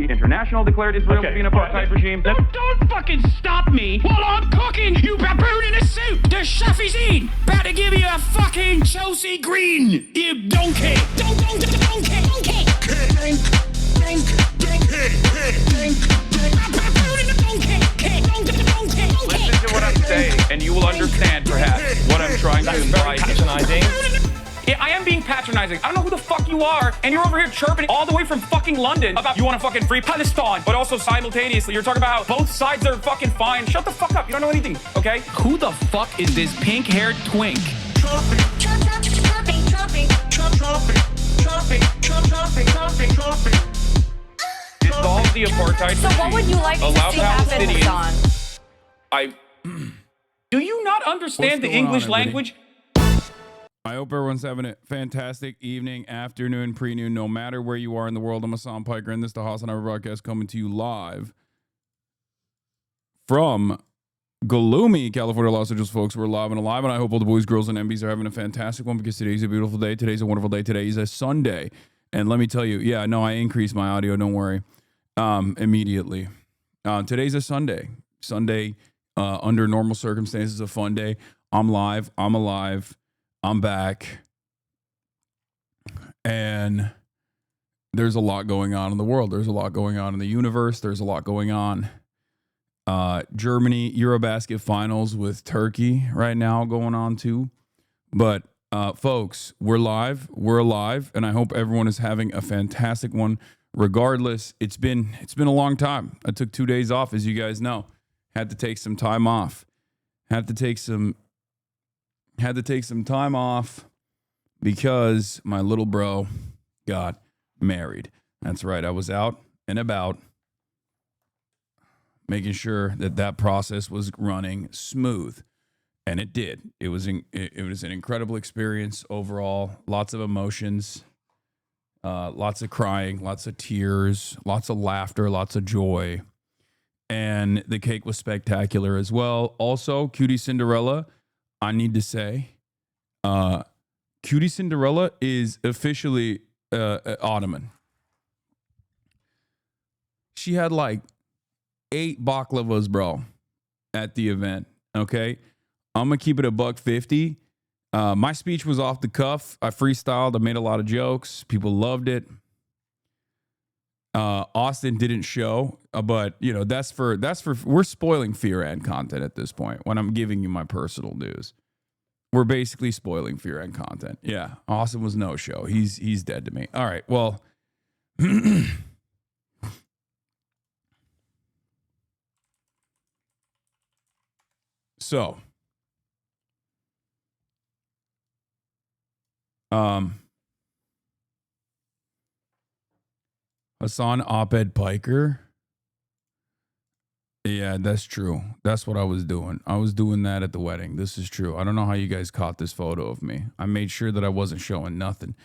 International declared Israel to be an apartheid regime. Don't fucking stop me while I'm cooking, you baboon in a suit! The chef is in! About to give you a fucking Chelsea Green, you donkey! Donkey! Listen to what I'm saying, and you will understand, perhaps, what I'm trying to imply. Patronizing. Yeah, I am being patronizing. I don't know who the fuck you are, and you're over here chirping all the way from fucking London about you want to fucking free Palestine, but also simultaneously you're talking about how both sides are fucking fine. Shut the fuck up. You don't know anything, okay? Who the fuck is this pink-haired twink? Dissolve the apartheid So what would you like to see happen, Hasan? Do you not understand the English language? I hope everyone's having a fantastic evening, afternoon, pre-noon, no matter where you are in the world. I'm Hasan Piker, and this is the HasanAbi broadcast coming to you live from gloomy California, Los Angeles, folks. We're live and alive, and I hope all the boys, girls, and MBs are having a fantastic one because today's a beautiful day. Today's a wonderful day. Today is a Sunday, and let me tell you, yeah, no, I increased my audio. Don't worry, immediately. Today's a Sunday. Sunday, under normal circumstances, a fun day. I'm live. I'm alive. I'm back, and there's a lot going on in the world. There's a lot going on in the universe. There's a lot going on. Germany Eurobasket finals with Turkey right now going on too. But folks, we're live. We're alive, and I hope everyone is having a fantastic one. Regardless, it's been a long time. I took 2 days off, as you guys know. Had to take some time off. Had to take some time off because my little bro got married. That's right. I was out and about making sure that process was running smooth. And it did. It was an incredible experience overall. Lots of emotions, lots of crying, lots of tears, lots of laughter, lots of joy. And the cake was spectacular as well. Also, Cutie Cinderella, I need to say, Cutie Cinderella is officially Ottoman. She had like 8 baklavas, bro, at the event. Okay, I'm gonna keep it $150. My speech was off the cuff. I freestyled. I made a lot of jokes. People loved it. Austin didn't show, but you know that's for we're spoiling Fear and content at this point when I'm giving you my personal news. We're basically spoiling Fear and content. Yeah, Austin was no show. He's dead to me. All right, well, so Hasan OPED Piker. Yeah, that's true. That's what I was doing. I was doing that at the wedding. This is true. I don't know how you guys caught this photo of me. I made sure that I wasn't showing nothing.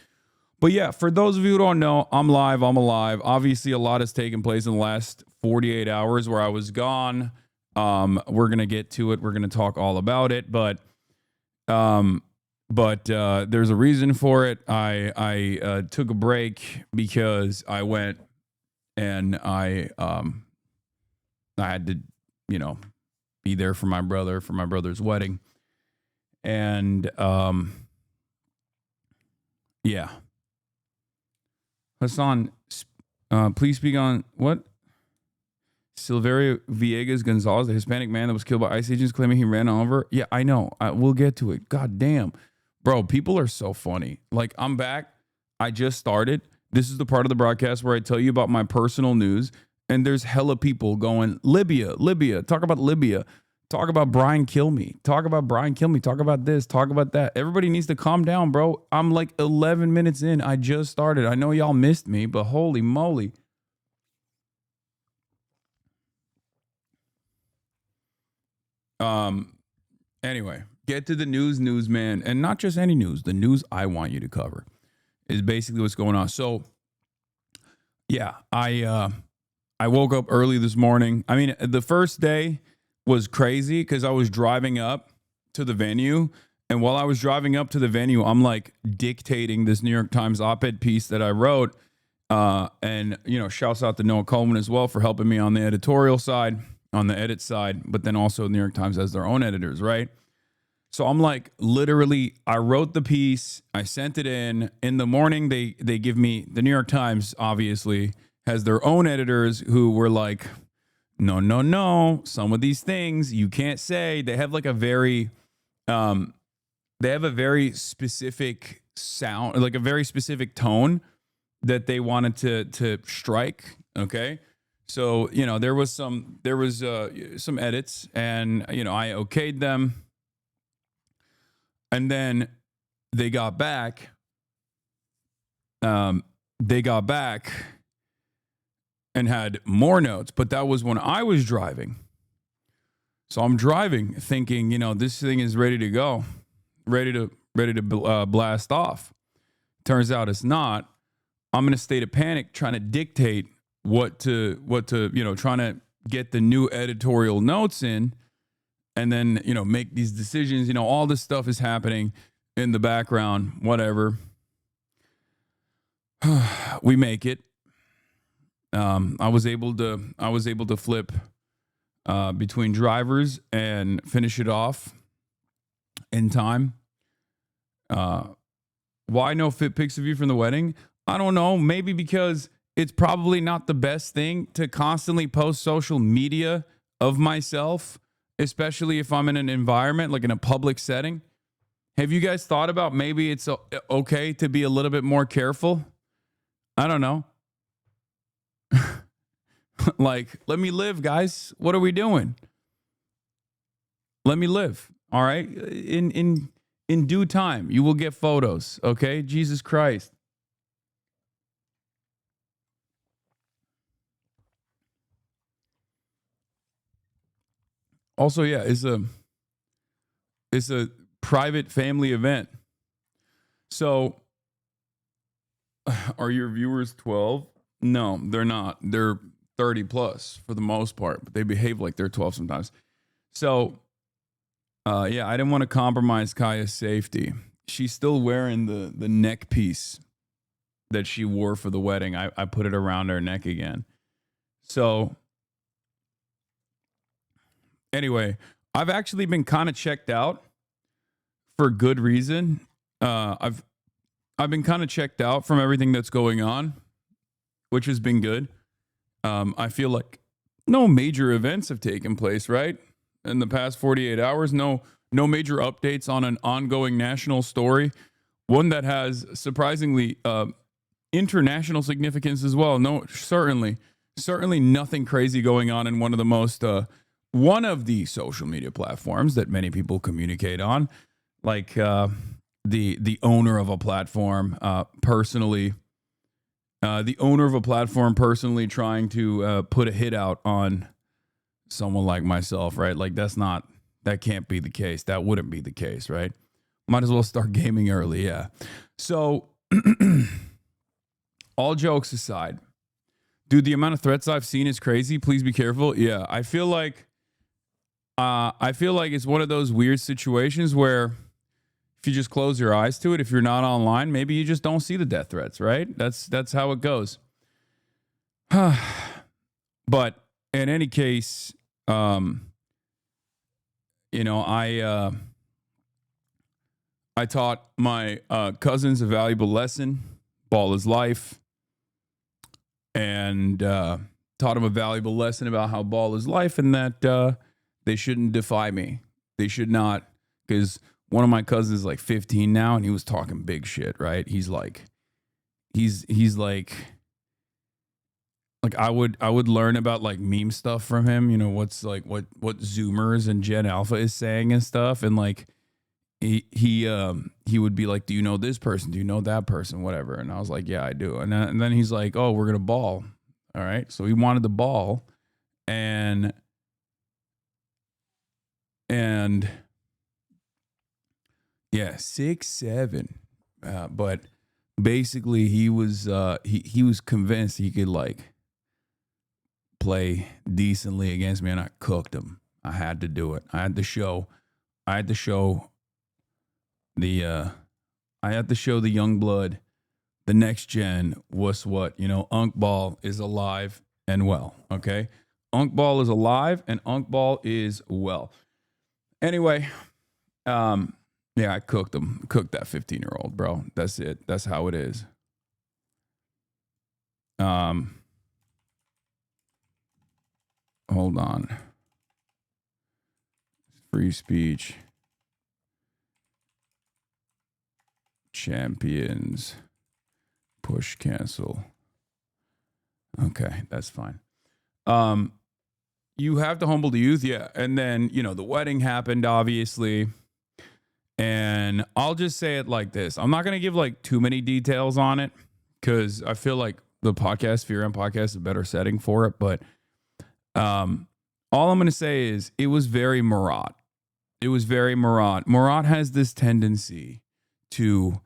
But yeah, for those of you who don't know, I'm live. I'm alive. Obviously, a lot has taken place in the last 48 hours where I was gone. We're going to get to it. We're going to talk all about it. But there's a reason for it. I took a break because I went and I had to, be there for my brother's wedding. And, yeah. Hasan, please speak on what? Silverio Villegas Gonzalez, the Hispanic man that was killed by ICE agents claiming he ran over. Yeah, I know. We'll get to it. God damn. Bro, people are so funny. Like, I'm back. I just started. This is the part of the broadcast where I tell you about my personal news. And there's hella people going, Libya, talk about Libya. Talk about Brian kill me. Talk about Brian kill me. Talk about this. Talk about that. Everybody needs to calm down, bro. I'm like 11 minutes in. I just started. I know y'all missed me, but holy moly. Anyway, get to the news, man. And not just any news. The news I want you to cover is basically what's going on. So, yeah, I woke up early this morning. I mean, the first day was crazy because I was driving up to the venue. And while I was driving up to the venue, I'm like dictating this New York Times op-ed piece that I wrote. And, you know, shouts out to Noah Coleman as well for helping me on the editorial side, on the edit side, but then also New York Times has their own editors, right? So I'm like, literally, I wrote the piece, I sent it in the morning. They give me, the New York Times obviously has their own editors who were like, no, some of these things you can't say. They have like a very, they have a very specific sound, like a very specific tone that they wanted to strike. Okay. So, you know, there was some edits and, you know, I okayed them. And then they got back. And had more notes, but that was when I was driving. So I'm driving thinking, you know, this thing is ready to go, ready to blast off. Turns out it's not. I'm in a state of panic trying to dictate what to, you know, trying to get the new editorial notes in and then, you know, make these decisions. You know, all this stuff is happening in the background, whatever. We make it. I was able to flip between drivers and finish it off in time. Why no fit pics of you from the wedding? I don't know. Maybe because it's probably not the best thing to constantly post social media of myself, especially if I'm in an environment like in a public setting. Have you guys thought about maybe it's okay to be a little bit more careful? I don't know. Like, let me live, guys. What are we doing? Let me live. All right. In due time, you will get photos. Okay. Jesus Christ. Also, yeah, it's a private family event. So are your viewers 12? No, they're not. They're 30 plus for the most part, but they behave like they're 12 sometimes. So, yeah, I didn't want to compromise Kaya's safety. She's still wearing the neck piece that she wore for the wedding. I put it around her neck again. So, anyway, I've actually been kind of checked out for good reason. I've been kind of checked out from everything that's going on, which has been good. I feel like no major events have taken place, right? In the past 48 hours, no major updates on an ongoing national story. One that has surprisingly international significance as well. No, certainly nothing crazy going on in one of the social media platforms that many people communicate on, like the owner of a platform personally. The owner of a platform personally trying to put a hit out on someone like myself, right? Like that can't be the case. That wouldn't be the case, right? Might as well start gaming early, yeah. So, all jokes aside, dude, the amount of threats I've seen is crazy. Please be careful. Yeah, I feel like it's one of those weird situations where if you just close your eyes to it, if you're not online, maybe you just don't see the death threats, right? That's how it goes. But in any case, you know, I taught my cousins a valuable lesson. Ball is life. And taught them a valuable lesson about how ball is life and that they shouldn't defy me. They should not, because one of my cousins is like 15 now, and he was talking big shit, right? He's like, like I would learn about like meme stuff from him, you know, what's like what Zoomers and Gen Alpha is saying and stuff, and like he would be like, do you know this person? Do you know that person? Whatever. And I was like, yeah, I do. And then he's like, oh, we're gonna ball. All right. So he wanted the ball, and yeah, 6'7". But basically he was convinced he could like play decently against me, and I cooked him. I had to do it. I had to show the young blood, the next gen, was what, you know, Unk Ball is alive and well. Okay. Unk Ball is alive and Unk Ball is well. Anyway, yeah, I cooked him. Cooked that 15-year-old, bro. That's it. That's how it is. Hold on. Free speech. Champions. Push cancel. Okay, that's fine. You have to humble the youth, yeah. And then, you know, the wedding happened, obviously. And I'll just say it like this. I'm not going to give like too many details on it, because I feel like the podcast, Fear and Podcast, is a better setting for it. But all I'm going to say is it was very Murat. It was very Murat. Murat has this tendency to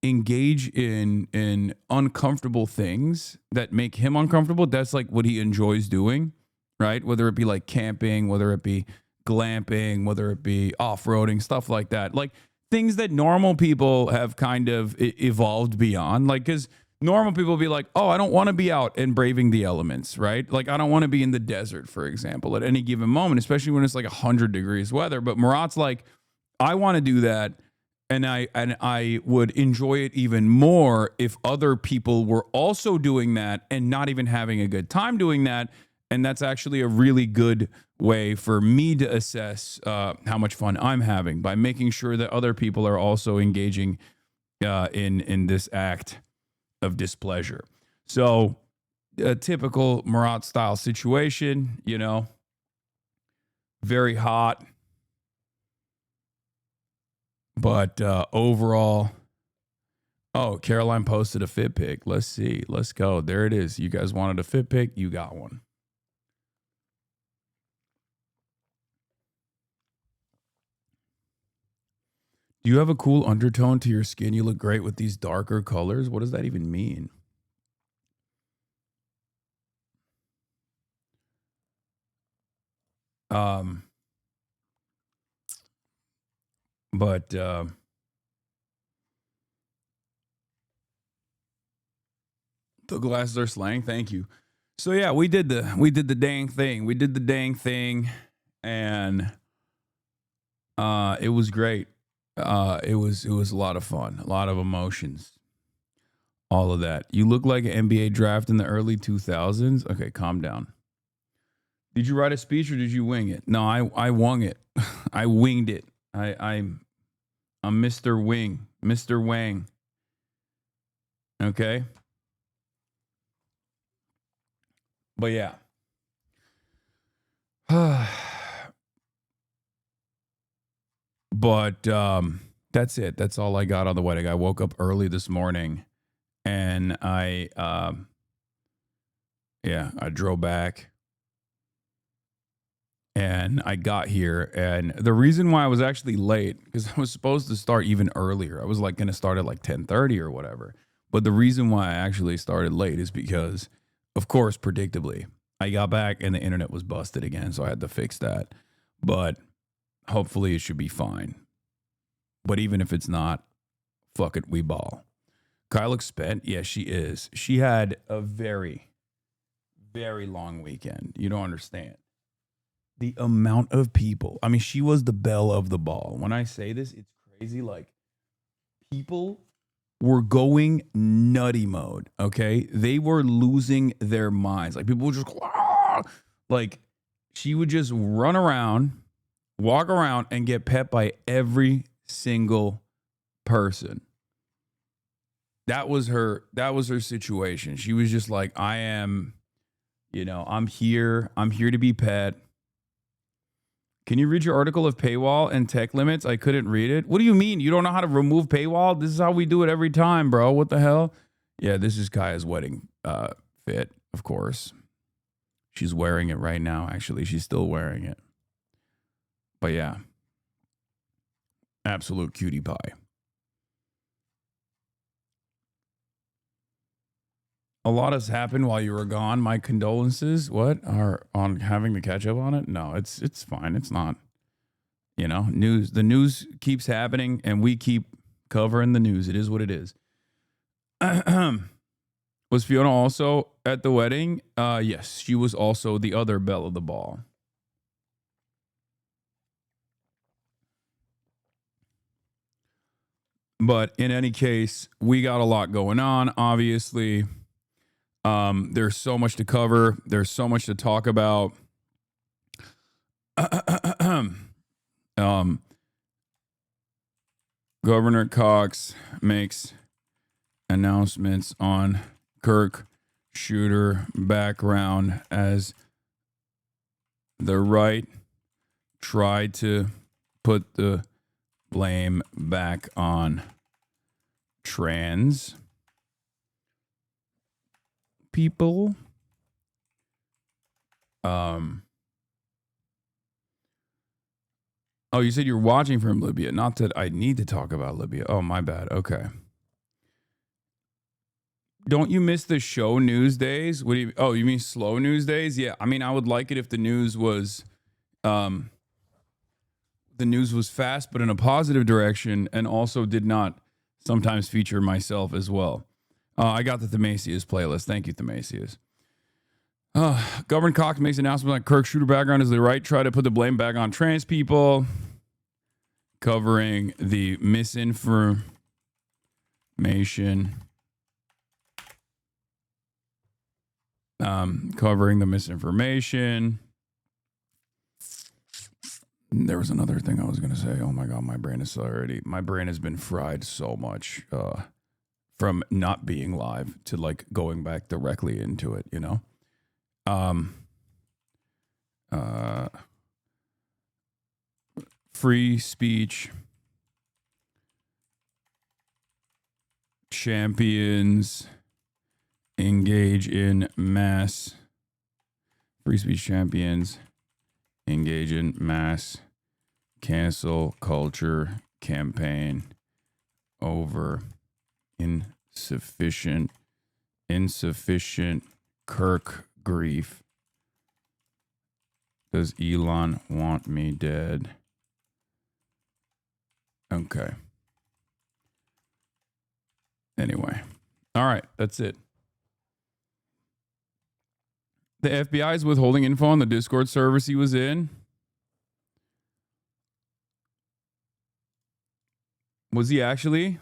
engage in uncomfortable things that make him uncomfortable. That's like what he enjoys doing, right? Whether it be like camping, whether it be glamping, whether it be off-roading, stuff like that. Like things that normal people have kind of evolved beyond. Like, because normal people be like, oh, I don't want to be out and braving the elements, right? Like, I don't want to be in the desert, for example, at any given moment, especially when it's like 100 degrees weather. But Murat's like, I want to do that. And I would enjoy it even more if other people were also doing that and not even having a good time doing that. And that's actually a really good way for me to assess how much fun I'm having, by making sure that other people are also engaging in this act of displeasure. So a typical Murat style situation, you know, very hot. But overall, oh, Caroline posted a fit pic. Let's see. Let's go. There it is. You guys wanted a fit pic? You got one. Do you have a cool undertone to your skin? You look great with these darker colors. What does that even mean? But the glasses are slang. Thank you. So yeah, we did the dang thing. We did the dang thing, and it was great. It was a lot of fun, a lot of emotions, all of that. You look like an NBA draft in the early 2000s. Okay, calm down. Did you write a speech or did you wing it? No, I wung it. I winged it. I'm Mr. Wing, Mr. Wang. Okay. But yeah. But that's it. That's all I got on the wedding. I woke up early this morning, and I drove back. And I got here, and the reason why I was actually late, because I was supposed to start even earlier. I was like going to start at like 10:30 or whatever. But the reason why I actually started late is because, of course, predictably, I got back and the internet was busted again, so I had to fix that. But hopefully it should be fine. But even if it's not, fuck it, we ball. Kyle looks spent. Yeah, she is. She had a very, very long weekend. You don't understand. The amount of people. I mean, she was the belle of the ball. When I say this, it's crazy. Like, people were going nutty mode, okay? They were losing their minds. Like, people would just, like, she would just run around, walk around, and get pet by every single person. That was her situation. She was just like, I am, I'm here to be pet. Can you read your article of paywall and tech limits? I couldn't read it. What do you mean? You don't know how to remove paywall? This is how we do it every time, bro. What the hell? Yeah, this is Kaya's wedding fit, of course. She's wearing it right now. Actually, she's still wearing it. But yeah, absolute cutie pie. A lot has happened while you were gone. My condolences. What are on having to catch up on it? No, it's fine. It's not. News. The news keeps happening, and we keep covering the news. It is what it is. Was Fiona also at the wedding? Yes, she was also the other belle of the ball. But in any case, we got a lot going on, obviously. There's so much to cover. There's so much to talk about. Governor Cox makes announcements on KIRK shooter background as the right tried to put the blame back on trans people. Oh, you said you're watching from Libya. Not that I need to talk about Libya. Oh, my bad. Okay. Don't you miss the show news days? What do you? Oh, you mean slow news days? Yeah. I mean, I would like it if the news was fast, but in a positive direction, and also did not sometimes feature myself as well. I got the Themasius playlist. Thank you, Themasius. Governor Cox makes an announcement on KIRK shooter background as the right try to put the blame back on trans people. Covering the misinformation. Covering the misinformation. There was another thing I was going to say. Oh my God, my brain has been fried so much from not being live to like going back directly into it, free speech champions engage in mass cancel culture campaign over insufficient KIRK grief. Does Elon want me dead? Okay. Anyway. All right. That's it. The FBI is withholding info on the Discord service he was in. Was he actually?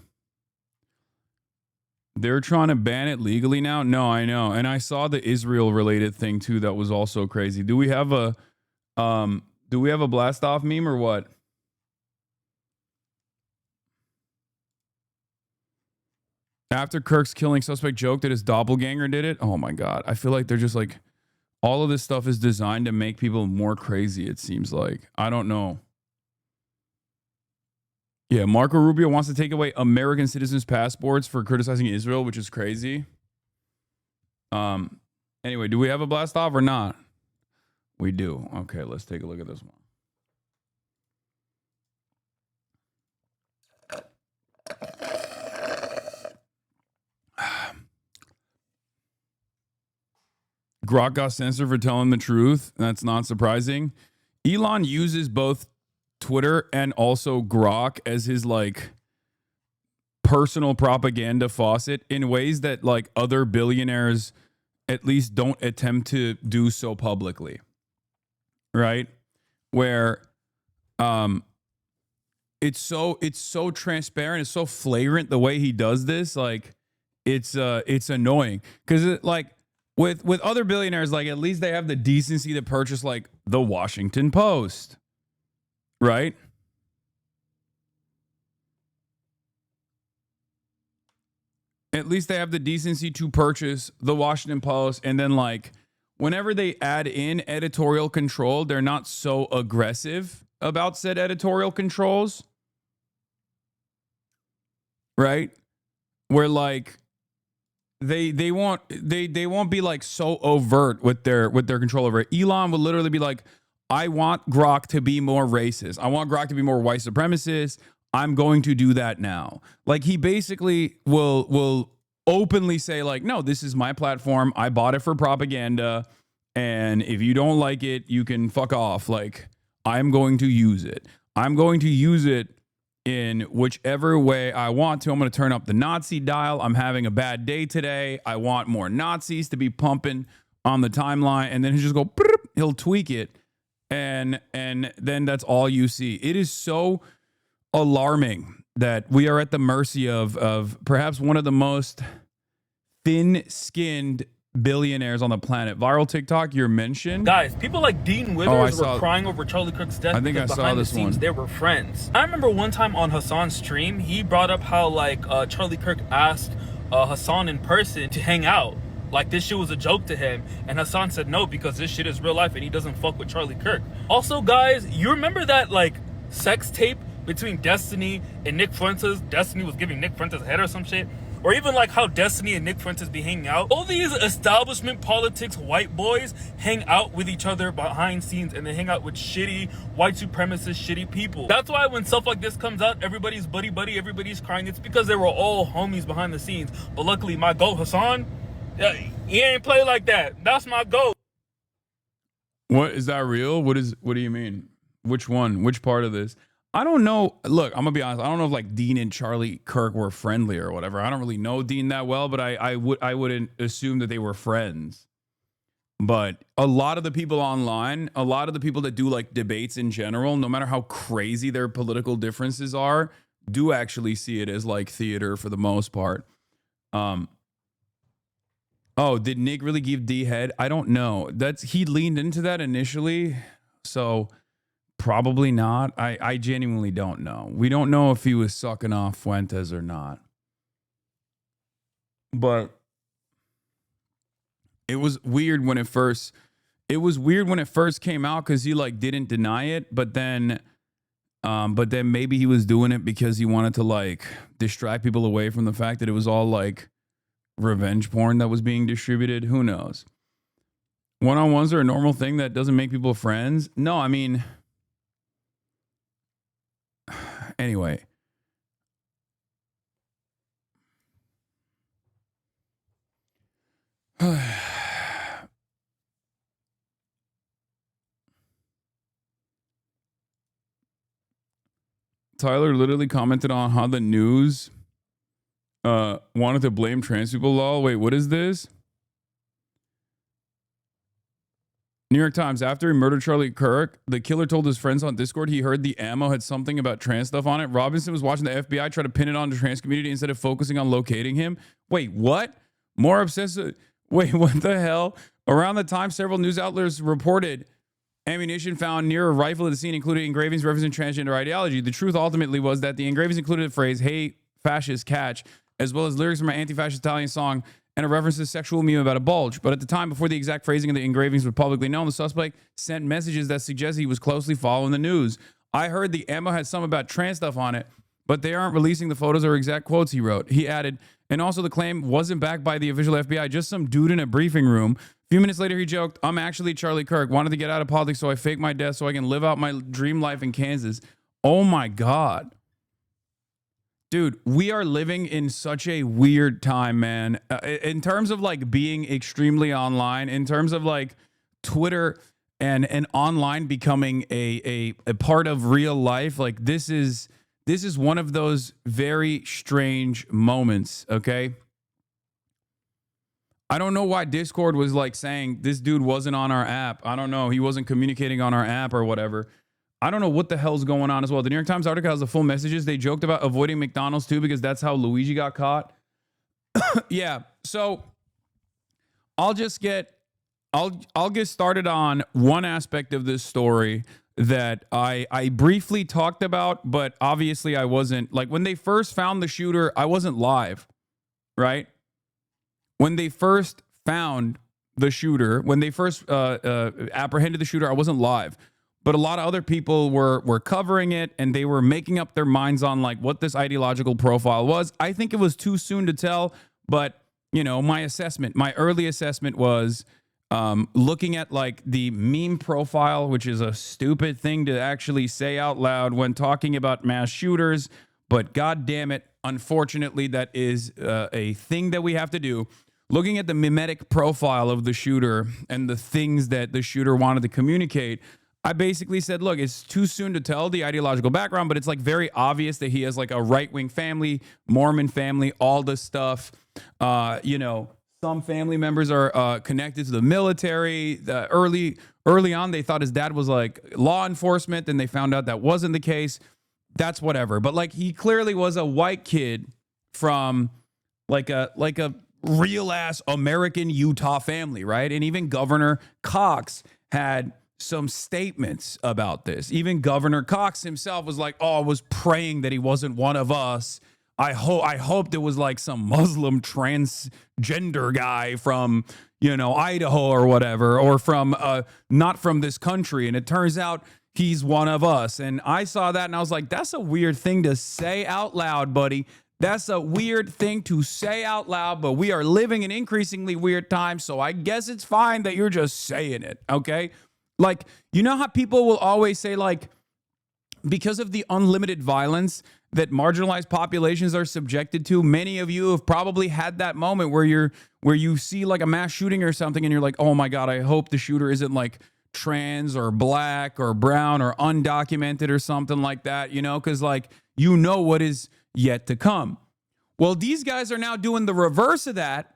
They're trying to ban it legally now? No, I know. And I saw the Israel related thing too that was also crazy. Do we have a blast off meme or what? After KIRK's killing suspect joke that his doppelganger did it? Oh my God. I feel like they're just like, all of this stuff is designed to make people more crazy, it seems like. I don't know. Yeah, Marco Rubio wants to take away American citizens' passports for criticizing Israel, which is crazy. Anyway, do we have a blast off or not? We do. Okay, let's take a look at this one. Grok got censored for telling the truth. That's not surprising. Elon uses both Twitter and also Grok as his like personal propaganda faucet in ways that like other billionaires at least don't attempt to do so publicly. Right? Where it's so transparent, it's so flagrant the way he does this, like it's annoying cuz it like with other billionaires, like at least they have the decency to purchase like the Washington Post, right? At least they have the decency to purchase the Washington Post, and then like whenever they add in editorial control, they're not so aggressive about said editorial controls. Right? Where like they won't be like so overt with their control over it. Elon will literally be like, I want Grok to be more racist. I want Grok to be more white supremacist. I'm going to do that now. Like he basically will openly say like, no, this is my platform. I bought it for propaganda. And if you don't like it, you can fuck off. Like I'm going to use it. I'm going to use it in whichever way I want to. I'm going to turn up the Nazi dial. I'm having a bad day today. I want more Nazis to be pumping on the timeline. And then he'll just go, he'll tweak it. And then that's all you see. It is so alarming that we are at the mercy of perhaps one of the most thin-skinned billionaires on the planet. Viral TikTok, you're mentioned. Guys, people like Dean Withers were crying over Charlie Kirk's death. I think I saw this one. They were friends. I remember one time on Hasan's stream, he brought up how like Charlie Kirk asked Hasan in person to hang out. Like this shit was a joke to him, and Hasan said no because this shit is real life and he doesn't fuck with Charlie Kirk. Also, guys, you remember that like sex tape between Destiny and Nick Fuentes? Destiny was giving Nick Fuentes head or some shit. Or even like how Destiny and Nick Fuentes be hanging out. All these establishment politics white boys hang out with each other behind scenes, and they hang out with shitty white supremacist shitty people. That's why when stuff like this comes out, everybody's buddy, everybody's crying. It's because they were all homies behind the scenes. But luckily my GOAT Hasan, he ain't play like that. That's my GOAT. What is that real? What do you mean? Which one? Which part of this? I don't know. Look, I'm gonna be honest. I don't know if like Dean and Charlie Kirk were friendly or whatever. I don't really know Dean that well, but I wouldn't assume that they were friends. But a lot of the people online, a lot of the people that do like debates in general, no matter how crazy their political differences are, do actually see it as like theater for the most part. Oh, did Nick really give D head? I don't know. He leaned into that initially, so probably not. I genuinely don't know. We don't know if he was sucking off Fuentes or not. But it was weird when it first came out because he like didn't deny it, but then maybe he was doing it because he wanted to like distract people away from the fact that it was all like revenge porn that was being distributed. Who knows? One-on-ones are a normal thing that doesn't make people friends. No, I mean, anyway. Tyler literally commented on how the news wanted to blame trans people. Lol. Wait, what is this? New York Times, after he murdered Charlie Kirk, the killer told his friends on Discord he heard the ammo had something about trans stuff on it. Robinson was watching the FBI try to pin it on the trans community instead of focusing on locating him. Wait, what? More obsessive. Wait, what the hell? Around the time, several news outlets reported ammunition found near a rifle at the scene included engravings referencing transgender ideology. The truth ultimately was that the engravings included the phrase, "Hey, fascist, catch," as well as lyrics from an anti-fascist Italian song and a reference to a sexual meme about a bulge. But at the time, before the exact phrasing of the engravings was publicly known, the suspect sent messages that suggested he was closely following the news. I heard the ammo had some about trans stuff on it, but they aren't releasing the photos or exact quotes, he wrote. He added, and also the claim wasn't backed by the official FBI, just some dude in a briefing room. A few minutes later, he joked, "I'm actually Charlie Kirk, wanted to get out of politics, so I faked my death so I can live out my dream life in Kansas." Oh my God. Dude, we are living in such a weird time, man. In terms of like being extremely online, in terms of like Twitter and online becoming a part of real life, like this is one of those very strange moments, okay? I don't know why Discord was like saying this dude wasn't on our app. I don't know. He wasn't communicating on our app or whatever. I don't know what the hell's going on as well. The New York Times article has the full messages. They joked about avoiding McDonald's too because that's how Luigi got caught. Yeah. So I'll get started on one aspect of this story that I briefly talked about, but obviously I wasn't, like when they first found the shooter, I wasn't live. right? When they first found the shooter, when they first apprehended the shooter, I wasn't live, but a lot of other people were covering it, and they were making up their minds on like what this ideological profile was. I think it was too soon to tell, but you know, my early assessment was looking at like the meme profile, which is a stupid thing to actually say out loud when talking about mass shooters, but God damn it, unfortunately, that is a thing that we have to do. Looking at the mimetic profile of the shooter and the things that the shooter wanted to communicate, I basically said, look, it's too soon to tell the ideological background, but it's like very obvious that he has like a right-wing family, Mormon family, all this stuff. You know, some family members are connected to the military. Early on, they thought his dad was like law enforcement, and they found out that wasn't the case. That's whatever. But like, he clearly was a white kid from like a real ass American Utah family, right? And even Governor Cox had some statements about this. Even Governor Cox himself was like, "Oh, I was praying that he wasn't one of us. I hoped it was like some Muslim transgender guy from, you know, Idaho or whatever, or from not from this country." And it turns out he's one of us. And I saw that and I was like, that's a weird thing to say out loud, buddy. That's a weird thing to say out loud, but we are living in increasingly weird times, so I guess it's fine that you're just saying it, okay? Like, you know how people will always say, like, because of the unlimited violence that marginalized populations are subjected to, many of you have probably had that moment where you see like a mass shooting or something and you're like, oh my God, I hope the shooter isn't like trans or black or brown or undocumented or something like that, you know, because like, you know what is yet to come. Well, these guys are now doing the reverse of that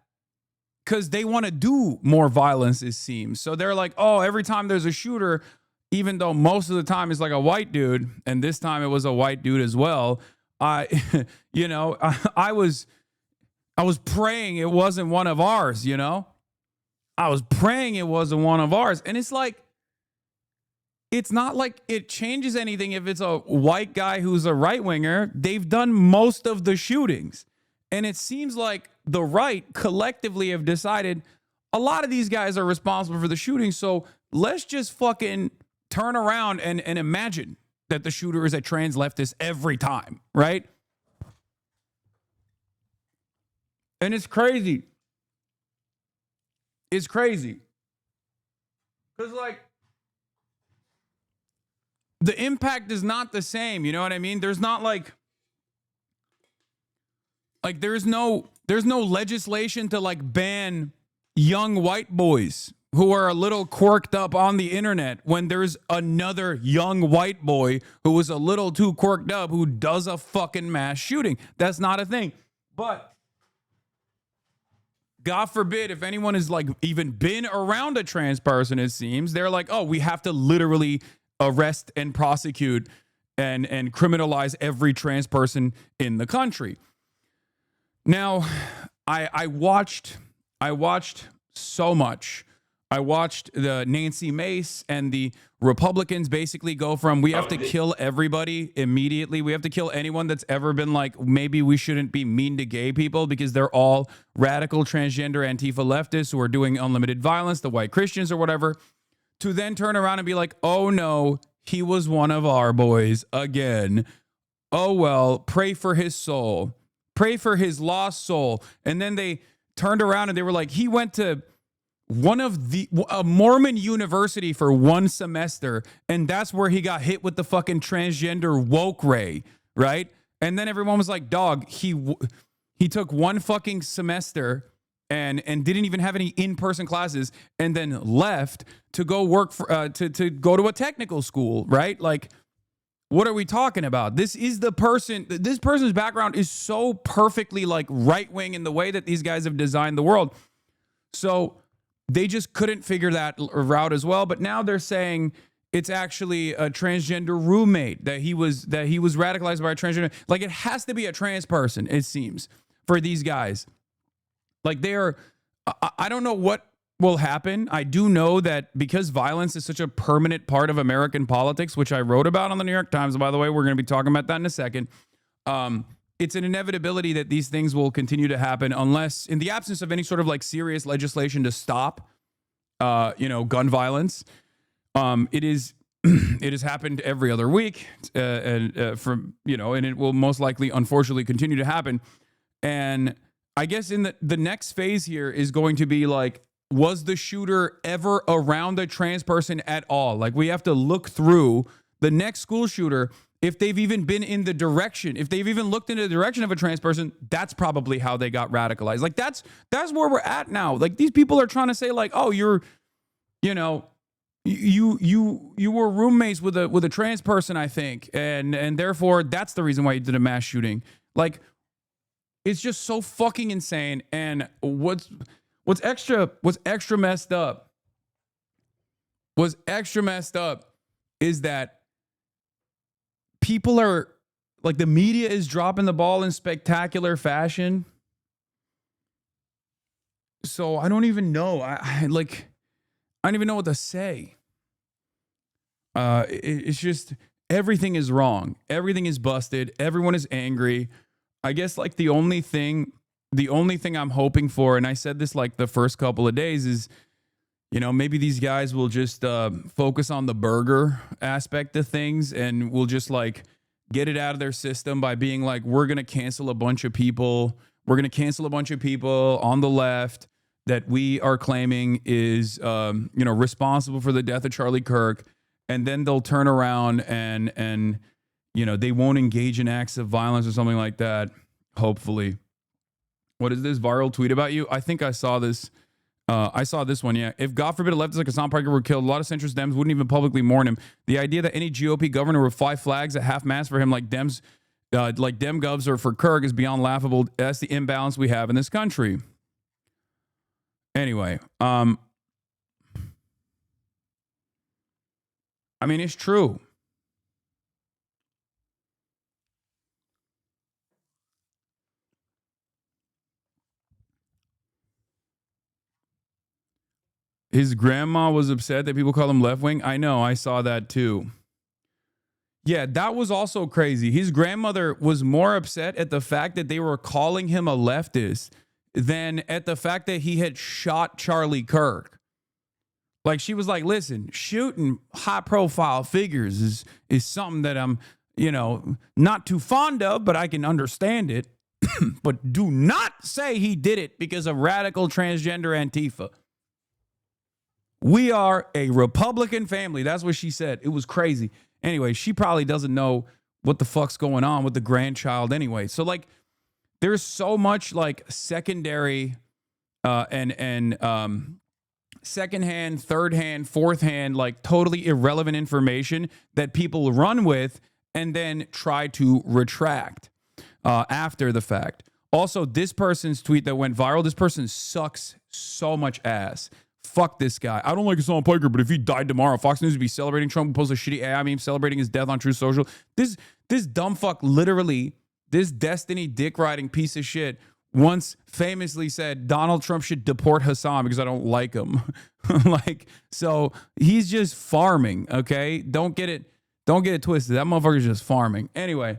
because they want to do more violence, it seems. So they're like, oh, every time there's a shooter, even though most of the time it's like a white dude, and this time it was a white dude as well, you know, I was praying it wasn't one of ours, you know? I was praying it wasn't one of ours. And it's like, it's not like it changes anything if it's a white guy who's a right-winger. They've done most of the shootings. And it seems like the right collectively have decided a lot of these guys are responsible for the shooting. So let's just fucking turn around and imagine that the shooter is a trans leftist every time, right? And it's crazy. It's crazy. Because, like, the impact is not the same. You know what I mean? There's not like there's no legislation to like ban young white boys who are a little quirked up on the internet when there's another young white boy who is a little too quirked up who does a fucking mass shooting. That's not a thing. But God forbid, if anyone has like even been around a trans person, it seems, they're like, oh, we have to literally arrest and prosecute and criminalize every trans person in the country. Now, I watched so much. I watched the Nancy Mace and the Republicans basically go from, we have to kill everybody immediately. We have to kill anyone that's ever been like, maybe we shouldn't be mean to gay people because they're all radical transgender Antifa leftists who are doing unlimited violence, the white Christians or whatever, to then turn around and be like, oh no, he was one of our boys again. Oh well, pray for his soul. Pray for his lost soul. And then they turned around and they were like, he went to a Mormon university for one semester, and that's where he got hit with the fucking transgender woke ray, right? And then everyone was like, dog, he took one fucking semester and didn't even have any in-person classes, and then left to go work for to go to a technical school, right? Like, what are we talking about? This person's background is so perfectly like right-wing in the way that these guys have designed the world. So they just couldn't figure that route as well. But now they're saying it's actually a transgender roommate, that he was radicalized by a transgender. Like, it has to be a trans person, it seems, for these guys. Like, I don't know what will happen. I do know that because violence is such a permanent part of American politics, which I wrote about on the New York Times, by the way, we're going to be talking about that in a second. it's an inevitability that these things will continue to happen unless, in the absence of any sort of like serious legislation to stop, gun violence. It is. It has happened every other week, and it will most likely, unfortunately, continue to happen. And I guess in the next phase here is going to be like, was the shooter ever around a trans person at all? Like, we have to look through the next school shooter. If they've even been in the direction, if they've even looked in the direction of a trans person, that's probably how they got radicalized. Like, that's where we're at now. Like, these people are trying to say like, oh, you were roommates with a trans person, I think, and therefore that's the reason why you did a mass shooting. Like, it's just so fucking insane. And what's extra messed up is that people are like, the media is dropping the ball in spectacular fashion. So I don't even know. I don't even know what to say. It's just, everything is wrong. Everything is busted. Everyone is angry. I guess like the only thing I'm hoping for, and I said this like the first couple of days, is, maybe these guys will just focus on the burger aspect of things, and we'll just like get it out of their system by being like, we're going to cancel a bunch of people. We're going to cancel a bunch of people on the left that we are claiming is, responsible for the death of Charlie Kirk. And then they'll turn around and they won't engage in acts of violence or something like that. Hopefully. What is this viral tweet about you? I think I saw this. I saw this one. Yeah. If God forbid a leftist like Hasan Parker were killed, a lot of centrist Dems wouldn't even publicly mourn him. The idea that any GOP governor would fly flags at half mast for him like Dems, like Dem Govs or for Kirk is beyond laughable. That's the imbalance we have in this country. Anyway, I mean, it's true. His grandma was upset that people call him left wing. I know, I saw that too. Yeah, that was also crazy. His grandmother was more upset at the fact that they were calling him a leftist than at the fact that he had shot Charlie Kirk. Like, she was like, listen, shooting high profile figures is something that I'm, not too fond of, but I can understand it. But do not say he did it because of radical transgender Antifa. We are a Republican family. That's what she said. It was crazy. Anyway, she probably doesn't know what the fuck's going on with the grandchild anyway. So like, there's so much like secondary secondhand, third hand, fourth hand, like totally irrelevant information that people run with and then try to retract after the fact. Also, this person's tweet that went viral, this person sucks so much ass. Fuck this guy. I don't like Hasan Piker, but if he died tomorrow, Fox News would be celebrating Trump, post a shitty AI meme celebrating his death on True Social. This dumb fuck, literally, this Destiny dick riding piece of shit once famously said Donald Trump should deport Hasan because I don't like him. Like, so he's just farming, okay? Don't get it twisted. That motherfucker's just farming. Anyway,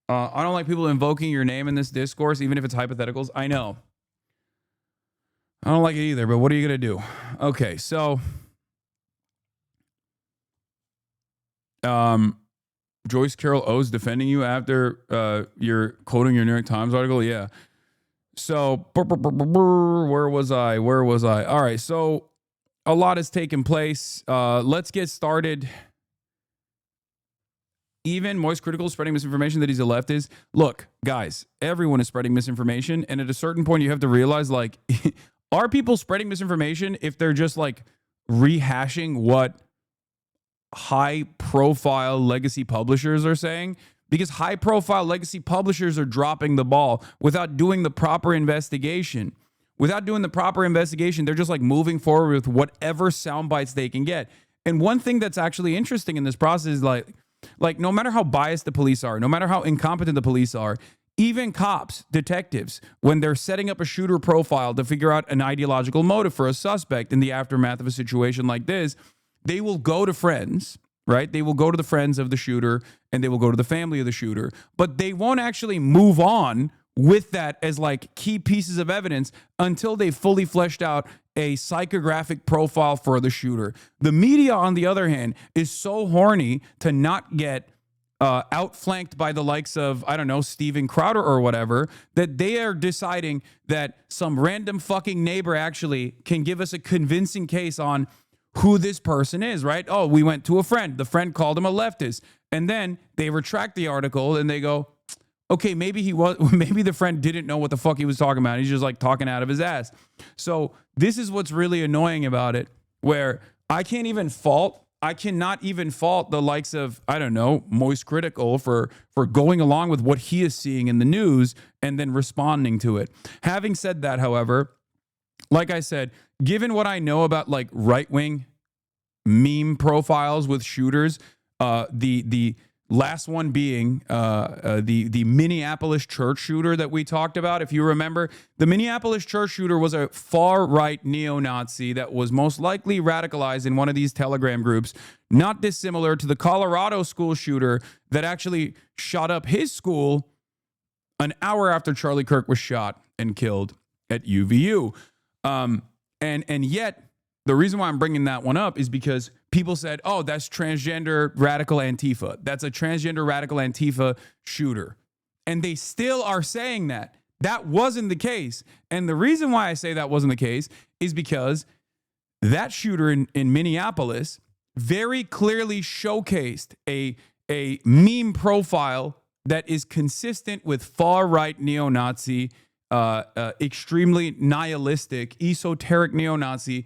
I don't like people invoking your name in this discourse, even if it's hypotheticals. I know. I don't like it either, but what are you going to do? Okay, so Joyce Carol O's defending you after you're quoting your New York Times article? Yeah. So, where was I? All right, so a lot has taken place. Let's get started. Even Moist Critical is spreading misinformation that he's a leftist. Look, guys, everyone is spreading misinformation, and at a certain point, you have to realize, like, are people spreading misinformation if they're just, like, rehashing what high-profile legacy publishers are saying? Because high-profile legacy publishers are dropping the ball without doing the proper investigation. Without doing the proper investigation, they're just, like, moving forward with whatever sound bites they can get. And one thing that's actually interesting in this process is, like, no matter how biased the police are, no matter how incompetent the police are, even cops, detectives, when they're setting up a shooter profile to figure out an ideological motive for a suspect in the aftermath of a situation like this, they will go to friends right? They will go to the friends of the shooter and they will go to the family of the shooter, but they won't actually move on with that as like key pieces of evidence until they fully fleshed out a psychographic profile for the shooter. The media, on the other hand, is so horny to not get outflanked by the likes of, I don't know, Steven Crowder or whatever, that they are deciding that some random fucking neighbor actually can give us a convincing case on who this person is, right? Oh, we went to a friend. The friend called him a leftist. And then they retract the article and they go, okay, maybe the friend didn't know what the fuck he was talking about. He's just like talking out of his ass. So this is what's really annoying about it, where I cannot even fault the likes of, I don't know, Moist Critical for going along with what he is seeing in the news and then responding to it. Having said that, however, like I said, given what I know about like right-wing meme profiles with shooters, the last one being the Minneapolis church shooter that we talked about. If you remember, the Minneapolis church shooter was a far-right neo-Nazi that was most likely radicalized in one of these Telegram groups, not dissimilar to the Colorado school shooter that actually shot up his school an hour after Charlie Kirk was shot and killed at UVU. And yet, the reason why I'm bringing that one up is because people said, oh, that's transgender radical Antifa. That's a transgender radical Antifa shooter. And they still are saying that. That wasn't the case. And the reason why I say that wasn't the case is because that shooter in Minneapolis very clearly showcased a meme profile that is consistent with far-right neo-Nazi, extremely nihilistic, esoteric neo-Nazi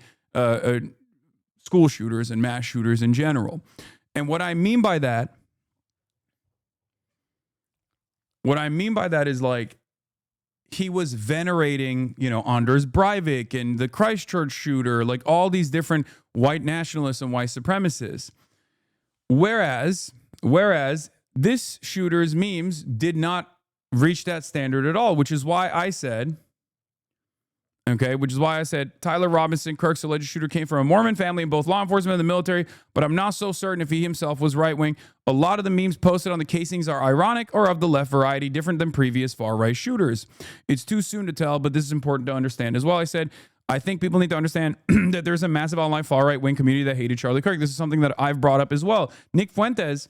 school shooters and mass shooters in general. And what I mean by that is like he was venerating, you know, Anders Breivik and the Christchurch shooter, like all these different white nationalists and white supremacists. Whereas this shooter's memes did not reach that standard at all, which is why I said Tyler Robinson, Kirk's alleged shooter, came from a Mormon family in both law enforcement and the military, but I'm not so certain if he himself was right-wing. A lot of the memes posted on the casings are ironic or of the left variety, different than previous far-right shooters. It's too soon to tell, but this is important to understand. As well, I said, I think people need to understand that there's a massive online far-right wing community that hated Charlie Kirk. This is something that I've brought up as well. Nick Fuentes,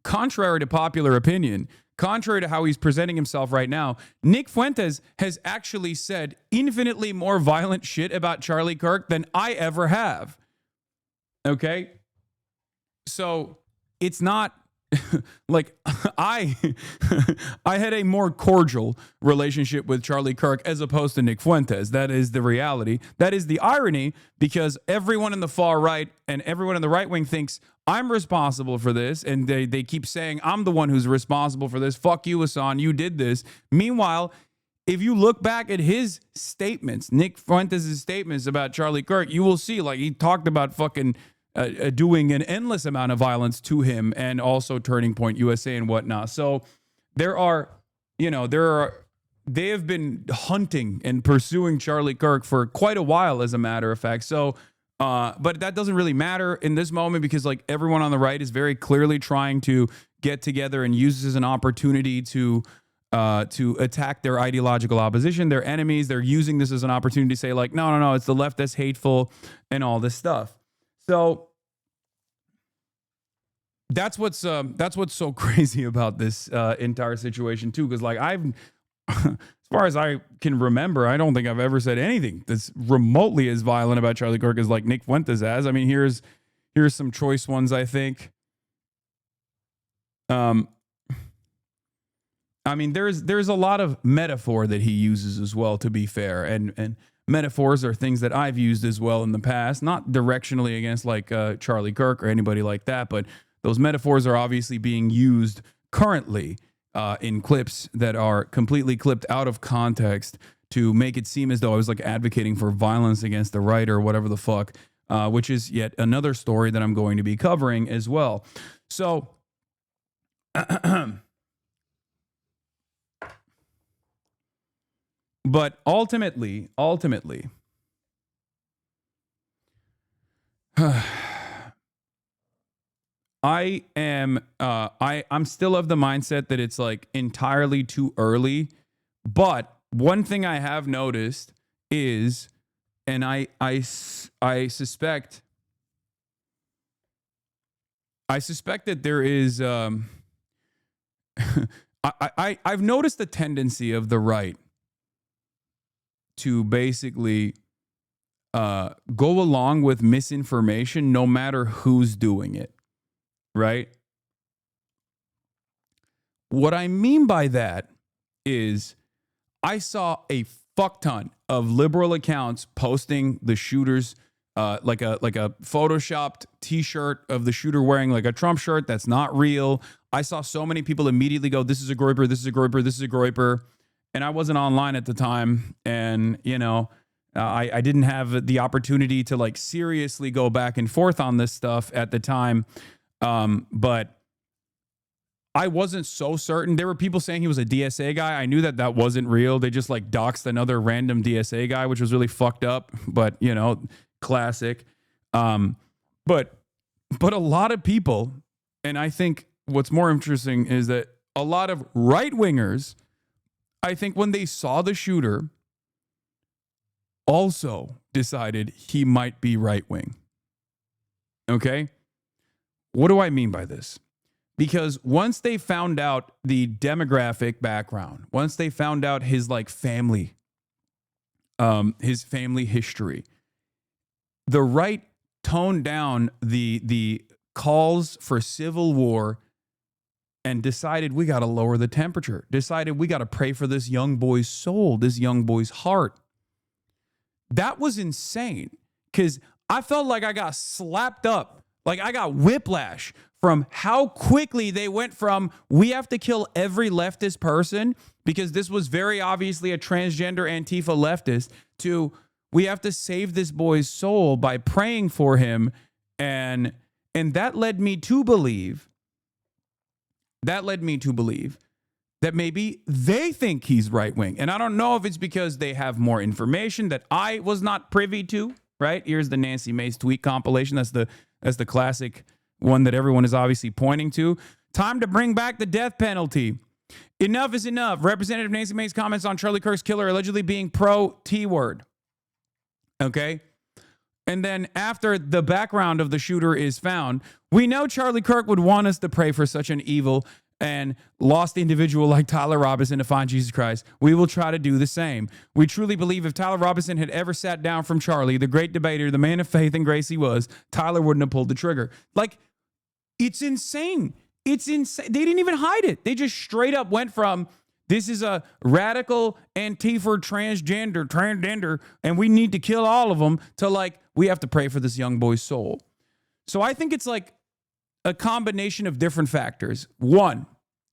contrary to popular opinion, contrary to how he's presenting himself right now, Nick Fuentes has actually said infinitely more violent shit about Charlie Kirk than I ever have. Okay? So it's not like I had a more cordial relationship with Charlie Kirk as opposed to Nick Fuentes. That is the reality. That is the irony, because everyone in the far right and everyone in the right wing thinks I'm responsible for this, and they keep saying I'm the one who's responsible for this. Fuck you, Hasan, you did this. Meanwhile, if you look back at his statements, Nick Fuentes' statements about Charlie Kirk, you will see like he talked about fucking doing an endless amount of violence to him, and also Turning Point USA and whatnot. So they have been hunting and pursuing Charlie Kirk for quite a while, as a matter of fact. So, but that doesn't really matter in this moment, because like everyone on the right is very clearly trying to get together and use this as an opportunity to attack their ideological opposition, their enemies. They're using this as an opportunity to say like, no, it's the left that's hateful and all this stuff. So that's what's so crazy about this entire situation too, because like as far as I can remember, I don't think I've ever said anything that's remotely as violent about Charlie Kirk as like Nick Fuentes has. I mean, here's some choice ones, I think. I mean, there's a lot of metaphor that he uses as well, to be fair, and metaphors are things that I've used as well in the past, not directionally against like Charlie Kirk or anybody like that, but those metaphors are obviously being used currently in clips that are completely clipped out of context to make it seem as though I was like advocating for violence against the right or whatever the fuck, which is yet another story that I'm going to be covering as well. So, but ultimately, I'm still of the mindset that it's like entirely too early. But one thing I have noticed is, and I suspect that there is I've noticed the tendency of the right to basically go along with misinformation no matter who's doing it, right? What I mean by that is I saw a fuck ton of liberal accounts posting the shooters like a photoshopped t-shirt of the shooter wearing like a Trump shirt that's not real. I saw so many people immediately go, this is a groiper, this is a groiper, this is a groiper. And I wasn't online at the time. And, you know, I didn't have the opportunity to like seriously go back and forth on this stuff at the time. But I wasn't so certain. There were people saying he was a DSA guy. I knew that that wasn't real. They just like doxed another random DSA guy, which was really fucked up, but you know, classic. But a lot of people, and I think what's more interesting is that a lot of right-wingers, I think when they saw the shooter, also decided he might be right-wing. Okay? What do I mean by this? Because once they found out the demographic background, once they found out his like family, his family history, the right toned down the calls for civil war and decided we got to lower the temperature, decided we got to pray for this young boy's soul, this young boy's heart. That was insane because I felt like I got slapped up, like I got whiplash from how quickly they went from we have to kill every leftist person because this was very obviously a transgender Antifa leftist to we have to save this boy's soul by praying for him. And that led me to believe that maybe they think he's right wing. And I don't know if it's because they have more information that I was not privy to, right? Here's the Nancy Mace tweet compilation. That's the classic one that everyone is obviously pointing to. Time to bring back the death penalty. Enough is enough. Representative Nancy Mace's comments on Charlie Kirk's killer allegedly being pro T-word. Okay? And then after the background of the shooter is found, we know Charlie Kirk would want us to pray for such an evil and lost individual like Tyler Robinson to find Jesus Christ. We will try to do the same. We truly believe if Tyler Robinson had ever sat down from Charlie, the great debater, the man of faith and grace he was, Tyler wouldn't have pulled the trigger. Like, it's insane. It's insane. They didn't even hide it. They just straight up went from this is a radical Antifa transgender, and we need to kill all of them to like, we have to pray for this young boy's soul. So I think it's like a combination of different factors. One,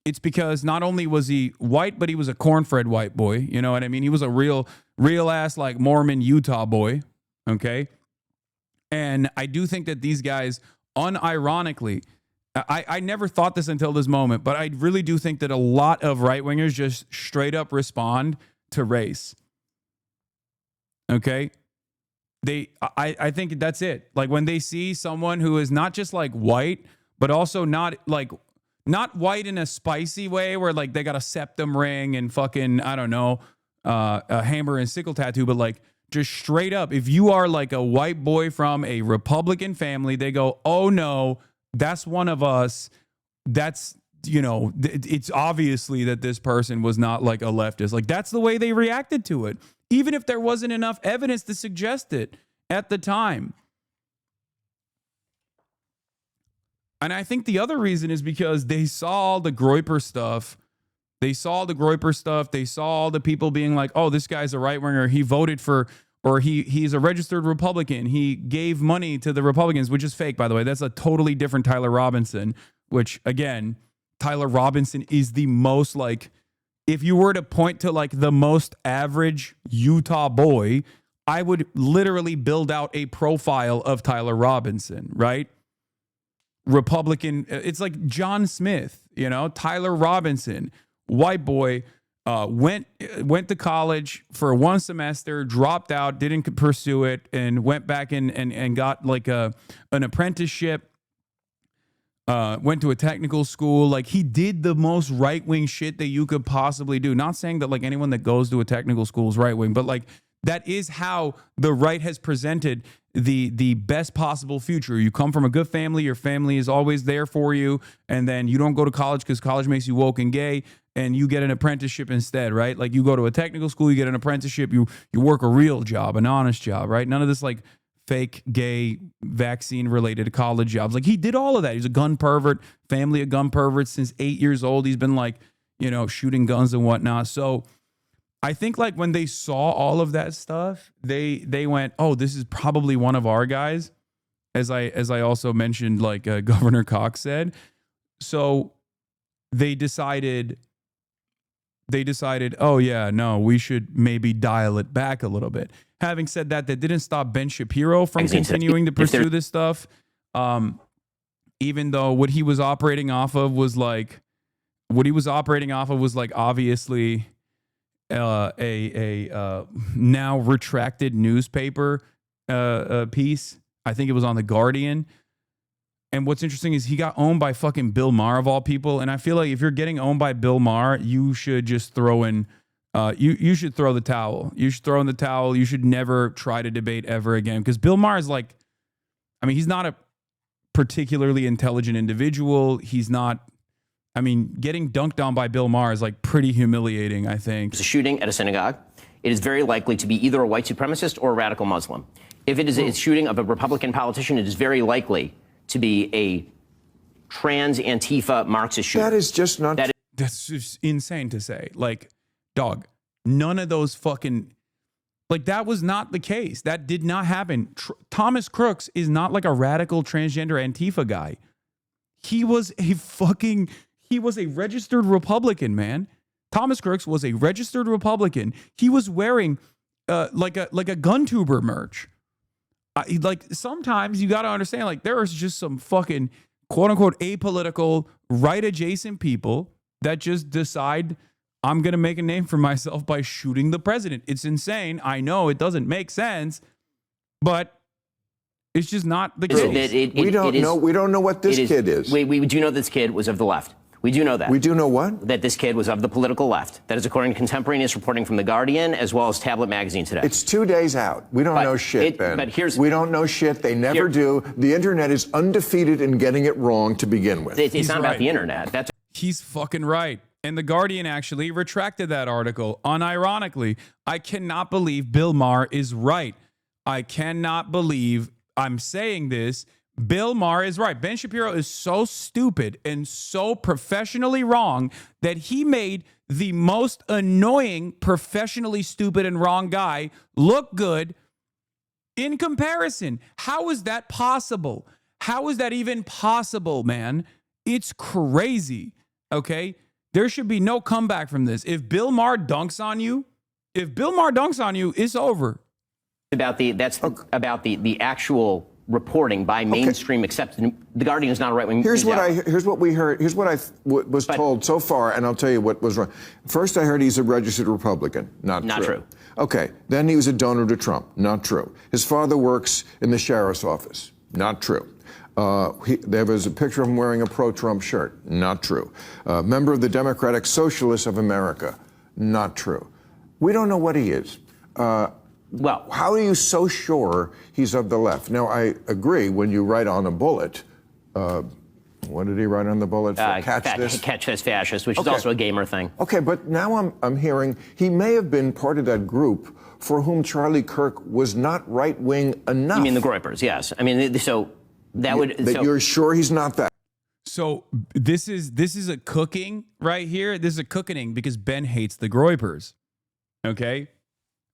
it's because not only was he white, but he was a corn-fed white boy. You know what I mean? He was a real ass like Mormon Utah boy. Okay. And I do think that these guys unironically, I never thought this until this moment, but I really do think that a lot of right-wingers just straight up respond to race. Okay? I think that's it. Like when they see someone who is not just like white, but also not white in a spicy way where like they got a septum ring and fucking, I don't know, a hammer and sickle tattoo, but like just straight up, if you are like a white boy from a Republican family, they go, oh no, that's one of us. That's, you know, it's obviously that this person was not like a leftist. Like that's the way they reacted to it, even if there wasn't enough evidence to suggest it at the time. And I think the other reason is because they saw the Groyper stuff. They saw all the people being like, oh, this guy's a right winger. He voted for, or he's a registered Republican. He gave money to the Republicans, which is fake, by the way. That's a totally different Tyler Robinson, which again, Tyler Robinson is the most like, if you were to point to like the most average Utah boy, I would literally build out a profile of Tyler Robinson, right? Republican. It's like John Smith, you know, Tyler Robinson, white boy, went to college for one semester, dropped out, didn't pursue it, and went back and got like an apprenticeship. went to a technical school. Like, he did the most right-wing shit that you could possibly do. Not saying that like anyone that goes to a technical school is right-wing, but like that is how the right has presented the best possible future. You come from a good family, your family is always there for you, and then you don't go to college because college makes you woke and gay, and you get an apprenticeship instead, right? Like, you go to a technical school, you get an apprenticeship, you work a real job, an honest job, right? None of this like fake gay vaccine related college jobs. Like, he did all of that. He's a gun pervert, family of gun perverts since 8 years old. He's been like, you know, shooting guns and whatnot. So I think like when they saw all of that stuff, they went, oh, this is probably one of our guys. As I also mentioned, like Governor Cox said. So they decided, oh yeah, no, we should maybe dial it back a little bit. Having said that, that didn't stop Ben Shapiro from continuing to pursue this stuff. Even though what he was operating off of was like obviously a now retracted newspaper piece. I think it was on The Guardian. And what's interesting is he got owned by fucking Bill Maher of all people. And I feel like if you're getting owned by Bill Maher, you should just throw in, you should throw the towel. You should throw in the towel. You should never try to debate ever again. Because Bill Maher is like, I mean, he's not a particularly intelligent individual. He's not, I mean, getting dunked on by Bill Maher is like pretty humiliating, I think. It's a shooting at a synagogue. It is very likely to be either a white supremacist or a radical Muslim. If it is a shooting of a Republican politician, it is very likely to be a trans Antifa Marxist shooter. That is just not. That's just insane to say. Like, dog, none of those fucking, like, that was not the case. That did not happen. Thomas Crooks is not like a radical transgender Antifa guy. He was a registered Republican, man. Thomas Crooks was a registered Republican. He was wearing like a gun tuber merch. Like, sometimes you got to understand, like, there is just some fucking quote unquote apolitical right adjacent people that just decide, I'm going to make a name for myself by shooting the president. It's insane. I know it doesn't make sense, but it's just not the case. We don't know what this kid is. We do know this kid was of the left. We do know that. We do know what? That this kid was of the political left. That is according to contemporaneous reporting from The Guardian as well as Tablet Magazine today. It's 2 days out. We don't know shit, Ben. But we don't know shit. They never do. The internet is undefeated in getting it wrong to begin with. It's not about the internet. He's fucking right. And The Guardian actually retracted that article. Unironically, I cannot believe Bill Maher is right. I cannot believe I'm saying this. Bill Maher is right. Ben Shapiro is so stupid and so professionally wrong that he made the most annoying, professionally stupid and wrong guy look good in comparison. How is that possible? How is that even possible, man? It's crazy, okay? There should be no comeback from this. If Bill Maher dunks on you, it's over. About the actual reporting by mainstream accepted. The Guardian is not a right-wing. Here's what we heard. Here's what I was told so far, and I'll tell you what was wrong. First, I heard he's a registered Republican. Not true. Okay. Then he was a donor to Trump. Not true. His father works in the sheriff's office. Not true. There was a picture of him wearing a pro-Trump shirt. Not true. Member of the Democratic Socialists of America. Not true. We don't know what he is. Well, how are you so sure he's of the left? Now, I agree when you write on a bullet, what did he write on the bullet? Catch this fascist, which is also a gamer thing. Okay, but now I'm hearing he may have been part of that group for whom Charlie Kirk was not right-wing enough. You mean the Groypers, yes. I mean, so that would... You're sure he's not that? So this is a cooking right here. This is a cooking because Ben hates the Groypers, okay?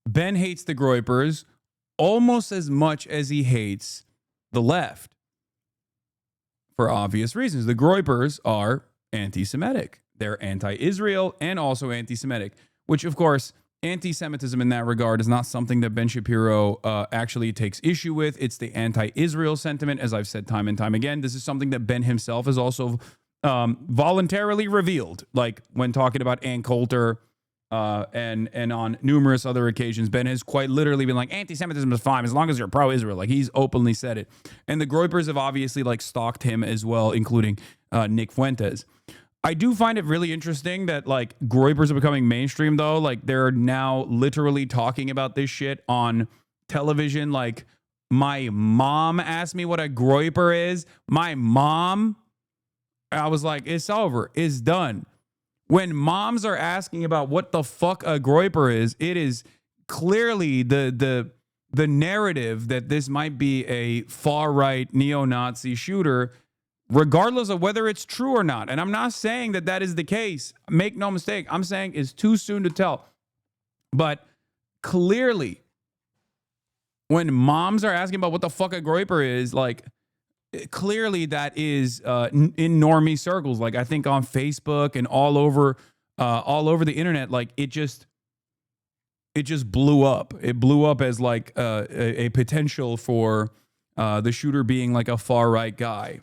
Ben hates the Groypers almost as much as he hates the left for obvious reasons. The Groypers are anti-Semitic. They're anti-Israel and also anti-Semitic, which, of course, anti-Semitism in that regard is not something that Ben Shapiro actually takes issue with. It's the anti-Israel sentiment, as I've said time and time again. This is something that Ben himself has also voluntarily revealed, like when talking about Ann Coulter and on numerous other occasions, Ben has quite literally been like, anti-Semitism is fine as long as you're pro-Israel. Like, he's openly said it. And the Groypers have obviously like stalked him as well, including Nick Fuentes. I do find it really interesting that like Groypers are becoming mainstream though. Like, they're now literally talking about this shit on television. Like, my mom asked me what a Groyper is. My mom, I was like, it's over. It's done. When moms are asking about what the fuck a Groyper is, it is clearly the narrative that this might be a far-right neo-Nazi shooter, regardless of whether it's true or not. And I'm not saying that that is the case. Make no mistake. I'm saying it's too soon to tell. But clearly, when moms are asking about what the fuck a Groyper is, like, clearly that is in normie circles. Like, I think on Facebook and all over the internet, like, it just blew up. It blew up as like a potential for the shooter being like a far right guy.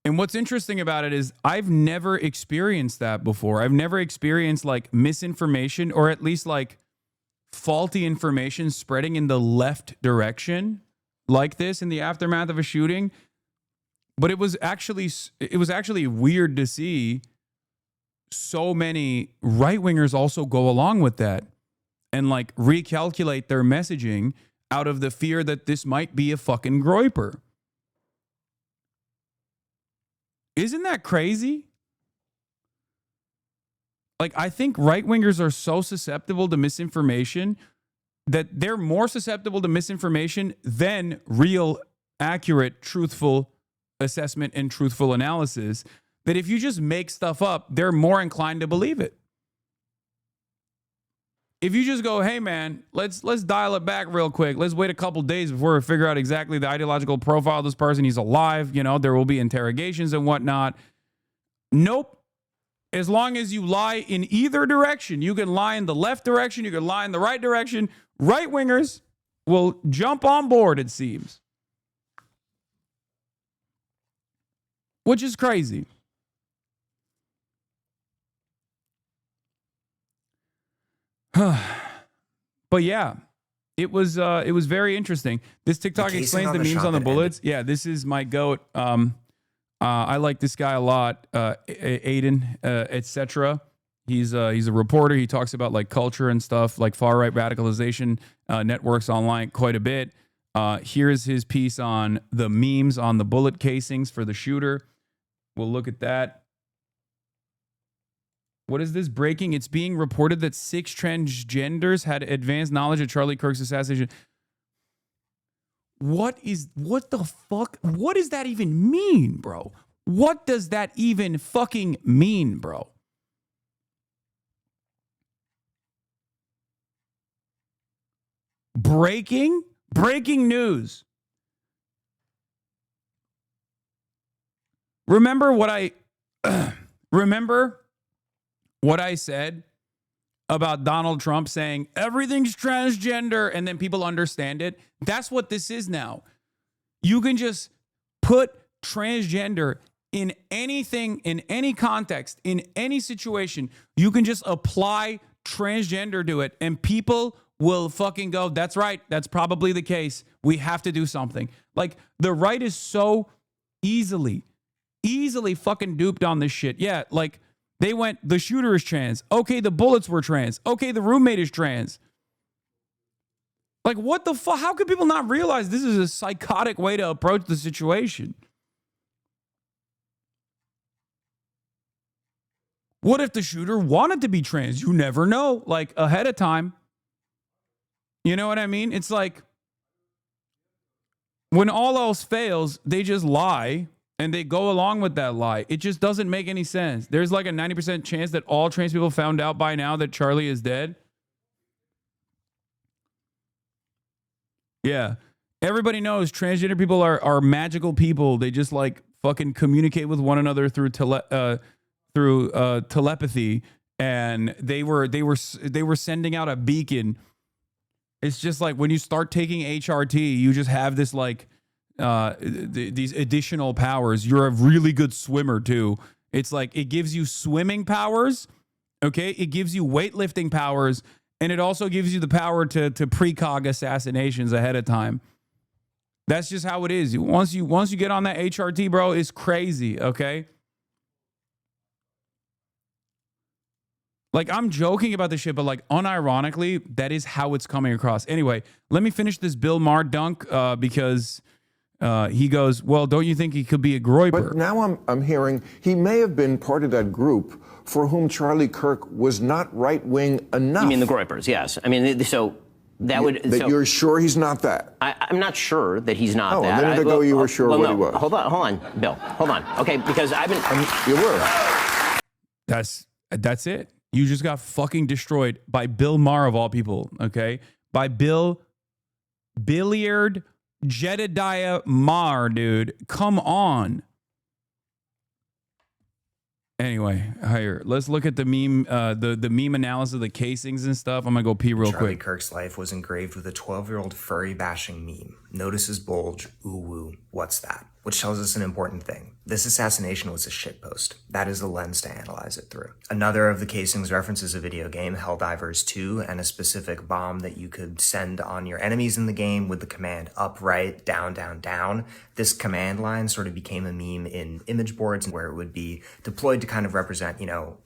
And what's interesting about it is I've never experienced that before. I've never experienced like misinformation, or at least like faulty information spreading in the left direction like this in the aftermath of a shooting. But it was actually weird to see so many right-wingers also go along with that and like recalculate their messaging out of the fear that this might be a fucking Groyper. Isn't that crazy? Like, I think right-wingers are so susceptible to misinformation that they're more susceptible to misinformation than real, accurate, truthful assessment and truthful analysis, that if you just make stuff up, they're more inclined to believe it. If you just go, hey man, let's dial it back real quick. Let's wait a couple days before we figure out exactly the ideological profile of this person. He's alive. You know, there will be interrogations and whatnot. Nope. As long as you lie in either direction, you can lie in the left direction, you can lie in the right direction. Right-wingers will jump on board, it seems. Which is crazy. But yeah, it was very interesting. This TikTok explains the memes on the bullets. Yeah, this is my goat. I like this guy a lot. Aiden, etc. He's a reporter. He talks about like culture and stuff, like far right radicalization networks online quite a bit. Here's his piece on the memes on the bullet casings for the shooter. We'll look at that. What is this breaking? It's being reported that 6 transgenders had advanced knowledge of Charlie Kirk's assassination. What the fuck? What does that even mean, bro? What does that even fucking mean, bro? Breaking news. Remember what I said about Donald Trump saying everything's transgender and then people understand it? That's what this is now. You can just put transgender in anything, in any context, in any situation. You can just apply transgender to it and people will fucking go, that's right, that's probably the case. We have to do something. Like, the right is so easily fucking duped on this shit. Yeah, like, they went, the shooter is trans. Okay, the bullets were trans. Okay, the roommate is trans. Like, what the fuck? How could people not realize this is a psychotic way to approach the situation? What if the shooter wanted to be trans? You never know, like, ahead of time. You know what I mean? It's like, when all else fails, they just lie. And they go along with that lie. It just doesn't make any sense. There's like a 90% chance that all trans people found out by now that Charlie is dead. Yeah. Everybody knows transgender people are magical people. They just like fucking communicate with one another through telepathy. And they were sending out a beacon. It's just like when you start taking HRT, you just have this like these additional powers. You're a really good swimmer too. It's like it gives you swimming powers, Okay, it gives you weightlifting powers, and it also gives you the power to precog assassinations ahead of time. That's just how it is. Once you get on that HRT, bro, it's crazy. Okay. Like, I'm joking about this shit, but like unironically, that is how it's coming across. Anyway, let me finish this Bill Maher dunk because he goes, well, don't you think he could be a groyper? But now I'm hearing he may have been part of that group for whom Charlie Kirk was not right-wing enough. You mean the groypers? Yes. I mean, so that would. That you're sure he's not that? I'm not sure that he's not that. A minute ago you were sure what he was. Hold on, Bill. Hold on. Okay, because I've been. You were. That's it. You just got fucking destroyed by Bill Maher of all people. Okay, by Billiard Jedediah Maher, dude. Come on. Anyway, here, let's look at the meme, the meme analysis of the casings and stuff. I'm gonna go pee real quick. Charlie Kirk's life was engraved with a 12-year-old furry bashing meme. Notice his bulge, ooh woo, what's that? Which tells us an important thing. This assassination was a shitpost. That is the lens to analyze it through. Another of the casings references a video game, Helldivers 2, and a specific bomb that you could send on your enemies in the game with the command up, right, down, down, down. This command line sort of became a meme in image boards where it would be deployed to kind of represent,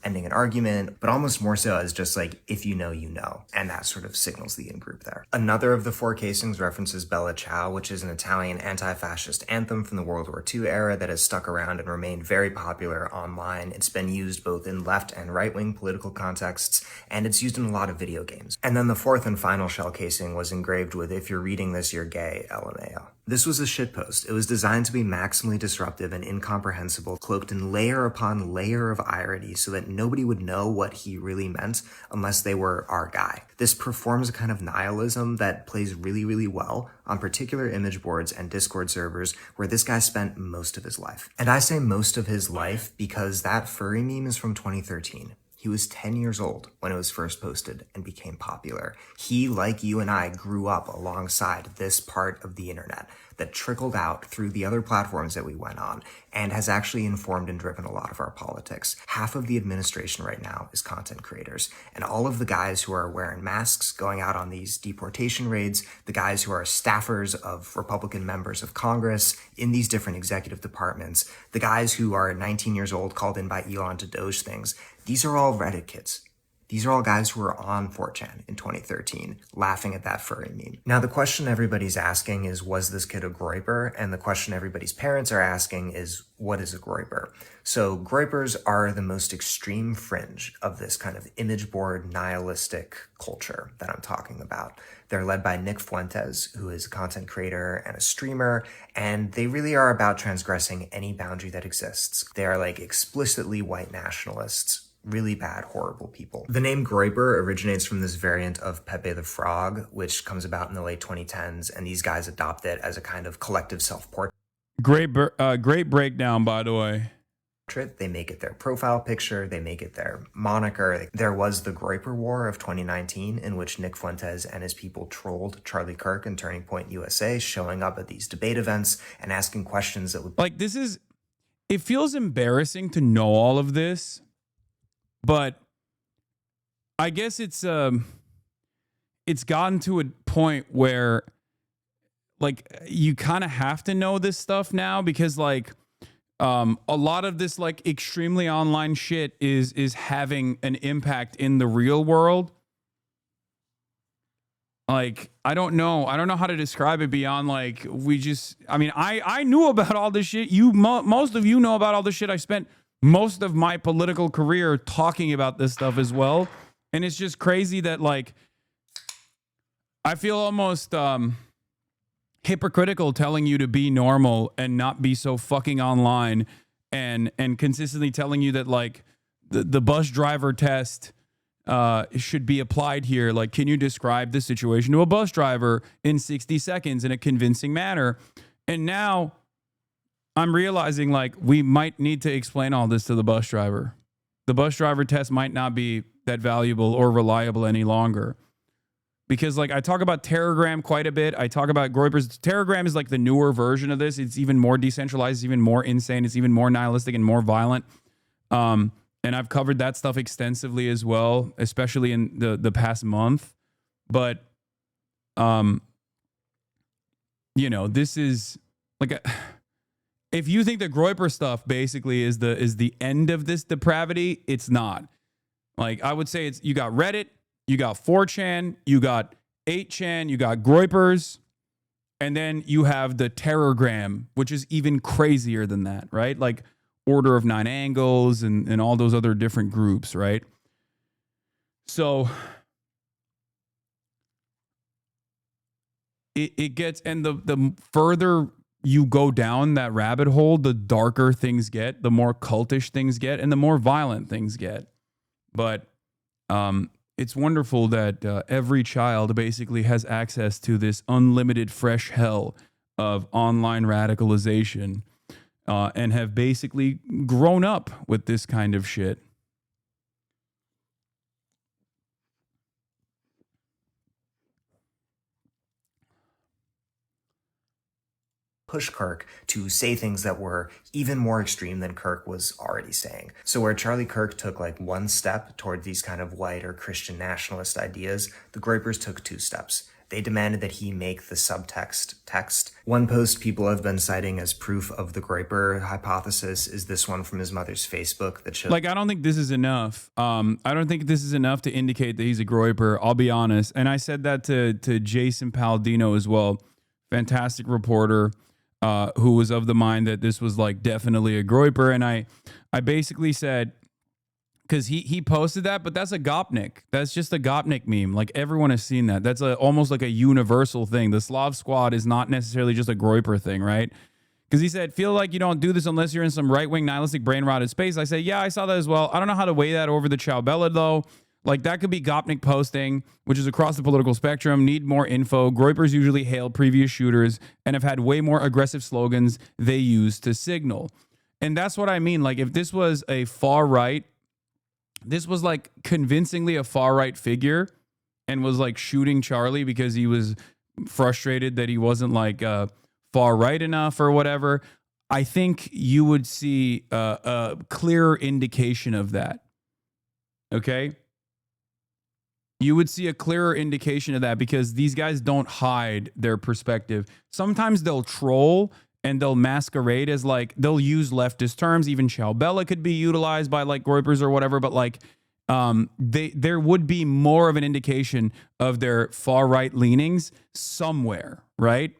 ending an argument, but almost more so as just like, if you know, you know. And that sort of signals the in-group there. Another of the 4 casings references Bella Ciao, which is an Italian anti-fascist anthem from the World War II era that has stuck around and remained very popular online. It's been used both in left and right-wing political contexts, and it's used in a lot of video games. And then the 4th and final shell casing was engraved with, if you're reading this, you're gay, LMAO. This was a shitpost. It was designed to be maximally disruptive and incomprehensible, cloaked in layer upon layer of irony so that nobody would know what he really meant unless they were our guy. This performs a kind of nihilism that plays really, really well on particular image boards and Discord servers where this guy spent most of his life. And I say most of his life because that furry meme is from 2013. He was 10 years old when it was first posted and became popular. He, like you and I, grew up alongside this part of the internet that trickled out through the other platforms that we went on and has actually informed and driven a lot of our politics. Half of the administration right now is content creators, and all of the guys who are wearing masks, going out on these deportation raids, the guys who are staffers of Republican members of Congress in these different executive departments, the guys who are 19 years old called in by Elon to Doge things, these are all Reddit kids. These are all guys who were on 4chan in 2013, laughing at that furry meme. Now, the question everybody's asking is, was this kid a groyper? And the question everybody's parents are asking is, what is a groyper? So groypers are the most extreme fringe of this kind of image board nihilistic culture that I'm talking about. They're led by Nick Fuentes, who is a content creator and a streamer, and they really are about transgressing any boundary that exists. They are like explicitly white nationalists, really bad, horrible people. The name groyper originates from this variant of Pepe the Frog, which comes about in the late 2010s, and these guys adopt it as a kind of collective self-portrait. Great breakdown, by the way. They make it their profile picture, they make it their moniker. There was the Groyper War of 2019, in which Nick Fuentes and his people trolled Charlie Kirk and Turning Point USA, showing up at these debate events and asking questions that would... It feels embarrassing to know all of this, but I guess it's gotten to a point where you kind of have to know this stuff now because a lot of this extremely online shit is having an impact in the real world. I don't know how to describe it beyond I knew about all this shit. Most of you know about all this shit. I spent most of my political career talking about this stuff as well. And it's just crazy that I feel almost hypocritical telling you to be normal and not be so fucking online and consistently telling you that the bus driver test should be applied here. Can you describe the situation to a bus driver in 60 seconds in a convincing manner? And now I'm realizing we might need to explain all this to the bus driver. The bus driver test might not be that valuable or reliable any longer. Because I talk about Telegram quite a bit. I talk about groypers. Telegram is the newer version of this. It's even more decentralized, it's even more insane, it's even more nihilistic and more violent. And and I've covered that stuff extensively as well, especially in the past month. But, you know, this is like if you think the Groyper stuff basically is the end of this depravity, it's not. Like, I would say you got Reddit, you got 4chan, you got 8chan, you got Groypers, and then you have the Terrorgram, which is even crazier than that, right? Like Order of Nine Angles and all those other different groups, right? So it gets, and the further you go down that rabbit hole, the darker things get, the more cultish things get, and the more violent things get. But it's wonderful that every child basically has access to this unlimited fresh hell of online radicalization and have basically grown up with this kind of shit. Push Kirk to say things that were even more extreme than Kirk was already saying. So where Charlie Kirk took like one step toward these kind of white or Christian nationalist ideas, the Groypers took 2 steps. They demanded that he make the subtext text. One post people have been citing as proof of the Groyper hypothesis is this one from his mother's Facebook that shows... Like, I don't think this is enough. I don't think this is enough to indicate that he's a Groyper, I'll be honest. And I said that to Jason Palladino as well. Fantastic reporter. Who was of the mind that this was like definitely a Groyper. And I basically said, because he posted that, but that's a Gopnik. That's just a Gopnik meme. Like, everyone has seen that. That's almost like a universal thing. The Slav Squad is not necessarily just a Groyper thing, right? Because he said, feel like you don't do this unless you're in some right-wing nihilistic brain-rotted space. I say, yeah, I saw that as well. I don't know how to weigh that over the Ciao Bella, though. Like, that could be Gopnik posting, which is across the political spectrum. Need more info. Groypers usually hail previous shooters and have had way more aggressive slogans they use to signal. And that's what I mean. Like, if this was a far right, this was like convincingly a far right figure and was like shooting Charlie because he was frustrated that he wasn't like far right enough or whatever, I think you would see a clearer indication of that. Okay? You would see a clearer indication of that because these guys don't hide their perspective. Sometimes they'll troll and they'll masquerade as like, they'll use leftist terms. Even Ciao Bella could be utilized by like Groypers or whatever, but like there would be more of an indication of their far right leanings somewhere, right?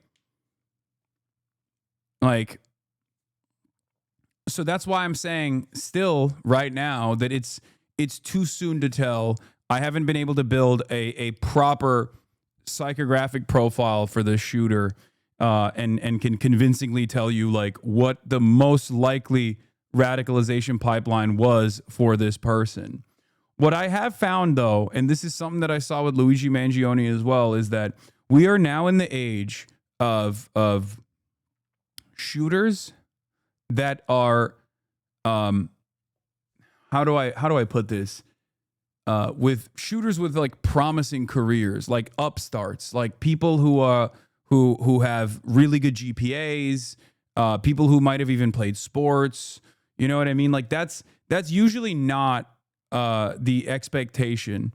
Like, so that's why I'm saying still right now that it's too soon to tell. I haven't been able to build a proper psychographic profile for the shooter and can convincingly tell you like what the most likely radicalization pipeline was for this person. What I have found, though, and this is something that I saw with Luigi Mangione as well, is that we are now in the age of shooters that are how do I put this? With shooters with like promising careers, like upstarts, like people who have really good GPAs, people who might have even played sports. You know what I mean? Like that's usually not the expectation.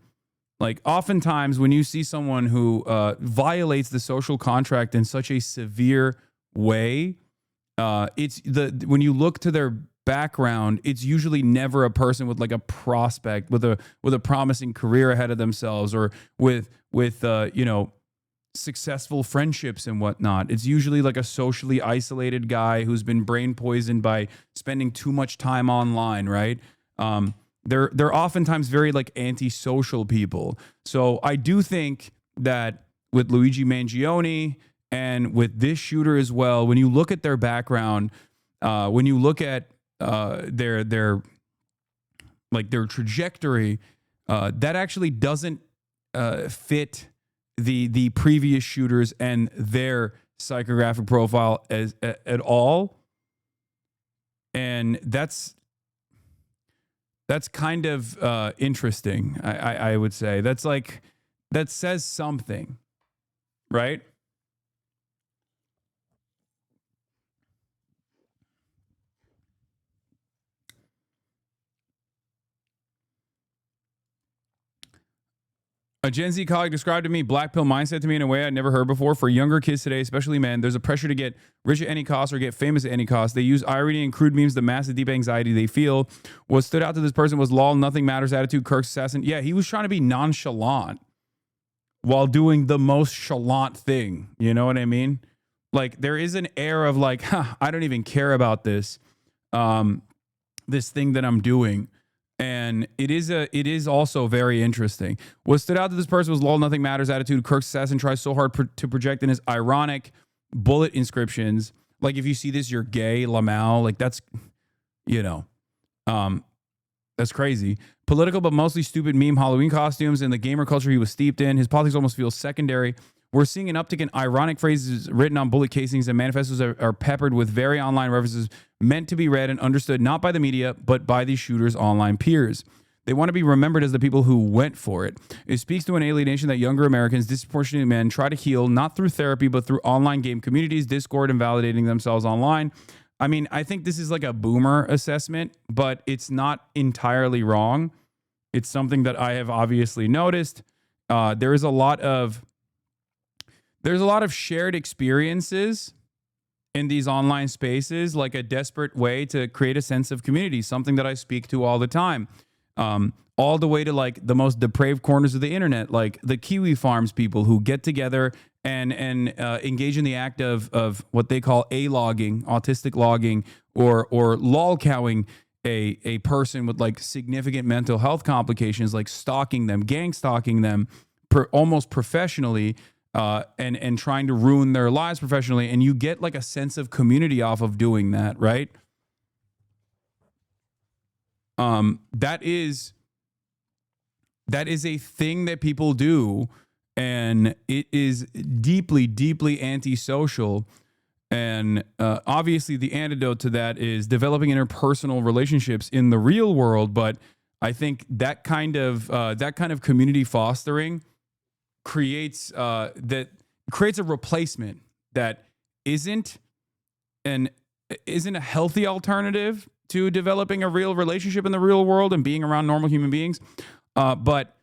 Like oftentimes when you see someone who violates the social contract in such a severe way, when you look to their background, it's usually never a person with like a prospect with a promising career ahead of themselves or with successful friendships and whatnot. It's usually like a socially isolated guy who's been brain poisoned by spending too much time online, right? They're oftentimes very like antisocial people. So I do think that with Luigi Mangione and with this shooter as well, when you look at their background, when you look at their trajectory, that actually doesn't fit the previous shooters and their psychographic profile at all, and that's kind of interesting. I would say that says something, right? A Gen Z colleague described to me black pill mindset to me in a way I'd never heard before. For younger kids today, especially men, there's a pressure to get rich at any cost or get famous at any cost. They use irony and crude memes to mask the deep anxiety they feel. What stood out to this person was lol, nothing matters attitude, KIRK's assassin. Yeah, he was trying to be nonchalant while doing the most chalant thing. You know what I mean? Like, there is an air of like, I don't even care about this, this thing that I'm doing. And it is also very interesting. What stood out to this person was lol, nothing matters attitude. KIRK's assassin tries so hard to project in his ironic bullet inscriptions. Like, if you see this, you're gay, Lamau. Like, that's, you know, that's crazy. Political, but mostly stupid meme Halloween costumes and the gamer culture he was steeped in. His politics almost feel secondary. We're seeing an uptick in ironic phrases written on bullet casings, and manifestos are peppered with very online references meant to be read and understood not by the media, but by these shooters' online peers. They want to be remembered as the people who went for it. It speaks to an alienation that younger Americans, disproportionately men, try to heal not through therapy, but through online game communities, Discord, and validating themselves online. I mean, I think this is like a boomer assessment, but it's not entirely wrong. It's something that I have obviously noticed. There's a lot of shared experiences in these online spaces, like a desperate way to create a sense of community, something that I speak to all the time, all the way to like the most depraved corners of the internet, like the Kiwi Farms people who get together and engage in the act of what they call A-logging, autistic logging, or lolcowing a person with like significant mental health complications, like stalking them, gang stalking them, almost professionally, and trying to ruin their lives professionally. And you get like a sense of community off of doing that, right? That is a thing that people do, and it is deeply, deeply antisocial. And obviously the antidote to that is developing interpersonal relationships in the real world. But I think that kind of community fostering creates a replacement that isn't a healthy alternative to developing a real relationship in the real world and being around normal human beings, but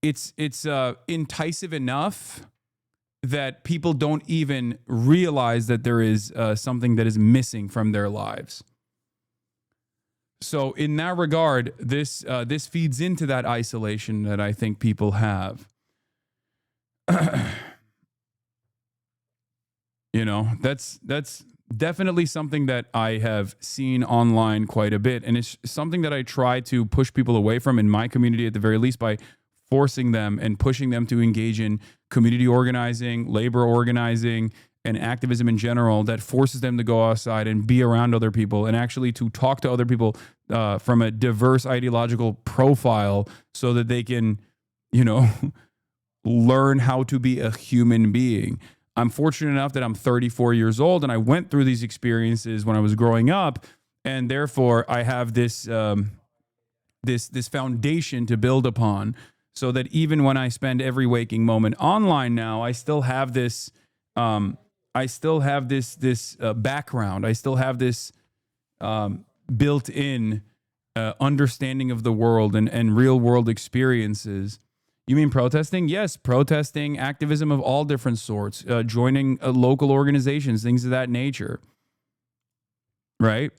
it's enticing enough that people don't even realize that there is something that is missing from their lives. So in that regard, this feeds into that isolation that I think people have. You know, that's definitely something that I have seen online quite a bit. And it's something that I try to push people away from in my community, at the very least, by forcing them and pushing them to engage in community organizing, labor organizing, and activism in general that forces them to go outside and be around other people and actually to talk to other people from a diverse ideological profile so that they can, you know, learn how to be a human being. I'm fortunate enough that I'm 34 years old and I went through these experiences when I was growing up, and therefore I have this this foundation to build upon, so that even when I spend every waking moment online now, I still have this background. I still have this built-in understanding of the world and real world experiences. You mean protesting? Yes, protesting, activism of all different sorts, joining local organizations, things of that nature, right?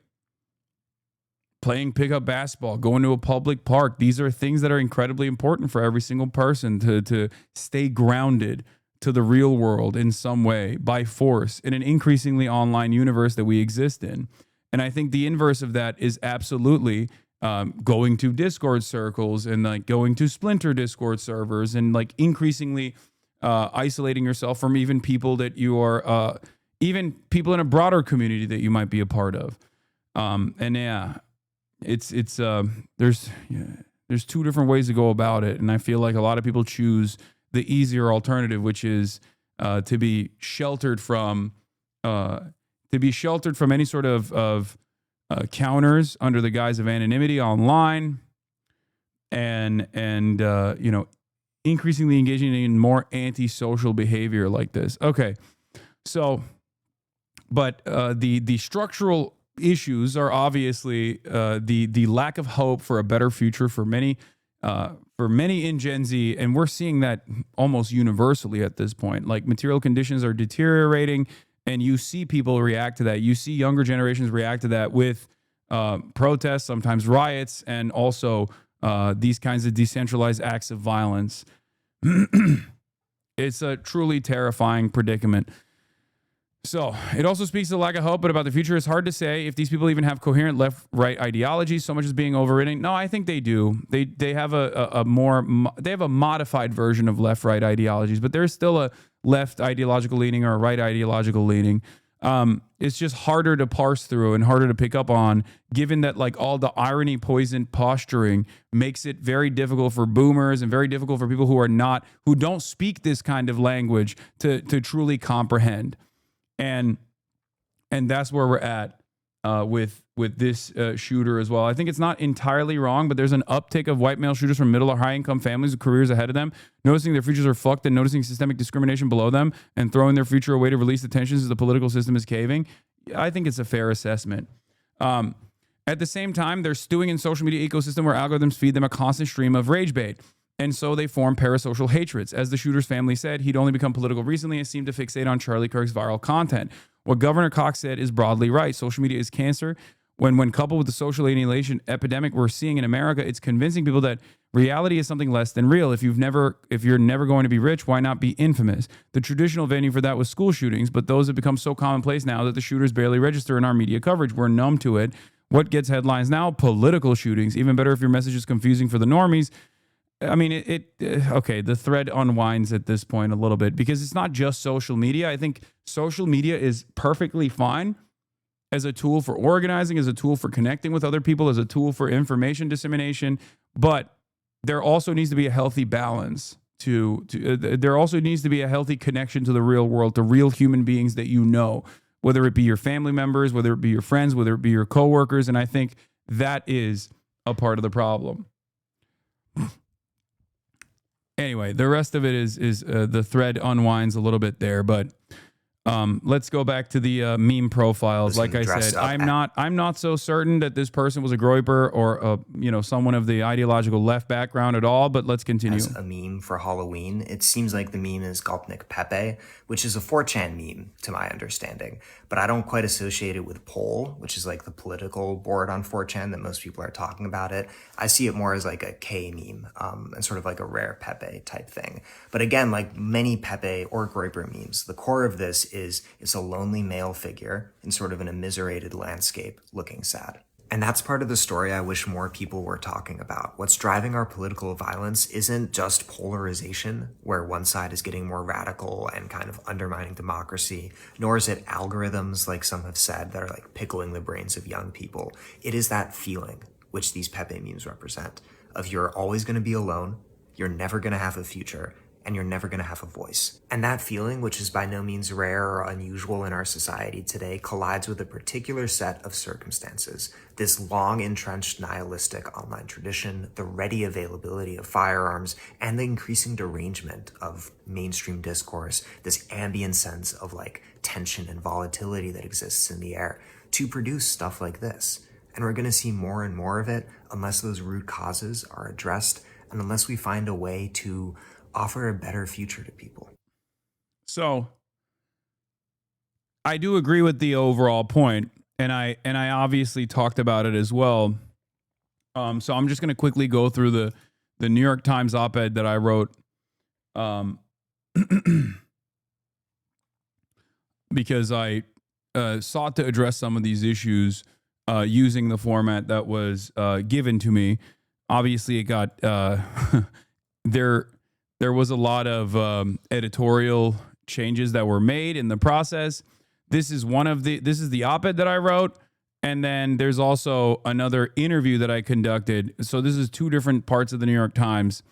Playing pickup basketball, going to a public park. These are things that are incredibly important for every single person to stay grounded to the real world in some way by force in an increasingly online universe that we exist in. And I think the inverse of that is absolutely going to Discord circles and like going to splinter Discord servers and like increasingly isolating yourself from even people that you are, even people in a broader community that you might be a part of. And yeah, there's two different ways to go about it. And I feel like a lot of people choose the easier alternative, which is to be sheltered from any sort of counters under the guise of anonymity online, and you know, increasingly engaging in more antisocial behavior like this. Okay, so, but the structural issues are obviously the lack of hope for a better future for many for many in Gen Z, and we're seeing that almost universally at this point. Like, material conditions are deteriorating, and you see people react to that. You see younger generations react to that with protests, sometimes riots, and also these kinds of decentralized acts of violence. It's a truly terrifying predicament. So it also speaks to the lack of hope, but about the future, it's hard to say if these people even have coherent left-right ideologies. So much is being overridden. No, I think they do. They have a modified version of left-right ideologies, but there's still a left ideological leaning or a right ideological leaning. It's just harder to parse through and harder to pick up on, given that like all the irony poisoned posturing makes it very difficult for boomers and very difficult for people who don't speak this kind of language to truly comprehend. And that's where we're at with this shooter as well. I think it's not entirely wrong, but there's an uptick of white male shooters from middle or high income families with careers ahead of them, noticing their futures are fucked and noticing systemic discrimination below them and throwing their future away to release the tensions as the political system is caving. I think it's a fair assessment. At the same time, they're stewing in social media ecosystem where algorithms feed them a constant stream of rage bait. And so they form parasocial hatreds. As the shooter's family said, he'd only become political recently and seemed to fixate on Charlie Kirk's viral content. What Governor Cox said is broadly right. Social media is cancer. When coupled with the social alienation epidemic we're seeing in America, it's convincing people that reality is something less than real. If you're never going to be rich, why not be infamous? The traditional venue for that was school shootings, but those have become so commonplace now that the shooters barely register in our media coverage. We're numb to it. What gets headlines now? Political shootings. Even better if your message is confusing for the normies. I mean, okay, the thread unwinds at this point a little bit because it's not just social media. I think social media is perfectly fine as a tool for organizing, as a tool for connecting with other people, as a tool for information dissemination. But there also needs to be a healthy balance there also needs to be a healthy connection to the real world, to real human beings that you know, whether it be your family members, whether it be your friends, whether it be your coworkers. And I think that is a part of the problem. Anyway, the rest of it is the thread unwinds a little bit there, but let's go back to the meme profiles. Like I said, I'm not so certain that this person was a groyper or someone of the ideological left background at all. But let's continue. As a meme for Halloween, it seems like the meme is Gopnik Pepe, which is a 4chan meme to my understanding. But I don't quite associate it with Poll, which is like the political board on 4chan that most people are talking about it. I see it more as like a K meme and sort of like a rare Pepe type thing. But again, like many Pepe or groyper memes, the core of this is it's a lonely male figure in sort of an immiserated landscape looking sad. And that's part of the story I wish more people were talking about. What's driving our political violence isn't just polarization, where one side is getting more radical and kind of undermining democracy, nor is it algorithms, like some have said, that are like pickling the brains of young people. It is that feeling, which these Pepe memes represent, of you're always going to be alone, you're never going to have a future, and you're never going to have a voice. And that feeling, which is by no means rare or unusual in our society today, collides with a particular set of circumstances. This long entrenched nihilistic online tradition, the ready availability of firearms, and the increasing derangement of mainstream discourse, this ambient sense of like tension and volatility that exists in the air to produce stuff like this. And we're going to see more and more of it unless those root causes are addressed and unless we find a way to offer a better future to people. So I do agree with the overall point, and I obviously talked about it as well. So I'm just going to quickly go through the New York Times op-ed that I wrote, because I sought to address some of these issues using the format that was given to me. Obviously, it got there was a lot of editorial changes that were made in the process. This is the op-ed that I wrote. And then there's also another interview that I conducted. So this is two different parts of the New York Times.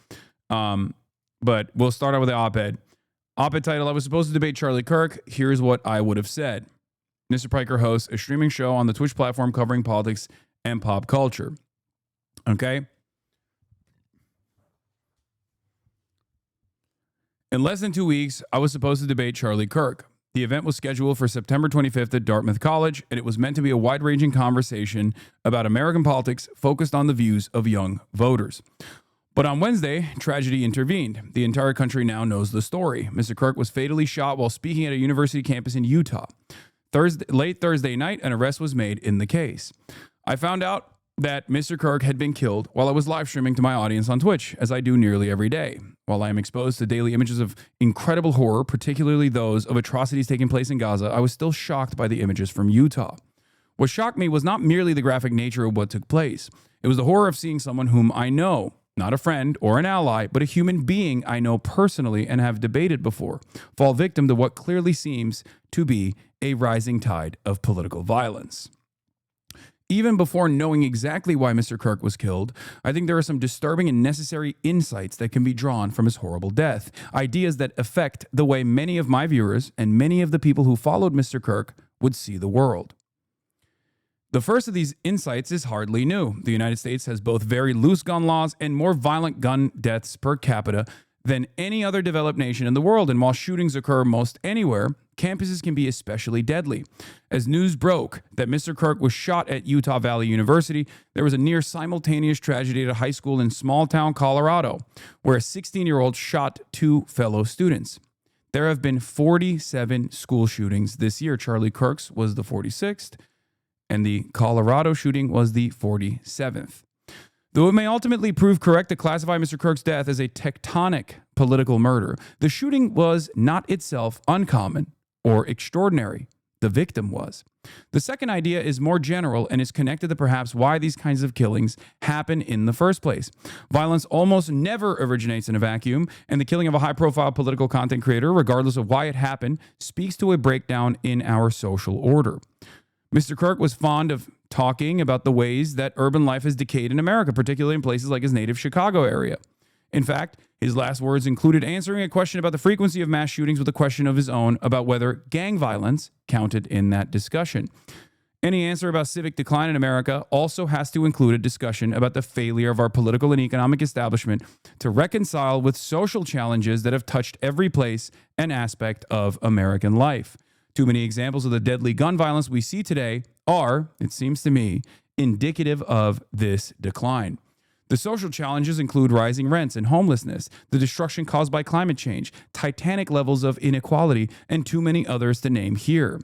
But we'll start out with the op-ed. Op-ed title: I was supposed to debate Charlie Kirk. Here's what I would have said. Mr. Piker hosts a streaming show on the Twitch platform covering politics and pop culture. Okay. In less than 2 weeks, I was supposed to debate Charlie Kirk. The event was scheduled for September 25th at Dartmouth College, and it was meant to be a wide-ranging conversation about American politics focused on the views of young voters. But on Wednesday, tragedy intervened. The entire country now knows the story. Mr. Kirk was fatally shot while speaking at a university campus in Utah. Late Thursday night, an arrest was made in the case. I found out that Mr. Kirk had been killed while I was live streaming to my audience on Twitch, as I do nearly every day. While I am exposed to daily images of incredible horror, particularly those of atrocities taking place in Gaza, I was still shocked by the images from Utah. What shocked me was not merely the graphic nature of what took place. It was the horror of seeing someone whom I know, not a friend or an ally, but a human being I know personally and have debated before, fall victim to what clearly seems to be a rising tide of political violence. Even before knowing exactly why Mr. Kirk was killed, I think there are some disturbing and necessary insights that can be drawn from his horrible death, ideas that affect the way many of my viewers and many of the people who followed Mr. Kirk would see the world. The first of these insights is hardly new. The United States has both very loose gun laws and more violent gun deaths per capita than any other developed nation in the world, and while shootings occur most anywhere, campuses can be especially deadly. As news broke that Mr. Kirk was shot at Utah Valley University, there was a near simultaneous tragedy at a high school in small-town Colorado, where a 16-year-old shot 2 fellow students. There have been 47 school shootings this year. Charlie Kirk's was the 46th, and the Colorado shooting was the 47th. Though it may ultimately prove correct to classify Mr. Kirk's death as a tectonic political murder, the shooting was not itself uncommon or extraordinary. The victim was. The second idea is more general and is connected to perhaps why these kinds of killings happen in the first place. Violence almost never originates in a vacuum, and the killing of a high-profile political content creator, regardless of why it happened, speaks to a breakdown in our social order. Mr. Kirk was fond of talking about the ways that urban life has decayed in America, particularly in places like his native Chicago area. In fact, his last words included answering a question about the frequency of mass shootings with a question of his own about whether gang violence counted in that discussion. Any answer about civic decline in America also has to include a discussion about the failure of our political and economic establishment to reconcile with social challenges that have touched every place and aspect of American life. Too many examples of the deadly gun violence we see today are, it seems to me, indicative of this decline. The social challenges include rising rents and homelessness, the destruction caused by climate change, titanic levels of inequality, and too many others to name here.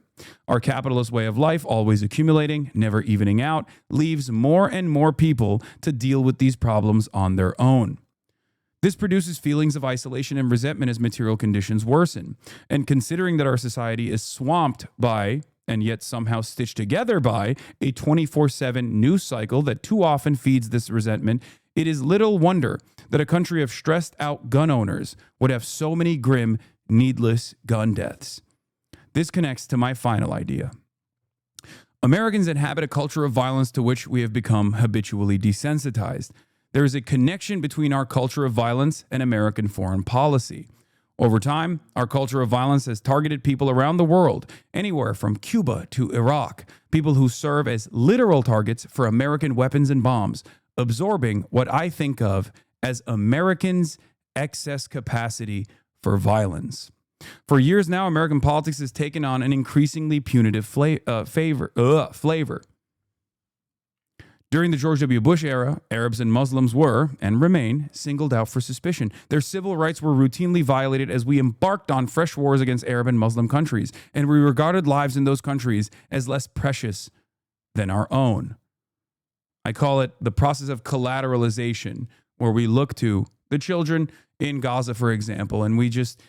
Our capitalist way of life, always accumulating, never evening out, leaves more and more people to deal with these problems on their own. This produces feelings of isolation and resentment as material conditions worsen. And considering that our society is swamped by, and yet somehow stitched together by, a 24/7 news cycle that too often feeds this resentment, it is little wonder that a country of stressed out gun owners would have so many grim, needless gun deaths. This connects to my final idea. Americans inhabit a culture of violence to which we have become habitually desensitized. There is a connection between our culture of violence and American foreign policy. Over time, our culture of violence has targeted people around the world, anywhere from Cuba to Iraq, people who serve as literal targets for American weapons and bombs, absorbing what I think of as Americans' excess capacity for violence. For years now, American politics has taken on an increasingly punitive flavor. During the George W. Bush era, Arabs and Muslims were, and remain, singled out for suspicion. Their civil rights were routinely violated as we embarked on fresh wars against Arab and Muslim countries, and we regarded lives in those countries as less precious than our own. I call it the process of collateralization, where we look to the children in Gaza, for example, and we just,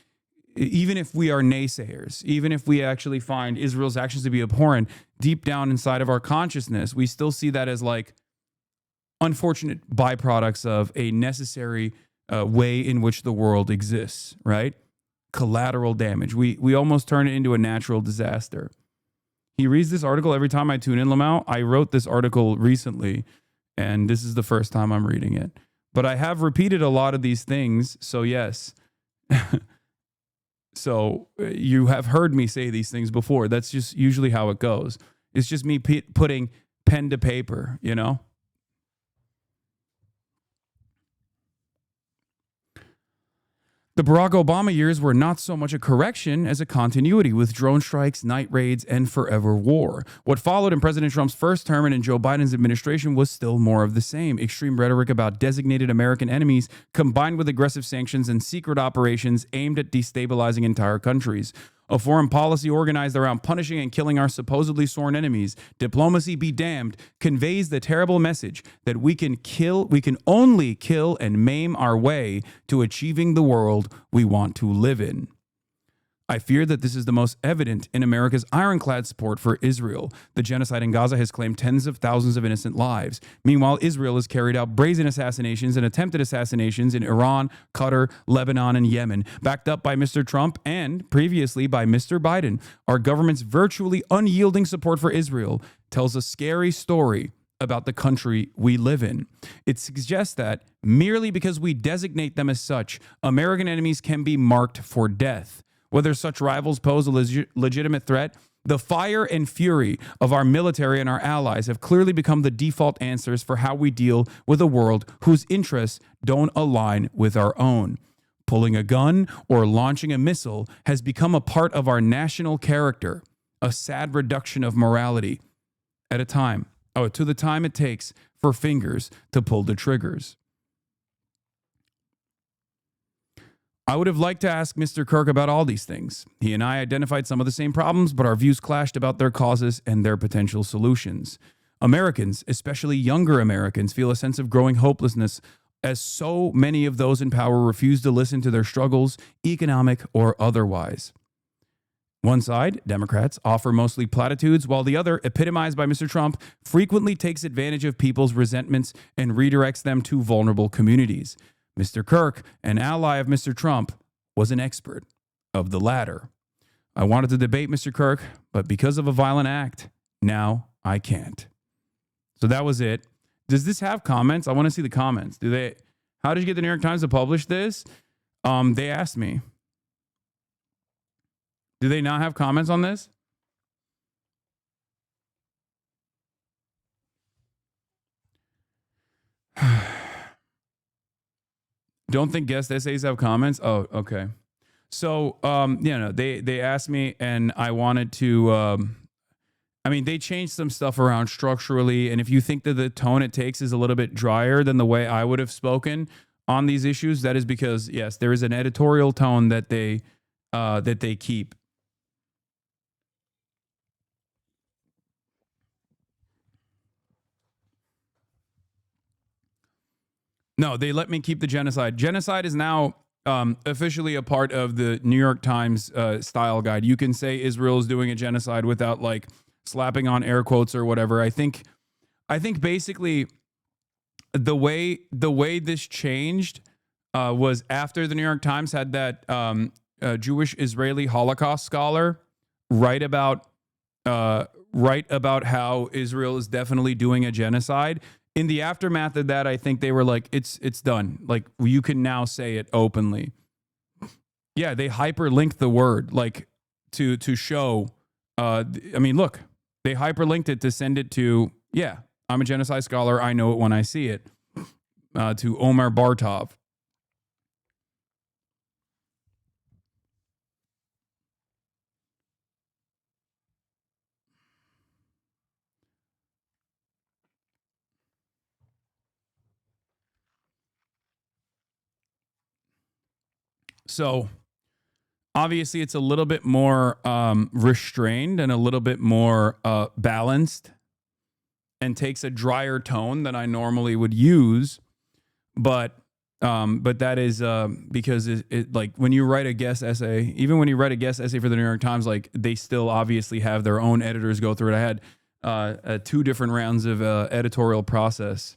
even if we are naysayers, even if we actually find Israel's actions to be abhorrent, deep down inside of our consciousness, we still see that as like unfortunate byproducts of a necessary way in which the world exists, right? Collateral damage. We almost turn it into a natural disaster. He reads this article every time I tune in, Lamau. I wrote this article recently, and this is the first time I'm reading it. But I have repeated a lot of these things, so yes. So you have heard me say these things before. That's just usually how it goes. It's just me putting pen to paper, you know? The Barack Obama years were not so much a correction as a continuity, with drone strikes, night raids, and forever war. What followed in President Trump's first term and in Joe Biden's administration was still more of the same. Extreme rhetoric about designated American enemies combined with aggressive sanctions and secret operations aimed at destabilizing entire countries. A foreign policy organized around punishing and killing our supposedly sworn enemies, diplomacy be damned, conveys the terrible message that we can only kill and maim our way to achieving the world we want to live in. I fear that this is the most evident in America's ironclad support for Israel. The genocide in Gaza has claimed tens of thousands of innocent lives. Meanwhile, Israel has carried out brazen assassinations and attempted assassinations in Iran, Qatar, Lebanon, and Yemen, backed up by Mr. Trump and previously by Mr. Biden. Our government's virtually unyielding support for Israel tells a scary story about the country we live in. It suggests that merely because we designate them as such, American enemies can be marked for death. Whether such rivals pose a legitimate threat, the fire and fury of our military and our allies have clearly become the default answers for how we deal with a world whose interests don't align with our own. Pulling a gun or launching a missile has become a part of our national character, a sad reduction of morality to the time it takes for fingers to pull the triggers. I would have liked to ask Mr. KIRK about all these things. He and I identified some of the same problems, but our views clashed about their causes and their potential solutions. Americans, especially younger Americans, feel a sense of growing hopelessness as so many of those in power refuse to listen to their struggles, economic or otherwise. One side, Democrats, offer mostly platitudes, while the other, epitomized by Mr. Trump, frequently takes advantage of people's resentments and redirects them to vulnerable communities. Mr. KIRK, an ally of Mr. Trump, was an expert of the latter. I wanted to debate Mr. KIRK, but because of a violent act, now I can't. So that was it. Does this have comments? I want to see the comments. How did you get the New York Times to publish this? They asked me. Do they not have comments on this? Don't think guest essays have comments? Oh, okay. So, they asked me and I wanted to, they changed some stuff around structurally. And if you think that the tone it takes is a little bit drier than the way I would have spoken on these issues, that is because, yes, there is an editorial tone that they keep. No, they let me keep the genocide. Genocide is now officially a part of the New York Times style guide. You can say Israel is doing a genocide without like slapping on air quotes or whatever. I think basically the way this changed was after the New York Times had that Jewish Israeli Holocaust scholar write about how Israel is definitely doing a genocide. In the aftermath of that, I think they were like, it's done. Like, you can now say it openly. Yeah, they hyperlinked the word, like, to show, look, they hyperlinked it to send it to, yeah, I'm a genocide scholar, I know it when I see it, to Omar Bartov. So obviously it's a little bit more restrained and a little bit more balanced and takes a drier tone than I normally would use. But that is because it like when you write a guest essay, even when you write a guest essay for the New York Times, like they still obviously have their own editors go through it. I had 2 different rounds of editorial process.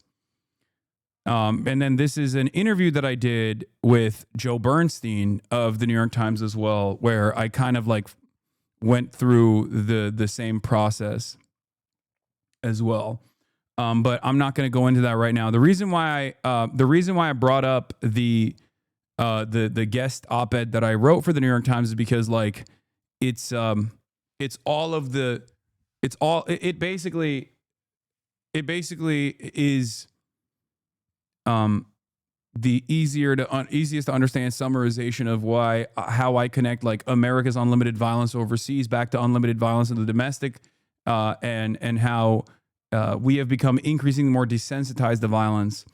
And then this is an interview that I did with Joe Bernstein of the New York Times as well, where I kind of like went through the same process as well. But I'm not going to go into that right now. The reason why I brought up the guest op-ed that I wrote for the New York Times is because like it basically is the easiest to understand summarization of how I connect like America's unlimited violence overseas back to unlimited violence in the domestic, and how we have become increasingly more desensitized to violence,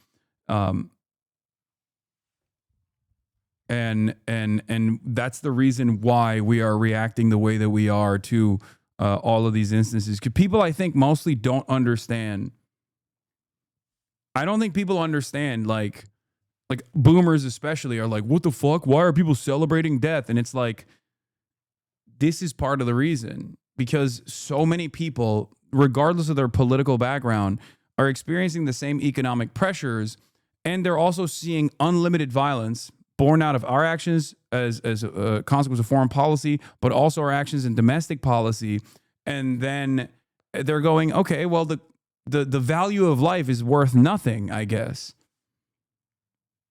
and that's the reason why we are reacting the way that we are to all of these instances. Because people, I think, mostly don't understand. I don't think people understand, like boomers especially are like, what the fuck? Why are people celebrating death? And it's like, this is part of the reason, because so many people, regardless of their political background, are experiencing the same economic pressures, and they're also seeing unlimited violence born out of our actions as a consequence of foreign policy, but also our actions in domestic policy. And then they're going, okay, well, the value of life is worth nothing, I guess.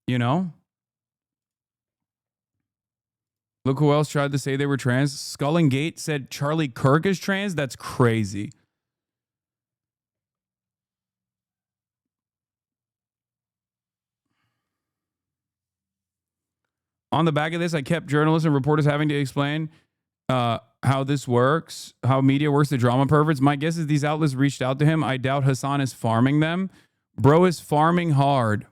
You know? Look who else tried to say they were trans. Skull and Gate said Charlie Kirk is trans. That's crazy. On the back of this, I kept journalists and reporters having to explain how this works, how media works, the drama perverts. My guess is these outlets reached out to him. I doubt Hasan is farming them. Bro is farming hard.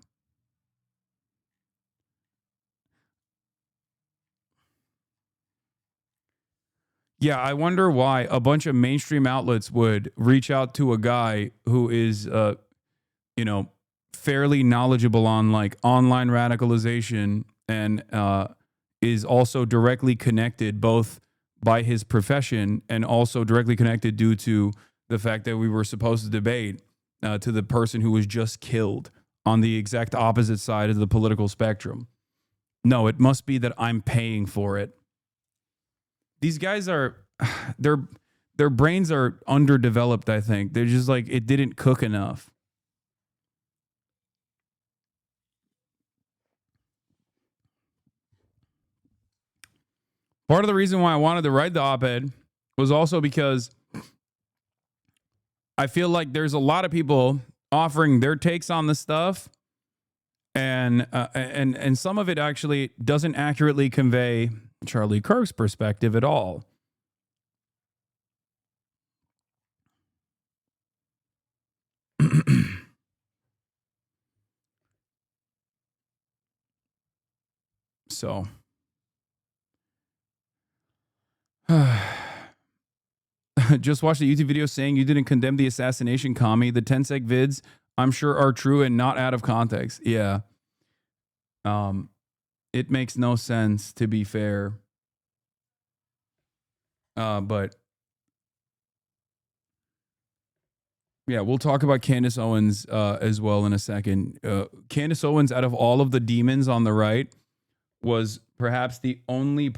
Yeah, I wonder why a bunch of mainstream outlets would reach out to a guy who is, fairly knowledgeable on like online radicalization, and is also directly connected both by his profession and also directly connected due to the fact that we were supposed to debate to the person who was just killed on the exact opposite side of the political spectrum. No, it must be that I'm paying for it. These guys are, their brains are underdeveloped, I think. They're just like, it didn't cook enough. Part of the reason why I wanted to write the op-ed was also because I feel like there's a lot of people offering their takes on the stuff, and some of it actually doesn't accurately convey Charlie Kirk's perspective at all. So just watched a YouTube video saying you didn't condemn the assassination commie. The 10-sec vids, I'm sure, are true and not out of context. Yeah. It makes no sense, to be fair. But yeah, we'll talk about Candace Owens as well in a second. Candace Owens, out of all of the demons on the right, was perhaps the only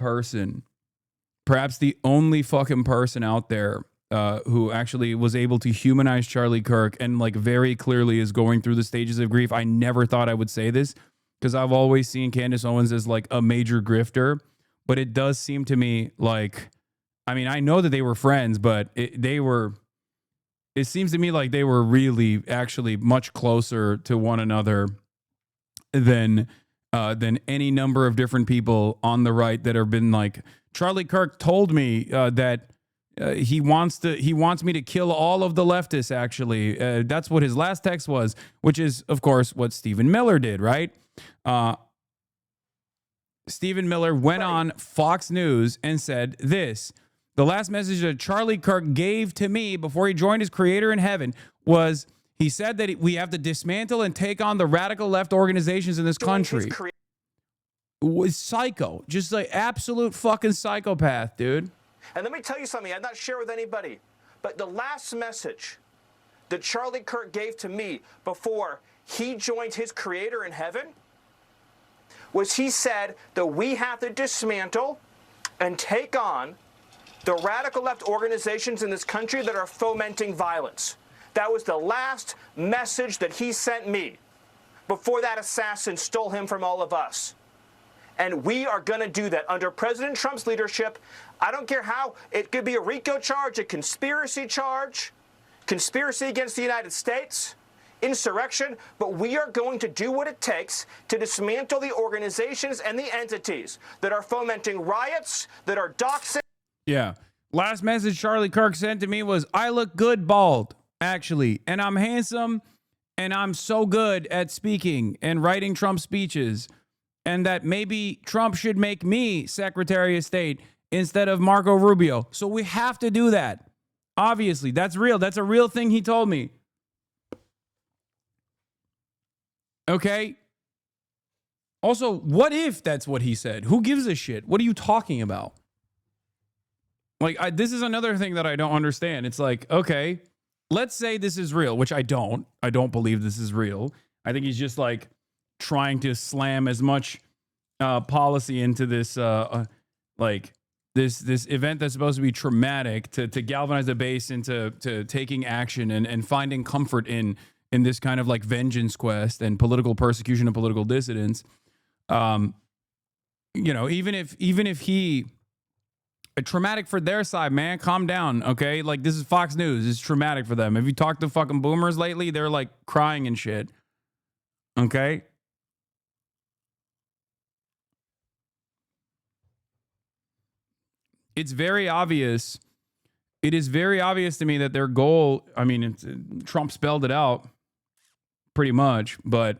fucking person out there who actually was able to humanize Charlie Kirk and like very clearly is going through the stages of grief. I never thought I would say this because I've always seen Candace Owens as like a major grifter, but it does seem to me like, I mean, I know that they were friends, but it seems to me like they were really actually much closer to one another than any number of different people on the right that have been like, Charlie Kirk told me that he wants me to kill all of the leftists, actually. That's what his last text was, which is, of course, what Stephen Miller did, right? Stephen Miller went on Fox News and said this: the last message that Charlie Kirk gave to me before he joined his creator in heaven was, he said that we have to dismantle and take on the radical left organizations in this country. Was psycho, just like absolute fucking psychopath, dude. And let me tell you something I've not shared with anybody, but the last message that Charlie Kirk gave to me before he joined his creator in heaven was, he said that we have to dismantle and take on the radical left organizations in this country that are fomenting violence. That was the last message that he sent me before that assassin stole him from all of us. And we are going to do that under President Trump's leadership. I don't care how. It could be a RICO charge, a conspiracy charge, conspiracy against the United States. insurrection, but we are going to do what it takes to dismantle the organizations and the entities that are fomenting riots, that are doxing. Yeah. Last message Charlie Kirk sent to me was, I look good bald, actually, and I'm handsome, and I'm so good at speaking and writing Trump speeches, and that maybe Trump should make me Secretary of State instead of Marco Rubio. So we have to do that. Obviously, that's real. That's a real thing he told me. Okay? Also, what if that's what he said? Who gives a shit? What are you talking about? Like, this is another thing that I don't understand. It's like, okay, let's say this is real, which I don't. I don't believe this is real. I think he's just like trying to slam as much policy into this, this event that's supposed to be traumatic to galvanize the base into taking action and finding comfort in this kind of like vengeance quest and political persecution and political dissidents. You know, even if he traumatic for their side, man, calm down, okay? Like, this is Fox News. It's traumatic for them. Have you talked to fucking boomers lately? They're like crying and shit. Okay? It's very obvious. It is very obvious to me that their goal, I mean, Trump spelled it out pretty much, but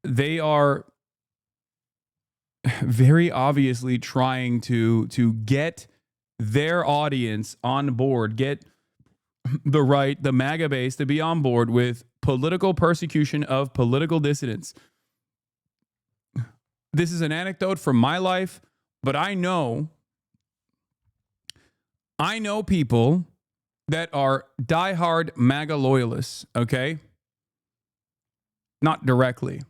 they are very obviously trying to get their audience on board, get the right, the MAGA base to be on board with political persecution of political dissidents. This is an anecdote from my life, but I know people that are diehard MAGA loyalists, okay? Not directly.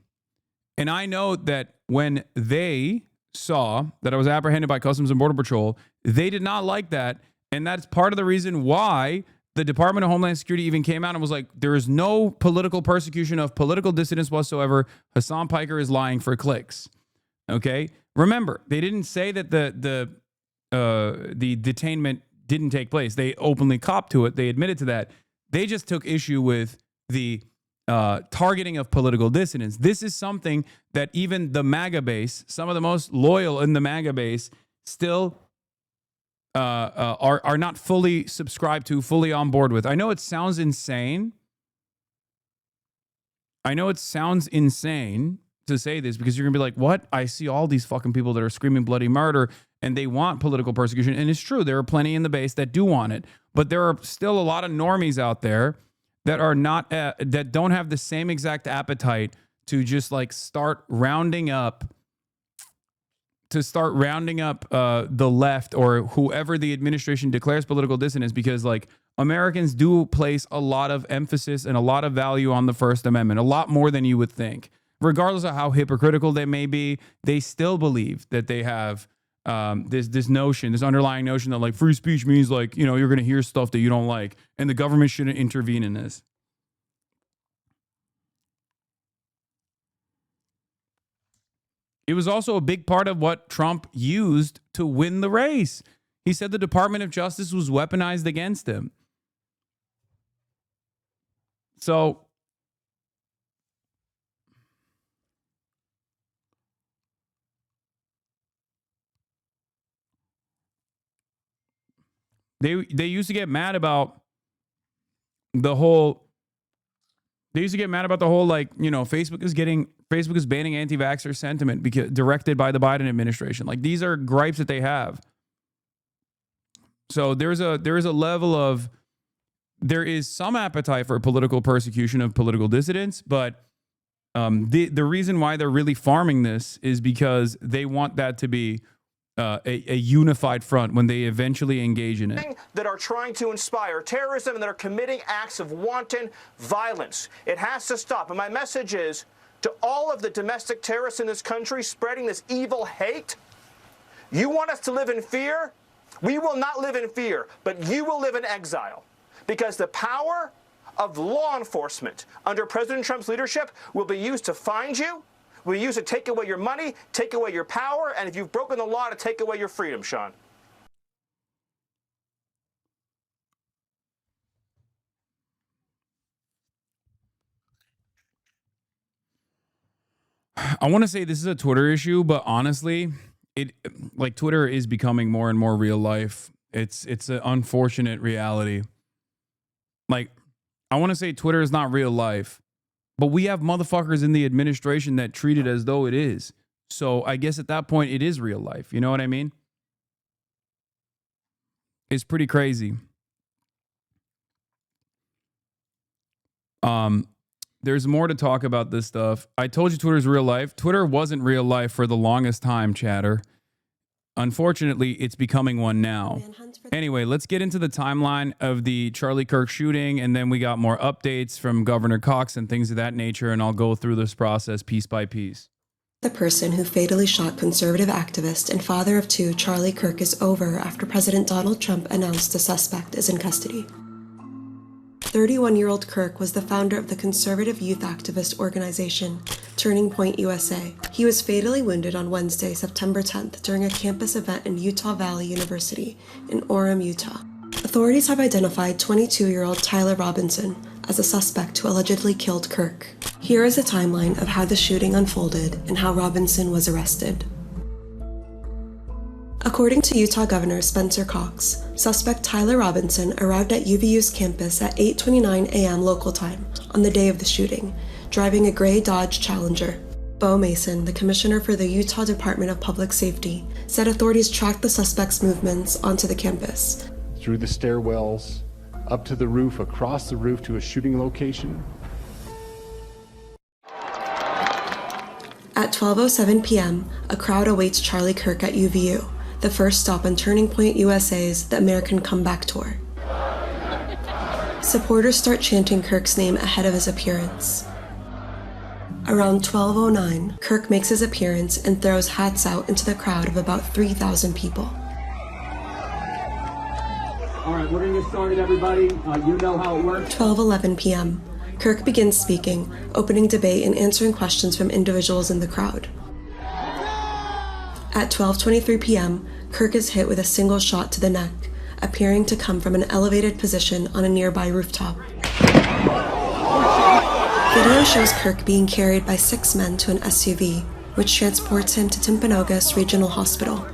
And I know that when they saw that I was apprehended by Customs and Border Patrol, they did not like that. And that's part of the reason why the Department of Homeland Security even came out and was like, there is no political persecution of political dissidents whatsoever. Hasan Piker is lying for clicks. Okay? Remember, they didn't say that the detainment didn't take place. They openly copped to it. They admitted to that. They just took issue with the targeting of political dissidents. This is something that even the MAGA base, some of the most loyal in the MAGA base, still are not fully subscribed to, fully on board with. I know it sounds insane. I know it sounds insane to say this because you're going to be like, what? I see all these fucking people that are screaming bloody murder and they want political persecution. And it's true. There are plenty in the base that do want it. But there are still a lot of normies out there that are not, that don't have the same exact appetite to just like start rounding up the left or whoever the administration declares political dissidents, because like Americans do place a lot of emphasis and a lot of value on the First Amendment, a lot more than you would think. Regardless of how hypocritical they may be, they still believe that they have this notion, this underlying notion that like free speech means like, you know, you're going to hear stuff that you don't like and the government shouldn't intervene in this. It was also a big part of what Trump used to win the race. He said the Department of Justice was weaponized against him. So they used to get mad about the whole like, you know, Facebook is banning anti-vaxxer sentiment because directed by the Biden administration. Like, these are gripes that they have. So there is a level of, there is some appetite for political persecution of political dissidents, but the reason why they're really farming this is because they want that to be a unified front when they eventually engage in it. That are trying to inspire terrorism and that are committing acts of wanton violence. It has to stop. And my message is to all of the domestic terrorists in this country spreading this evil hate. You want us to live in fear? We will not live in fear, but you will live in exile. Because the power of law enforcement under President Trump's leadership will be used to find you, will be used to take away your money, take away your power, and if you've broken the law, to take away your freedom, Sean. I want to say this is a Twitter issue, but honestly, like Twitter is becoming more and more real life. It's an unfortunate reality. Like, I want to say Twitter is not real life, but we have motherfuckers in the administration that treat it as though it is. So I guess at that point, it is real life. You know what I mean? It's pretty crazy. There's more to talk about this stuff. I told you Twitter's real life. Twitter wasn't real life for the longest time, chatter. Unfortunately, it's becoming one now. Anyway, let's get into the timeline of the Charlie Kirk shooting, and then we got more updates from Governor Cox and things of that nature, and I'll go through this process piece by piece. The person who fatally shot conservative activist and father of two Charlie Kirk is over after President Donald Trump announced the suspect is in custody. 31-year-old Kirk was the founder of the conservative youth activist organization Turning Point USA. He was fatally wounded on Wednesday, September 10th, during a campus event in Utah Valley University in Orem, Utah. Authorities have identified 22-year-old Tyler Robinson as a suspect who allegedly killed Kirk. Here is a timeline of how the shooting unfolded and how Robinson was arrested. According to Utah Governor Spencer Cox, suspect Tyler Robinson arrived at UVU's campus at 8:29 a.m. local time on the day of the shooting, driving a gray Dodge Challenger. Bo Mason, the commissioner for the Utah Department of Public Safety, said authorities tracked the suspect's movements onto the campus. Through the stairwells, up to the roof, across the roof to a shooting location. At 12:07 p.m., a crowd awaits Charlie Kirk at UVU, the first stop on Turning Point USA's The American Comeback Tour. Supporters start chanting Kirk's name ahead of his appearance. Around 12:09, Kirk makes his appearance and throws hats out into the crowd of about 3,000 people. All right, we're going to get started, everybody. You know how it works. 12:11 p.m., Kirk begins speaking, opening debate and answering questions from individuals in the crowd. At 12:23 p.m., Kirk is hit with a single shot to the neck, appearing to come from an elevated position on a nearby rooftop. Video shows Kirk being carried by 6 men to an SUV, which transports him to Timpanogos Regional Hospital.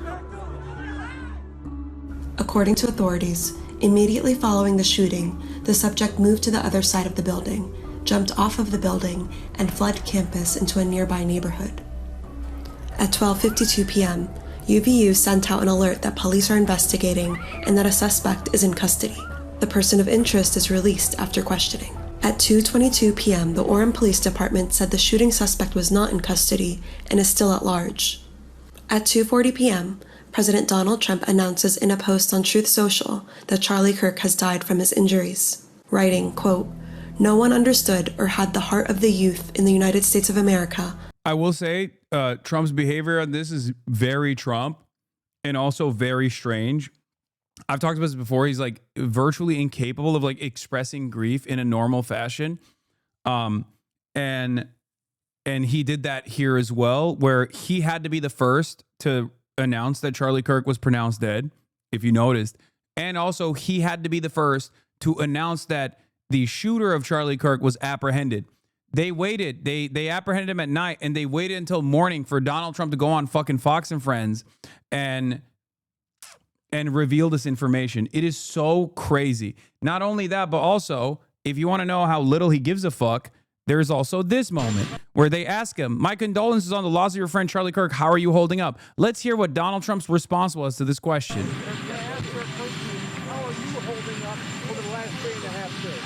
According to authorities, immediately following the shooting, the subject moved to the other side of the building, jumped off of the building, and fled campus into a nearby neighborhood. At 12:52 p.m., UVU sent out an alert that police are investigating and that a suspect is in custody. The person of interest is released after questioning. At 2:22 p.m., the Orem Police Department said the shooting suspect was not in custody and is still at large. At 2:40 p.m., President Donald Trump announces in a post on Truth Social that Charlie Kirk has died from his injuries, writing, quote, "No one understood or had the heart of the youth in the United States of America." I will say Trump's behavior on this is very Trump and also very strange. I've talked about this before. He's like virtually incapable of like expressing grief in a normal fashion. And he did that here as well, where he had to be the first to announce that Charlie Kirk was pronounced dead, if you noticed. And also he had to be the first to announce that the shooter of Charlie Kirk was apprehended. They waited. They apprehended him at night, and they waited until morning for Donald Trump to go on fucking Fox and Friends and reveal this information. It is so crazy. Not only that, but also, if you want to know how little he gives a fuck, there's also this moment where they ask him, "My condolences on the loss of your friend Charlie Kirk. How are you holding up?" Let's hear what Donald Trump's response was to this question.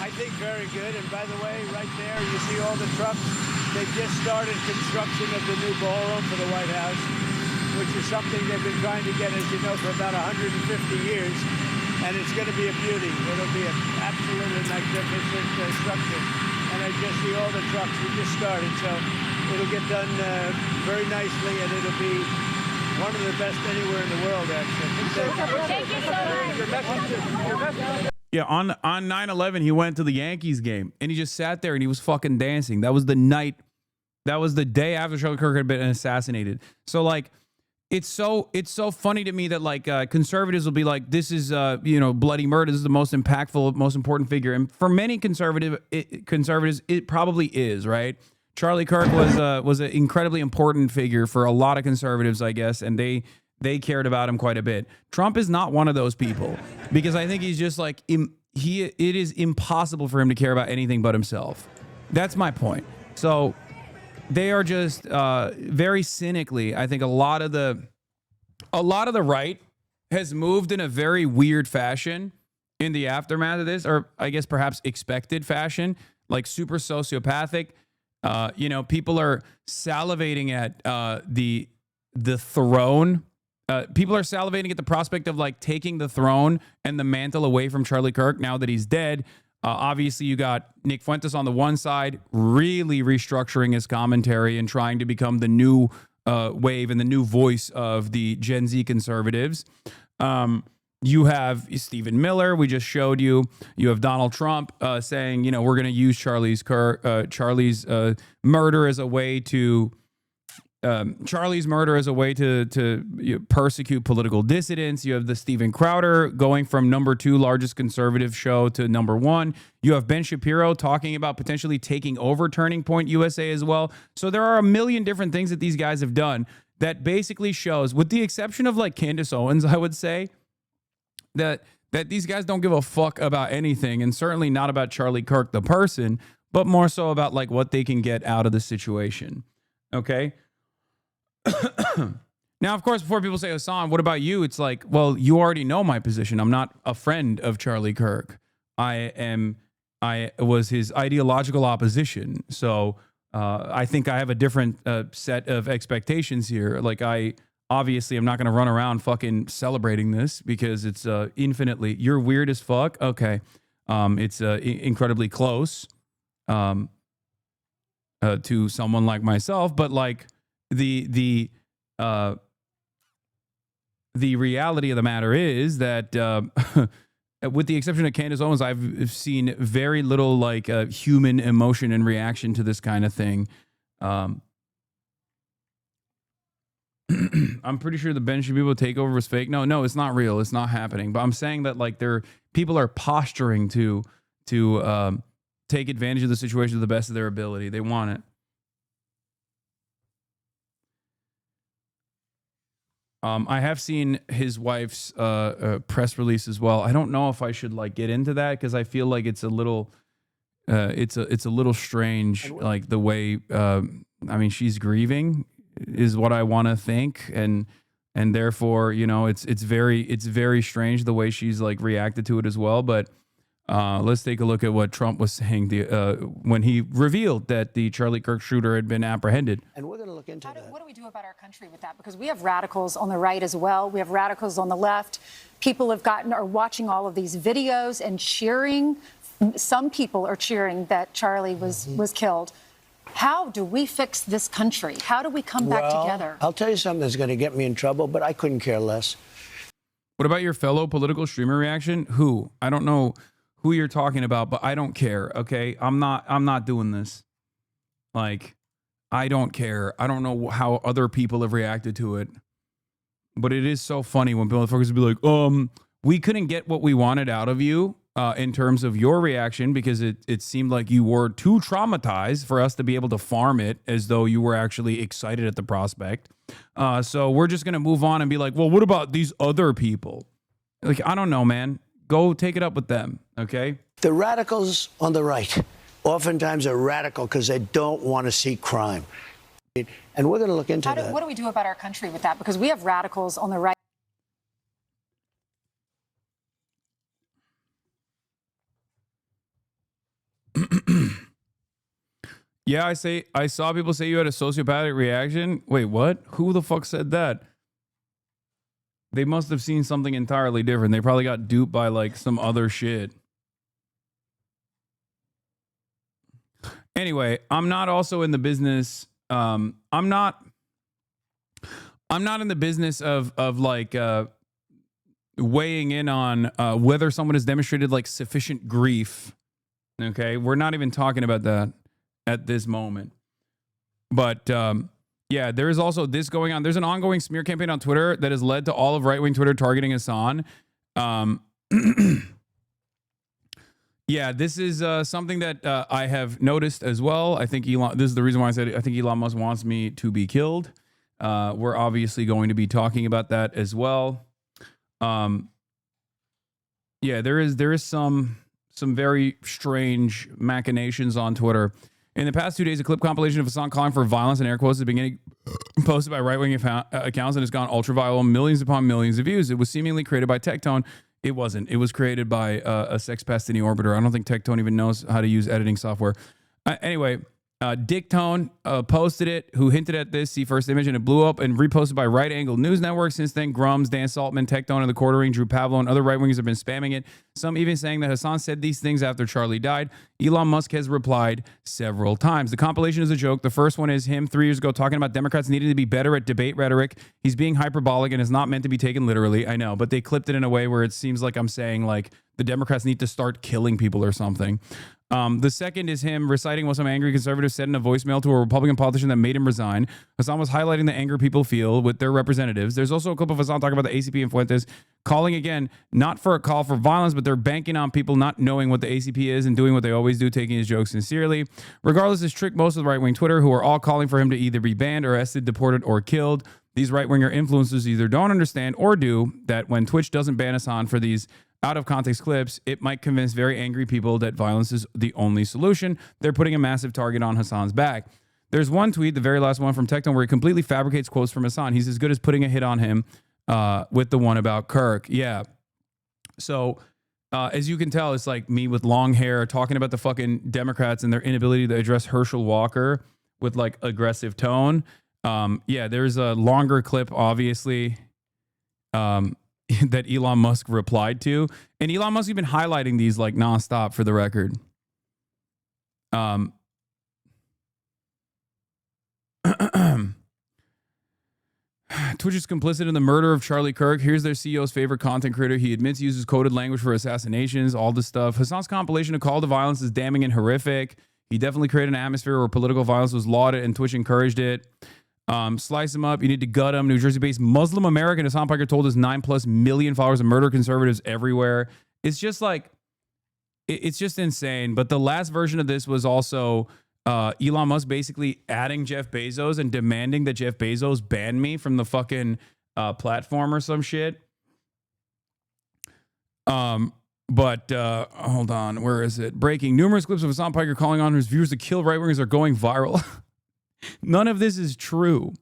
I think very good. And by the way, right there, you see all the trucks. They just started construction of the new ballroom for the White House, which is something they've been trying to get, as you know, for about 150 years. And it's going to be a beauty. It'll be an absolutely magnificent structure. And I just see all the trucks. We just started, so it'll get done very nicely, and it'll be one of the best anywhere in the world, actually. Thank you so much. Your message. Yeah, on 9/11, he went to the Yankees game, and he just sat there and he was fucking dancing. That was the night. That was the day after Charlie Kirk had been assassinated. So like, it's so funny to me that like conservatives will be like, this is bloody murder. This is the most impactful, most important figure, and for many conservatives, it probably is, right? Charlie Kirk was an incredibly important figure for a lot of conservatives, I guess, and they cared about him quite a bit. Trump is not one of those people because I think he's just like it is impossible for him to care about anything but himself. That's my point. So they are just very cynically. I think a lot of the right has moved in a very weird fashion in the aftermath of this, or I guess perhaps expected fashion, like super sociopathic. People are salivating at the throne. People are salivating at the prospect of like taking the throne and the mantle away from Charlie Kirk now that he's dead. Obviously, you got Nick Fuentes on the one side, really restructuring his commentary and trying to become the new wave and the new voice of the Gen Z conservatives. You have Stephen Miller. We just showed you. You have Donald Trump saying, we're going to use Charlie's murder as a way to persecute political dissidents. You have the Steven Crowder going from number 2 largest conservative show to number 1. You have Ben Shapiro talking about potentially taking over Turning Point USA as well. So there are a million different things that these guys have done that basically shows, with the exception of like Candace Owens, I would say, that these guys don't give a fuck about anything, and certainly not about Charlie Kirk, the person, but more so about like what they can get out of the situation. Okay. Now, of course, before people say, Hasan, what about you? It's like, well, you already know my position. I'm not a friend of Charlie Kirk. I was his ideological opposition. So I think I have a different set of expectations here. Like obviously, I'm not going to run around fucking celebrating this because it's infinitely, you're weird as fuck. Okay. It's incredibly close to someone like myself, but like the reality of the matter is that with the exception of Candace Owens, I've seen very little like human emotion and reaction to this kind of thing. I'm pretty sure the Ben Shapiro takeover was fake. No, it's not real. It's not happening. But I'm saying that like people are posturing to take advantage of the situation to the best of their ability. They want it. I have seen his wife's press release as well. I don't know if I should like get into that because I feel like it's a little strange, like the way. I mean, she's grieving, is what I want to think, and therefore, it's very strange the way she's like reacted to it as well. But let's take a look at what Trump was saying when he revealed that the Charlie Kirk shooter had been apprehended. And we're going to look into that. What do we do about our country with that? Because we have radicals on the right as well. We have radicals on the left. People are watching all of these videos and cheering. Some people are cheering that Charlie was killed. How do we fix this country? How do we come back together? I'll tell you something that's going to get me in trouble, but I couldn't care less. What about your fellow political streamer reaction? Who? I don't know who you're talking about, but I don't care. Okay, I'm not doing this. Like, I don't care. I don't know how other people have reacted to it, but it is so funny when motherfuckers be like, we couldn't get what we wanted out of you in terms of your reaction because it seemed like you were too traumatized for us to be able to farm it as though you were actually excited at the prospect. So we're just gonna move on and be like, well, what about these other people? Like, I don't know, man. Go take it up with them, okay? The radicals on the right oftentimes are radical because they don't want to see crime. And we're going to look into that. What do we do about our country with that? Because we have radicals on the right. Yeah, I saw people say you had a sociopathic reaction. Wait, what? Who the fuck said that? They must have seen something entirely different. They probably got duped by like some other shit. Anyway, I'm not also in the business. I'm not in the business of like weighing in on whether someone has demonstrated like sufficient grief. Okay, we're not even talking about that at this moment. But yeah, there is also this going on. There's an ongoing smear campaign on Twitter that has led to all of right-wing Twitter targeting Hasan. Yeah, this is something that I have noticed as well. I think Elon, this is the reason why I said I think Elon Musk wants me to be killed. We're obviously going to be talking about that as well. Yeah, there is some very strange machinations on Twitter. In the past 2 days, a clip compilation of Hasan calling for violence and air quotes has been getting posted by right-wing accounts and has gone ultra-viral, millions upon millions of views. It was seemingly created by Tectone. It wasn't. It was created by a sex pest in the orbiter. I don't think Tectone even knows how to use editing software. Anyway, Dicktone posted it, who hinted at this, see first image, and it blew up and reposted by Right Angle News Network. Since then, Grums, Dan Saltman, Tectone, and the Quartering, Drew Pavlo, and other right-wingers have been spamming it. Some even saying that Hasan said these things after Charlie died. Elon Musk has replied several times. The compilation is a joke. The first one is him 3 years ago talking about Democrats needing to be better at debate rhetoric. He's being hyperbolic and is not meant to be taken literally. I know, but they clipped it in a way where it seems like I'm saying like the Democrats need to start killing people or something. The second is him reciting what some angry conservatives said in a voicemail to a Republican politician that made him resign. Hasan was highlighting the anger people feel with their representatives. There's also a clip of Hasan talking about the ACP and Fuentes, calling again, not for a call for violence, but they're banking on people not knowing what the ACP is and doing what they always do, taking his jokes sincerely. Regardless, this tricked most of the right-wing Twitter, who are all calling for him to either be banned, arrested, deported, or killed. These right-winger influencers either don't understand or do that when Twitch doesn't ban Hasan for these out-of-context clips, it might convince very angry people that violence is the only solution. They're putting a massive target on Hasan's back. There's one tweet, the very last one from Tectone, where he completely fabricates quotes from Hasan. He's as good as putting a hit on him with the one about KIRK. Yeah. So, as you can tell, it's like me with long hair talking about the fucking Democrats and their inability to address Herschel Walker with like aggressive tone. Yeah, there's a longer clip, obviously, that Elon Musk replied to. And Elon Musk has been highlighting these like nonstop, for the record. Twitch is complicit in the murder of Charlie Kirk. Here's their CEO's favorite content creator. He admits he uses coded language for assassinations, all this stuff. Hasan's compilation of call to violence is damning and horrific. He definitely created an atmosphere where political violence was lauded and Twitch encouraged it. Slice him up. You need to gut him. New Jersey-based Muslim American Hasan Piker told his 9+ million followers to murder conservatives everywhere. It's just like, it's just insane. But the last version of this was also Elon Musk basically adding Jeff Bezos and demanding that Jeff Bezos ban me from the fucking platform or some shit. But hold on, where is it? Breaking. Numerous clips of Hasan Piker calling on his viewers to kill right-wingers are going viral. None of this is true.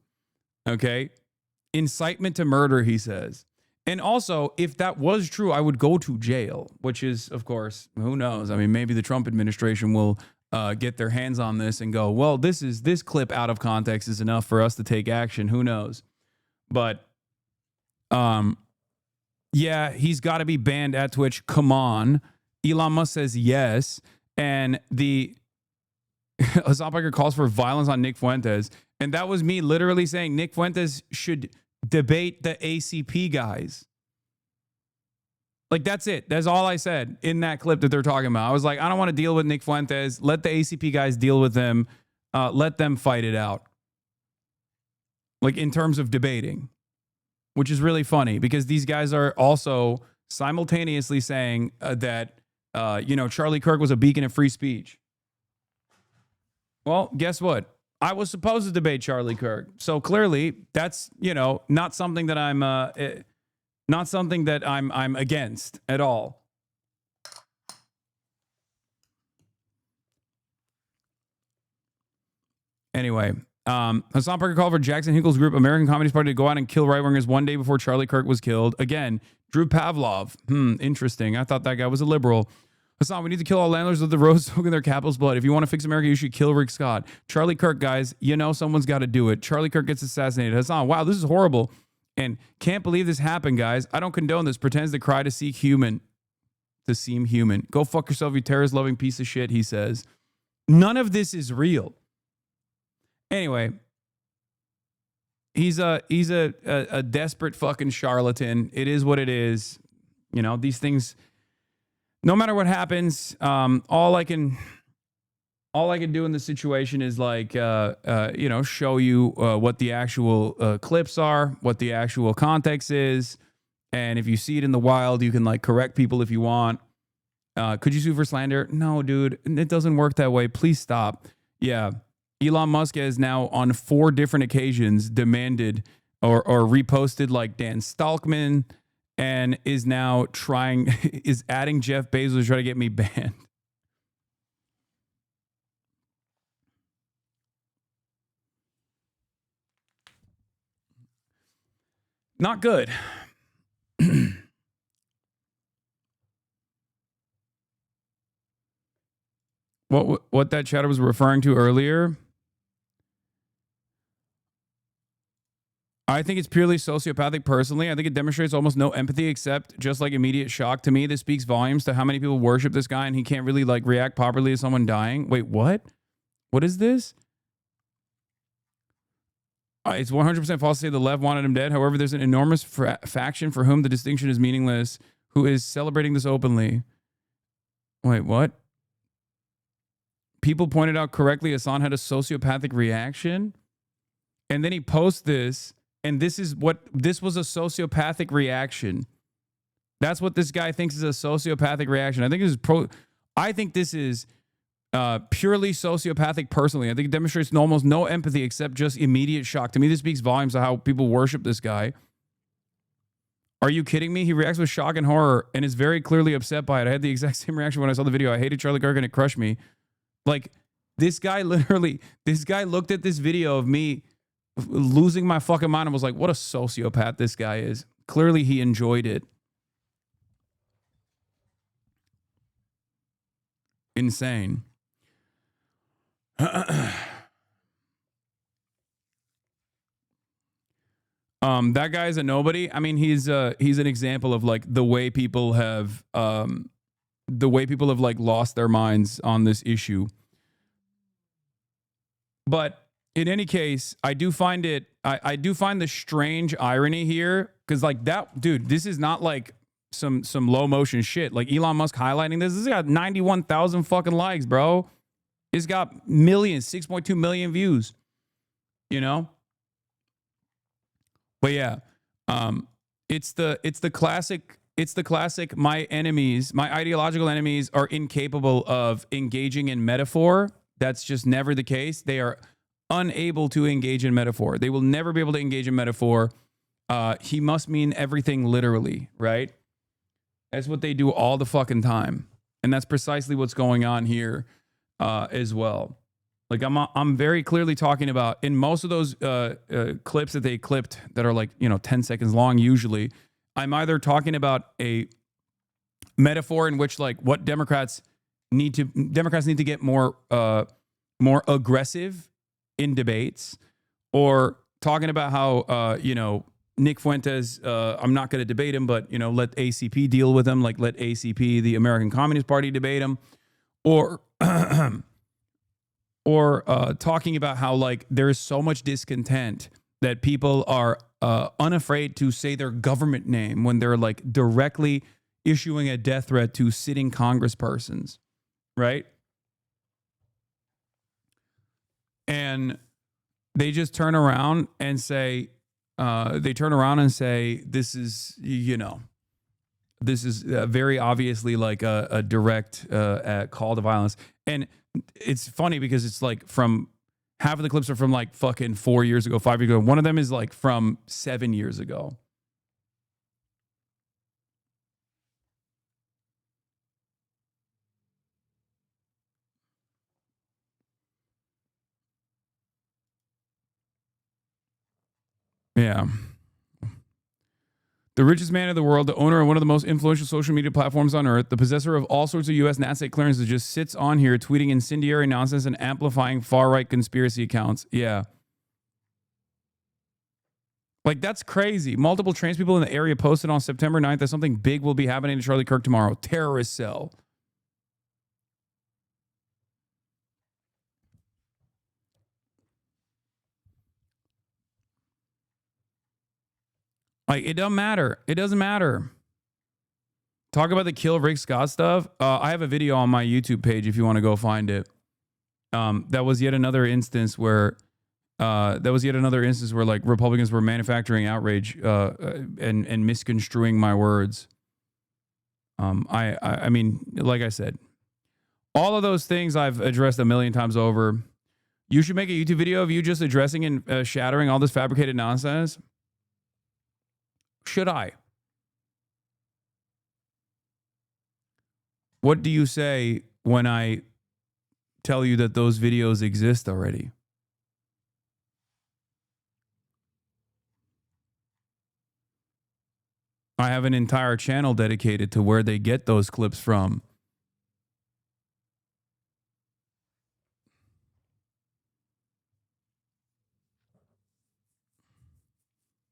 Okay? Incitement to murder, he says. And also, if that was true, I would go to jail, which is, of course, who knows? I mean, maybe the Trump administration will get their hands on this and go, well, this clip out of context is enough for us to take action. Who knows? But, yeah, he's got to be banned at Twitch. Come on. Elon Musk says yes. And the Hasan Piker calls for violence on Nick Fuentes. And that was me literally saying Nick Fuentes should debate the ACP guys. Like, that's it. That's all I said in that clip that they're talking about. I was like, I don't want to deal with Nick Fuentes. Let the ACP guys deal with them. Let them fight it out. Like, in terms of debating. Which is really funny because these guys are also simultaneously saying that, Charlie Kirk was a beacon of free speech. Well, guess what? I was supposed to debate Charlie Kirk. So clearly that's, not something that I'm against at all. Anyway, Hasan Piker called for Jackson Hinkle's group, American Communist Party, to go out and kill right-wingers one day before Charlie Kirk was killed. Again, Drew Pavlov. Interesting. I thought that guy was a liberal. Hasan, we need to kill all landlords of the road soaking their capital's blood. If you want to fix America, you should kill Rick Scott. Charlie Kirk, guys, someone's got to do it. Charlie Kirk gets assassinated. Hasan, wow, this is horrible. And can't believe this happened, guys. I don't condone this. Pretends to cry to seem human. Go fuck yourself, you terrorist-loving piece of shit, he says. None of this is real. Anyway, he's a desperate fucking charlatan. It is what it is. These things, no matter what happens, all I can do in this situation is like, show you what the actual clips are, what the actual context is. And if you see it in the wild, you can like correct people if you want. Could you sue for slander? No, dude, it doesn't work that way. Please stop. Yeah. Elon Musk has now on 4 different occasions demanded or reposted like Dan Stalkman, and is now is adding Jeff Bezos to try to get me banned. Not good. What that chatter was referring to earlier, I think it's purely sociopathic personally. I think it demonstrates almost no empathy except just like immediate shock. To me, this speaks volumes to how many people worship this guy and he can't really like react properly to someone dying. Wait, what? What is this? It's 100% false to say the left wanted him dead. However, there's an enormous faction for whom the distinction is meaningless, who is celebrating this openly. Wait, what? People pointed out correctly Hasan had a sociopathic reaction. And then he posts this, and this was a sociopathic reaction. That's what this guy thinks is a sociopathic reaction. I think this is purely sociopathic personally. I think it demonstrates almost no empathy except just immediate shock. To me, this speaks volumes of how people worship this guy. Are you kidding me? He reacts with shock and horror and is very clearly upset by it. I had the exact same reaction when I saw the video. I hated Charlie Kirk and it crushed me. Like, this guy looked at this video of me losing my fucking mind and was like, what a sociopath this guy is. Clearly he enjoyed it. Insane. That guy's a nobody. I mean, he's an example of like the way people have like lost their minds on this issue. But in any case, I do find the strange irony here, because like that dude, this is not like some low motion shit. Like Elon Musk highlighting this. This has got 91,000 fucking likes, bro. It's got millions, 6.2 million views. You know? But yeah, it's the classic my ideological enemies are incapable of engaging in metaphor. That's just never the case. They are unable to engage in metaphor. They will never be able to engage in metaphor. He must mean everything literally, right? That's what they do all the fucking time. And that's precisely what's going on here as well. Like I'm very clearly talking about in most of those clips that they clipped that are like, 10 seconds long usually, I'm either talking about a metaphor in which like what Democrats need to get more aggressive in debates, or talking about how Nick Fuentes, I'm not going to debate him, but let ACP deal with him, like let ACP, the American Communist Party, debate him, or talking about how like there is so much discontent that people are unafraid to say their government name when they're like directly issuing a death threat to sitting congresspersons, right? And they just turn around and say, this is, this is very obviously like a direct call to violence. And it's funny because it's like from half of the clips are from like fucking 4 years ago, 5 years ago. One of them is like from 7 years ago. Yeah. The richest man in the world, the owner of one of the most influential social media platforms on earth, the possessor of all sorts of U.S. NATSAC clearances, just sits on here tweeting incendiary nonsense and amplifying far-right conspiracy accounts. Yeah. Like, that's crazy. Multiple trans people in the area posted on September 9th that something big will be happening to Charlie Kirk tomorrow. Terrorist cell. Like, it doesn't matter. It doesn't matter. Talk about the kill Rick Scott stuff. I have a video on my YouTube page if you want to go find it. That was yet another instance where like Republicans were manufacturing outrage and misconstruing my words. I mean, like I said, all of those things I've addressed a million times over. You should make a YouTube video of you just addressing and shattering all this fabricated nonsense. Should I? What do you say when I tell you that those videos exist already? I have an entire channel dedicated to where they get those clips from.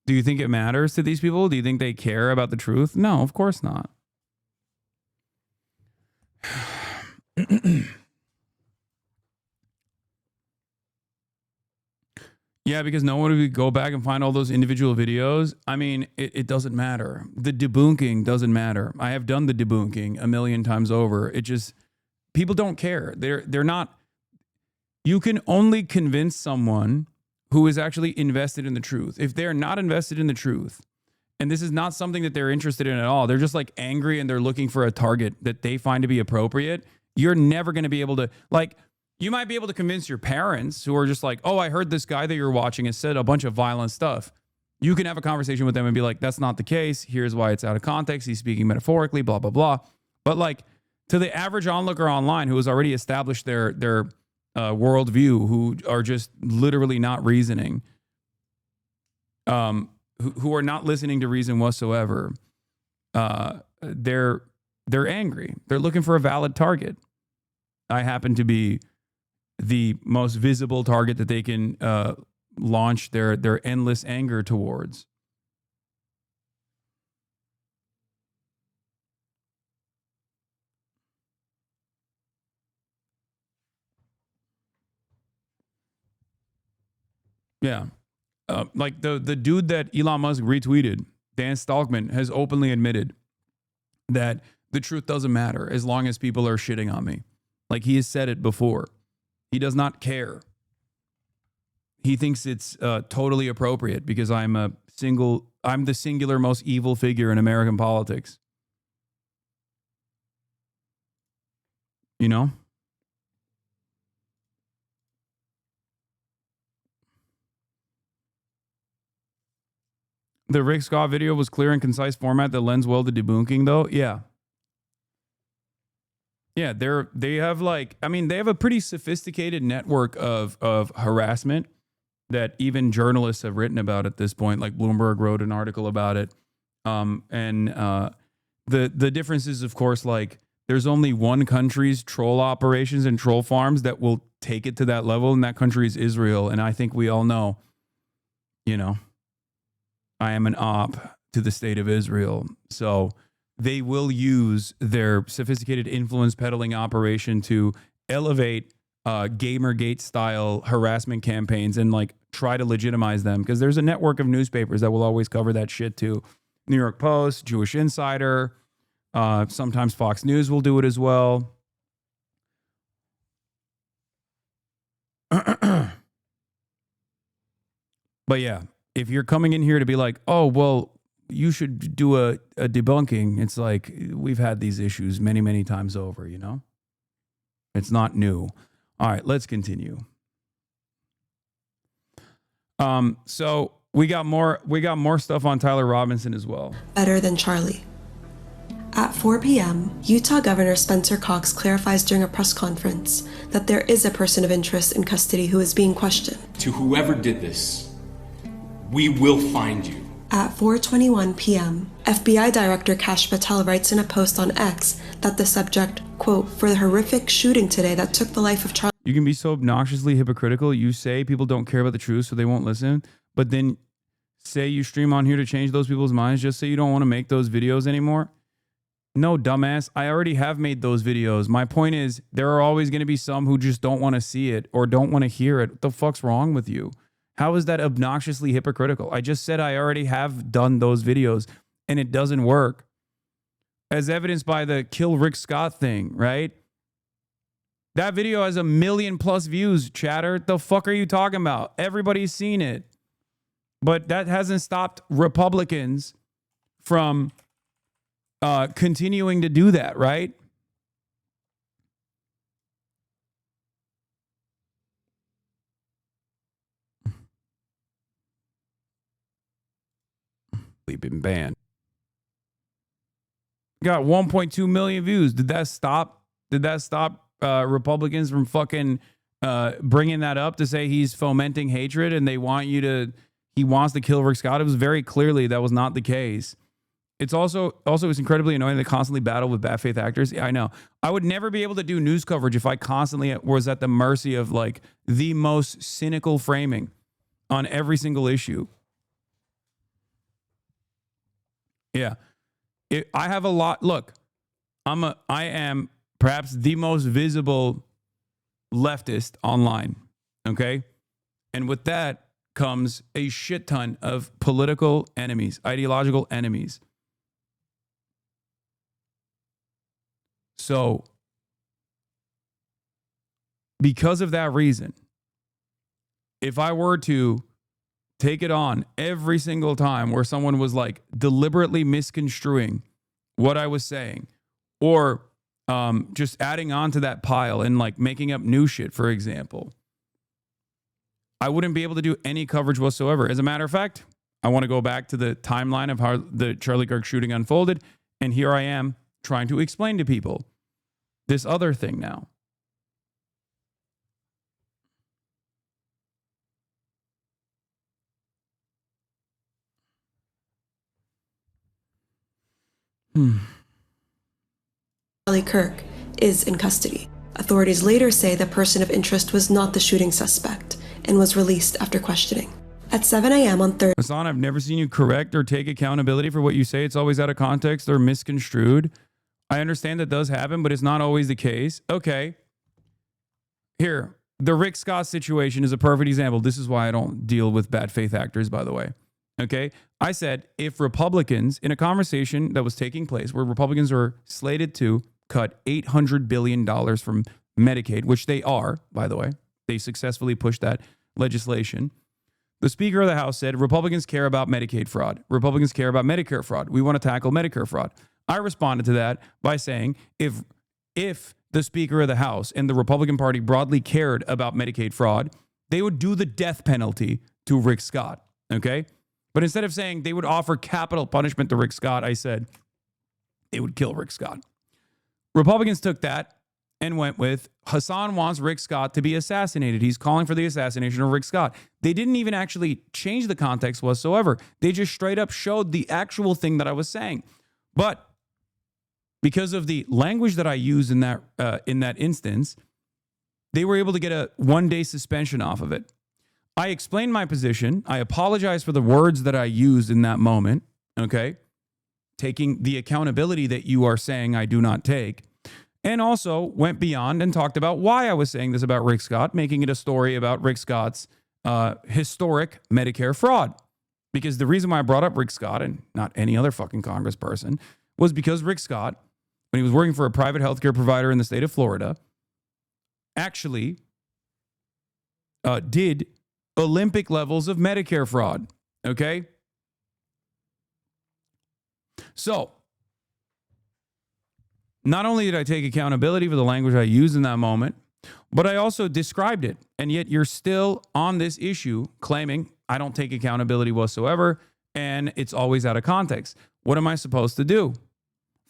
Do you think it matters to these people? Do you think they care about the truth? No, of course not. Yeah, because no one would go back and find all those individual videos. I mean, it doesn't matter. The debunking doesn't matter. I have done the debunking a million times over. It just, people don't care. They're not, you can only convince someone who is actually invested in the truth. If they're not invested in the truth, and this is not something that they're interested in at all, they're just like angry and they're looking for a target that they find to be appropriate, you're never going to be able to, like, you might be able to convince your parents who are just like, oh, I heard this guy that you're watching has said a bunch of violent stuff. You can have a conversation with them and be like, that's not the case. Here's why it's out of context. He's speaking metaphorically, blah, blah, blah. But like to the average onlooker online who has already established their worldview, who are just literally not reasoning, who are not listening to reason whatsoever, they're angry. They're looking for a valid target. I happen to be the most visible target that they can launch their endless anger towards. Yeah. Like the dude that Elon Musk retweeted, Dan Stalkman, has openly admitted that the truth doesn't matter as long as people are shitting on me. Like, he has said it before. He does not care. He thinks it's totally appropriate because I'm the singular most evil figure in American politics. You know? The Rick Scott video was clear and concise format that lends well to debunking, though. Yeah. Yeah, they have a pretty sophisticated network of harassment that even journalists have written about at this point. Like Bloomberg wrote an article about it. The difference is, of course, like there's only one country's troll operations and troll farms that will take it to that level, and that country is Israel. And I think we all know, you know, I am an op to the state of Israel. So they will use their sophisticated influence peddling operation to elevate Gamergate style harassment campaigns and like try to legitimize them, because there's a network of newspapers that will always cover that shit too. New York Post, Jewish Insider, sometimes Fox News will do it as well. But yeah, if you're coming in here to be like, oh, well, you should do a debunking, it's like, we've had these issues many, many times over, you know? It's not new. All right, let's continue. So we got more stuff on Tyler Robinson as well. Better than Charlie. At 4 p.m., Utah Governor Spencer Cox clarifies during a press conference that there is a person of interest in custody who is being questioned. To whoever did this, we will find you. At 4:21 p.m., FBI Director Kash Patel writes in a post on X that the subject, quote, for the horrific shooting today that took the life of Charlie. You can be so obnoxiously hypocritical. You say people don't care about the truth, so they won't listen. But then say you stream on here to change those people's minds just so you don't want to make those videos anymore. No, dumbass. I already have made those videos. My point is, there are always going to be some who just don't want to see it or don't want to hear it. What the fuck's wrong with you? How is that obnoxiously hypocritical? I just said I already have done those videos and it doesn't work. As evidenced by the Kill Rick Scott thing, right? That video has 1 million+ views, chatter. The fuck are you talking about? Everybody's seen it. But that hasn't stopped Republicans from continuing to do that, right? We've been banned. Got 1.2 million views. Did that stop? Republicans from fucking bringing that up to say he's fomenting hatred and he wants to kill Rick Scott? It was very clearly that was not the case. It's also it's incredibly annoying to constantly battle with bad faith actors. Yeah, I know. I would never be able to do news coverage if I constantly was at the mercy of like the most cynical framing on every single issue. Yeah. I have a lot. Look, I am perhaps the most visible leftist online. Okay. And with that comes a shit ton of political enemies, ideological enemies. So, because of that reason, if I were to take it on every single time where someone was like deliberately misconstruing what I was saying, or just adding on to that pile and like making up new shit, for example, I wouldn't be able to do any coverage whatsoever. As a matter of fact, I want to go back to the timeline of how the Charlie Kirk shooting unfolded. And here I am trying to explain to people this other thing now. Charlie Kirk is in custody. Authorities later say the person of interest was not the shooting suspect and was released after questioning. At 7 a.m. on Thursday. Hasan, I've never seen you correct or take accountability for what you say. It's always out of context or misconstrued. I understand that does happen, but it's not always the case. Okay. Here, the Rick Scott situation is a perfect example. This is why I don't deal with bad faith actors, by the way. Okay. I said if Republicans, in a conversation that was taking place where Republicans are slated to cut $800 billion from Medicaid, which they are, by the way, they successfully pushed that legislation. The Speaker of the House said, Republicans care about Medicaid fraud. Republicans care about Medicare fraud. We want to tackle Medicare fraud. I responded to that by saying, if the Speaker of the House and the Republican Party broadly cared about Medicaid fraud, they would do the death penalty to Rick Scott, okay? But instead of saying they would offer capital punishment to Rick Scott, I said they would kill Rick Scott. Republicans took that and went with Hasan wants Rick Scott to be assassinated. He's calling for the assassination of Rick Scott. They didn't even actually change the context whatsoever. They just straight up showed the actual thing that I was saying. But because of the language that I used in that instance, they were able to get a 1-day suspension off of it. I explained my position. I apologize for the words that I used in that moment, okay? Taking the accountability that you are saying I do not take. And also went beyond and talked about why I was saying this about Rick Scott, making it a story about Rick Scott's historic Medicare fraud. Because the reason why I brought up Rick Scott and not any other fucking congressperson was because Rick Scott, when he was working for a private healthcare provider in the state of Florida, actually did Olympic levels of Medicare fraud. Okay? So, not only did I take accountability for the language I used in that moment, but I also described it. And yet you're still on this issue claiming I don't take accountability whatsoever and it's always out of context. What am I supposed to do?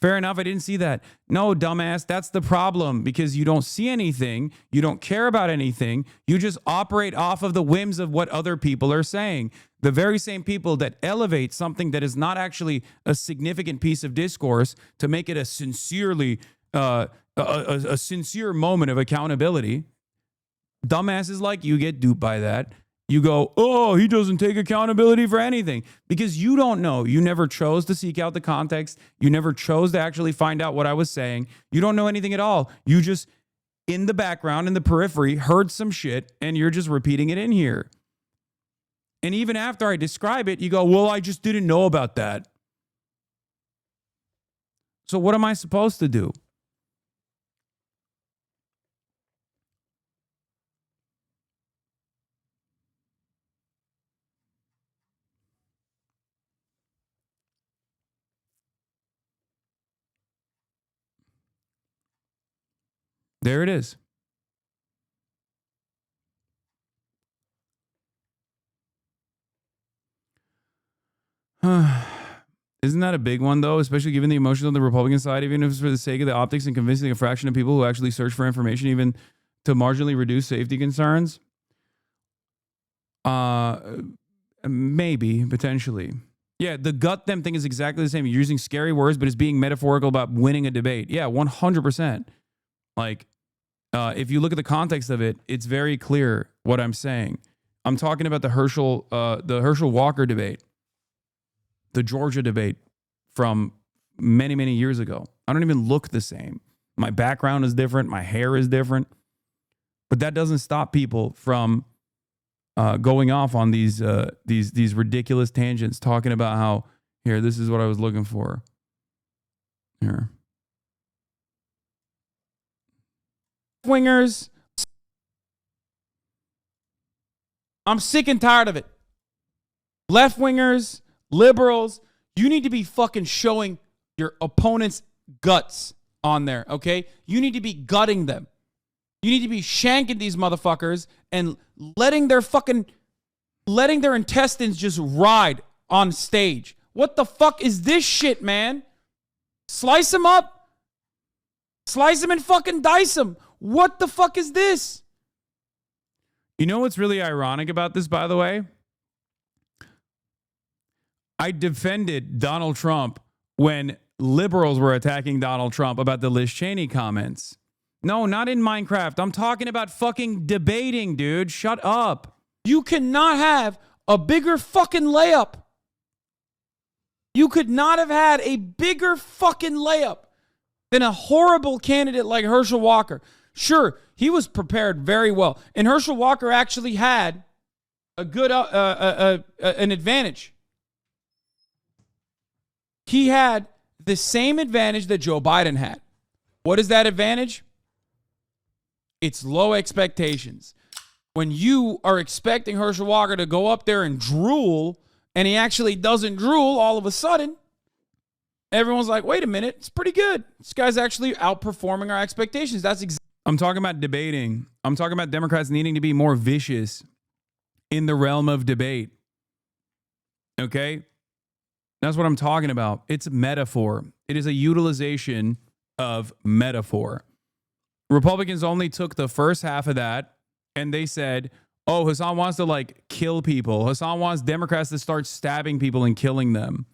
Fair enough, I didn't see that. No, dumbass, that's the problem because you don't see anything. You don't care about anything. You just operate off of the whims of what other people are saying. The very same people that elevate something that is not actually a significant piece of discourse to make it a sincerely, a sincere moment of accountability. Dumbasses like you get duped by that. You go, oh, he doesn't take accountability for anything because you don't know. You never chose to seek out the context. You never chose to actually find out what I was saying. You don't know anything at all. You just, in the background, in the periphery, heard some shit and you're just repeating it in here. And even after I describe it, you go, well, I just didn't know about that. So what am I supposed to do? There it is. Isn't that a big one, though, especially given the emotions on the Republican side, even if it's for the sake of the optics and convincing a fraction of people who actually search for information, even to marginally reduce safety concerns? Maybe, potentially. Yeah, the gut them thing is exactly the same. You're using scary words, but it's being metaphorical about winning a debate. Yeah, 100%. Like, if you look at the context of it, it's very clear what I'm saying. I'm talking about the Herschel Walker debate, the Georgia debate from many, many years ago. I don't even look the same. My background is different. My hair is different. But that doesn't stop people from going off on these ridiculous tangents, talking about how, here, this is what I was looking for. Here. Wingers. I'm sick and tired of it. Left wingers, liberals, you need to be fucking showing your opponent's guts on there, okay? You need to be gutting them. You need to be shanking these motherfuckers and letting their intestines just ride on stage. What the fuck is this shit, man? Slice them up. Slice them and fucking dice them. What the fuck is this? You know what's really ironic about this, by the way? I defended Donald Trump when liberals were attacking Donald Trump about the Liz Cheney comments. No, not in Minecraft. I'm talking about fucking debating, dude. Shut up. You cannot have a bigger fucking layup. You could not have had a bigger fucking layup than a horrible candidate like Herschel Walker. Sure, he was prepared very well. And Herschel Walker actually had a good an advantage. He had the same advantage that Joe Biden had. What is that advantage? It's low expectations. When you are expecting Herschel Walker to go up there and drool, and he actually doesn't drool all of a sudden, everyone's like, wait a minute, it's pretty good. This guy's actually outperforming our expectations. I'm talking about debating. I'm talking about Democrats needing to be more vicious in the realm of debate. Okay? That's what I'm talking about. It's metaphor. It is a utilization of metaphor. Republicans only took the first half of that and they said, oh, Hasan wants to like kill people. Hasan wants Democrats to start stabbing people and killing them.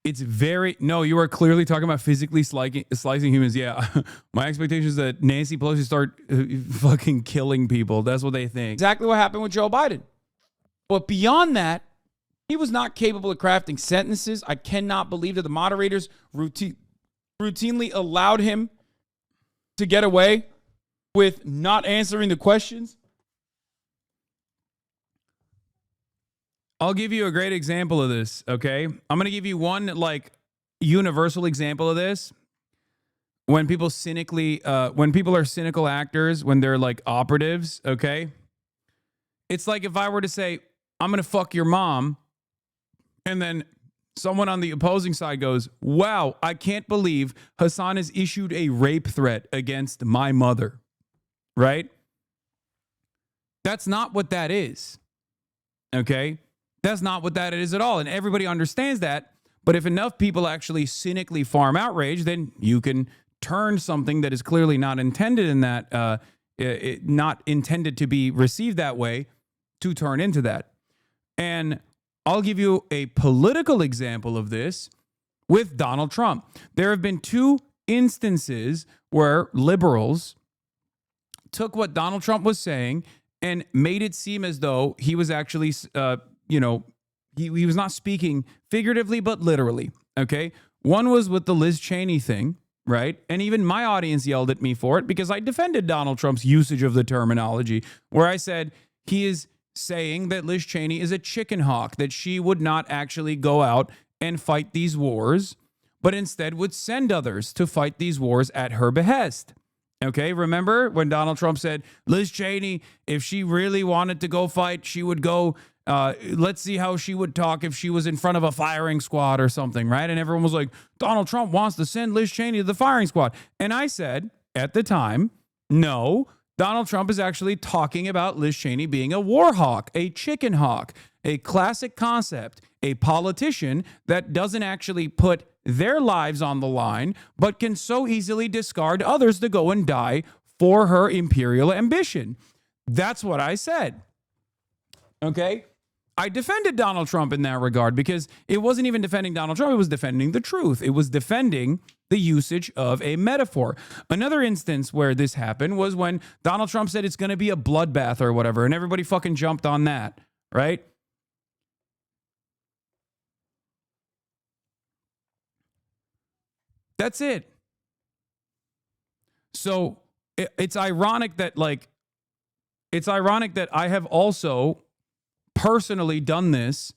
It's very, no, you are clearly talking about physically slicing humans. Yeah, my expectation is that Nancy Pelosi start fucking killing people. That's what they think. Exactly what happened with Joe Biden. But beyond that, he was not capable of crafting sentences. I cannot believe that the moderators routinely allowed him to get away with not answering the questions. I'll give you a great example of this, okay? I'm going to give you one, like, universal example of this. When people are cynical actors, when they're, like, operatives, okay? It's like if I were to say, I'm going to fuck your mom, and then someone on the opposing side goes, wow, I can't believe Hasan has issued a rape threat against my mother, right? That's not what that is, okay? That's not what that is at all. And everybody understands that. But if enough people actually cynically farm outrage, then you can turn something that is clearly not intended in that, not intended to be received that way, to turn into that. And I'll give you a political example of this with Donald Trump. There have been two instances where liberals took what Donald Trump was saying and made it seem as though he was actually, he was not speaking figuratively, but literally, okay? One was with the Liz Cheney thing, right? And even my audience yelled at me for it because I defended Donald Trump's usage of the terminology, where I said he is saying that Liz Cheney is a chicken hawk, that she would not actually go out and fight these wars, but instead would send others to fight these wars at her behest. Okay, remember when Donald Trump said, Liz Cheney, if she really wanted to go fight, she would go, let's see how she would talk if she was in front of a firing squad or something, right? And everyone was like, Donald Trump wants to send Liz Cheney to the firing squad. And I said at the time, no, Donald Trump is actually talking about Liz Cheney being a war hawk, a chicken hawk, a classic concept, a politician that doesn't actually put their lives on the line, but can so easily discard others to go and die for her imperial ambition. That's what I said. Okay? I defended Donald Trump in that regard because it wasn't even defending Donald Trump. It was defending the truth. It was defending the usage of a metaphor. Another instance where this happened was when Donald Trump said it's going to be a bloodbath or whatever, and everybody fucking jumped on that, right? That's it. So it's ironic that I have also personally done this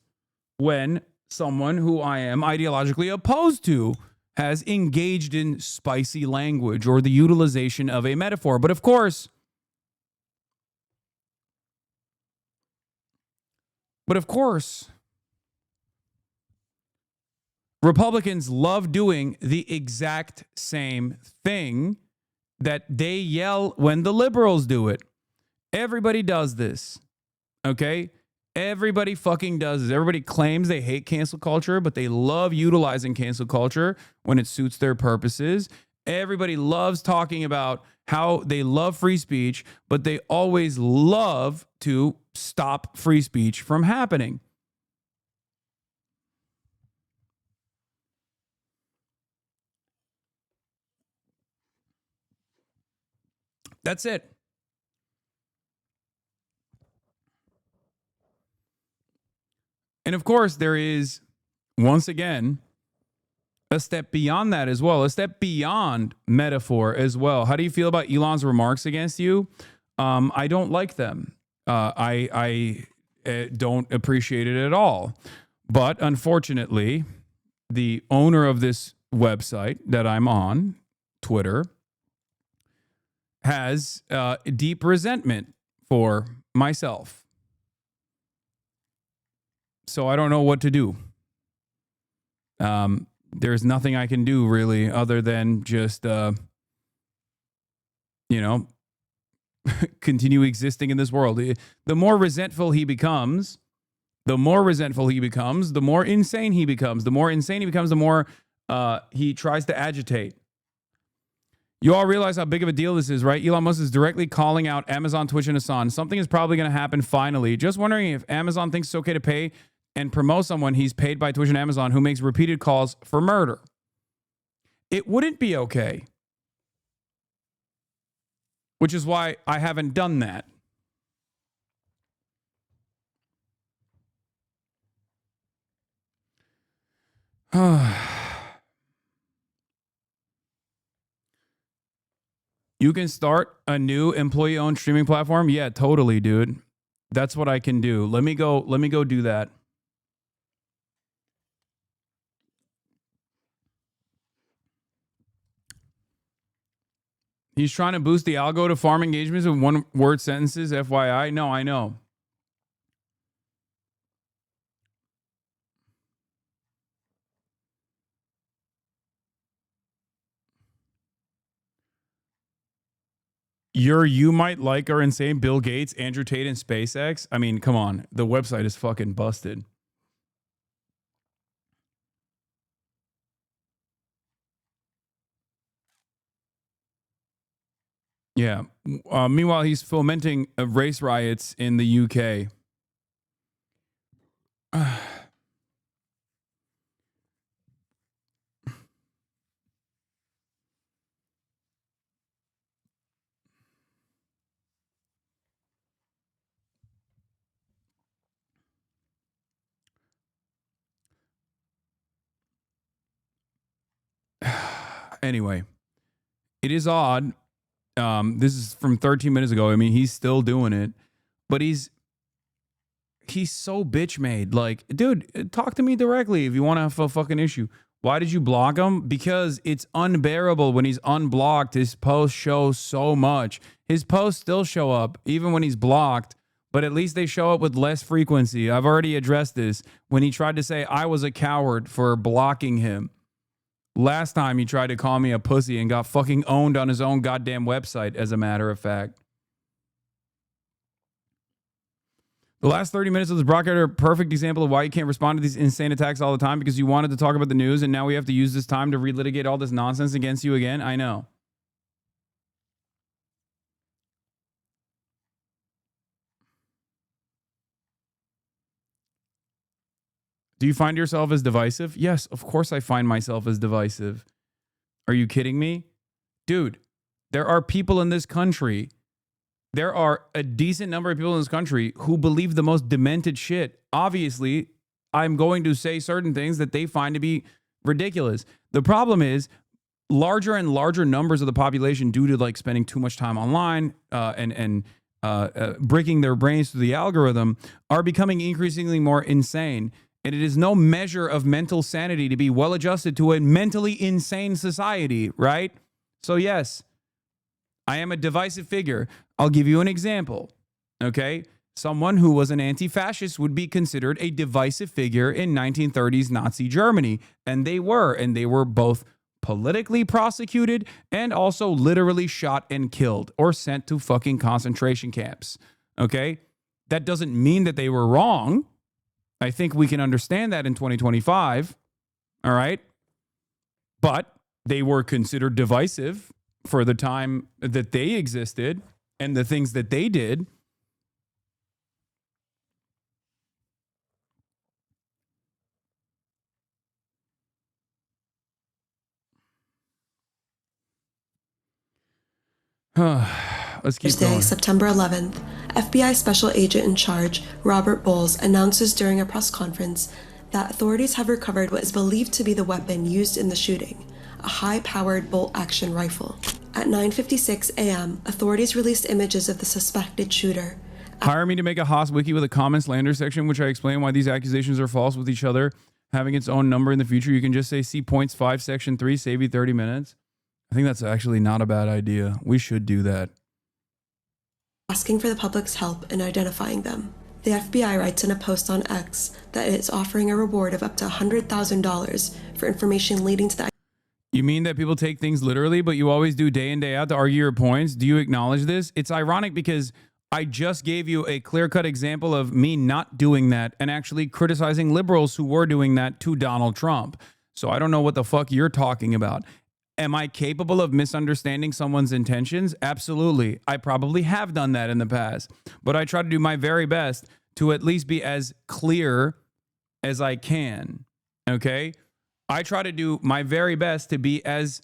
when someone who I am ideologically opposed to has engaged in spicy language or the utilization of a metaphor. But of course, Republicans love doing the exact same thing that they yell when the liberals do it. Everybody does this, okay? Everybody fucking does this. Everybody claims they hate cancel culture, but they love utilizing cancel culture when it suits their purposes. Everybody loves talking about how they love free speech, but they always love to stop free speech from happening. That's it. And of course, there is, once again, a step beyond that as well, a step beyond metaphor as well. How do you feel about Elon's remarks against you? I don't like them. I don't appreciate it at all. But unfortunately, the owner of this website that I'm on, Twitter, has deep resentment for myself. So I don't know what to do. There's nothing I can do really other than just, continue existing in this world. The more resentful he becomes, the more insane he becomes. The more insane he becomes, the more he tries to agitate. You all realize how big of a deal this is, right? Elon Musk is directly calling out Amazon, Twitch, and Hasan. Something is probably going to happen finally. Just wondering if Amazon thinks it's okay to pay and promote someone he's paid by Twitch and Amazon who makes repeated calls for murder. It wouldn't be okay. Which is why I haven't done that. You can start a new employee-owned streaming platform? Yeah, totally, dude. That's what I can do. Let me go do that. He's trying to boost the algo to farm engagements with one-word sentences, FYI. No, I know. You might like are insane. Bill Gates, Andrew Tate, and SpaceX. I mean, come on. The website is fucking busted. Yeah. Meanwhile, he's fomenting race riots in the UK. Anyway, it is odd. This is from 13 minutes ago. I mean, he's still doing it, but he's so bitch made. Like, dude, talk to me directly if you want to have a fucking issue. Why did you block him? Because it's unbearable when he's unblocked. His posts show so much. His posts still show up even when he's blocked, but at least they show up with less frequency. I've already addressed this when he tried to say I was a coward for blocking him. Last time he tried to call me a pussy and got fucking owned on his own goddamn website, as a matter of fact. The last 30 minutes of this broadcast are a perfect example of why you can't respond to these insane attacks all the time, because you wanted to talk about the news and now we have to use this time to relitigate all this nonsense against you again. I know. Do you find yourself as divisive? Yes, of course I find myself as divisive. Are you kidding me? Dude, there are people in this country. There are a decent number of people in this country who believe the most demented shit. Obviously, I'm going to say certain things that they find to be ridiculous. The problem is larger and larger numbers of the population, due to like spending too much time online and breaking their brains through the algorithm, are becoming increasingly more insane. And it is no measure of mental sanity to be well adjusted to a mentally insane society, right? So yes, I am a divisive figure. I'll give you an example, okay? Someone who was an anti-fascist would be considered a divisive figure in 1930s Nazi Germany. And they were both politically prosecuted and also literally shot and killed or sent to fucking concentration camps, okay? That doesn't mean that they were wrong. I think we can understand that in 2025, all right? But they were considered divisive for the time that they existed and the things that they did. Let's keep Thursday, going. September 11th, FBI Special Agent in Charge Robert Bowles announces during a press conference that authorities have recovered what is believed to be the weapon used in the shooting, a high-powered bolt-action rifle. At 9:56 a.m., authorities released images of the suspected shooter. Hire me to make a Haas wiki with a common slander section, which I explain why these accusations are false, with each other having its own number in the future. You can just say see points 5, section 3, save you 30 minutes. I think that's actually not a bad idea. We should do that. Asking for the public's help in identifying them. The FBI writes in a post on X that it is offering a reward of up to $100,000 for information leading to the... You mean that people take things literally, but you always do day in, day out to argue your points? Do you acknowledge this? It's ironic because I just gave you a clear-cut example of me not doing that and actually criticizing liberals who were doing that to Donald Trump. So I don't know what the fuck you're talking about. Am I capable of misunderstanding someone's intentions? Absolutely. I probably have done that in the past, but I try to do my very best to at least be as clear as I can. Okay? I try to do my very best to be as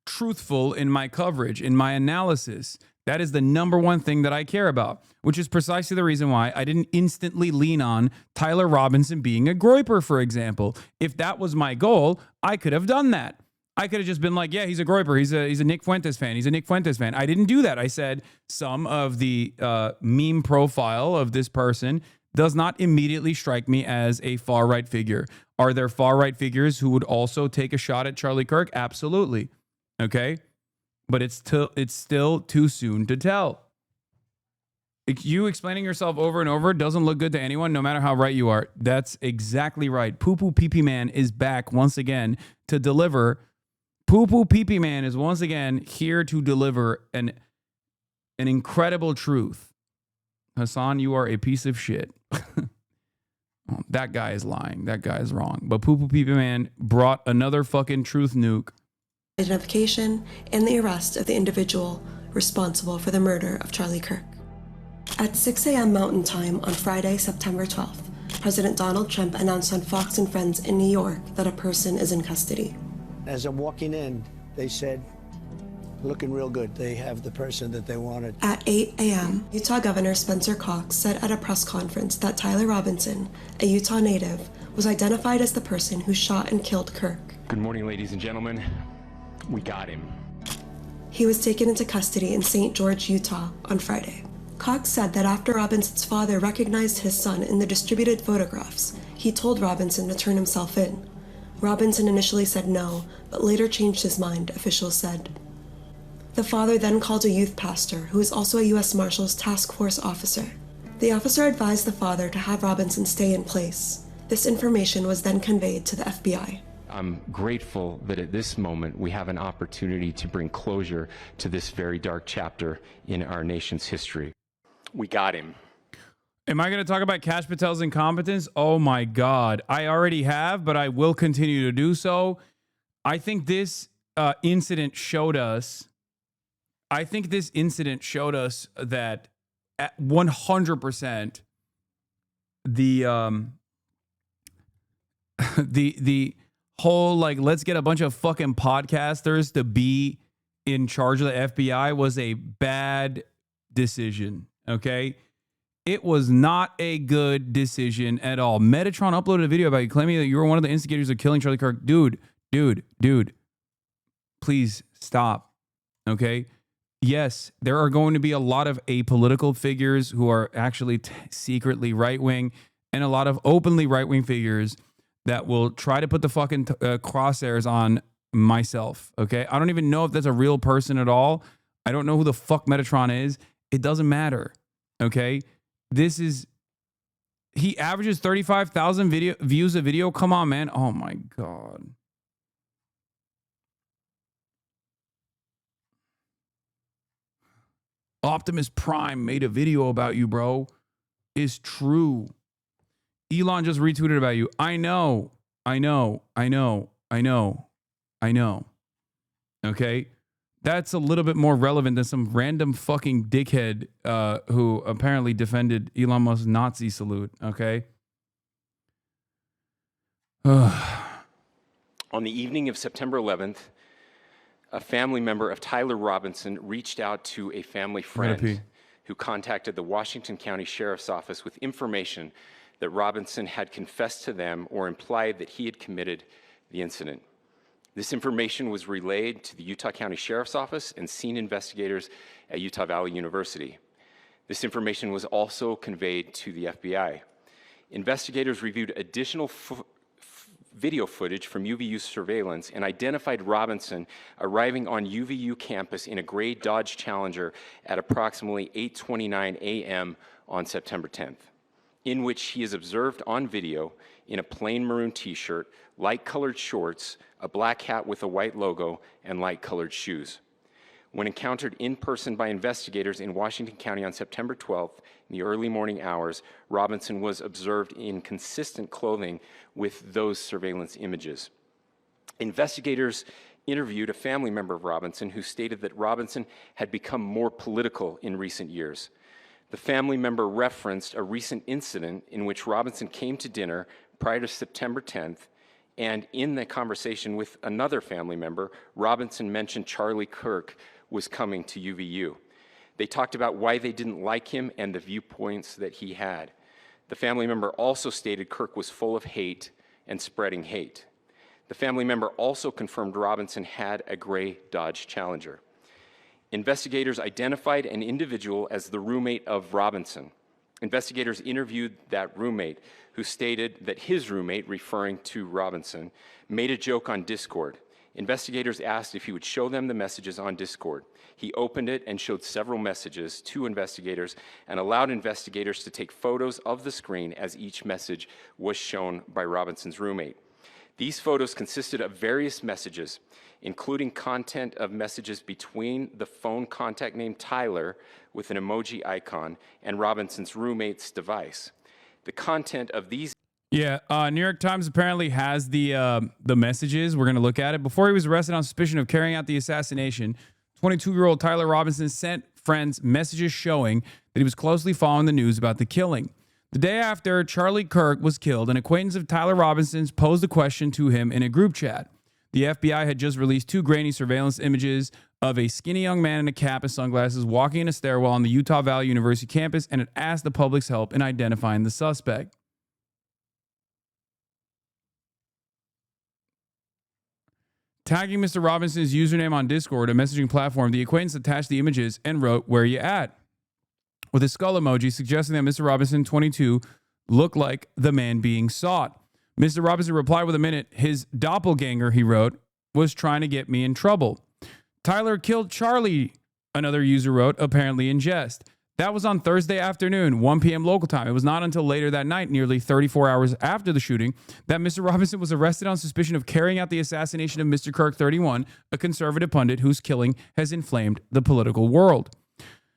truthful in my coverage, in my analysis. That is the number one thing that I care about, which is precisely the reason why I didn't instantly lean on Tyler Robinson being a groyper, for example. If that was my goal, I could have done that. I could have just been like, yeah, he's a groyper. He's a Nick Fuentes fan. He's a Nick Fuentes fan. I didn't do that. I said some of the meme profile of this person does not immediately strike me as a far-right figure. Are there far-right figures who would also take a shot at Charlie Kirk? Absolutely. Okay? But it's still too soon to tell. You explaining yourself over and over doesn't look good to anyone, no matter how right you are. That's exactly right. Poo Poo Pee Pee Man is back once again to deliver. Poo Poo Pee Pee Man is once again here to deliver an incredible truth. Hasan, you are a piece of shit. Oh, that guy is lying. That guy is wrong. But Poo Poo Pee Pee Man brought another fucking truth nuke. Identification and the arrest of the individual responsible for the murder of Charlie Kirk. At 6 a.m. Mountain Time on Friday, September 12th, President Donald Trump announced on Fox and Friends in New York that a person is in custody. As I'm walking in, they said, looking real good. They have the person that they wanted. At 8 a.m., Utah Governor Spencer Cox said at a press conference that Tyler Robinson, a Utah native, was identified as the person who shot and killed Kirk. Good morning, ladies and gentlemen. We got him. He was taken into custody in St. George, Utah on Friday. Cox said that after Robinson's father recognized his son in the distributed photographs, he told Robinson to turn himself in. Robinson initially said no, but later changed his mind, officials said. The father then called a youth pastor, who is also a U.S. Marshals Task Force officer. The officer advised the father to have Robinson stay in place. This information was then conveyed to the FBI. I'm grateful that at this moment we have an opportunity to bring closure to this very dark chapter in our nation's history. We got him. Am I going to talk about Kash Patel's incompetence? Oh my God. I already have, but I will continue to do so. I think this incident showed us, that at 100% the whole, like, let's get a bunch of fucking podcasters to be in charge of the FBI was a bad decision, okay? It was not a good decision at all. Metatron uploaded a video about you claiming that you were one of the instigators of killing Charlie Kirk. Dude, please stop, okay? Yes, there are going to be a lot of apolitical figures who are actually secretly right-wing and a lot of openly right-wing figures that will try to put the fucking crosshairs on myself, okay? I don't even know if that's a real person at all. I don't know who the fuck Metatron is. It doesn't matter, okay? He averages 35,000 views a video. Come on, man. Oh my God. Optimus Prime made a video about you, bro. It's true. Elon just retweeted about you. I know. Okay? That's a little bit more relevant than some random fucking dickhead who apparently defended Elon Musk's Nazi salute. Okay? On the evening of September 11th, a family member of Tyler Robinson reached out to a family friend who contacted the Washington County Sheriff's Office with information that Robinson had confessed to them or implied that he had committed the incident. This information was relayed to the Utah County Sheriff's Office and scene investigators at Utah Valley University. This information was also conveyed to the FBI. Investigators reviewed additional video footage from UVU surveillance and identified Robinson arriving on UVU campus in a gray Dodge Challenger at approximately 8:29 a.m. on September 10th, in which he is observed on video in a plain maroon t-shirt, light-colored shorts, a black hat with a white logo, and light-colored shoes. When encountered in person by investigators in Washington County on September 12th, in the early morning hours, Robinson was observed in consistent clothing with those surveillance images. Investigators interviewed a family member of Robinson who stated that Robinson had become more political in recent years. The family member referenced a recent incident in which Robinson came to dinner prior to September 10th, and in the conversation with another family member, Robinson mentioned Charlie Kirk was coming to UVU. They talked about why they didn't like him and the viewpoints that he had. The family member also stated Kirk was full of hate and spreading hate. The family member also confirmed Robinson had a gray Dodge Challenger. Investigators identified an individual as the roommate of Robinson. Investigators interviewed that roommate, who stated that his roommate, referring to Robinson, made a joke on Discord. Investigators asked if he would show them the messages on Discord. He opened it and showed several messages to investigators and allowed investigators to take photos of the screen as each message was shown by Robinson's roommate. These photos consisted of various messages, including content of messages between the phone contact name Tyler with an emoji icon and Robinson's roommate's device. The content of these New York Times apparently has the messages. We're going to look at it. Before he was arrested on suspicion of carrying out the assassination, 22-year-old Tyler Robinson sent friends messages showing that he was closely following the news about the killing. The day after Charlie Kirk was killed, an acquaintance of Tyler Robinson's posed a question to him in a group chat. The FBI had just released 2 grainy surveillance images of a skinny young man in a cap and sunglasses walking in a stairwell on the Utah Valley University campus, and it asked the public's help in identifying the suspect. Tagging Mr. Robinson's username on Discord, a messaging platform, the acquaintance attached the images and wrote, "Where you at?" with a skull emoji suggesting that Mr. Robinson, 22, looked like the man being sought. Mr. Robinson replied with a minute. His doppelganger, he wrote, was trying to get me in trouble. Tyler killed Charlie, another user wrote, apparently in jest. That was on Thursday afternoon, 1 p.m. local time. It was not until later that night, nearly 34 hours after the shooting, that Mr. Robinson was arrested on suspicion of carrying out the assassination of Mr. Kirk 31, a conservative pundit whose killing has inflamed the political world.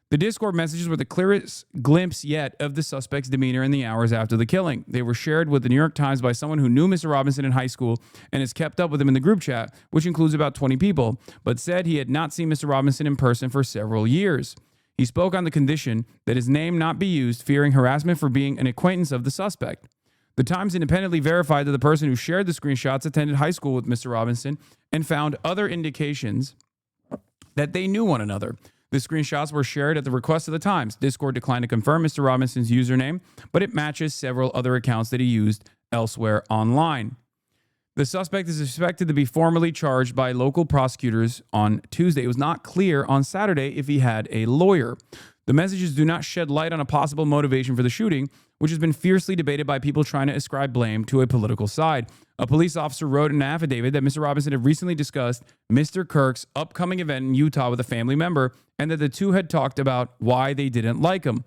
The Discord messages were the clearest glimpse yet of the suspect's demeanor in the hours after the killing. They were shared with the New York Times by someone who knew Mr. Robinson in high school and has kept up with him in the group chat, which includes about 20 people, but said he had not seen Mr. Robinson in person for several years. He spoke on the condition that his name not be used, fearing harassment for being an acquaintance of the suspect. The Times independently verified that the person who shared the screenshots attended high school with Mr. Robinson and found other indications that they knew one another. The screenshots were shared at the request of the Times. Discord declined to confirm Mr. Robinson's username, but it matches several other accounts that he used elsewhere online. The suspect is expected to be formally charged by local prosecutors on Tuesday. It was not clear on Saturday if he had a lawyer. The messages do not shed light on a possible motivation for the shooting, which has been fiercely debated by people trying to ascribe blame to a political side. A police officer wrote in an affidavit that Mr. Robinson had recently discussed Mr. Kirk's upcoming event in Utah with a family member, and that the two had talked about why they didn't like him.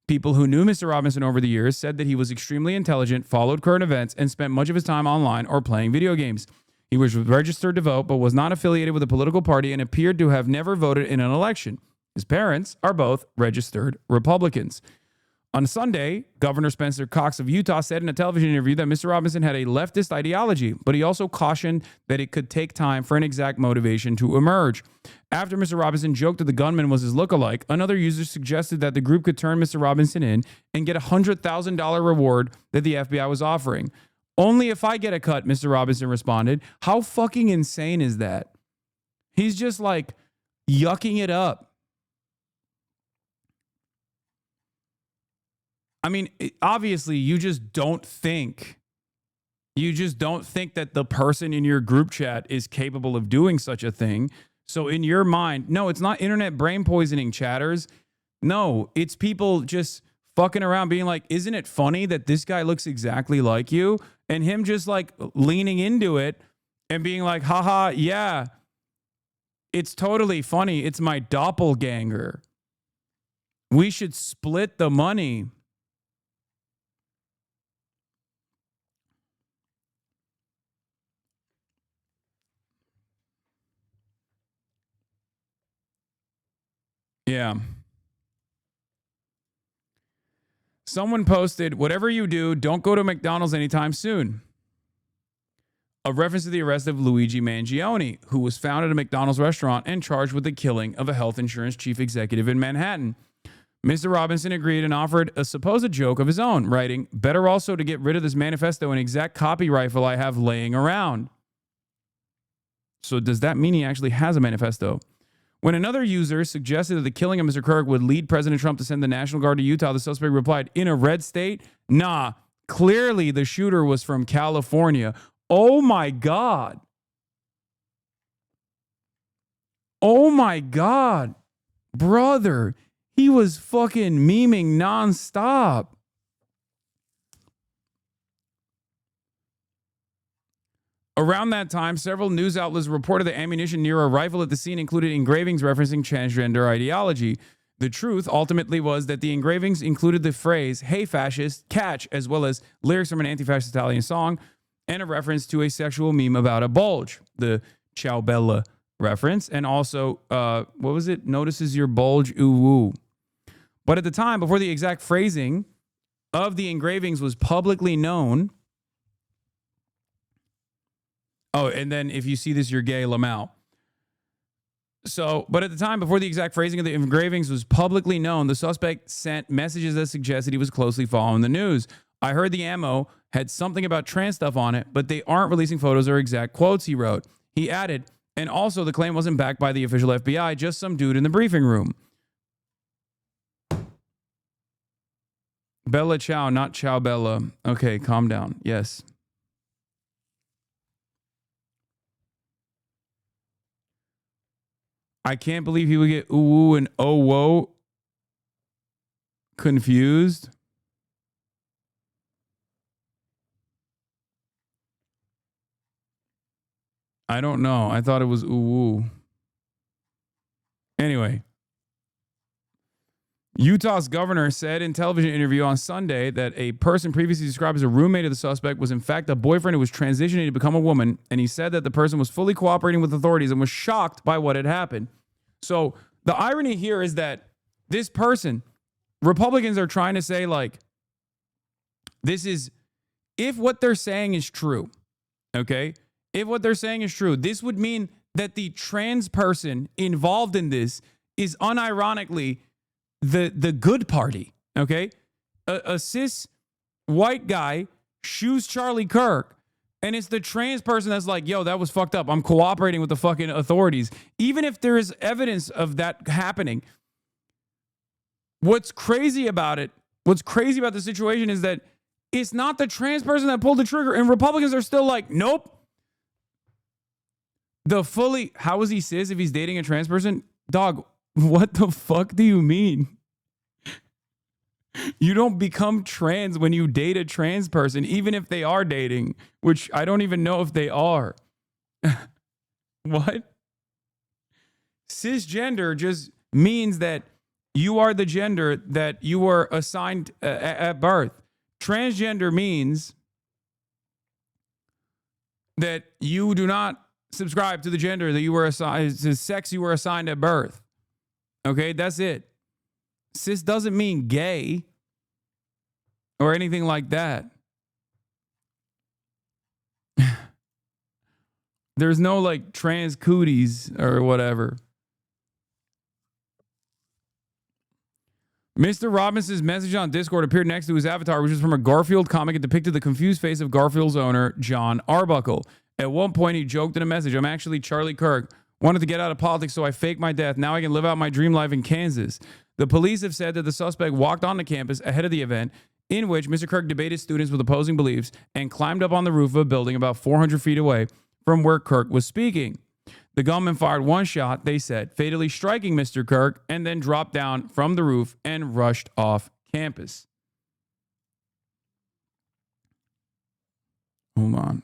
People who knew Mr. Robinson over the years said that he was extremely intelligent, followed current events, and spent much of his time online or playing video games. He was registered to vote, but was not affiliated with a political party and appeared to have never voted in an election. His parents are both registered Republicans. On Sunday, Governor Spencer Cox of Utah said in a television interview that Mr. Robinson had a leftist ideology, but he also cautioned that it could take time for an exact motivation to emerge. After Mr. Robinson joked that the gunman was his lookalike, another user suggested that the group could turn Mr. Robinson in and get a $100,000 reward that the FBI was offering. Only if I get a cut, Mr. Robinson responded. How fucking insane is that? He's just like yucking it up. I mean, obviously, you just don't think that the person in your group chat is capable of doing such a thing. So in your mind, no, it's not internet brain poisoning, chatters. No, it's people just fucking around being like, isn't it funny that this guy looks exactly like you? And him just like leaning into it and being like, haha, yeah, it's totally funny. It's my doppelganger. We should split the money. Yeah. Someone posted, whatever you do, don't go to McDonald's anytime soon. A reference to the arrest of Luigi Mangione, who was found at a McDonald's restaurant and charged with the killing of a health insurance chief executive in Manhattan. Mr. Robinson agreed and offered a supposed joke of his own, writing, better also to get rid of this manifesto and exact copy rifle I have laying around. So does that mean he actually has a manifesto? When another user suggested that the killing of Mr. Kirk would lead President Trump to send the National Guard to Utah, the suspect replied, in a red state? Nah, clearly the shooter was from California. Oh my God. Oh my God. Brother, he was fucking memeing nonstop. Around that time, several news outlets reported that ammunition near a rifle at the scene included engravings referencing transgender ideology. The truth ultimately was that the engravings included the phrase, hey fascist, catch, as well as lyrics from an anti-fascist Italian song and a reference to a sexual meme about a bulge, the Ciao Bella reference, and also, what was it? Notices your bulge, ooh woo. But at the time, before the exact phrasing of the engravings was publicly known, oh, and then if you see this, you're gay, Lamau. So, but at the time, before the exact phrasing of the engravings was publicly known, the suspect sent messages that suggested he was closely following the news. I heard the ammo had something about trans stuff on it, but they aren't releasing photos or exact quotes, he wrote. He added, and also the claim wasn't backed by the official FBI, just some dude in the briefing room. Bella Ciao, not Ciao Bella. Okay, calm down. Yes. I can't believe he would get ooh and oh whoa confused. I don't know. I thought it was ooh. Anyway, Utah's governor said in television interview on Sunday that a person previously described as a roommate of the suspect was in fact a boyfriend who was transitioning to become a woman, and he said that the person was fully cooperating with authorities and was shocked by what had happened. So the irony here is that this person, Republicans are trying to say, like, this is, if what they're saying is true, okay? If what they're saying is true, this would mean that the trans person involved in this is unironically the good party, okay? A cis white guy shoes Charlie Kirk, and it's the trans person that's like, yo, that was fucked up. I'm cooperating with the fucking authorities. Even if there is evidence of that happening, what's crazy about the situation is that it's not the trans person that pulled the trigger, and Republicans are still like, nope. How is he cis if he's dating a trans person? Dog, what the fuck do you mean? You don't become trans when you date a trans person, even if they are dating, which I don't even know if they are. What? Cisgender just means that you are the gender that you were assigned at birth. Transgender means that you do not subscribe to the gender that you were assigned, the sex you were assigned at birth. Okay, that's it. Cis doesn't mean gay or anything like that. There's no like trans cooties or whatever. Mr. Robinson's message on Discord appeared next to his avatar, which was from a Garfield comic. It depicted the confused face of Garfield's owner, John Arbuckle. At one point, he joked in a message, "I'm actually Charlie Kirk. Wanted to get out of politics, so I faked my death. Now I can live out my dream life in Kansas." The police have said that the suspect walked onto campus ahead of the event, in which Mr. Kirk debated students with opposing beliefs and climbed up on the roof of a building about 400 feet away from where Kirk was speaking. The gunman fired one shot, they said, fatally striking Mr. Kirk, and then dropped down from the roof and rushed off campus. Hold on.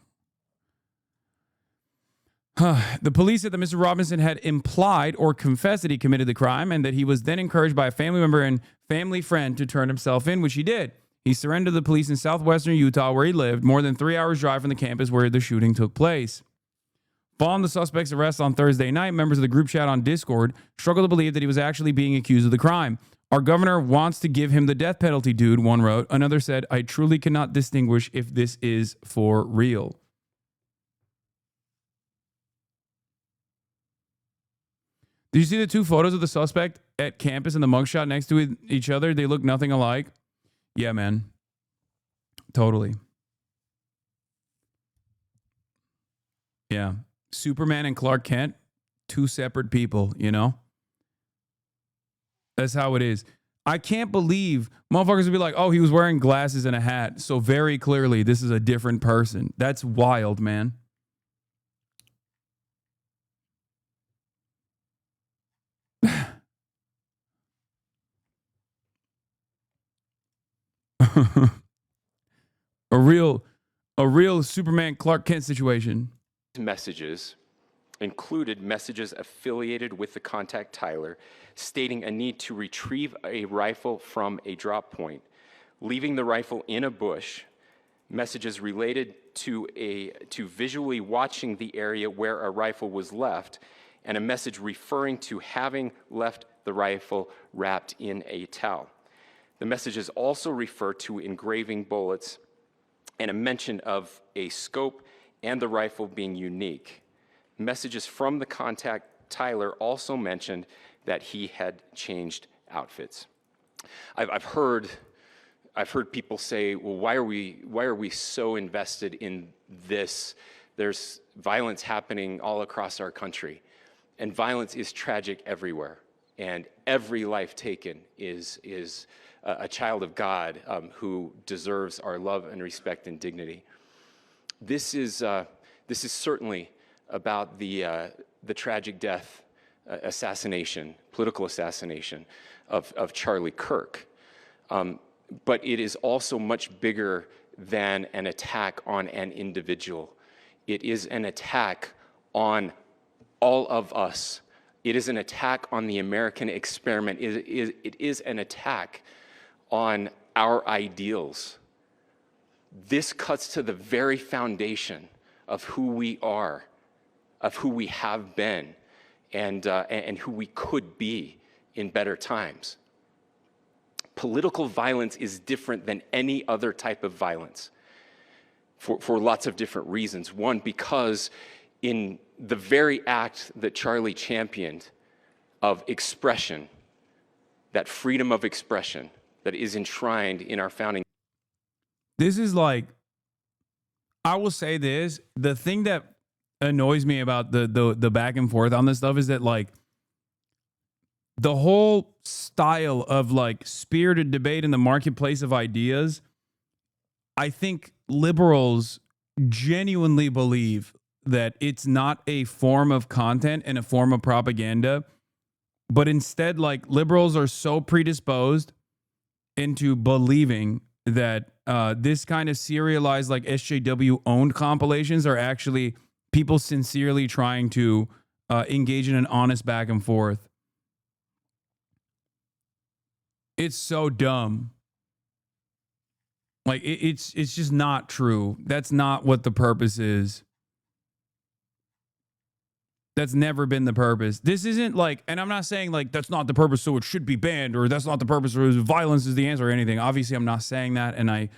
The police said that Mr. Robinson had implied or confessed that he committed the crime and that he was then encouraged by a family member and family friend to turn himself in, which he did. He surrendered to the police in southwestern Utah, where he lived, more than 3 hours' drive from the campus where the shooting took place. Following the suspect's arrest on Thursday night, members of the group chat on Discord struggled to believe that he was actually being accused of the crime. "Our governor wants to give him the death penalty, dude," one wrote. Another said, "I truly cannot distinguish if this is for real." Did you see the two photos of the suspect at campus and the mugshot next to each other? They look nothing alike. Yeah, man. Totally. Yeah. Superman and Clark Kent, two separate people, you know? That's how it is. I can't believe motherfuckers would be like, oh, he was wearing glasses and a hat, so very clearly this is a different person. That's wild, man. A real Superman Clark Kent situation. Messages included messages affiliated with the contact Tyler, stating a need to retrieve a rifle from a drop point, leaving the rifle in a bush, messages related to visually watching the area where a rifle was left, and a message referring to having left the rifle wrapped in a towel. The messages also refer to engraving bullets and a mention of a scope and the rifle being unique. Messages from the contact Tyler also mentioned that he had changed outfits. I've heard people say, well, why are we so invested in this? There's violence happening all across our country, and violence is tragic everywhere, and every life taken is a child of God who deserves our love and respect and dignity. This is certainly about the tragic death, political assassination of Charlie Kirk. But it is also much bigger than an attack on an individual. It is an attack on all of us. It is an attack on the American experiment. It is an attack on our ideals. This cuts to the very foundation of who we are, of who we have been, and who we could be in better times. Political violence is different than any other type of violence for lots of different reasons. One, because in the very act that Charlie championed of expression, that freedom of expression that is enshrined in our founding. This is like, I will say this, the thing that annoys me about the back and forth on this stuff is that, like, the whole style of, like, spirited debate in the marketplace of ideas, I think liberals genuinely believe that it's not a form of content and a form of propaganda, but instead, like, liberals are so predisposed into believing that this kind of serialized, like, SJW owned compilations are actually people sincerely trying to engage in an honest back and forth. It's so dumb. Like, it's just not true. That's not what the purpose is. That's never been the purpose. This isn't like, and I'm not saying like that's not the purpose, so it should be banned, or that's not the purpose, or violence is the answer, or anything. Obviously, I'm not saying that, and I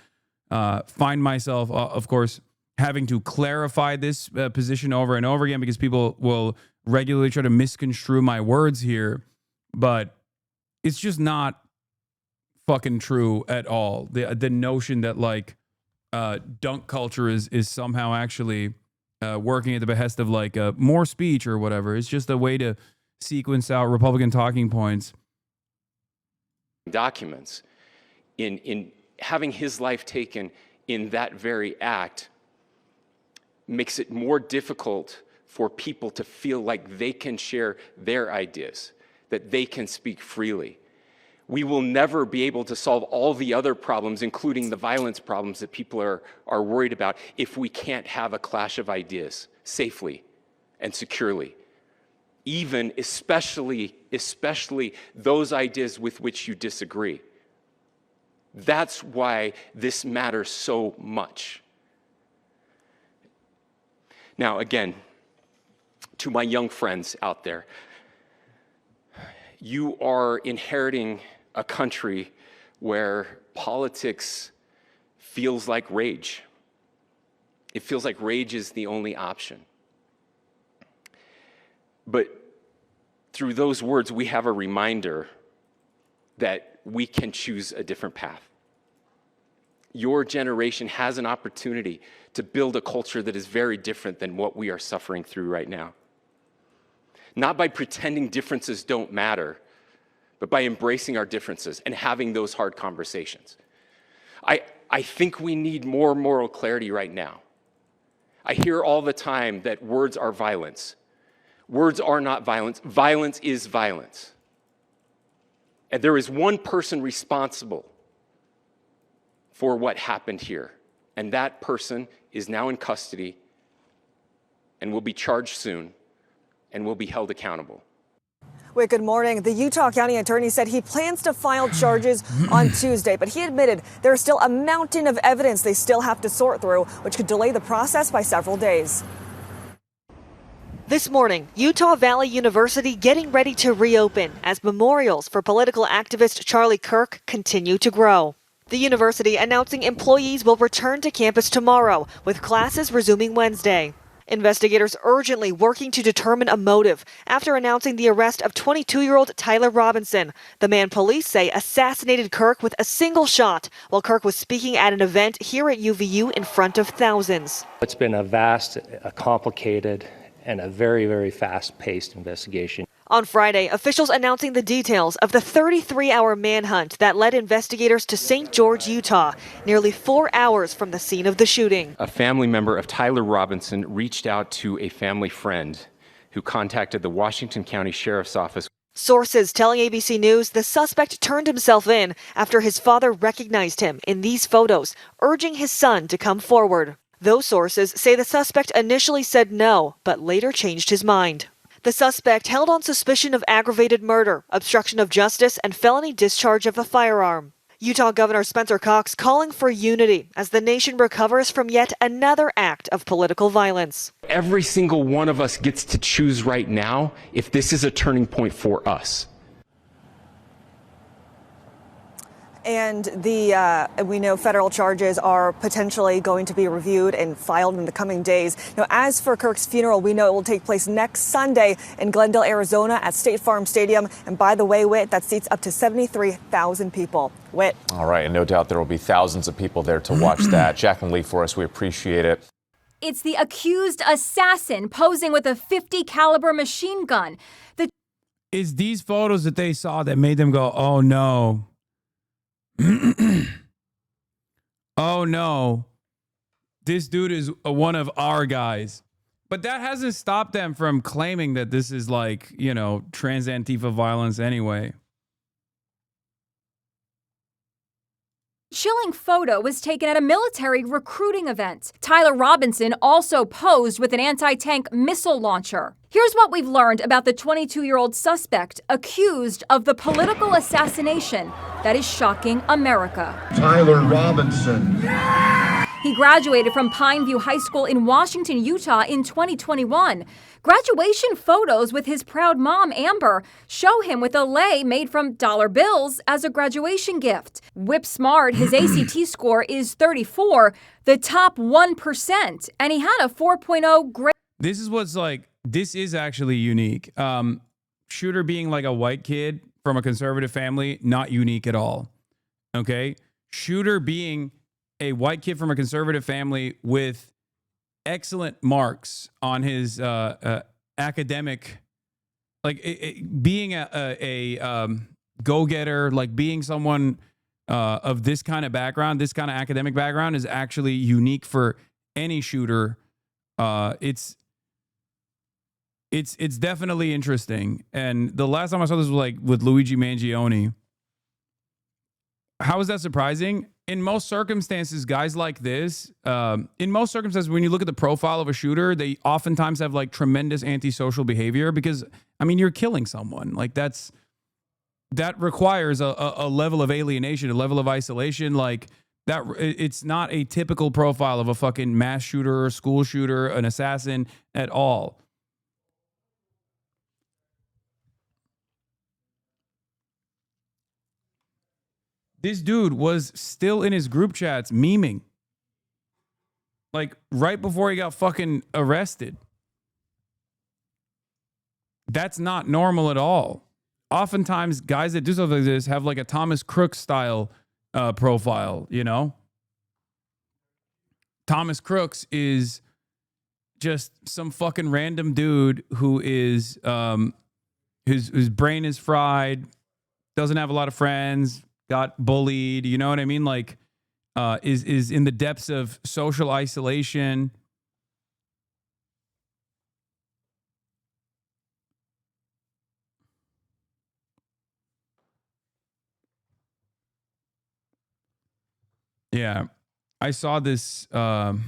find myself, of course, having to clarify this position over and over again because people will regularly try to misconstrue my words here, but it's just not fucking true at all. The notion that, like, dunk culture is somehow actually working at the behest of, like, more speech or whatever. It's just a way to sequence out Republican talking points. Documents in having his life taken in that very act makes it more difficult for people to feel like they can share their ideas, that they can speak freely. We will never be able to solve all the other problems, including the violence problems that people are worried about, if we can't have a clash of ideas safely and securely. Even, especially those ideas with which you disagree. That's why this matters so much. Now, again, to my young friends out there, you are inheriting a country where politics feels like rage. It feels like rage is the only option. But through those words, we have a reminder that we can choose a different path. Your generation has an opportunity to build a culture that is very different than what we are suffering through right now. Not by pretending differences don't matter, but by embracing our differences and having those hard conversations. I think we need more moral clarity right now. I hear all the time that words are violence. Words are not violence. Violence is violence. And there is one person responsible for what happened here. And that person is now in custody and will be charged soon and will be held accountable. Wait, good morning. The Utah County Attorney said he plans to file charges on Tuesday, but he admitted there's still a mountain of evidence they still have to sort through, which could delay the process by several days. This morning, Utah Valley University getting ready to reopen as memorials for political activist Charlie KIRK continue to grow. The university announcing employees will return to campus tomorrow, with classes resuming Wednesday. Investigators urgently working to determine a motive after announcing the arrest of 22-year-old Tyler Robinson, the man police say assassinated KIRK with a single shot while KIRK was speaking at an event here at UVU in front of thousands. It's been a vast, a complicated, and a very, very fast-paced investigation. On Friday, officials announcing the details of the 33-hour manhunt that led investigators to St. George, Utah, nearly 4 hours from the scene of the shooting. A family member of Tyler Robinson reached out to a family friend who contacted the Washington County Sheriff's Office. Sources telling ABC News the suspect turned himself in after his father recognized him in these photos, urging his son to come forward. Those sources say the suspect initially said no, but later changed his mind. The suspect held on suspicion of aggravated murder, obstruction of justice, and felony discharge of a firearm. Utah Governor Spencer Cox calling for unity as the nation recovers from yet another act of political violence. Every single one of us gets to choose right now if this is a turning point for us. And we know federal charges are potentially going to be reviewed and filed in the coming days. Now, as for Kirk's funeral, we know it will take place next Sunday in Glendale, Arizona at State Farm Stadium. And by the way, Whit, that seats up to 73,000 people. Whit. All right, and no doubt there will be thousands of people there to watch that. Jacqueline Lee for us, we appreciate it. It's the accused assassin posing with a .50 caliber machine gun. It's these photos that they saw that made them go, oh no. Oh no, this dude is one of our guys. But that hasn't stopped them from claiming that this is like, you know, trans Antifa violence anyway. Chilling photo was taken at a military recruiting event. Tyler Robinson also posed with an anti-tank missile launcher. Here's what we've learned about the 22-year-old suspect accused of the political assassination that is shocking America. Tyler Robinson. He graduated from Pineview High School in Washington, Utah in 2021. Graduation photos with his proud mom, Amber, show him with a lei made from dollar bills as a graduation gift. Whip smart, his ACT score is 34, the top 1%, and he had a 4.0 grade. This is what's like, this is actually unique. Shooter being like a white kid from a conservative family, not unique at all. Okay? Shooter being a white kid from a conservative family with excellent marks on his academic, like being a go-getter, like being someone of this kind of background, this kind of academic background is actually unique for any shooter. It's definitely interesting. And the last time I saw this was like with Luigi Mangione. How is that surprising? In most circumstances, guys like this, in most circumstances, when you look at the profile of a shooter, they oftentimes have like tremendous antisocial behavior because, I mean, you're killing someone. Like that requires a level of alienation, a level of isolation. Like that, it's not a typical profile of a fucking mass shooter, school shooter, an assassin at all. This dude was still in his group chats memeing. Like right before he got fucking arrested. That's not normal at all. Oftentimes, guys that do stuff like this have like a Thomas Crook style profile, you know? Thomas Crooks is just some fucking random dude who is, whose brain is fried, doesn't have a lot of friends, got bullied, you know what I mean? Like, is in the depths of social isolation. Yeah, I saw this post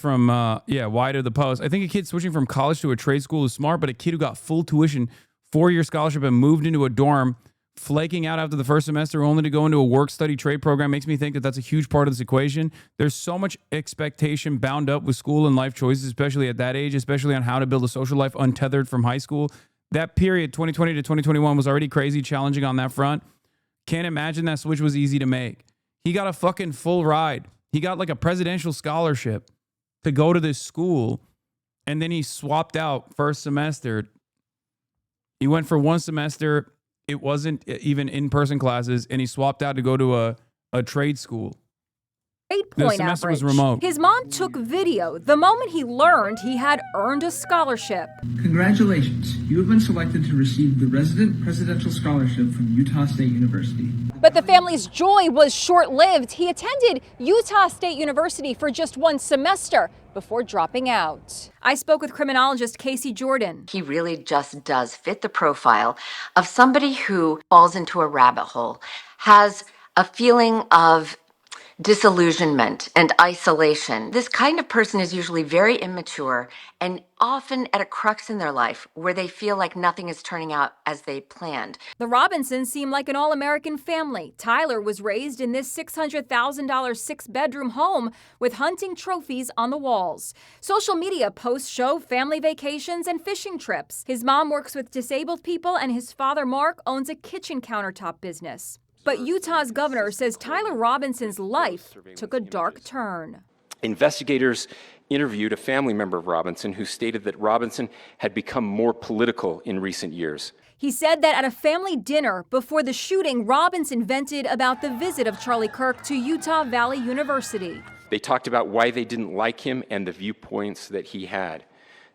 from Why Did the Post. I think a kid switching from college to a trade school is smart, but a kid who got full tuition, 4-year scholarship, and moved into a dorm, flaking out after the first semester only to go into a work-study trade program makes me think that that's a huge part of this equation. There's so much expectation bound up with school and life choices, especially at that age, especially on how to build a social life untethered from high school. That period, 2020 to 2021, was already crazy challenging on that front. Can't imagine that switch was easy to make. He got a fucking full ride. He got like a presidential scholarship to go to this school, and then he swapped out first semester. He went for one semester. It wasn't even in-person classes, and he swapped out to go to a trade school. Grade point the semester average. Was remote. His mom took video the moment he learned he had earned a scholarship. Congratulations. You have been selected to receive the Resident Presidential Scholarship from Utah State University. But the family's joy was short-lived. He attended Utah State University for just one semester before dropping out. I spoke with criminologist Casey Jordan. He really just does fit the profile of somebody who falls into a rabbit hole, has a feeling of disillusionment and isolation. This kind of person is usually very immature and often at a crux in their life where they feel like nothing is turning out as they planned. The Robinsons seem like an all-American family. Tyler was raised in this $600,000 six-bedroom home with hunting trophies on the walls. Social media posts show family vacations and fishing trips. His mom works with disabled people, and his father, Mark, owns a kitchen countertop business. But Utah's governor says Tyler Robinson's life took a dark turn. Investigators interviewed a family member of Robinson who stated that Robinson had become more political in recent years. He said that at a family dinner before the shooting, Robinson vented about the visit of Charlie Kirk to Utah Valley University. They talked about why they didn't like him and the viewpoints that he had.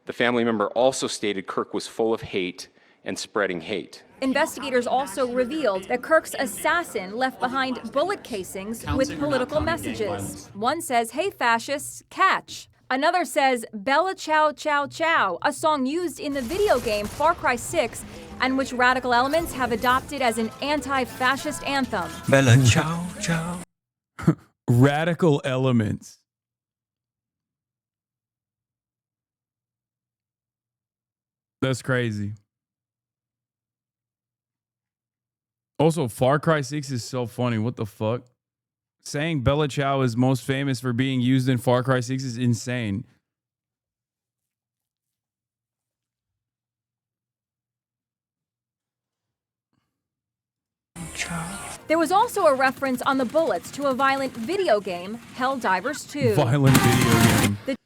The family member also stated Kirk was full of hate and spreading hate. Investigators also revealed that Kirk's assassin left behind bullet casings with political messages. One says, "Hey fascists, catch." Another says, "Bella Ciao Ciao Ciao," a song used in the video game Far Cry 6 and which radical elements have adopted as an anti-fascist anthem. Bella Ciao Ciao. Radical elements. That's crazy. Also, Far Cry 6 is so funny. What the fuck? Saying Bella Ciao is most famous for being used in Far Cry 6 is insane. There was also a reference on the bullets to a violent video game, Helldivers 2. Violent video game.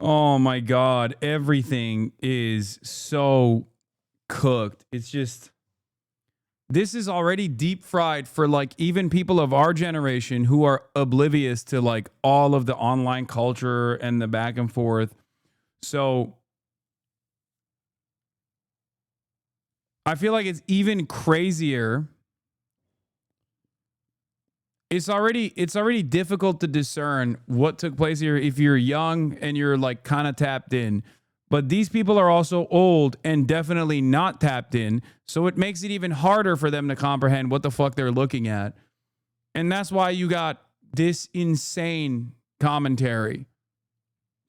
Oh my God. Everything is so cooked. It's just... This is already deep fried for like even people of our generation who are oblivious to like all of the online culture and the back and forth. So I feel like it's even crazier. It's already difficult to discern what took place here if you're young and you're like kind of tapped in. But these people are also old and definitely not tapped in, so it makes it even harder for them to comprehend what the fuck they're looking at. And that's why you got this insane commentary.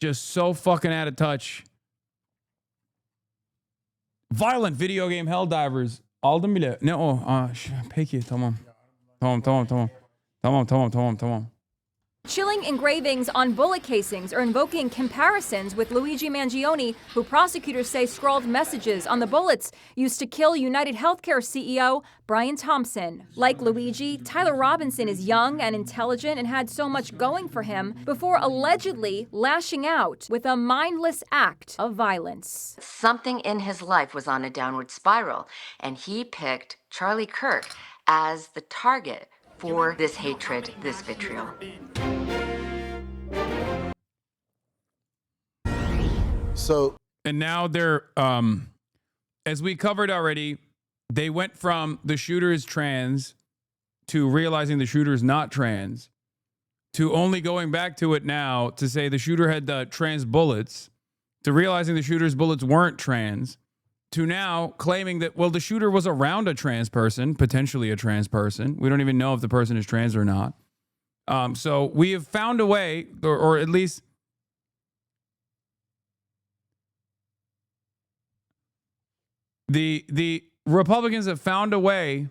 Just so fucking out of touch. Violent video game Helldivers. Aldım bile. Ne o? Peki, tamam. Tamam. Chilling engravings on bullet casings are invoking comparisons with Luigi Mangione, who prosecutors say scrawled messages on the bullets used to kill United Healthcare CEO Brian Thompson. Like Luigi, Tyler Robinson is young and intelligent and had so much going for him before allegedly lashing out with a mindless act of violence. Something in his life was on a downward spiral, and he picked Charlie Kirk as the target for this hatred, this vitriol. And now they're, as we covered already, they went from the shooter is trans to realizing the shooter is not trans to only going back to it now to say the shooter had the trans bullets to realizing the shooter's bullets weren't trans to now claiming that, well, the shooter was around a trans person, potentially a trans person. We don't even know if the person is trans or not. So we have found a way, or at least the Republicans have found a way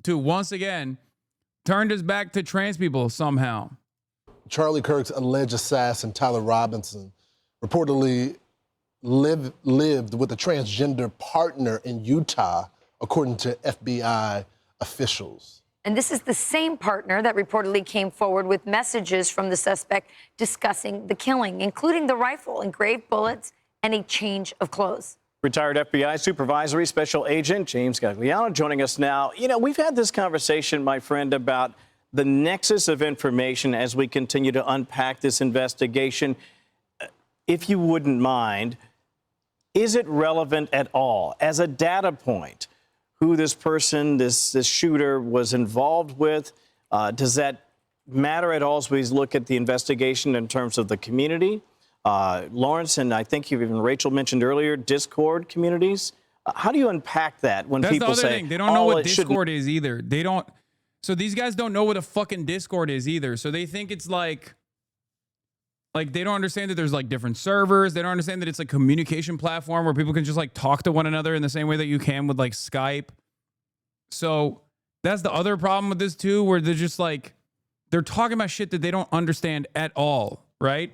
to once again turn his back to trans people somehow. Charlie Kirk's alleged assassin, Tyler Robinson, reportedly lived with a transgender partner in Utah, according to FBI officials. And this is the same partner that reportedly came forward with messages from the suspect discussing the killing, including the rifle, engraved bullets, and a change of clothes. Retired FBI Supervisory Special Agent James Gagliano joining us now. You know, we've had this conversation, my friend, about the nexus of information as we continue to unpack this investigation. If you wouldn't mind, is it relevant at all as a data point who this person, this shooter was involved with? Does that matter at all as we look at the investigation in terms of the community? Lawrence, and I think even Rachel mentioned earlier, Discord communities. How do you unpack that when That's people the other say thing. They don't know what Discord is either. They don't. So these guys don't know what a fucking Discord is either. So they think it's like they don't understand that there's like different servers. They don't understand that it's a communication platform where people can just like talk to one another in the same way that you can with like Skype. So that's the other problem with this too, where they're just like, they're talking about shit that they don't understand at all, right?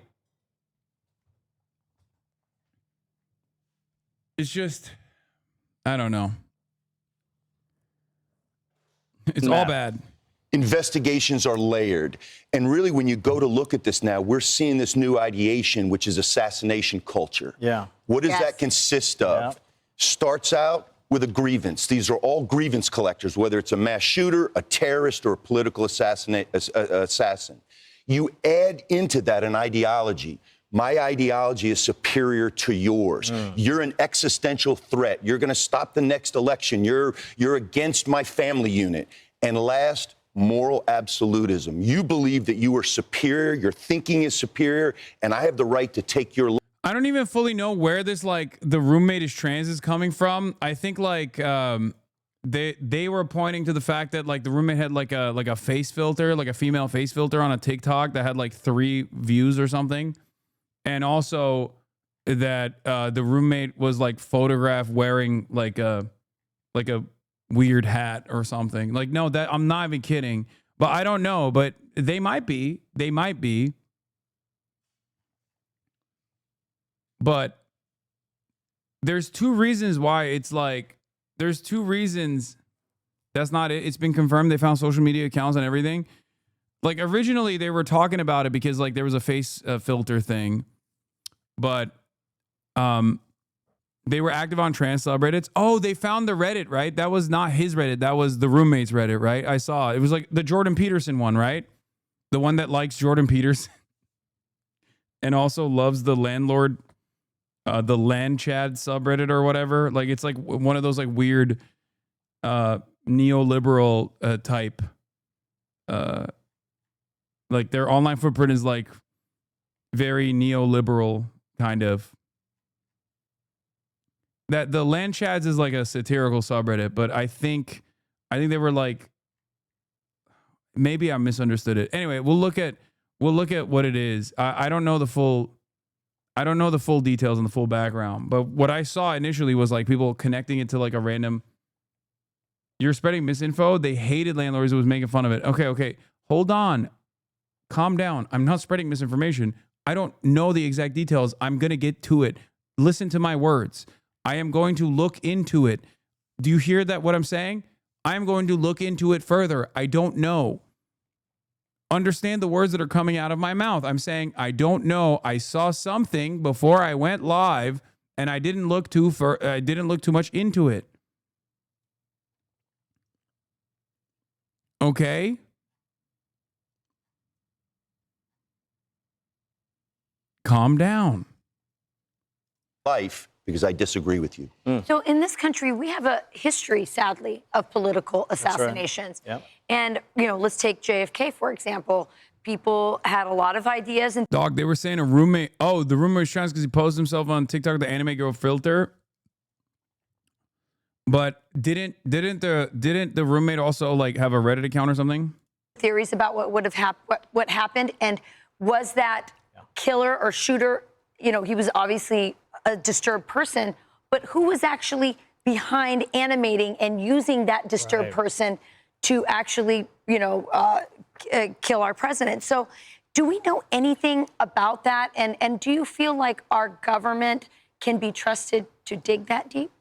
It's just, I don't know. It's all bad. Investigations are layered. And really, when you go to look at this now, we're seeing this new ideation, which is assassination culture. Yeah. What does that consist of? Starts out with a grievance. These are all grievance collectors, whether it's a mass shooter, a terrorist, or a political assassin. You add into that an ideology. My ideology is superior to yours. You're an existential threat. You're going to stop the next election. You're against my family unit. And last, moral absolutism. You believe that you are superior, your thinking is superior, and I have the right to take your life. I don't even fully know where this, like, the roommate is trans is coming from. I think, like, they were pointing to the fact that, like, the roommate had, like a face filter, like a female face filter on a TikTok that had, like, 3 views or something. And also that the roommate was, like, photographed wearing, like a weird hat or something. Like, no, that I'm not even kidding. But I don't know. But they might be. They might be. But there's 2 reasons why it's like, there's 2 reasons that's not it. It's been confirmed. They found social media accounts and everything. Like, originally they were talking about it because, like, there was a face filter thing. But they were active on trans subreddits. Oh, they found the Reddit, right? That was not his Reddit. That was the roommate's Reddit, right? I saw. It was like the Jordan Peterson one, right? The one that likes Jordan Peterson and also loves the landlord, the land Chad subreddit or whatever. Like, it's like one of those like weird neoliberal type. Like, their online footprint is like very neoliberal kind of. That the land chads is like a satirical subreddit, but I think they were like, maybe I misunderstood it. Anyway, we'll look at what it is. I don't know the full details and the full background, but what I saw initially was like people connecting it to like a random, you're spreading misinfo. They hated landlords. It was making fun of it. Okay. Hold on. Calm down. I'm not spreading misinformation. I don't know the exact details. I'm going to get to it. Listen to my words. I am going to look into it. Do you hear that, what I'm saying? I'm going to look into it further. I don't know. Understand the words that are coming out of my mouth. I'm saying, I don't know. I saw something before I went live and I didn't look too much into it. Okay? Calm down. Life, because I disagree with you. So in this country, we have a history, sadly, of political assassinations. That's right. Yep. And, let's take JFK, for example. People had a lot of ideas. And Dog, they were saying the roommate was trans because he posted himself on TikTok, the anime girl filter. But didn't the roommate also like have a Reddit account or something? Theories about what would have what happened, and was that killer or shooter? He was obviously a disturbed person, but who was actually behind animating and using that disturbed person to actually, kill our president? So do we know anything about that? And do you feel like our government can be trusted to dig that deep?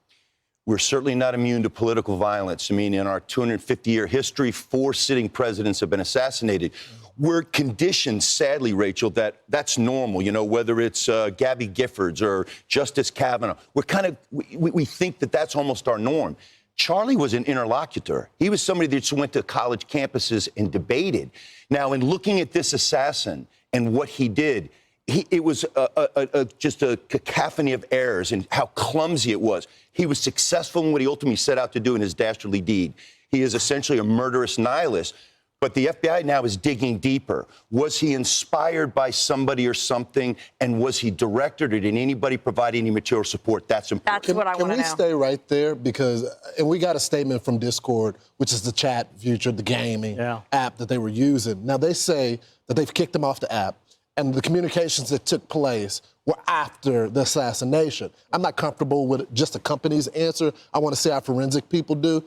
We're certainly not immune to political violence. I mean, in our 250-year history, 4 sitting presidents have been assassinated. We're conditioned, sadly, Rachel, that's normal. Whether it's Gabby Giffords or Justice Kavanaugh, we think that that's almost our norm. Charlie was an interlocutor. He was somebody that just went to college campuses and debated. Now, in looking at this assassin and what he did, it was just a cacophony of errors and how clumsy it was. He was successful in what he ultimately set out to do in his dastardly deed. He is essentially a murderous nihilist. But the FBI now is digging deeper. Was he inspired by somebody or something? And was he directed, or did anybody provide any material support? That's important. That's what I want to know. Can we stay right there? Because, and we got a statement from Discord, which is the chat feature, the gaming app that they were using. Now, they say that they've kicked them off the app, and the communications that took place were after the assassination. I'm not comfortable with just the company's answer. I want to see how forensic people do.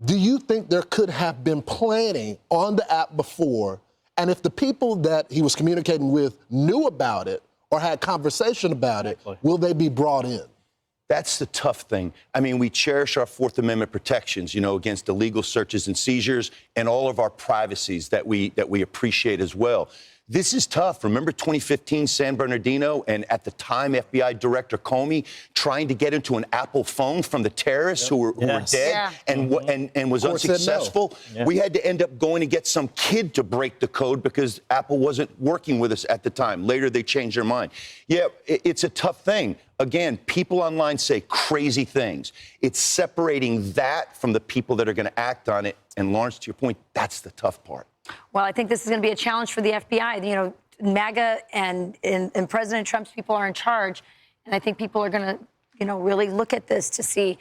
Do you think there could have been planning on the app before? And if the people that he was communicating with knew about it or had conversation about it, will they be brought in? That's the tough thing. I mean, we cherish our Fourth Amendment protections, you know, against illegal searches and seizures, and all of our privacies that we appreciate as well. This is tough. Remember 2015 San Bernardino, and at the time FBI Director Comey trying to get into an Apple phone from the terrorists who were dead and was unsuccessful. We had to end up going to get some kid to break the code because Apple wasn't working with us at the time. Later they changed their mind. Yeah, it's a tough thing. Again, people online say crazy things. It's separating that from the people that are going to act on it. And Lawrence, to your point, that's the tough part. Well, I think this is going to be a challenge for the FBI. You know, MAGA and President Trump's people are in charge. And I think people are going to, you know, really look at this to see,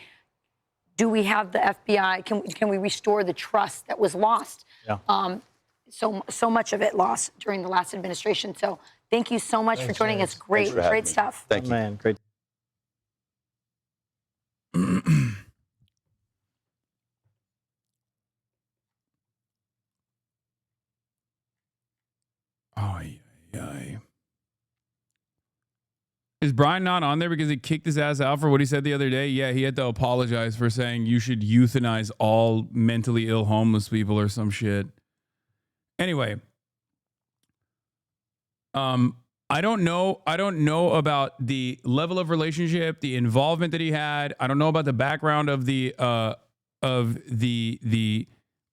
do we have the FBI? Can we restore the trust that was lost? Yeah. So much of it lost during the last administration. So thank you so much for joining us. Great stuff. Thank you. Man, great. Is Brian not on there because he kicked his ass out for what he said the other day? Yeah, he had to apologize for saying you should euthanize all mentally ill homeless people or some shit. Anyway, I don't know about the level of relationship, the involvement that he had. I don't know about the background of the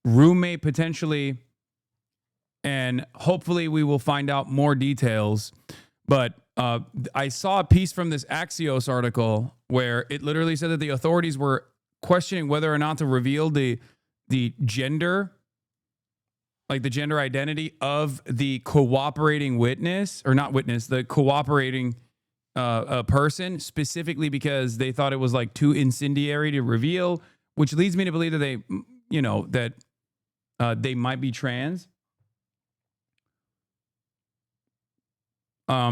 roommate potentially, and hopefully we will find out more details. But I saw a piece from this Axios article where it literally said that the authorities were questioning whether or not to reveal the gender, like the gender identity of the cooperating witness, or not witness, the cooperating person, specifically because they thought it was like too incendiary to reveal, which leads me to believe that they, you know, that they might be trans.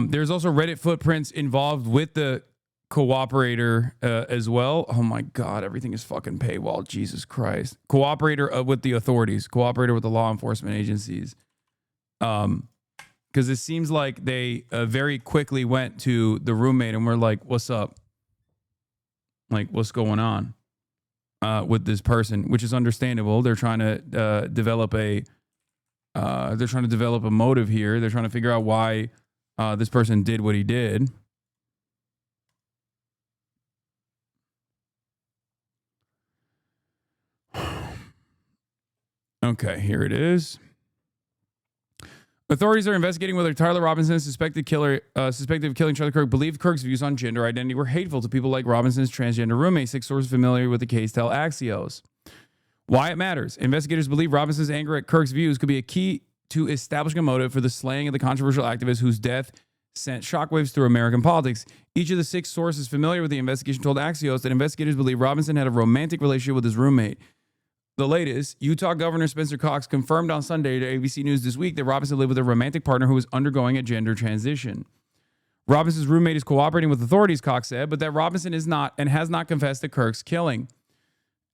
There's also Reddit footprints involved with the cooperator as well. Oh my God, everything is fucking paywall. Jesus Christ. Cooperator with the authorities, cooperator with the law enforcement agencies. Because it seems like they very quickly went to the roommate and were like, what's up? Like, what's going on with this person? Which is understandable. They're trying to develop a motive here. They're trying to figure out why this person did what he did. Okay, here it is. Authorities are investigating whether Tyler Robinson, suspected of killing Charlie Kirk, believed Kirk's views on gender identity were hateful to people like Robinson's transgender roommate. 6 sources familiar with the case tell Axios. Why it matters. Investigators believe Robinson's anger at Kirk's views could be a key to establishing a motive for the slaying of the controversial activist whose death sent shockwaves through American politics. Each of the 6 sources familiar with the investigation told Axios that investigators believe Robinson had a romantic relationship with his roommate. The latest, Utah Governor Spencer Cox confirmed on Sunday to ABC News This Week that Robinson lived with a romantic partner who was undergoing a gender transition. Robinson's roommate is cooperating with authorities, Cox said, but that Robinson is not and has not confessed to Kirk's killing.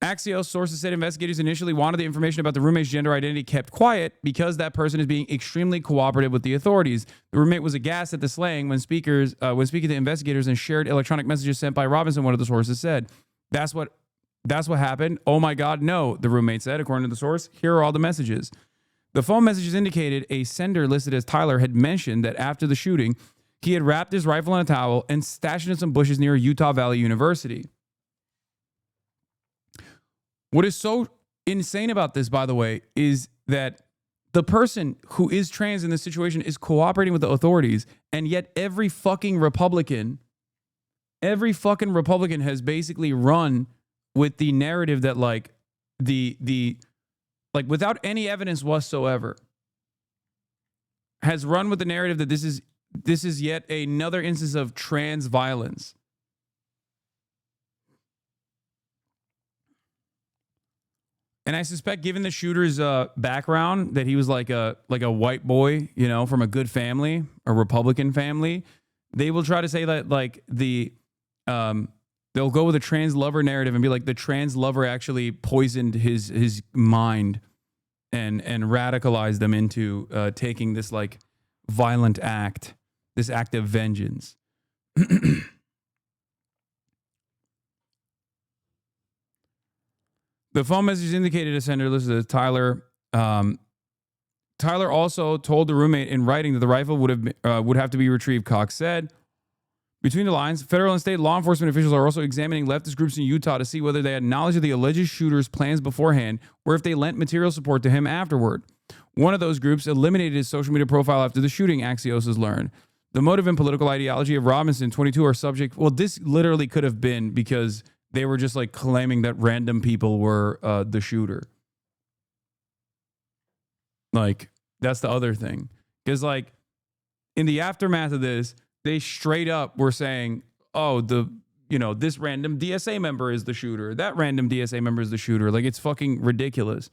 Axios sources said investigators initially wanted the information about the roommate's gender identity kept quiet because that person is being extremely cooperative with the authorities. The roommate was aghast at the slaying when speaking to investigators and shared electronic messages sent by Robinson, one of the sources said. That's what happened. Oh my God, no, the roommate said, according to the source. Here are all the messages. The phone messages indicated a sender listed as Tyler had mentioned that after the shooting, he had wrapped his rifle in a towel and stashed it in some bushes near Utah Valley University. What is so insane about this, by the way, is that the person who is trans in this situation is cooperating with the authorities, and yet every fucking Republican has basically run with the narrative that like the like without any evidence whatsoever, has run with the narrative that this is yet another instance of trans violence. And I suspect, given the shooter's background, that he was like a white boy, you know, from a good family, a Republican family, they will try to say that like they'll go with a trans lover narrative and be like the trans lover actually poisoned his mind and radicalized them into taking this like violent act, this act of vengeance. The phone message indicated a sender listed as Tyler. Tyler also told the roommate in writing that the rifle would have to be retrieved. Cox said, between the lines, federal and state law enforcement officials are also examining leftist groups in Utah to see whether they had knowledge of the alleged shooter's plans beforehand or if they lent material support to him afterward. One of those groups eliminated his social media profile after the shooting, Axios has learned. The motive and political ideology of Robinson, 22, are subject. Well, this literally could have been because they were just like claiming that random people were the shooter. Like, that's the other thing. Because like in the aftermath of this, they straight up were saying, oh, this random DSA member is the shooter. That random DSA member is the shooter. Like, it's fucking ridiculous.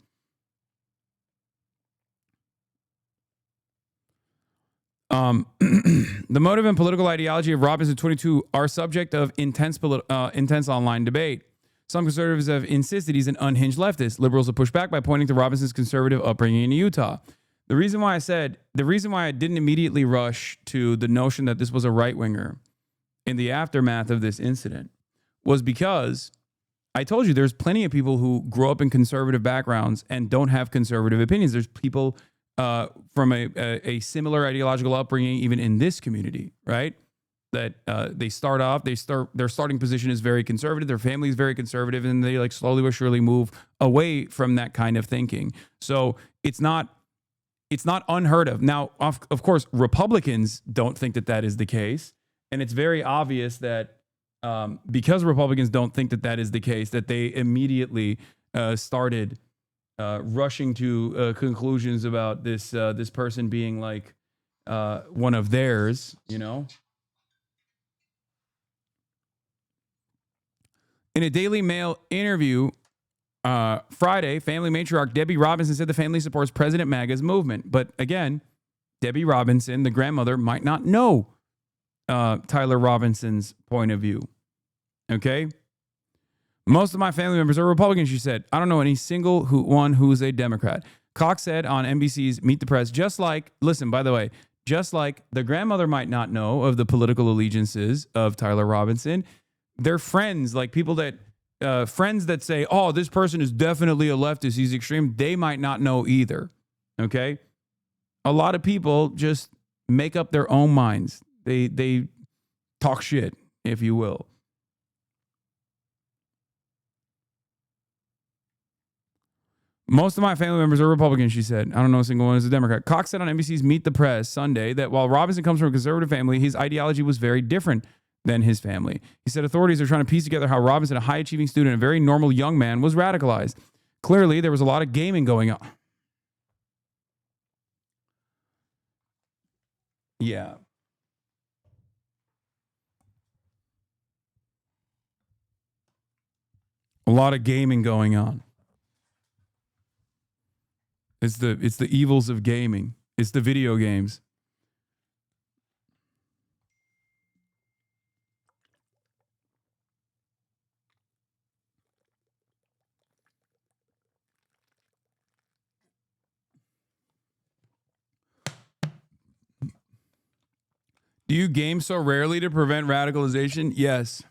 The motive and political ideology of Robinson 22 are subject of intense online debate. Some conservatives have insisted he's an unhinged leftist. Liberals have pushed back by pointing to Robinson's conservative upbringing in Utah. The reason why I didn't immediately rush to the notion that this was a right-winger in the aftermath of this incident was because I told you there's plenty of people who grow up in conservative backgrounds and don't have conservative opinions. There's people from a similar ideological upbringing, even in this community, right? That their starting position is very conservative, their family is very conservative, and they like slowly but surely move away from that kind of thinking. So it's not unheard of. Now, of course, Republicans don't think that is the case, and it's very obvious that because Republicans don't think that is the case, that they immediately started rushing to conclusions about this person being like one of theirs, you know. In a Daily Mail interview Friday, family matriarch Debbie Robinson said the family supports President MAGA's movement. But again, Debbie Robinson, the grandmother, might not know Tyler Robinson's point of view. Okay? Most of my family members are Republicans, she said. I don't know any single one who's a Democrat. Cox said on NBC's Meet the Press, just like the grandmother might not know of the political allegiances of Tyler Robinson, their friends, like people that, friends that say, oh, this person is definitely a leftist, he's extreme, they might not know either. Okay? A lot of people just make up their own minds. They talk shit, if you will. Most of my family members are Republicans, she said. I don't know a single one is a Democrat. Cox said on NBC's Meet the Press Sunday that while Robinson comes from a conservative family, his ideology was very different than his family. He said authorities are trying to piece together how Robinson, a high-achieving student, a very normal young man, was radicalized. Clearly, there was a lot of gaming going on. Yeah. A lot of gaming going on. It's the evils of gaming. It's the video games. Do you game so rarely to prevent radicalization? Yes.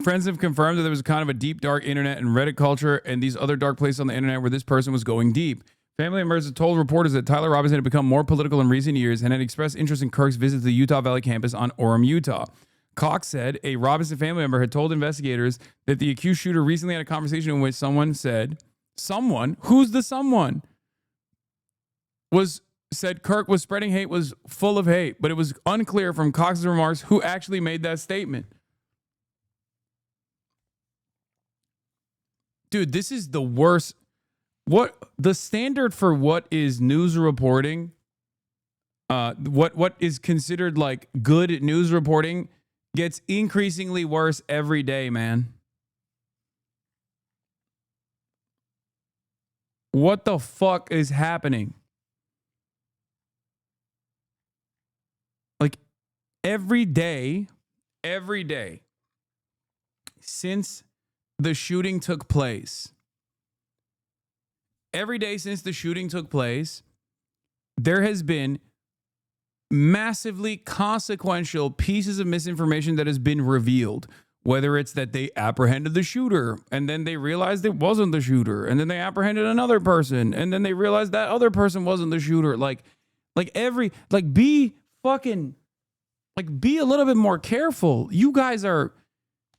Friends have confirmed that there was kind of a deep, dark internet and Reddit culture and these other dark places on the internet where this person was going deep. Family members have told reporters that Tyler Robinson had become more political in recent years and had expressed interest in Kirk's visit to the Utah Valley campus on Orem, Utah. Cox said a Robinson family member had told investigators that the accused shooter recently had a conversation in which someone said, who's the someone? Was said Kirk was spreading hate was full of hate, but it was unclear from Cox's remarks who actually made that statement. Dude, this is the worst. What the standard for what is news reporting, what is considered like good news reporting gets increasingly worse every day, man. What the fuck is happening? Like every day since the shooting took place, there has been massively consequential pieces of misinformation that has been revealed. Whether it's that they apprehended the shooter and then they realized it wasn't the shooter, and then they apprehended another person and then they realized that other person wasn't the shooter. Be a little bit more careful. You guys are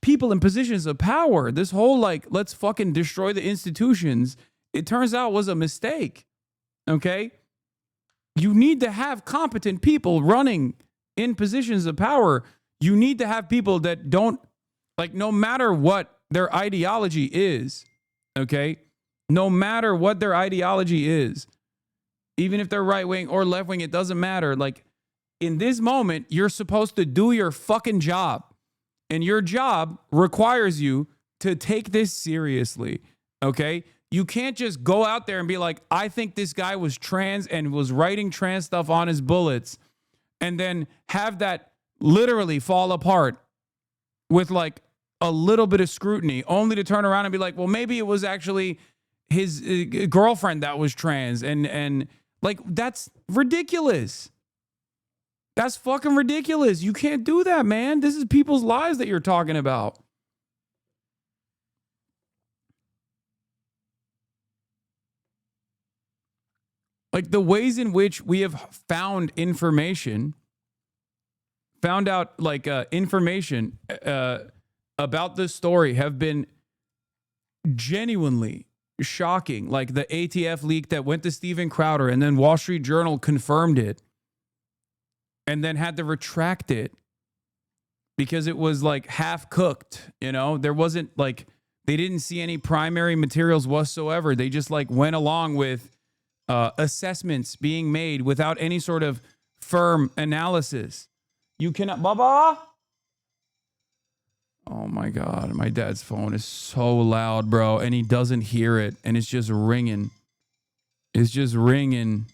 people in positions of power. This whole let's fucking destroy the institutions, it turns out was a mistake. Okay? You need to have competent people running in positions of power. You need to have people that don't, no matter what their ideology is, okay? No matter what their ideology is, even if they're right wing or left wing, it doesn't matter. In this moment, you're supposed to do your fucking job. And your job requires you to take this seriously, okay? You can't just go out there and be like, I think this guy was trans and was writing trans stuff on his bullets, and then have that literally fall apart with a little bit of scrutiny, only to turn around and be like, well, maybe it was actually his girlfriend that was trans. And that's ridiculous. That's fucking ridiculous. You can't do that, man. This is people's lives that you're talking about. The ways in which we have found information, information about this story have been genuinely shocking. Like the ATF leak that went to Steven Crowder, and then Wall Street Journal confirmed it and then had to retract it because it was half cooked. There wasn't they didn't see any primary materials whatsoever. They just went along with assessments being made without any sort of firm analysis. You cannot, Baba. Oh my God, my dad's phone is so loud, bro, and he doesn't hear it, and it's just ringing. It's just ringing.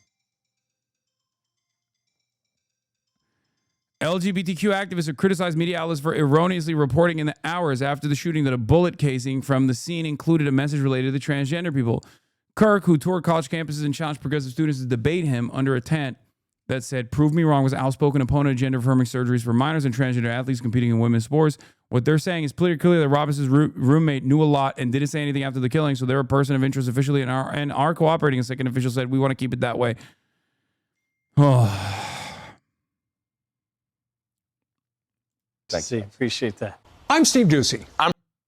LGBTQ activists have criticized media outlets for erroneously reporting in the hours after the shooting that a bullet casing from the scene included a message related to transgender people. KIRK, who toured college campuses and challenged progressive students to debate him under a tent that said, "Prove me wrong," was an outspoken opponent of gender-affirming surgeries for minors and transgender athletes competing in women's sports. What they're saying is clearly that Robinson's roommate knew a lot and didn't say anything after the killing, so they're a person of interest officially and are cooperating. A second official said, "We want to keep it that way." Oh. Thank you. Appreciate that. I'm Steve Ducey.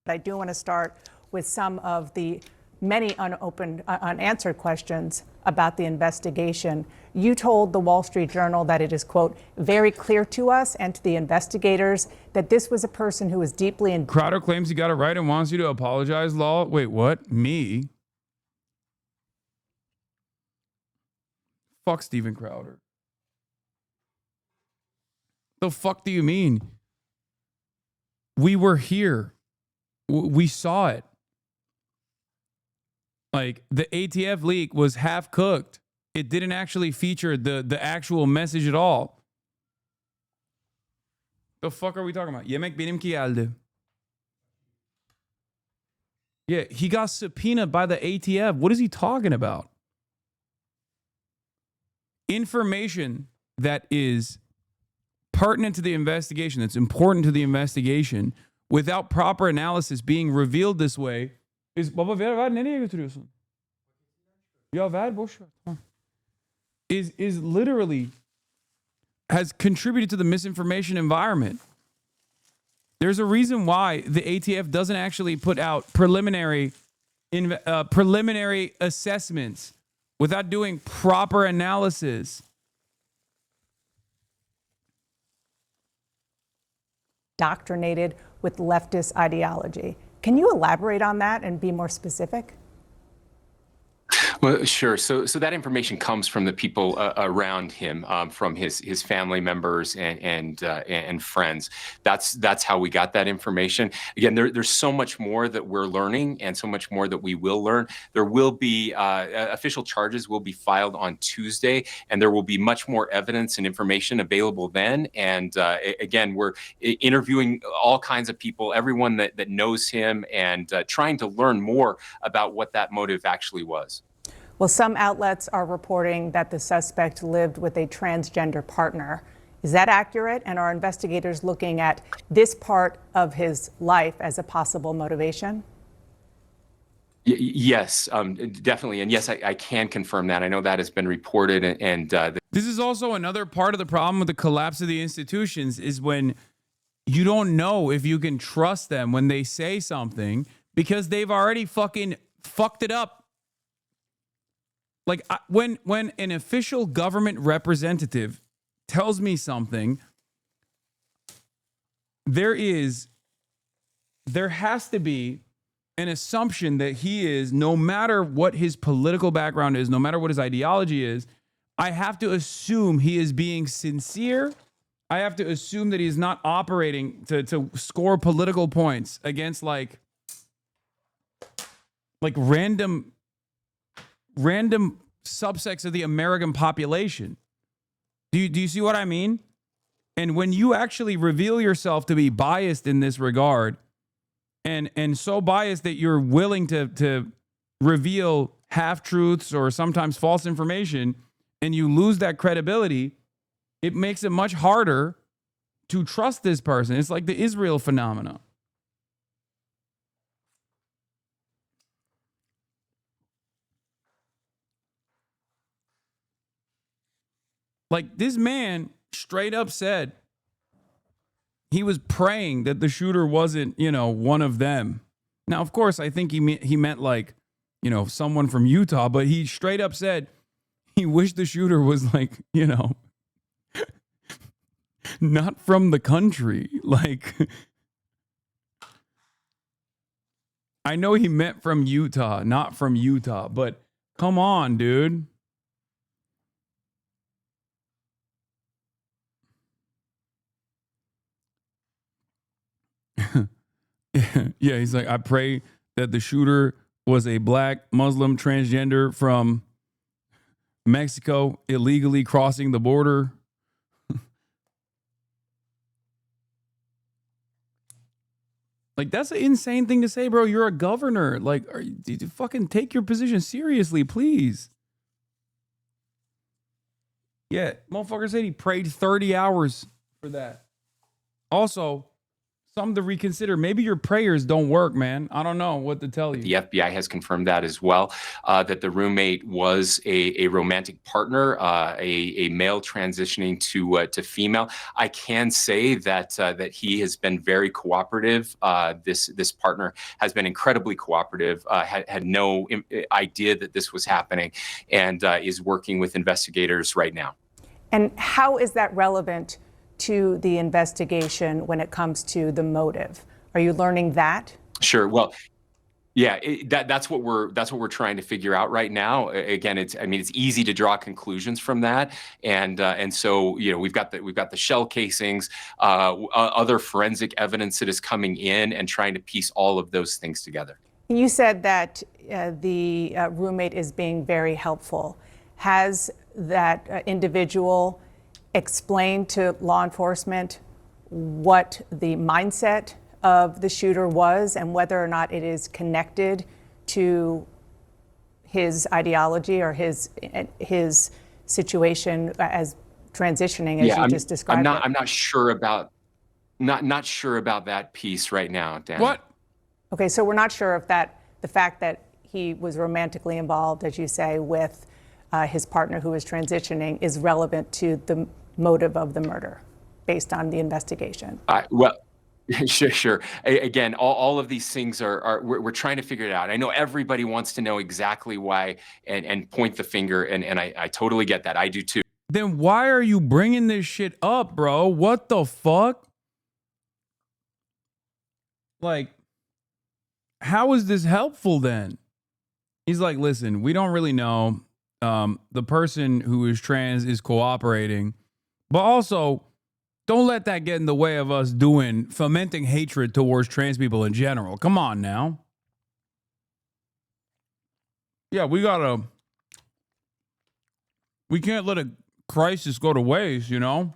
I do want to start with some of the many unanswered questions about the investigation. You told the Wall Street Journal that it is, quote, very clear to us and to the investigators that this was a person who was deeply in. Crowder claims he got it right and wants you to apologize, Law. Wait, what? Me? Fuck Steven Crowder. The fuck do you mean? We were here. We saw it. The ATF leak was half cooked. It didn't actually feature the actual message at all. The fuck are we talking about? Yemek benimki geldi. Yeah, he got subpoenaed by the ATF. What is he talking about? Information that is pertinent to the investigation, that's important to the investigation, without proper analysis being revealed this way is baba ver nereye götürüyorsun? Ya ver boş ver. Is literally has contributed to the misinformation environment. There's a reason why the ATF doesn't actually put out preliminary assessments without doing proper analysis. Indoctrinated with leftist ideology. Can you elaborate on that and be more specific? Well, sure. So that information comes from the people around him, from his family members and friends. That's how we got that information. Again, there's so much more that we're learning, and so much more that we will learn. There will be official charges will be filed on Tuesday, and there will be much more evidence and information available then. And again, we're interviewing all kinds of people, everyone that knows him, and trying to learn more about what that motive actually was. Well, some outlets are reporting that the suspect lived with a transgender partner. Is that accurate? And are investigators looking at this part of his life as a possible motivation? Yes, definitely. And yes, I can confirm that. I know that has been reported. And this is also another part of the problem with the collapse of the institutions, is when you don't know if you can trust them when they say something because they've already fucking fucked it up. Like when an official government representative tells me something, there has to be an assumption that he is, no matter what his political background is, no matter what his ideology is, I have to assume he is being sincere. I have to assume that he is not operating to score political points against like random subsects of the American population. Do you see what I mean? And when you actually reveal yourself to be biased in this regard, and so biased that you're willing to reveal half-truths or sometimes false information, and you lose that credibility, it makes it much harder to trust this person. It's like the Israel phenomenon. Like, this man straight up said he was praying that the shooter wasn't, one of them. Now, of course, I think he meant like, someone from Utah, but he straight up said he wished the shooter was like, not from the country. Like, I know he meant from Utah, not from Utah, but come on, dude. Yeah, he's like, I pray that the shooter was a black Muslim transgender from Mexico illegally crossing the border. Like, that's an insane thing to say, bro. You're a governor. Like, you fucking take your position seriously, please. Yeah, motherfucker said he prayed 30 hours for that. Also, something to reconsider. Maybe your prayers don't work, man. I don't know what to tell you. the FBI has confirmed that as well, that the roommate was a romantic partner, a male transitioning to female. I can say that he has been very cooperative. This partner has been incredibly cooperative, had no idea that this was happening, and is working with investigators right now. And how is that relevant to the investigation when it comes to the motive? Are you learning that? Sure. Well, yeah, that's what we're trying to figure out right now. Again, it's easy to draw conclusions from that, and so we've got the shell casings, other forensic evidence that is coming in, and trying to piece all of those things together. You said that the roommate is being very helpful. Has that individual explained to law enforcement what the mindset of the shooter was and whether or not it is connected to his ideology or his situation as transitioning, as you just described? I'm not sure about that piece right now, Dan. What? Okay, so we're not sure if the fact that he was romantically involved, as you say, with his partner who was transitioning is relevant to the motive of the murder based on the investigation. Sure. Again, all of these things we're trying to figure it out. I know everybody wants to know exactly why and point the finger, and I totally get that. I do too. Then why are you bringing this shit up, bro? What the fuck? Like, how is this helpful then? He's like, listen, we don't really know. The person who is trans is cooperating, but also don't let that get in the way of us fomenting hatred towards trans people in general. Come on now. Yeah, we can't let a crisis go to waste, you know?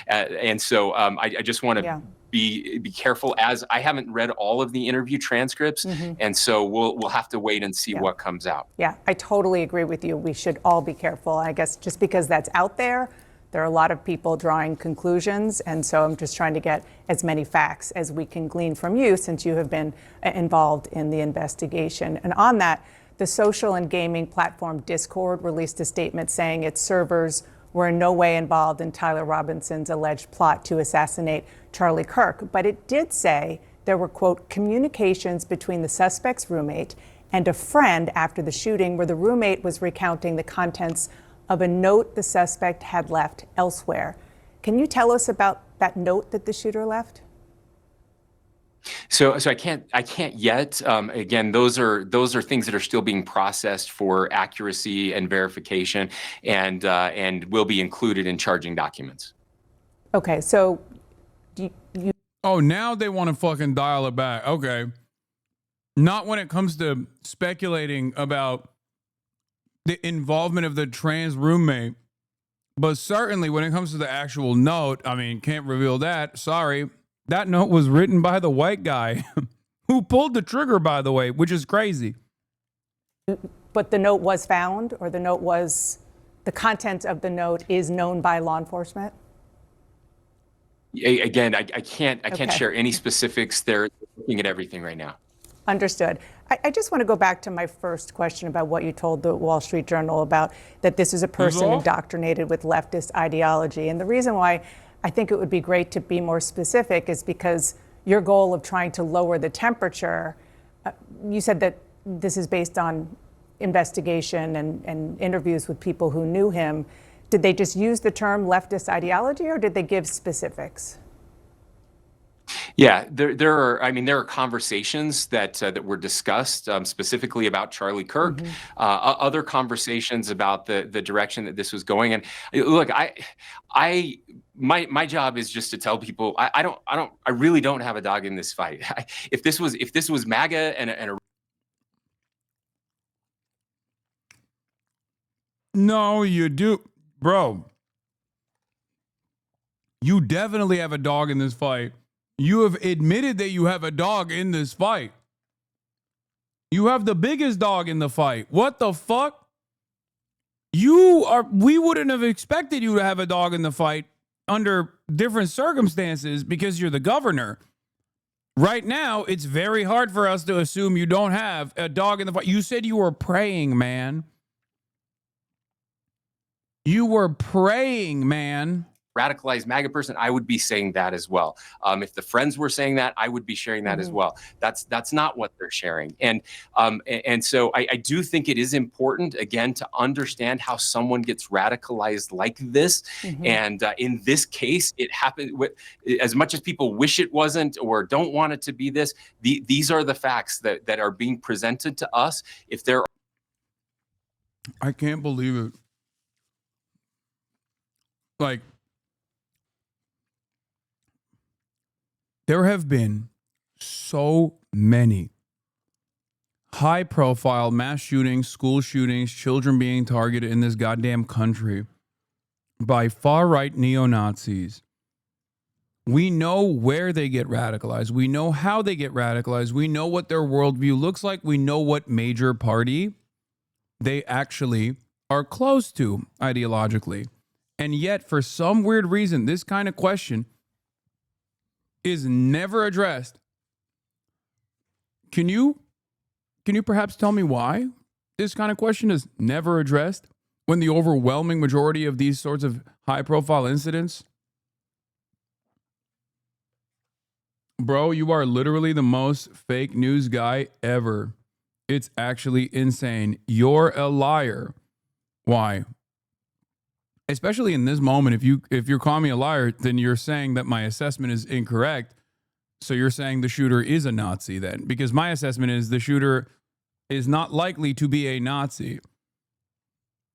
And so I just want to be careful, as I haven't read all of the interview transcripts. And so we'll have to wait and see what comes out. Yeah, I totally agree with you. We should all be careful. I guess just because that's out there are a lot of people drawing conclusions. And so I'm just trying to get as many facts as we can glean from you, since you have been involved in the investigation. And on that, the social and gaming platform Discord released a statement saying its servers were in no way involved in Tyler Robinson's alleged plot to assassinate Charlie Kirk. But it did say there were, quote, communications between the suspect's roommate and a friend after the shooting, where the roommate was recounting the contents of a note the suspect had left elsewhere. Can you tell us about that note that the shooter left? So I can't yet. Again, those are things that are still being processed for accuracy and verification, and will be included in charging documents. Okay, so Oh, now they want to fucking dial it back. Okay. Not when it comes to speculating about the involvement of the trans roommate, but certainly when it comes to the actual note, I mean, can't reveal that. Sorry. That note was written by the white guy who pulled the trigger, by the way, which is crazy. But the note was found, or the content of the note is known by law enforcement? Again, I can't share any specifics. They're looking at everything right now. Understood. I just want to go back to my first question about what you told the Wall Street Journal about that this is a person indoctrinated with leftist ideology. And the reason why I think it would be great to be more specific is because your goal of trying to lower the temperature, you said that this is based on investigation and interviews with people who knew him. Did they just use the term leftist ideology, or did they give specifics? Yeah, there are conversations that were discussed specifically about Charlie Kirk, other conversations about the direction that this was going. And look, my job is just to tell people I really don't have a dog in this fight. If this was MAGA and a No, you do, bro. You definitely have a dog in this fight. You have admitted that you have a dog in this fight. You have the biggest dog in the fight. What the fuck? We wouldn't have expected you to have a dog in the fight under different circumstances because you're the governor. Right now, it's very hard for us to assume you don't have a dog in the fight. You said you were praying, man. You were praying, man. radicalized MAGA person, I would be saying that as well. If the friends were saying that, I would be sharing that as well. That's not what they're sharing. And so I do think it is important, again, to understand how someone gets radicalized like this. And in this case, it happened with, as much as people wish it wasn't or don't want it to be this, these are the facts that are being presented to us. If there I can't believe it. Like, there have been so many high-profile mass shootings, school shootings, children being targeted in this goddamn country by far-right neo-Nazis. We know where they get radicalized. We know how they get radicalized. We know what their worldview looks like. We know what major party they actually are close to ideologically. And yet, for some weird reason, this kind of question is never addressed. Can you perhaps tell me why this kind of question is never addressed when the overwhelming majority of these sorts of high-profile incidents Bro, you are literally the most fake news guy ever. It's actually insane. You're a liar. Why? Especially in this moment, if you're calling me a liar, then you're saying that my assessment is incorrect. So you're saying the shooter is a Nazi then, because my assessment is the shooter is not likely to be a Nazi.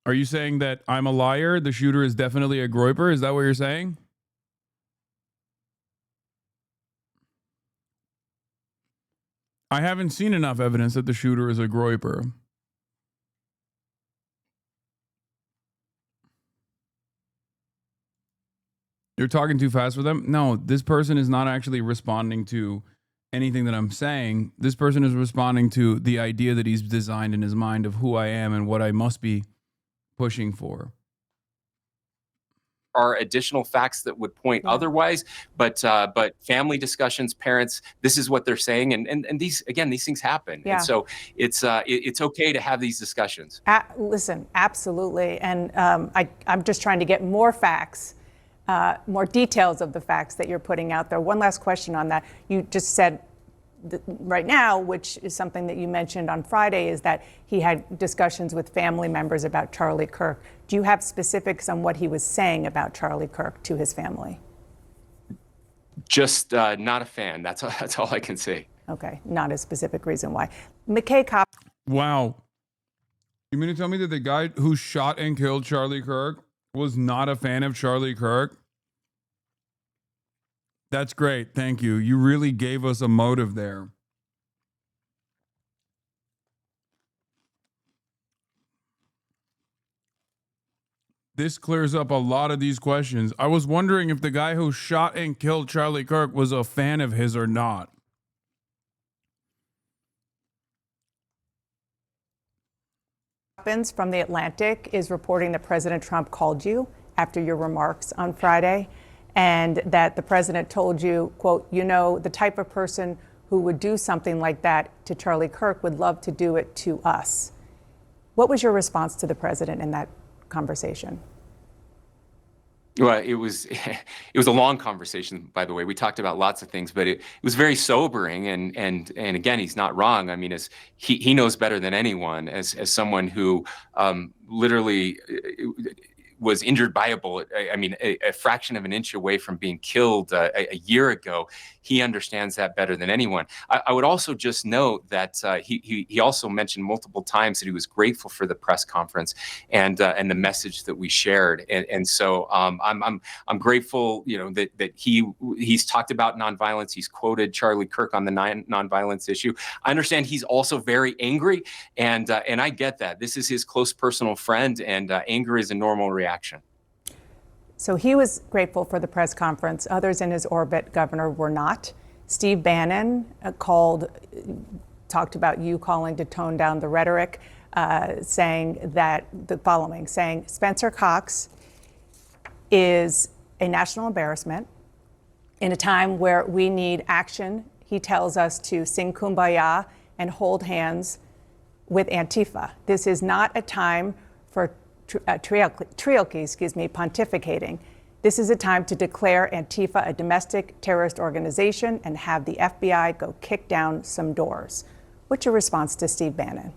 Are you saying that I'm a liar? The shooter is definitely a groyper? Is that what you're saying? I haven't seen enough evidence that the shooter is a groyper. You're talking too fast for them? No, this person is not actually responding to anything that I'm saying. This person is responding to the idea that he's designed in his mind of who I am and what I must be pushing for. Are additional facts that would point otherwise, but family discussions, parents, this is what they're saying, and these things happen, and so it's okay to have these discussions. Listen, absolutely, and I'm just trying to get more facts, more details of the facts that you're putting out there. One last question on that. You just said right now, which is something that you mentioned on Friday, is that he had discussions with family members about Charlie Kirk. Do you have specifics on what he was saying about Charlie Kirk to his family? Just not a fan. That's all I can say. Okay, not a specific reason why. McKay Cop. Wow. You mean to tell me that the guy who shot and killed Charlie Kirk was not a fan of Charlie Kirk? That's great. Thank you. You really gave us a motive there. This clears up a lot of these questions. I was wondering if the guy who shot and killed Charlie Kirk was a fan of his or not. From The Atlantic is reporting that President Trump called you after your remarks on Friday, and that the president told you, quote, you know, the type of person who would do something like that to Charlie Kirk would love to do it to us. What was your response to the president in that conversation? Well, it was a long conversation, by the way. We talked about lots of things, but it was very sobering. And again, he's not wrong. I mean, he knows better than anyone as someone who literally was injured by a bullet. I mean, a fraction of an inch away from being killed a year ago. He understands that better than anyone. I would also just note that he also mentioned multiple times that he was grateful for the press conference and the message that we shared. And so I'm grateful, you know, that he's talked about nonviolence. He's quoted Charlie Kirk on the nonviolence issue. I understand he's also very angry, and I get that. This is his close personal friend, and anger is a normal reaction. So he was grateful for the press conference. Others in his orbit, Governor, were not. Steve Bannon talked about you calling to tone down the rhetoric, saying Spencer Cox is a national embarrassment in a time where we need action. He tells us to sing Kumbaya and hold hands with Antifa. This is not a time for pontificating. This is a time to declare Antifa a domestic terrorist organization and have the FBI go kick down some doors. What's your response to Steve Bannon?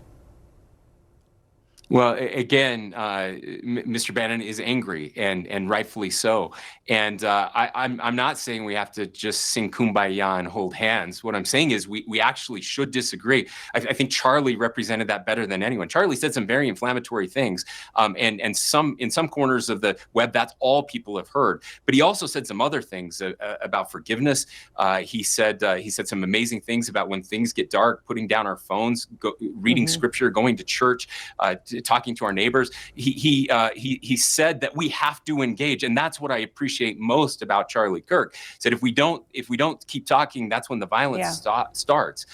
Well, again, Mr. Bannon is angry, and rightfully so. And I'm not saying we have to just sing Kumbaya and hold hands. What I'm saying is we actually should disagree. I think Charlie represented that better than anyone. Charlie said some very inflammatory things, and in some corners of the web, that's all people have heard. But he also said some other things about forgiveness. He said some amazing things about when things get dark, putting down our phones, reading scripture, going to church, talking to our neighbors. He said that we have to engage, and that's what I appreciate most about Charlie Kirk. Said if we don't keep talking, that's when the violence starts.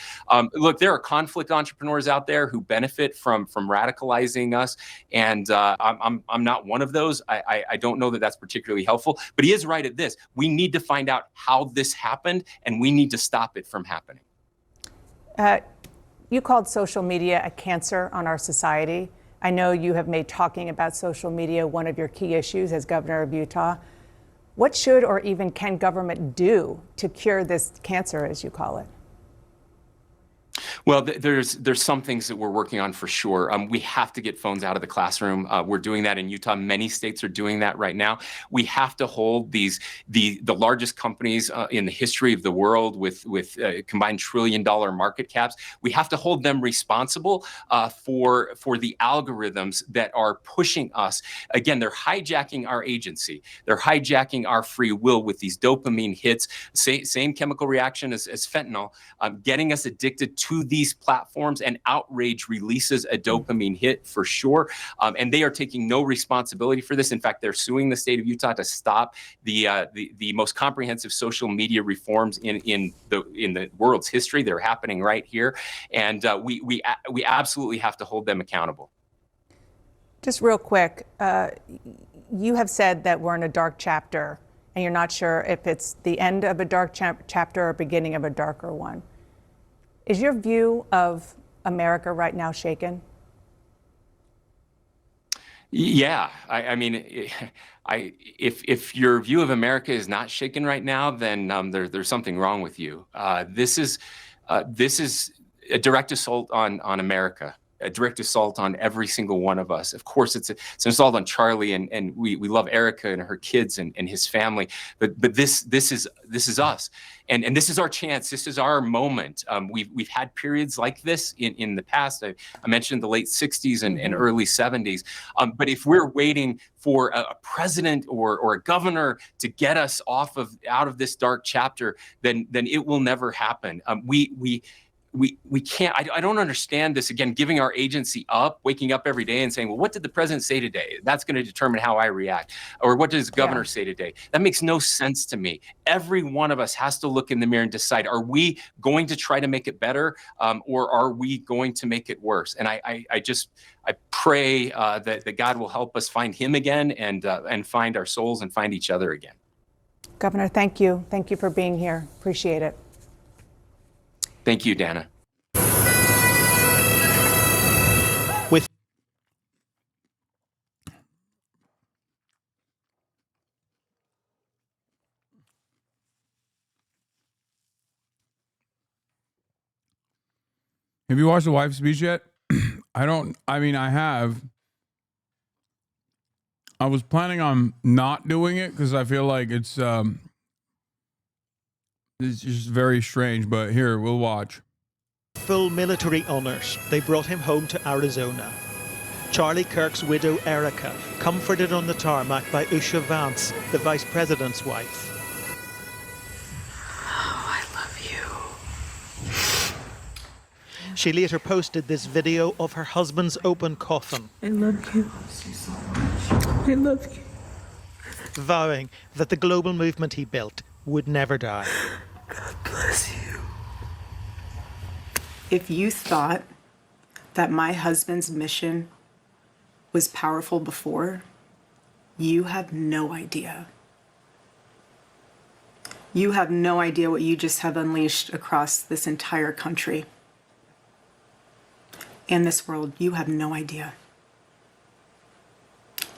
Look, there are conflict entrepreneurs out there who benefit from radicalizing us, and I'm not one of those. I don't know that that's particularly helpful, but he is right at this. We need to find out how this happened, and we need to stop it from happening. You called social media a cancer on our society. I know you have made talking about social media one of your key issues as governor of Utah. What should or even can government do to cure this cancer, as you call it? Well, there's some things that we're working on for sure. We have to get phones out of the classroom. We're doing that in Utah. Many states are doing that right now. We have to hold the largest companies in the history of the world with combined $1 trillion market caps. We have to hold them responsible for the algorithms that are pushing us. Again, they're hijacking our agency. They're hijacking our free will with these dopamine hits. Same chemical reaction as fentanyl, getting us addicted to these platforms, and outrage releases a dopamine hit for sure. And they are taking no responsibility for this. In fact, they're suing the state of Utah to stop the most comprehensive social media reforms in the world's history. They're happening right here, and we absolutely have to hold them accountable. Just real quick, you have said that we're in a dark chapter, and you're not sure if it's the end of a dark chapter or beginning of a darker one. Is your view of America right now shaken? Yeah, I mean, if your view of America is not shaken right now, then there's something wrong with you. This is a direct assault on America, a direct assault on every single one of us. Of course, it's an assault on Charlie, and we love Erica and her kids and his family. But this is us, and this is our chance. This is our moment. We've had periods like this in the past. I mentioned the late '60s and early '70s. But if we're waiting for a president or a governor to get us out of this dark chapter, then it will never happen. We can't, I don't understand this, again, giving our agency up, waking up every day and saying, well, what did the president say today? That's going to determine how I react. Or what does the governor say today? That makes no sense to me. Every one of us has to look in the mirror and decide, are we going to try to make it better, or are we going to make it worse? And I pray that God will help us find him again and find our souls and find each other again. Governor, thank you. Thank you for being here. Appreciate it. Thank you, Dana. Have you watched The Wife's Speech yet? I have. I was planning on not doing it because I feel like it's just very strange, but here, we'll watch. Full military honors. They brought him home to Arizona. Charlie Kirk's widow, Erica, comforted on the tarmac by Usha Vance, the vice president's wife. Oh, I love you. She later posted this video of her husband's open coffin. I love you so much. I love you. Vowing that the global movement he built would never die. God bless you. If you thought that my husband's mission was powerful before, you have no idea. You have no idea what you just have unleashed across this entire country. And this world, you have no idea.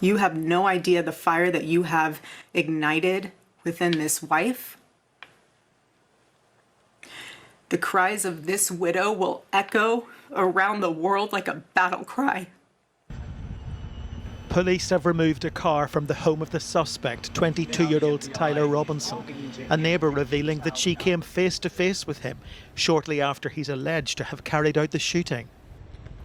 You have no idea the fire that you have ignited within this wife. The cries of this widow will echo around the world like a battle cry. Police have removed a car from the home of the suspect, 22-year-old Tyler Robinson, a neighbour revealing that she came face to face with him shortly after he's alleged to have carried out the shooting.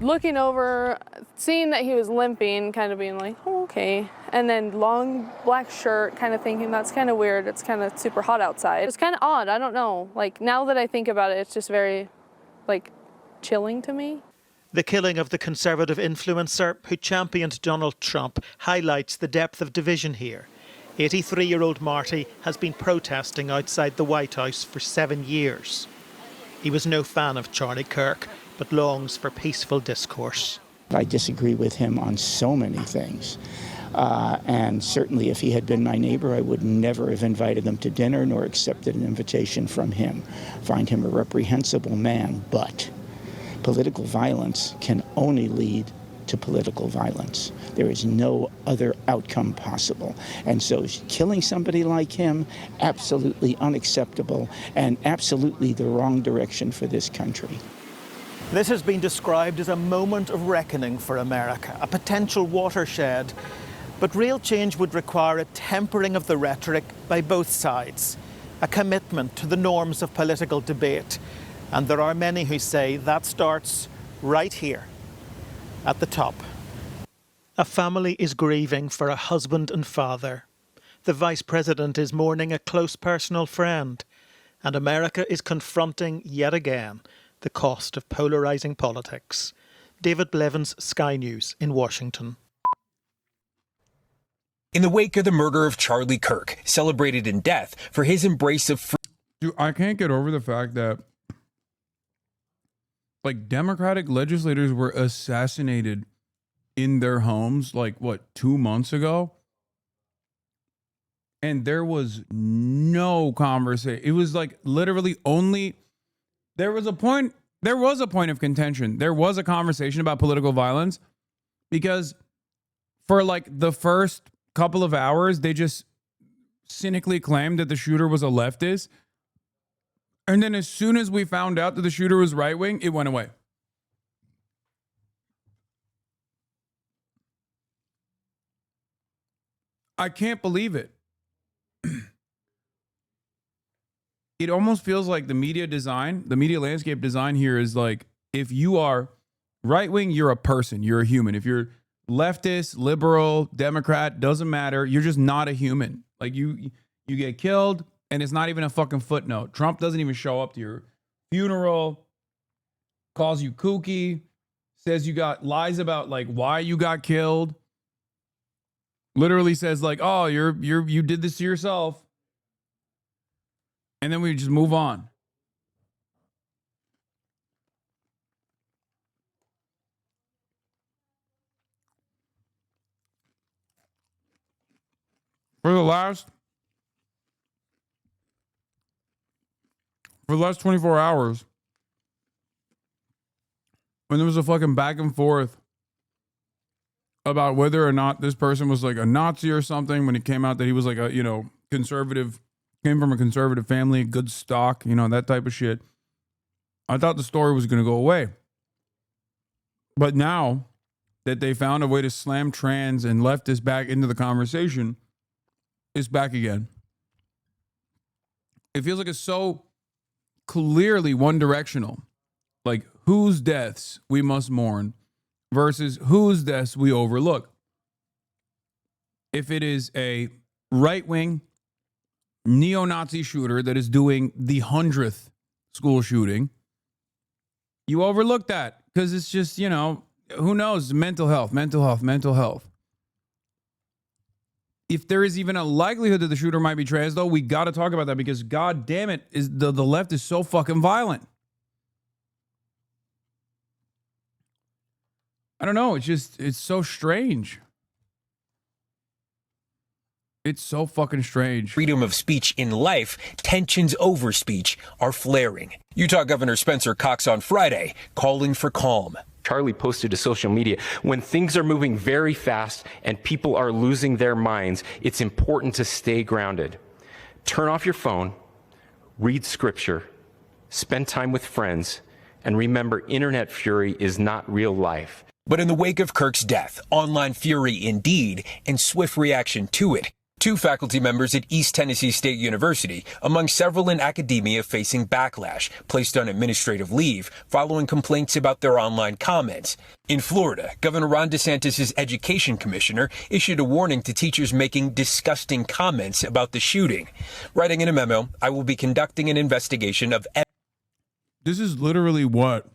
Looking over, seeing that he was limping, kind of being like, oh, okay. And then long black shirt, kind of thinking that's kind of weird. It's kind of super hot outside. It's kind of odd, I don't know. Like, now that I think about it, it's just very, like, chilling to me. The killing of the conservative influencer who championed Donald Trump highlights the depth of division here. 83-year-old Marty has been protesting outside the White House for 7 years. He was no fan of Charlie Kirk, but longs for peaceful discourse. I disagree with him on so many things. And certainly if he had been my neighbor, I would never have invited him to dinner nor accepted an invitation from him. Find him a reprehensible man, but political violence can only lead to political violence. There is no other outcome possible. And so killing somebody like him, absolutely unacceptable and absolutely the wrong direction for this country. This has been described as a moment of reckoning for America, a potential watershed. But real change would require a tempering of the rhetoric by both sides, a commitment to the norms of political debate. And there are many who say that starts right here, at the top. A family is grieving for a husband and father. The Vice President is mourning a close personal friend. And America is confronting, yet again, the cost of polarising politics. David Blevins, Sky News in Washington. In the wake of the murder of Charlie Kirk, celebrated in death for his embrace of freedom. Dude, I can't get over the fact that like Democratic legislators were assassinated in their homes like what, 2 months ago? And there was no conversation. It was like literally only there was a point of contention. There was a conversation about political violence because for like the first couple of hours, they just cynically claimed that the shooter was a leftist. And then as soon as we found out that the shooter was right-wing, it went away. I can't believe it. It almost feels like the media landscape design here is like, if you are right-wing, you're a person, you're a human. If you're leftist, liberal, Democrat, doesn't matter. You're just not a human. Like you get killed and it's not even a fucking footnote. Trump doesn't even show up to your funeral, calls you kooky, says you got lies about like why you got killed. Literally says like, oh, you did this to yourself. And then we just move on. For the last 24 hours, when there was a fucking back and forth about whether or not this person was like a Nazi or something, when it came out that he was like a, conservative, came from a conservative family, good stock, that type of shit, I thought the story was going to go away. But now that they found a way to slam trans and leftists back into the conversation, it's back again. It feels like it's so clearly one directional. Like whose deaths we must mourn versus whose deaths we overlook. If it is a right-wing neo-Nazi shooter that is doing the 100th school shooting, you overlook that because it's just, who knows? Mental health. If there is even a likelihood that the shooter might be trans, though, we got to talk about that because, god damn it, the left is so fucking violent. I don't know. It's so strange. It's so fucking strange. Freedom of speech in life, tensions over speech are flaring. Utah Governor Spencer Cox on Friday calling for calm. Charlie posted to social media, when things are moving very fast and people are losing their minds, it's important to stay grounded. Turn off your phone, read scripture, spend time with friends, and remember internet fury is not real life. But in the wake of Kirk's death, online fury indeed, and swift reaction to it. 2 faculty members at East Tennessee State University, among several in academia facing backlash, placed on administrative leave following complaints about their online comments. In Florida, Governor Ron DeSantis' education commissioner issued a warning to teachers making disgusting comments about the shooting. Writing in a memo, I will be conducting an investigation of... This is literally what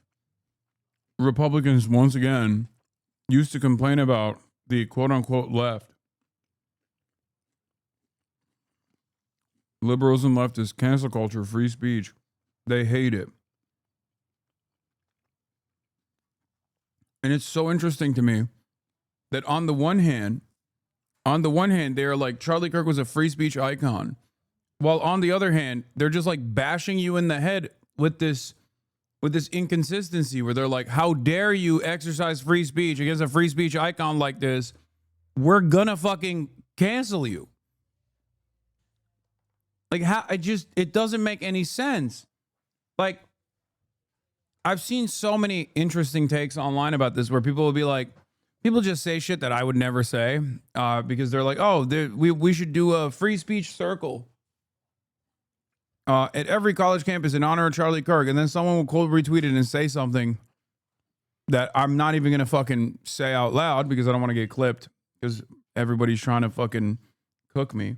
Republicans, once again, used to complain about the quote-unquote left. Liberals and leftists, cancel culture, free speech. They hate it. And it's so interesting to me that on the one hand, they're like, Charlie Kirk was a free speech icon. While on the other hand, they're just like bashing you in the head with this with this inconsistency where they're like, how dare you exercise free speech against a free speech icon like this? We're gonna fucking cancel you. Like, how, it doesn't make any sense. Like, I've seen so many interesting takes online about this where people will be like, people just say shit that I would never say because they're like, oh, we should do a free speech circle at every college campus in honor of Charlie Kirk. And then someone will quote retweet it and say something that I'm not even going to fucking say out loud because I don't want to get clipped because everybody's trying to fucking cook me.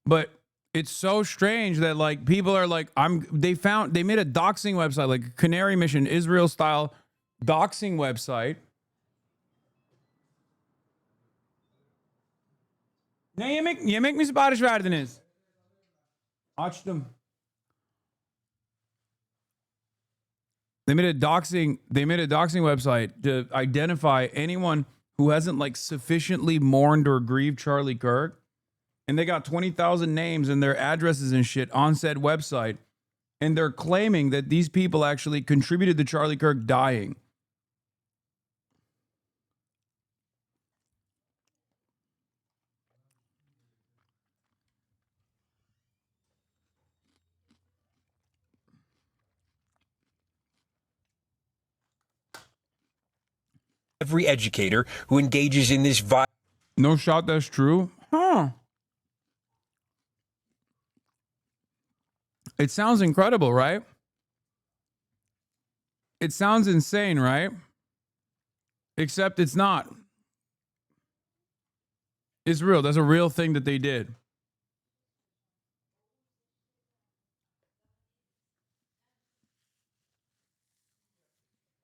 But it's so strange that like people are like, they made a doxing website, like a Canary Mission Israel style doxing website. Nee, je maakt me Spanish waardenis. Watch them. They made a doxing website to identify anyone who hasn't like sufficiently mourned or grieved Charlie Kirk. And they got 20,000 names and their addresses and shit on said website. And they're claiming that these people actually contributed to Charlie Kirk dying. Every educator who engages in this no shot that's true? Huh. It sounds incredible, right? It sounds insane, right? Except it's not. It's real. That's a real thing that they did.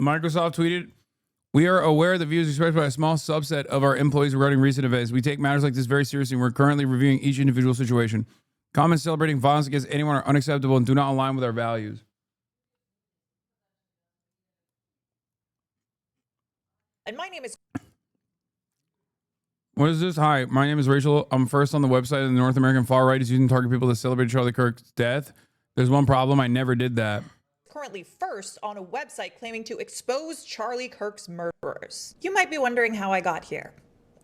Microsoft tweeted, we are aware of the views expressed by a small subset of our employees regarding recent events. We take matters like this very seriously, and we're currently reviewing each individual situation. Comments celebrating violence against anyone are unacceptable and do not align with our values. And my name is... What is this? Hi, my name is Rachel. I'm first on the website, and the North American far right is using to target people that celebrated Charlie Kirk's death. There's one problem. I never did that. Currently first on a website claiming to expose Charlie Kirk's murderers. You might be wondering how I got here.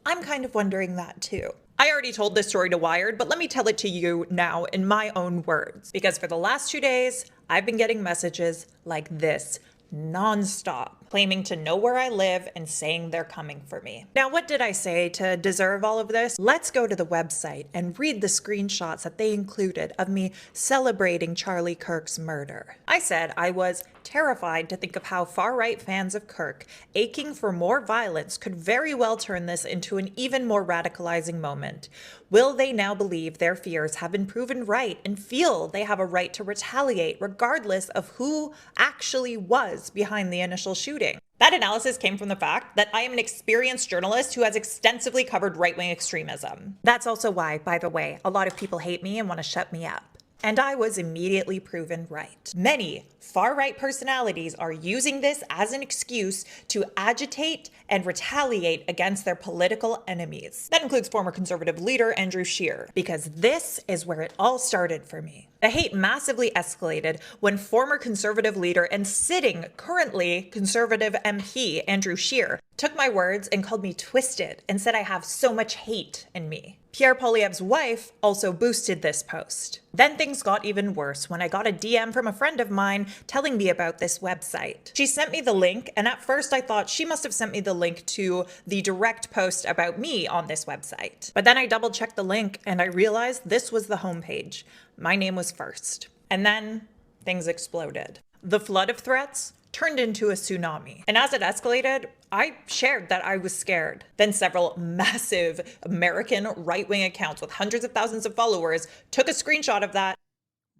I'm kind of wondering that too. I already told this story to Wired, but let me tell it to you now in my own words. Because for the last 2 days, I've been getting messages like this nonstop, claiming to know where I live and saying they're coming for me. Now, what did I say to deserve all of this? Let's go to the website and read the screenshots that they included of me celebrating Charlie Kirk's murder. I said I was terrified to think of how far-right fans of Kirk, aching for more violence, could very well turn this into an even more radicalizing moment. Will they now believe their fears have been proven right and feel they have a right to retaliate regardless of who actually was behind the initial shooting? That analysis came from the fact that I am an experienced journalist who has extensively covered right-wing extremism. That's also why, by the way, a lot of people hate me and want to shut me up. And I was immediately proven right. Many far-right personalities are using this as an excuse to agitate and retaliate against their political enemies. That includes former conservative leader Andrew Scheer, because this is where it all started for me. The hate massively escalated when former conservative leader and sitting currently conservative MP Andrew Scheer took my words and called me twisted and said I have so much hate in me. Pierre Poilievre's wife also boosted this post. Then things got even worse when I got a DM from a friend of mine telling me about this website. She sent me the link, and at first I thought she must have sent me the link to the direct post about me on this website. But then I double checked the link and I realized this was the homepage. My name was first. And then things exploded. The flood of threats turned into a tsunami. And as it escalated, I shared that I was scared. Then several massive American right-wing accounts with hundreds of thousands of followers took a screenshot of that.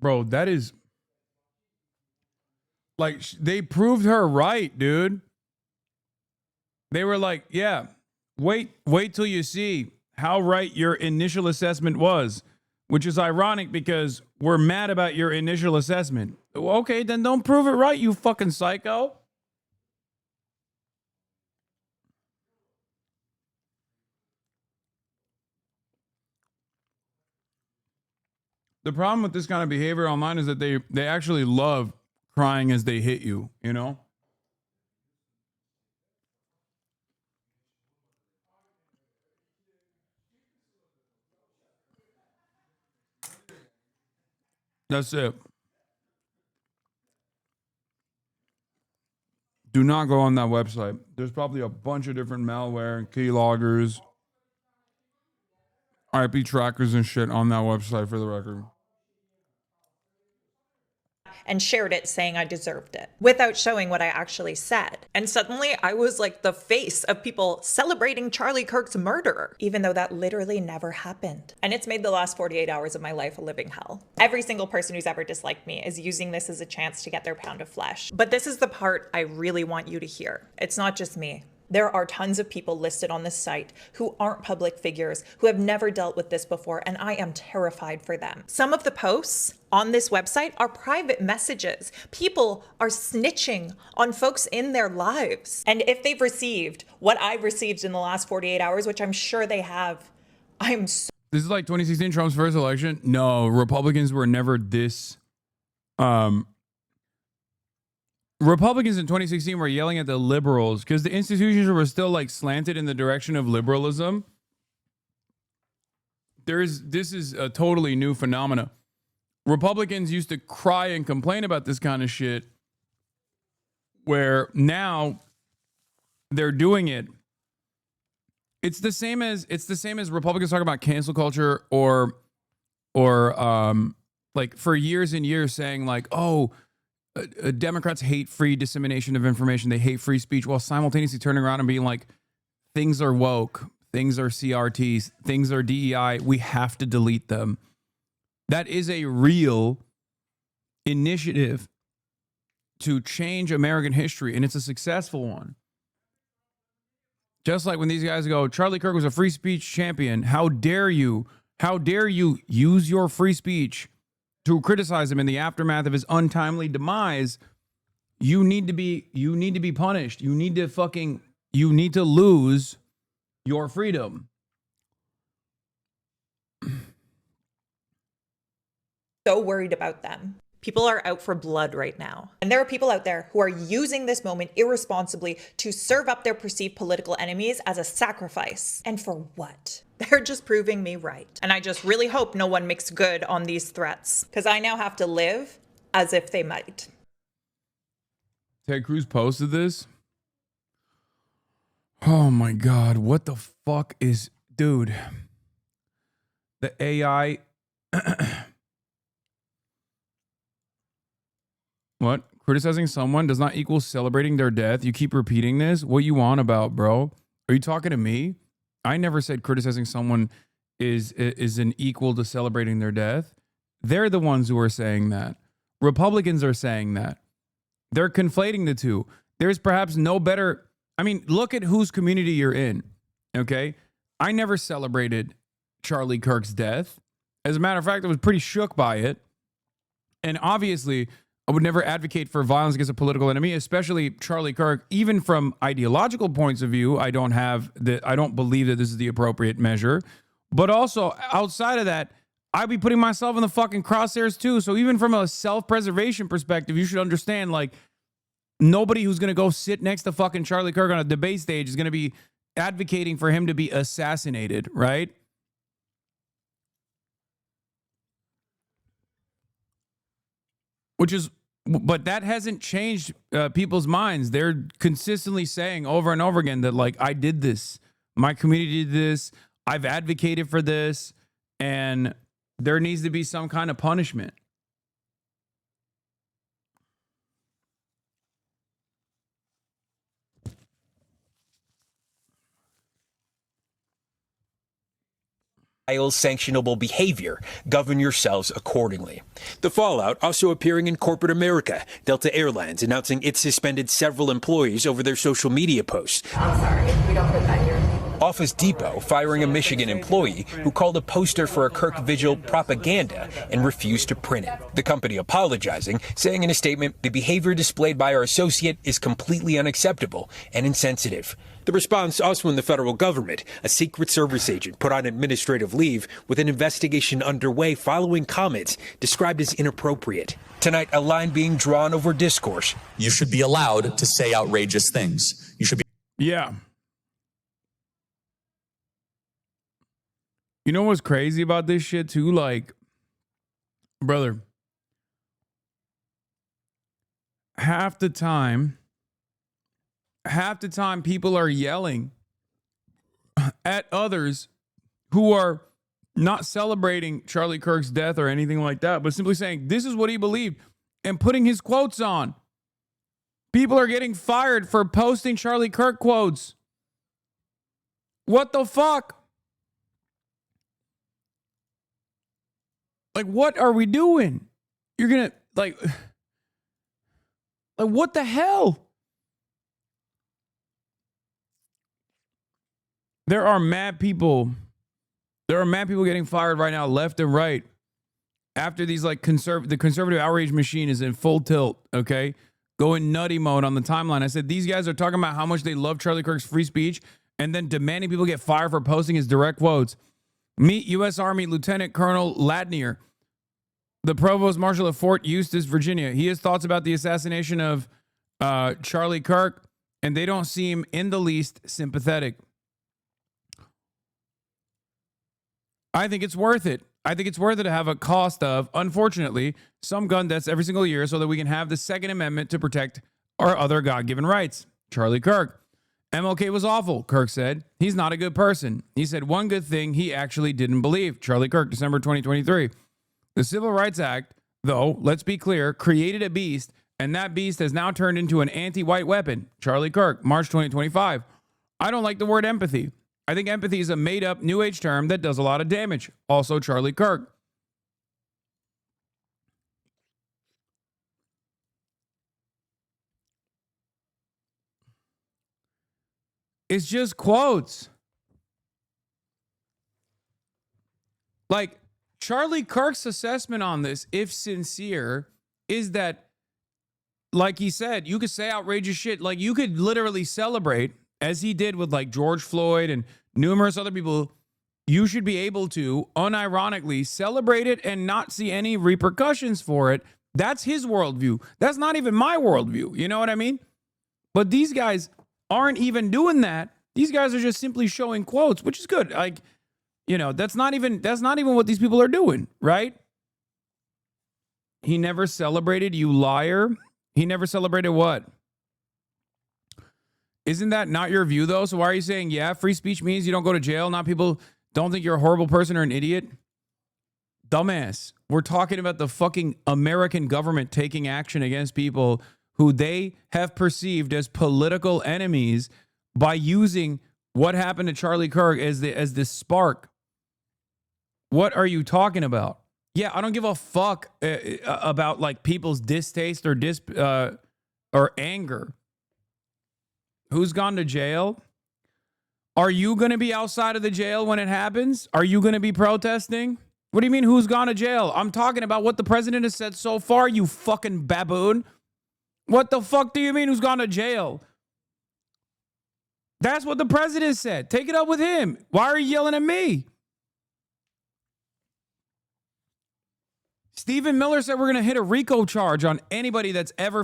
Bro, that is... like, they proved her right, dude. They were like, yeah, wait till you see how right your initial assessment was, which is ironic because we're mad about your initial assessment. Okay, then don't prove it right, you fucking psycho. The problem with this kind of behavior online is that they actually love crying as they hit you, you know? That's it. Do not go on that website. There's probably a bunch of different malware and keyloggers, IP trackers and shit on that website, for the record. And shared it saying I deserved it without showing what I actually said. And suddenly I was like the face of people celebrating Charlie Kirk's murderer, even though that literally never happened. And it's made the last 48 hours of my life a living hell. Every single person who's ever disliked me is using this as a chance to get their pound of flesh. But this is the part I really want you to hear. It's not just me. There are tons of people listed on this site who aren't public figures, who have never dealt with this before, and I am terrified for them. Some of the posts on this website are private messages. People are snitching on folks in their lives. And if they've received what I've received in the last 48 hours, which I'm sure they have, I'm so... This is like 2016 Trump's first election. No, Republicans were never this... Republicans in 2016 were yelling at the liberals because the institutions were still like slanted in the direction of liberalism. This is a totally new phenomena. Republicans used to cry and complain about this kind of shit, where now they're doing it. It's the same as Republicans talk about cancel culture or like for years and years saying like, oh, Democrats hate free dissemination of information. They hate free speech, while simultaneously turning around and being like, things are woke, things are CRTs, things are DEI. We have to delete them. That is a real initiative to change American history, and it's a successful one. Just like when these guys go, Charlie Kirk was a free speech champion. How dare you use your free speech to criticize him in the aftermath of his untimely demise? You need to be punished. You need to lose your freedom. So worried about them. People are out for blood right now. And there are people out there who are using this moment irresponsibly to serve up their perceived political enemies as a sacrifice. And for what? They're just proving me right. And I just really hope no one makes good on these threats, because I now have to live as if they might. Ted Cruz posted this. Oh my God. What the fuck is, dude? The AI. What? Criticizing someone does not equal celebrating their death. You keep repeating this. What you on about, bro? Are you talking to me? I never said criticizing someone is an equal to celebrating their death. They're the ones who are saying that. Republicans are saying that. They're conflating the two. There's perhaps no better. I mean, look at whose community you're in. Okay. I never celebrated Charlie Kirk's death. As a matter of fact, I was pretty shook by it. And obviously, I would never advocate for violence against a political enemy, especially Charlie Kirk. Even from ideological points of view, I don't believe that this is the appropriate measure. But also outside of that, I'd be putting myself in the fucking crosshairs too. So even from a self-preservation perspective, you should understand, like, nobody who's going to go sit next to fucking Charlie Kirk on a debate stage is going to be advocating for him to be assassinated, right? But that hasn't changed people's minds. They're consistently saying over and over again that, like, I did this. My community did this. I've advocated for this. And there needs to be some kind of punishment. Sanctionable behavior. Govern yourselves accordingly. The fallout also appearing in corporate America. Delta Airlines announcing it suspended several employees over their social media posts. I'm sorry, we don't put that here. Office Depot firing a Michigan employee who called a poster for a Kirk vigil propaganda and refused to print it. The company apologizing, saying in a statement, the behavior displayed by our associate is completely unacceptable and insensitive. The response also in the federal government, a Secret Service agent put on administrative leave with an investigation underway following comments described as inappropriate. Tonight, a line being drawn over discourse. You should be allowed to say outrageous things. You should be. Yeah. You know what's crazy about this shit too? Like, brother, half the time people are yelling at others who are not celebrating Charlie Kirk's death or anything like that, but simply saying this is what he believed and putting his quotes on. People are getting fired for posting Charlie Kirk quotes. What the fuck? Like, what are we doing? You're gonna, like what the hell? There are mad people getting fired right now, left and right, after these the conservative outrage machine is in full tilt, okay? Going nutty mode on the timeline. I said, these guys are talking about how much they love Charlie Kirk's free speech and then demanding people get fired for posting his direct quotes. Meet U.S. Army Lieutenant Colonel Ladnier, the Provost Marshal of Fort Eustis, Virginia. He has thoughts about the assassination of Charlie Kirk, and they don't seem in the least sympathetic. I think it's worth it. I think it's worth it to have a cost of, unfortunately, some gun deaths every single year so that we can have the Second Amendment to protect our other God-given rights. Charlie Kirk. MLK was awful, Kirk said. He's not a good person. He said one good thing he actually didn't believe. Charlie Kirk, December 2023. The Civil Rights Act, though, let's be clear, created a beast, and that beast has now turned into an anti-white weapon. Charlie Kirk, March 2025. I don't like the word empathy. I think empathy is a made-up New Age term that does a lot of damage. Also, Charlie Kirk. It's just quotes. Like, Charlie Kirk's assessment on this, if sincere, is that, like he said, you could say outrageous shit. Like, you could literally celebrate, as he did with like George Floyd and numerous other people. You should be able to unironically celebrate it and not see any repercussions for it. That's his worldview. That's not even my worldview. You know what I mean? But these guys aren't even doing that. These guys are just simply showing quotes, which is good. Like, you know, that's not even what these people are doing, right? He never celebrated, you liar. He never celebrated what? Isn't that not your view, though? So why are you saying, yeah, free speech means you don't go to jail, not people don't think you're a horrible person or an idiot? Dumbass. We're talking about the fucking American government taking action against people who they have perceived as political enemies by using what happened to Charlie Kirk as this spark. What are you talking about? Yeah, I don't give a fuck about like people's distaste or anger. Who's gone to jail? Are you going to be outside of the jail when it happens? Are you going to be protesting? What do you mean, who's gone to jail? I'm talking about what the president has said so far, you fucking baboon. What the fuck do you mean, who's gone to jail? That's what the president said. Take it up with him. Why are you yelling at me? Stephen Miller said we're going to hit a RICO charge on anybody that's ever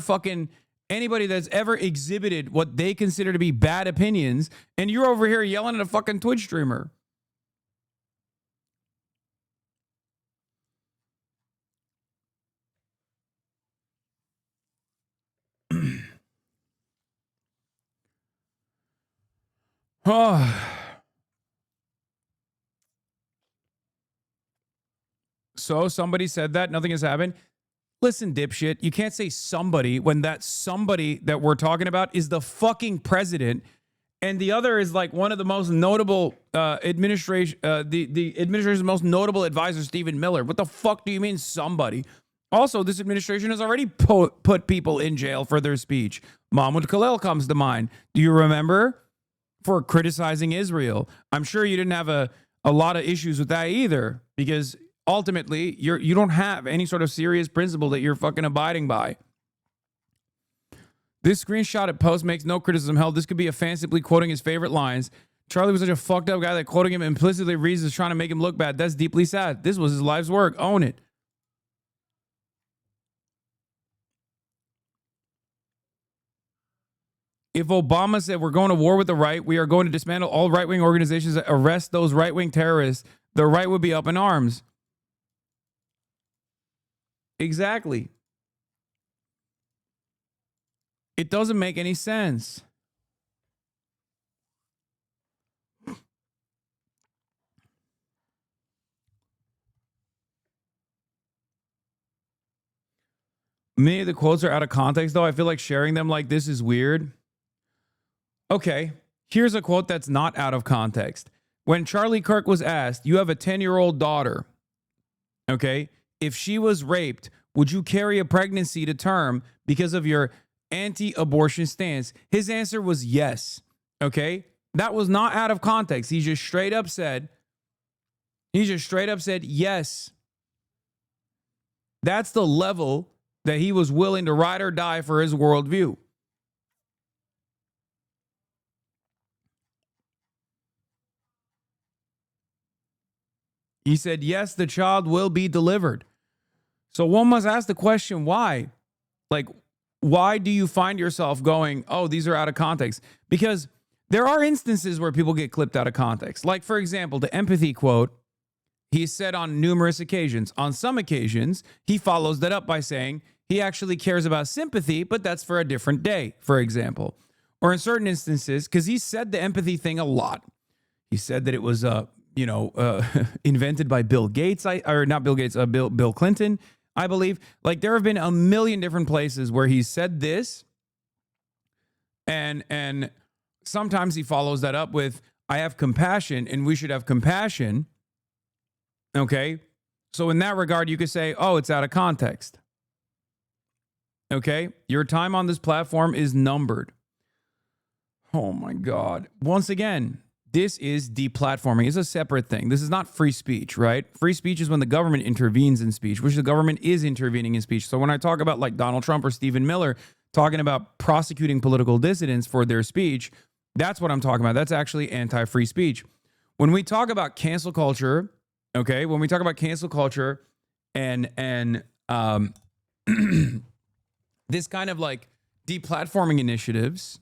exhibited what they consider to be bad opinions, and you're over here yelling at a fucking Twitch streamer. So somebody said that nothing has happened. Listen, dipshit, you can't say somebody when that somebody that we're talking about is the fucking president, and the other is like one of the most notable the administration's most notable advisor, Stephen Miller. What the fuck do you mean somebody? Also, this administration has already put people in jail for their speech. Mahmoud Khalil comes to mind. Do you remember? for criticizing Israel. I'm sure you didn't have a lot of issues with that either, because ultimately you don't have any sort of serious principle that you're fucking abiding by. This screenshot at Post makes no criticism held. This could be a fancifully quoting his favorite lines. Charlie was such a fucked up guy that quoting him implicitly reads as trying to make him look bad. That's deeply sad. This was his life's work. Own it. If Obama said we're going to war with the right, we are going to dismantle all right-wing organizations that arrest those right-wing terrorists, the right would be up in arms. Exactly. It doesn't make any sense. Many of the quotes are out of context, though. I feel like sharing them like this is weird. Okay, here's a quote that's not out of context. When Charlie Kirk was asked, you have a 10-year-old daughter, okay? If she was raped, would you carry a pregnancy to term because of your anti-abortion stance? His answer was yes, okay? That was not out of context. He just straight up said yes. That's the level that he was willing to ride or die for his worldview. He said, yes, the child will be delivered. So one must ask the question, why? Like, why do you find yourself going, oh, these are out of context? Because there are instances where people get clipped out of context. Like, for example, the empathy quote, he said on numerous occasions. On some occasions, he follows that up by saying he actually cares about sympathy, but that's for a different day, for example. Or in certain instances, because he said the empathy thing a lot. He said that it was invented by Bill Gates, Bill Clinton, I believe. Like, there have been a million different places where he said this, and sometimes he follows that up with, I have compassion, and we should have compassion. Okay? So in that regard, you could say, oh, it's out of context. Okay? Your time on this platform is numbered. Oh my God. Once again, this is deplatforming. It's a separate thing. This is not free speech, right? Free speech is when the government intervenes in speech, which the government is intervening in speech. So when I talk about like Donald Trump or Stephen Miller talking about prosecuting political dissidents for their speech, that's what I'm talking about. That's actually anti-free speech. When we talk about cancel culture, okay, when we talk about cancel culture and this kind of like deplatforming initiatives,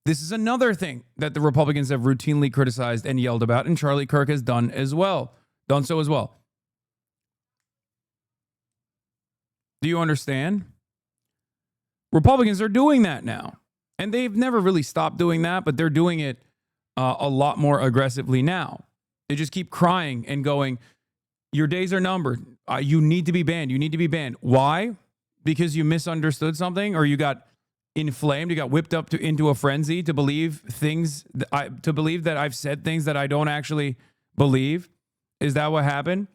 this is another thing that the Republicans have routinely criticized and yelled about, and Charlie Kirk has done so as well. Do you understand? Republicans are doing that now, and they've never really stopped doing that, but they're doing it a lot more aggressively now. They just keep crying and going, your days are numbered. You need to be banned. You need to be banned. Why? Because you misunderstood something, or you got inflamed, you got whipped up into a frenzy to believe that I've said things that I don't actually believe. Is that what happened?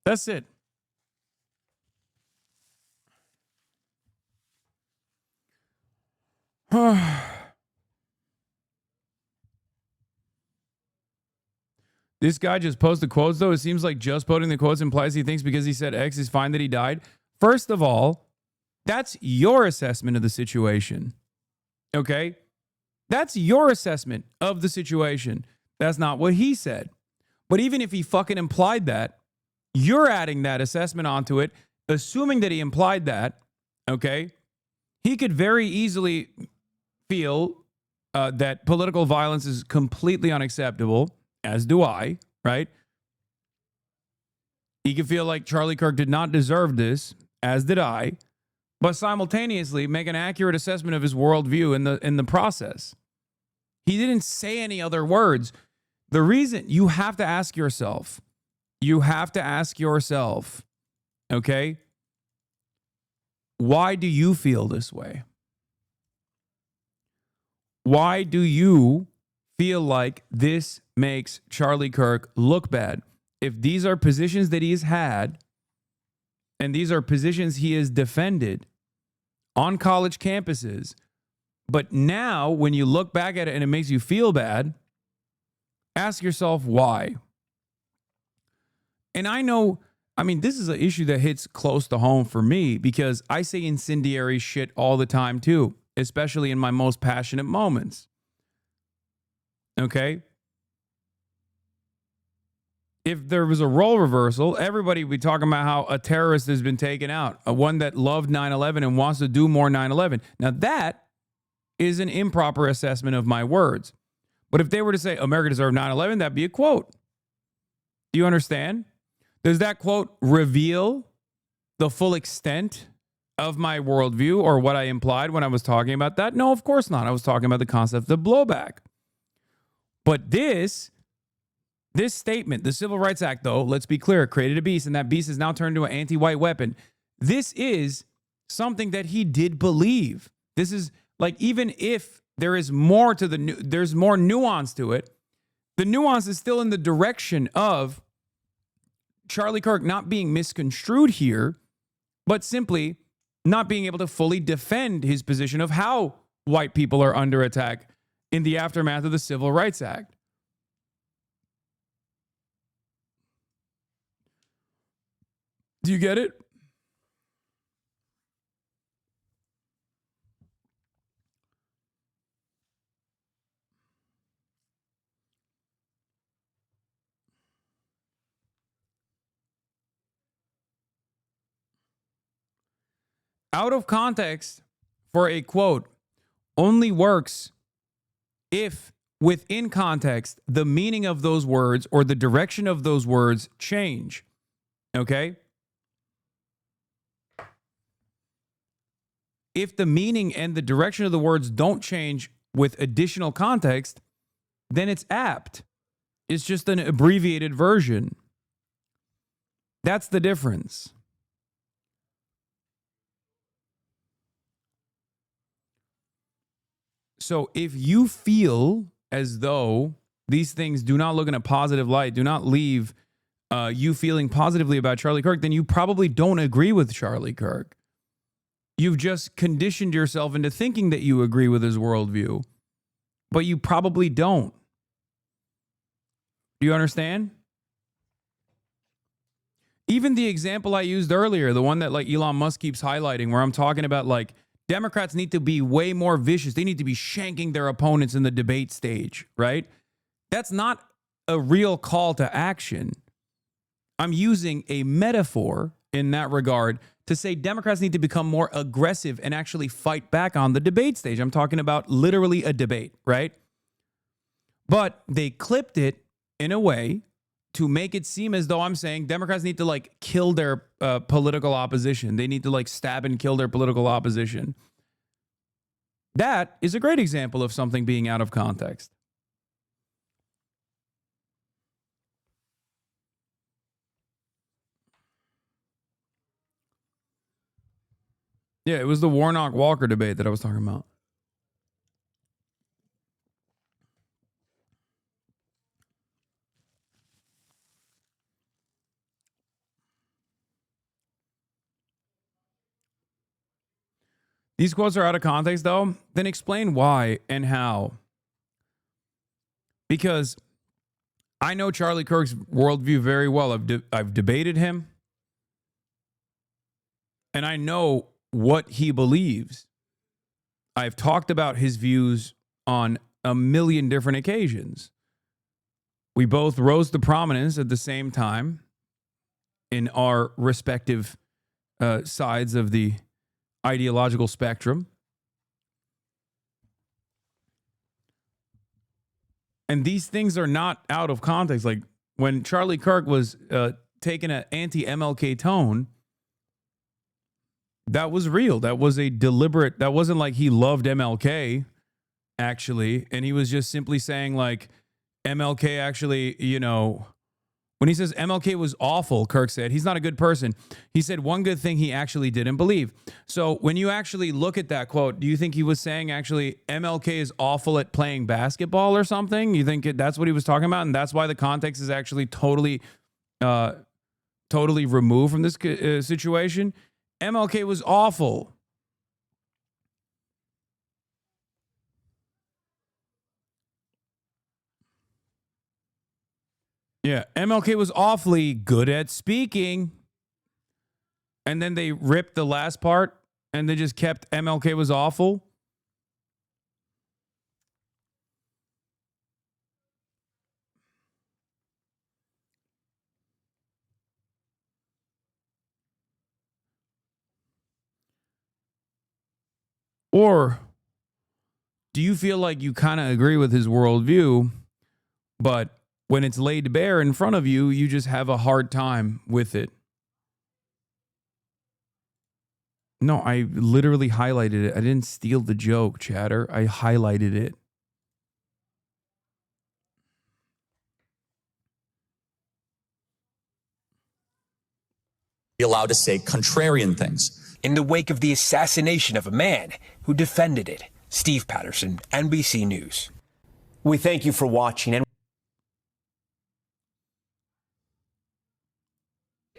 That's it. This guy just posted quotes, though. It seems like just posting the quotes implies he thinks because he said X is fine that he died. First of all, that's your assessment of the situation. Okay? That's your assessment of the situation. That's not what he said. But even if he fucking implied that, you're adding that assessment onto it, assuming that he implied that, okay? He could very easily feel that political violence is completely unacceptable, as do I, right? He could feel like Charlie Kirk did not deserve this, as did I, but simultaneously make an accurate assessment of his worldview in the process. He didn't say any other words. The reason you have to ask yourself, okay, why do you feel this way? Why do you feel like this makes Charlie Kirk look bad. If these are positions that he's had, and these are positions he has defended on college campuses, but now when you look back at it and it makes you feel bad, ask yourself why. And I know, I mean, this is an issue that hits close to home for me because I say incendiary shit all the time too, especially in my most passionate moments. Okay? If there was a role reversal, everybody would be talking about how a terrorist has been taken out, a one that loved 9/11 and wants to do more 9/11. Now that is an improper assessment of my words. But if they were to say America deserved 9/11, that'd be a quote. Do you understand? Does that quote reveal the full extent of my worldview or what I implied when I was talking about that? No, of course not. I was talking about the concept of blowback. But this statement, the Civil Rights Act, though, let's be clear, created a beast, and that beast is now turned into an anti-white weapon. This is something that he did believe. This is like, even if there is more to there's more nuance to it, the nuance is still in the direction of Charlie Kirk not being misconstrued here, but simply not being able to fully defend his position of how white people are under attack in the aftermath of the Civil Rights Act. Do you get it? Out of context for a quote only works if within context the meaning of those words or the direction of those words change. Okay? If the meaning and the direction of the words don't change with additional context, then it's apt. It's just an abbreviated version. That's the difference. So if you feel as though these things do not look in a positive light, do not leave you feeling positively about Charlie Kirk, then you probably don't agree with Charlie Kirk. You've just conditioned yourself into thinking that you agree with his worldview, but you probably don't. Do you understand? Even the example I used earlier, the one that like Elon Musk keeps highlighting, where I'm talking about like Democrats need to be way more vicious. They need to be shanking their opponents in the debate stage, right? That's not a real call to action. I'm using a metaphor in that regard to say Democrats need to become more aggressive and actually fight back on the debate stage. I'm talking about literally a debate, right? But they clipped it in a way to make it seem as though I'm saying Democrats need to like kill their political opposition. They need to like stab and kill their political opposition. That is a great example of something being out of context. Yeah, it was the Warnock-Walker debate that I was talking about. These quotes are out of context, though. Then explain why and how. Because I know Charlie Kirk's worldview very well. I've debated him. And I know what he believes. I've talked about his views on a million different occasions. We both rose to prominence at the same time in our respective sides of the ideological spectrum. And these things are not out of context. Like when Charlie Kirk was taking an anti-MLK tone, that was real. That was a deliberate, that wasn't like he loved MLK, actually. And he was just simply saying like, MLK actually, you know, When he says MLK was awful, Kirk said, he's not a good person. He said one good thing he actually didn't believe. So when you actually look at that quote, do you think he was saying actually MLK is awful at playing basketball or something? You think that's what he was talking about? And that's why the context is actually totally removed from this situation? MLK was awful. Yeah, MLK was awfully good at speaking. And then they ripped the last part and they just kept MLK was awful. Or do you feel like you kind of agree with his worldview, but when it's laid bare in front of you, you just have a hard time with it? No, I literally highlighted it. I didn't steal the joke, chatter. I highlighted it. Be allowed to say contrarian things. In the wake of the assassination of a man who defended it. Steve Patterson, NBC News. We thank you for watching.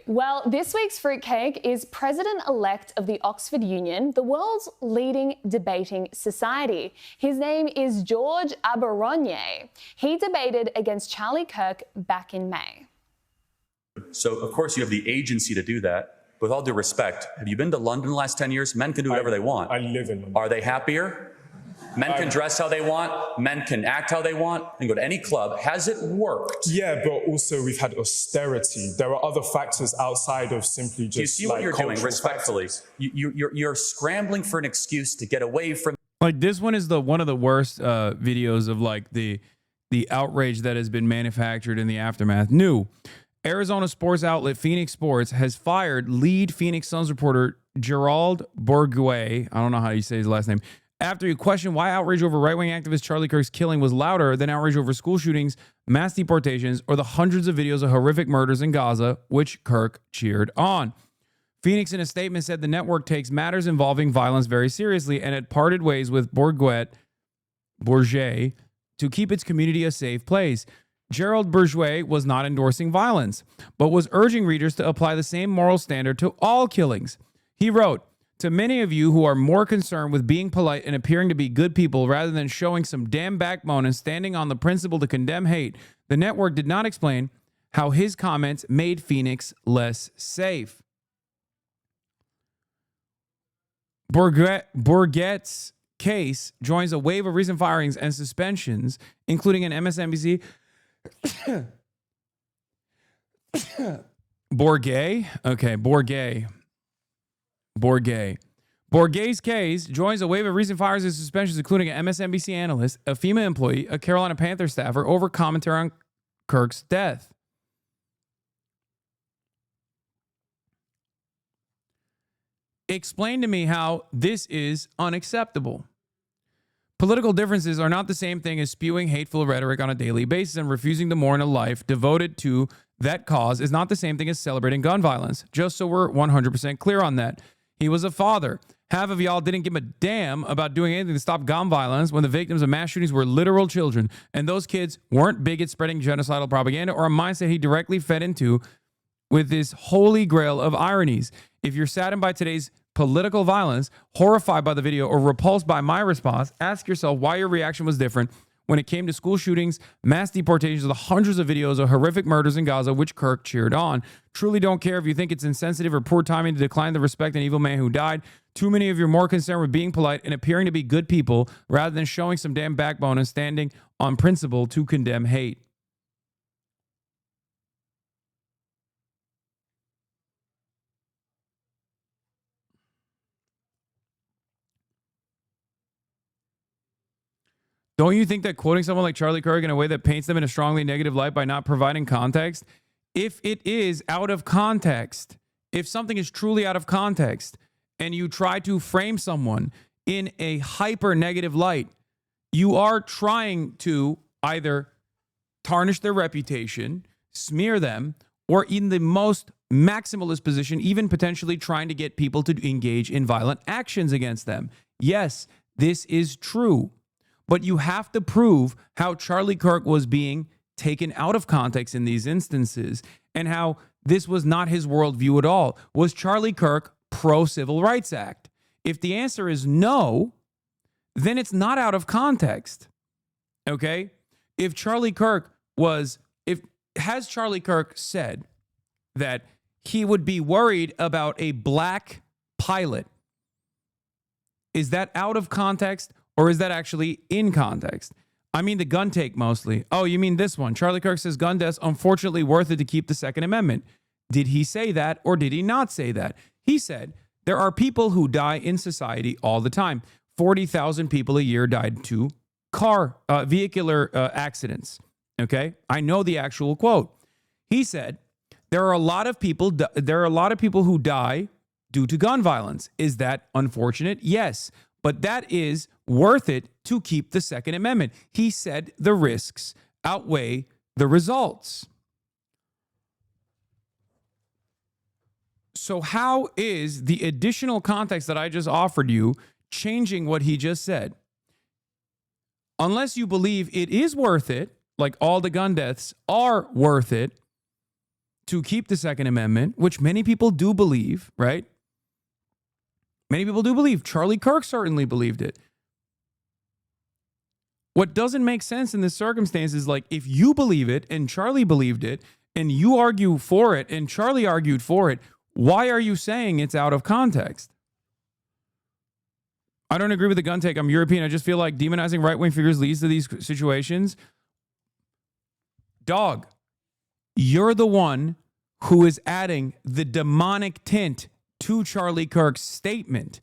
Well, this week's fruitcake is president-elect of the Oxford Union, the world's leading debating society. His name is George Aberronye. He debated against Charlie Kirk back in May. So, of course, you have the agency to do that. With all due respect, have you been to London the last 10 years? Men can do whatever they want. I live in London. Are they happier? Men can dress how they want. Men can act how they want and go to any club. Has it worked? Yeah, but also we've had austerity. There are other factors outside of simply just. Do you see what you're doing? Respectfully, you're scrambling for an excuse to get away from. Like this one is one of the worst videos of like the outrage that has been manufactured in the aftermath. New Arizona sports outlet Phoenix Sports has fired lead Phoenix Suns reporter Gerald Bourguet. I don't know how you say his last name. After he questioned why outrage over right-wing activist Charlie Kirk's killing was louder than outrage over school shootings, mass deportations, or the hundreds of videos of horrific murders in Gaza, which Kirk cheered on. Phoenix, in a statement, said the network takes matters involving violence very seriously and had parted ways with Bourguet to keep its community a safe place. Gerald Bourguet was not endorsing violence, but was urging readers to apply the same moral standard to all killings. He wrote, "To many of you who are more concerned with being polite and appearing to be good people rather than showing some damn backbone and standing on the principle to condemn hate, the network did not explain how his comments made Phoenix less safe." Bourguet's case joins a wave of recent firings and suspensions, including an MSNBC Bourguet's case joins a wave of recent firings and suspensions, including an MSNBC analyst, a FEMA employee, a Carolina Panther staffer, over commentary on Kirk's death. Explain to me how this is unacceptable. Political differences are not the same thing as spewing hateful rhetoric on a daily basis, and refusing to mourn a life devoted to that cause is not the same thing as celebrating gun violence. Just so we're 100% clear on that. He was a father. Half of y'all didn't give a damn about doing anything to stop gun violence when the victims of mass shootings were literal children, and those kids weren't bigots spreading genocidal propaganda or a mindset he directly fed into with this holy grail of ironies. If you're saddened by today's political violence, horrified by the video, or repulsed by my response, ask yourself why your reaction was different when it came to school shootings, mass deportations, or the hundreds of videos of horrific murders in Gaza, which Kirk cheered on. Truly don't care if you think it's insensitive or poor timing to decline the respect an evil man who died. Too many of you are more concerned with being polite and appearing to be good people rather than showing some damn backbone and standing on principle to condemn hate. Don't you think that quoting someone like Charlie Kirk in a way that paints them in a strongly negative light by not providing context, if it is out of context, if something is truly out of context, and you try to frame someone in a hyper negative light, you are trying to either tarnish their reputation, smear them, or in the most maximalist position, even potentially trying to get people to engage in violent actions against them. Yes, this is true. But you have to prove how Charlie Kirk was being taken out of context in these instances and how this was not his worldview at all. Was Charlie Kirk pro-Civil Rights Act? If the answer is no, then it's not out of context. Okay? If Charlie Kirk has Charlie Kirk said that he would be worried about a black pilot, is that out of context or is that actually in context? I mean the gun take mostly. Oh, you mean this one? Charlie Kirk says gun deaths unfortunately worth it to keep the Second Amendment. Did he say that or did he not say that? He said there are people who die in society all the time. 40,000 people a year died to vehicular accidents. Okay, I know the actual quote. He said there are a lot of people who die due to gun violence. Is that unfortunate? Yes, but that is worth it to keep the Second Amendment. He said the risks outweigh the results. So how is the additional context that I just offered you changing what he just said? Unless you believe it is worth it, like all the gun deaths are worth it to keep the Second Amendment, which many people do believe, right? Many people do believe. Charlie Kirk certainly believed it. What doesn't make sense in this circumstance is like if you believe it and Charlie believed it and you argue for it and Charlie argued for it, why are you saying it's out of context? I don't agree with the gun take. I'm European. I just feel like demonizing right-wing figures leads to these situations. Dog, you're the one who is adding the demonic tint to Charlie Kirk's statement.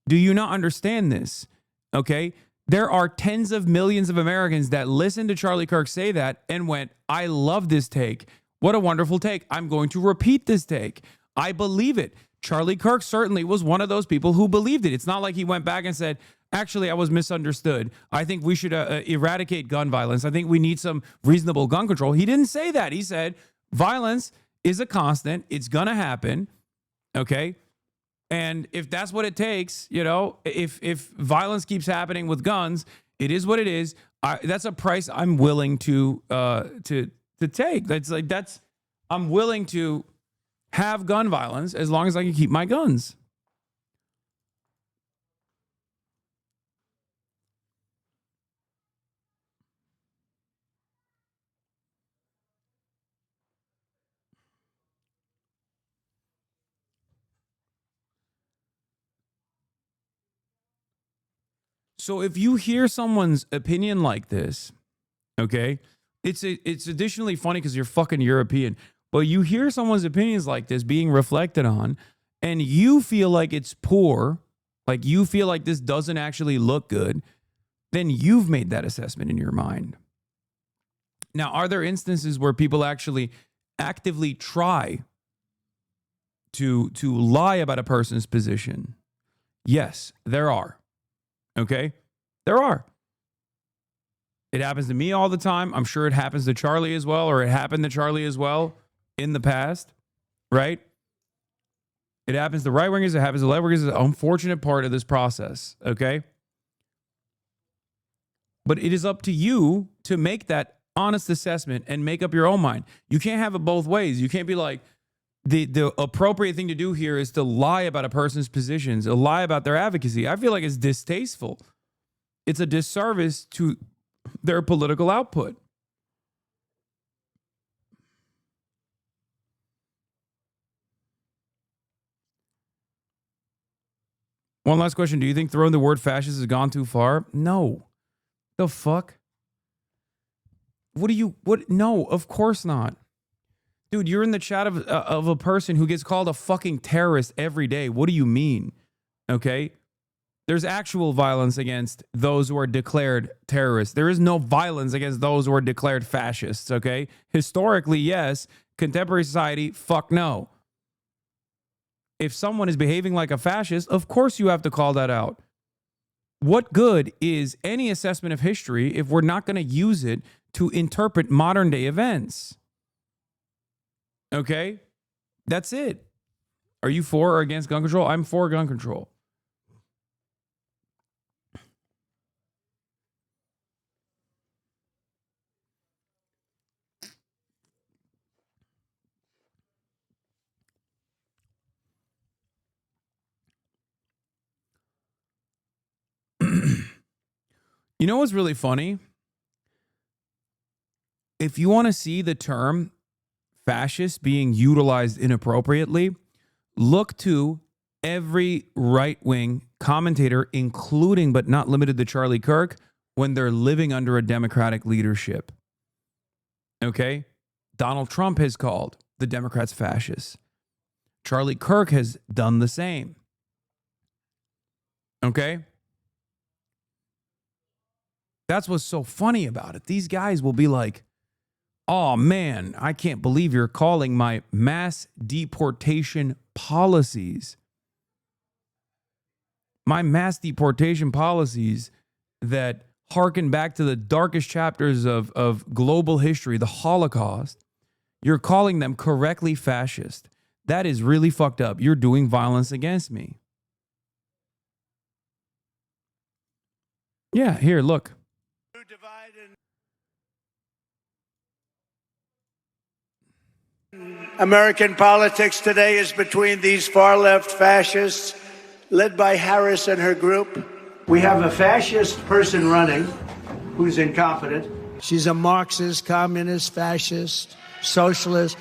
Do you not understand this? Okay? There are tens of millions of Americans that listened to Charlie Kirk say that and went, I love this take. What a wonderful take. I'm going to repeat this take. I believe it. Charlie Kirk certainly was one of those people who believed it. It's not like he went back and said, actually, I was misunderstood. I think we should eradicate gun violence. I think we need some reasonable gun control. He didn't say that. He said, violence is a constant. It's going to happen. Okay? And if that's what it takes, you know, if violence keeps happening with guns, it is what it is. That's a price I'm willing to take. I'm willing to have gun violence as long as I can keep my guns. So if you hear someone's opinion like this, okay, it's additionally funny because you're fucking European, but you hear someone's opinions like this being reflected on and you feel like it's poor, like you feel like this doesn't actually look good, then you've made that assessment in your mind. Now, are there instances where people actually actively try to lie about a person's position? Yes, there are. Okay? There are. It happens to me all the time. I'm sure it happens to Charlie as well, or it happened to Charlie as well in the past, right? It happens to right-wingers. It happens to left-wingers. It's an unfortunate part of this process, okay? But it is up to you to make that honest assessment and make up your own mind. You can't have it both ways. You can't be like, the appropriate thing to do here is to lie about a person's positions, to lie about their advocacy. I feel like it's distasteful. It's a disservice to their political output. One last question. Do you think throwing the word fascist has gone too far? No. The fuck? No, of course not. Dude, you're in the chat of a person who gets called a fucking terrorist every day. What do you mean? Okay? There's actual violence against those who are declared terrorists. There is no violence against those who are declared fascists, okay? Historically, yes. Contemporary society, fuck no. If someone is behaving like a fascist, of course you have to call that out. What good is any assessment of history if we're not going to use it to interpret modern day events? Okay? That's it. Are you for or against gun control? I'm for gun control. You know what's really funny? If you want to see the term fascist being utilized inappropriately, look to every right-wing commentator, including but not limited to Charlie Kirk, when they're living under a Democratic leadership. Okay? Donald Trump has called the Democrats fascists. Charlie Kirk has done the same. Okay? That's what's so funny about it. These guys will be like, oh man, I can't believe you're calling my mass deportation policies. My mass deportation policies that harken back to the darkest chapters of global history, the Holocaust, you're calling them correctly fascist. That is really fucked up. You're doing violence against me. Yeah, here, look. American politics today is between these far-left fascists led by Harris and her group. We have a fascist person running who's incompetent. She's a Marxist, communist, fascist, socialist.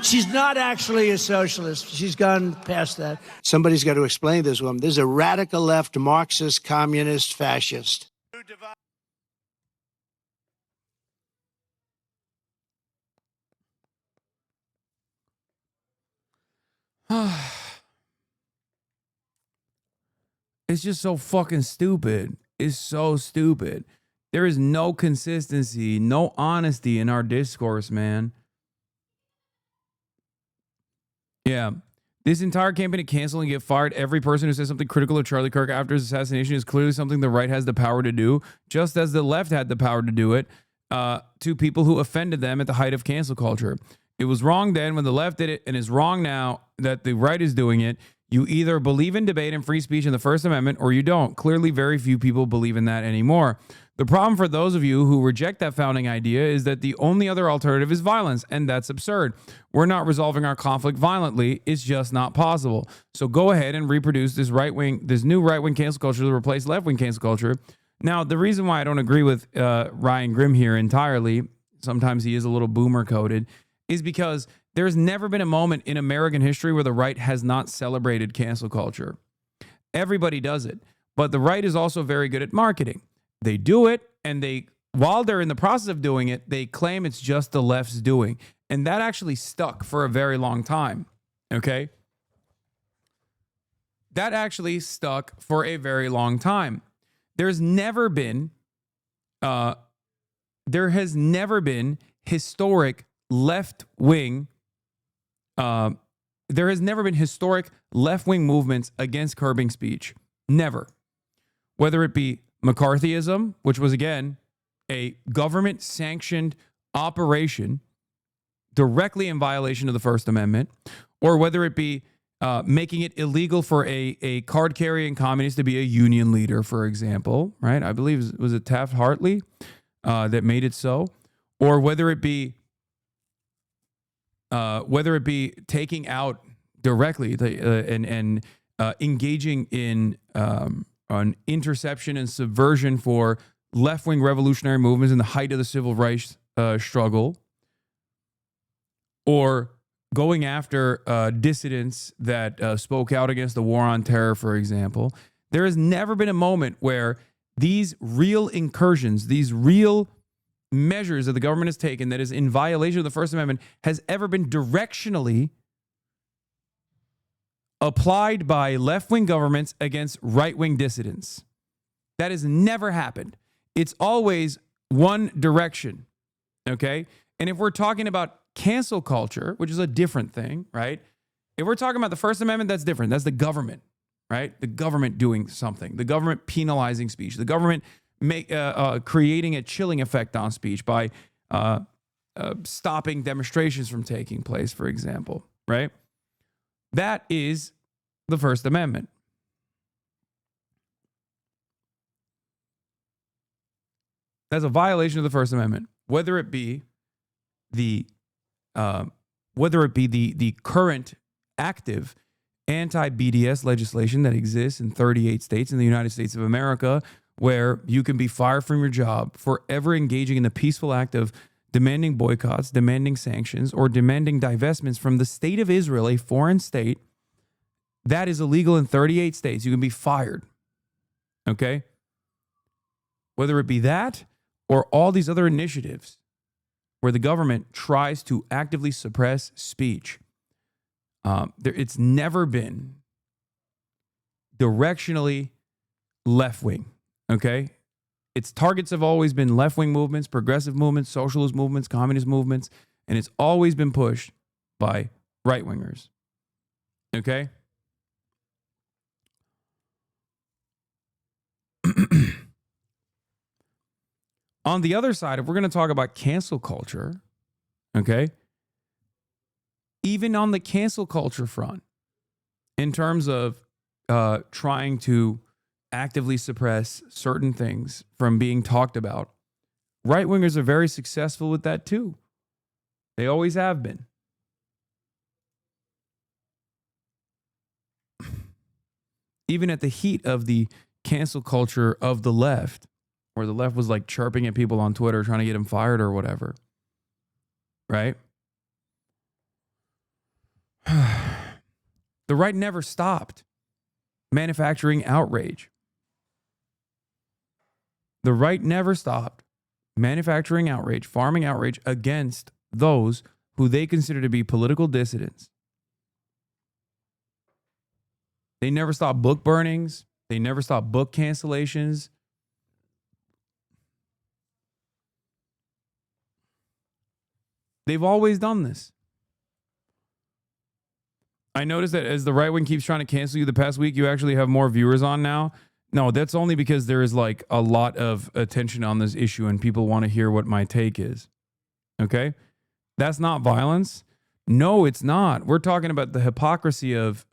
She's not actually a socialist. She's gone past that. Somebody's got to explain this woman. This is a radical left Marxist, communist, fascist. It's just so fucking stupid. It's so stupid. There is no consistency, no honesty in our discourse, man. Yeah. This entire campaign to cancel and get fired every person who says something critical of Charlie Kirk after his assassination is clearly something the right has the power to do, just as the left had the power to do it to people who offended them at the height of cancel culture. It was wrong then when the left did it, and it's wrong now that the right is doing it. You either believe in debate and free speech in the First Amendment or you don't. Clearly, very few people believe in that anymore. The problem for those of you who reject that founding idea is that the only other alternative is violence, and that's absurd. We're not resolving our conflict violently. It's just not possible. So go ahead and reproduce this new right-wing cancel culture to replace left-wing cancel culture. Now, the reason why I don't agree with Ryan Grimm here entirely, sometimes he is a little boomer-coded, is because there's never been a moment in American history where the right has not celebrated cancel culture. Everybody does it. But the right is also very good at marketing. They do it, and while they're in the process of doing it, they claim it's just the left's doing. And that actually stuck for a very long time. Okay? That actually stuck for a very long time. There has never been historic left-wing there has never been historic left-wing movements against curbing speech. Never. Whether it be McCarthyism, which was, again, a government-sanctioned operation directly in violation of the First Amendment, or whether it be making it illegal for a card-carrying communist to be a union leader, for example, right? I believe, was it Taft-Hartley that made it so? Or whether it be taking out directly and engaging in an interception and subversion for left-wing revolutionary movements in the height of the civil rights struggle, or going after dissidents that spoke out against the war on terror, for example. There has never been a moment where these real incursions, these real measures that the government has taken that is in violation of the First Amendment has ever been directionally applied by left-wing governments against right-wing dissidents. That has never happened. It's always one direction, okay? And if we're talking about cancel culture, which is a different thing, right? If we're talking about the First Amendment, that's different. That's the government, right? The government doing something. The government penalizing speech. The government creating a chilling effect on speech by stopping demonstrations from taking place, for example, right? That is the First Amendment. That's a violation of the First Amendment, whether it be the current active anti-BDS legislation that exists in 38 states in the United States of America, where you can be fired from your job for ever engaging in the peaceful act of demanding boycotts, demanding sanctions, or demanding divestments from the state of Israel, a foreign state. That is illegal in 38 states. You can be fired. Okay? Whether it be that or all these other initiatives where the government tries to actively suppress speech. It's never been directionally left-wing, okay? Its targets have always been left-wing movements, progressive movements, socialist movements, communist movements, and it's always been pushed by right-wingers, okay? On the other side, if we're going to talk about cancel culture, okay, even on the cancel culture front, in terms of trying to actively suppress certain things from being talked about, right-wingers are very successful with that too. They always have been. Even at the heat of the cancel culture of the left, where the left was like chirping at people on Twitter, trying to get them fired or whatever, right? The right never stopped manufacturing outrage. The right never stopped manufacturing outrage, farming outrage against those who they consider to be political dissidents. They never stopped book burnings. They never stopped book cancellations. They've always done this. I noticed that as the right wing keeps trying to cancel you the past week, you actually have more viewers on now. No, that's only because there is like a lot of attention on this issue and people want to hear what my take is. Okay? That's not violence. No, it's not. We're talking about the hypocrisy of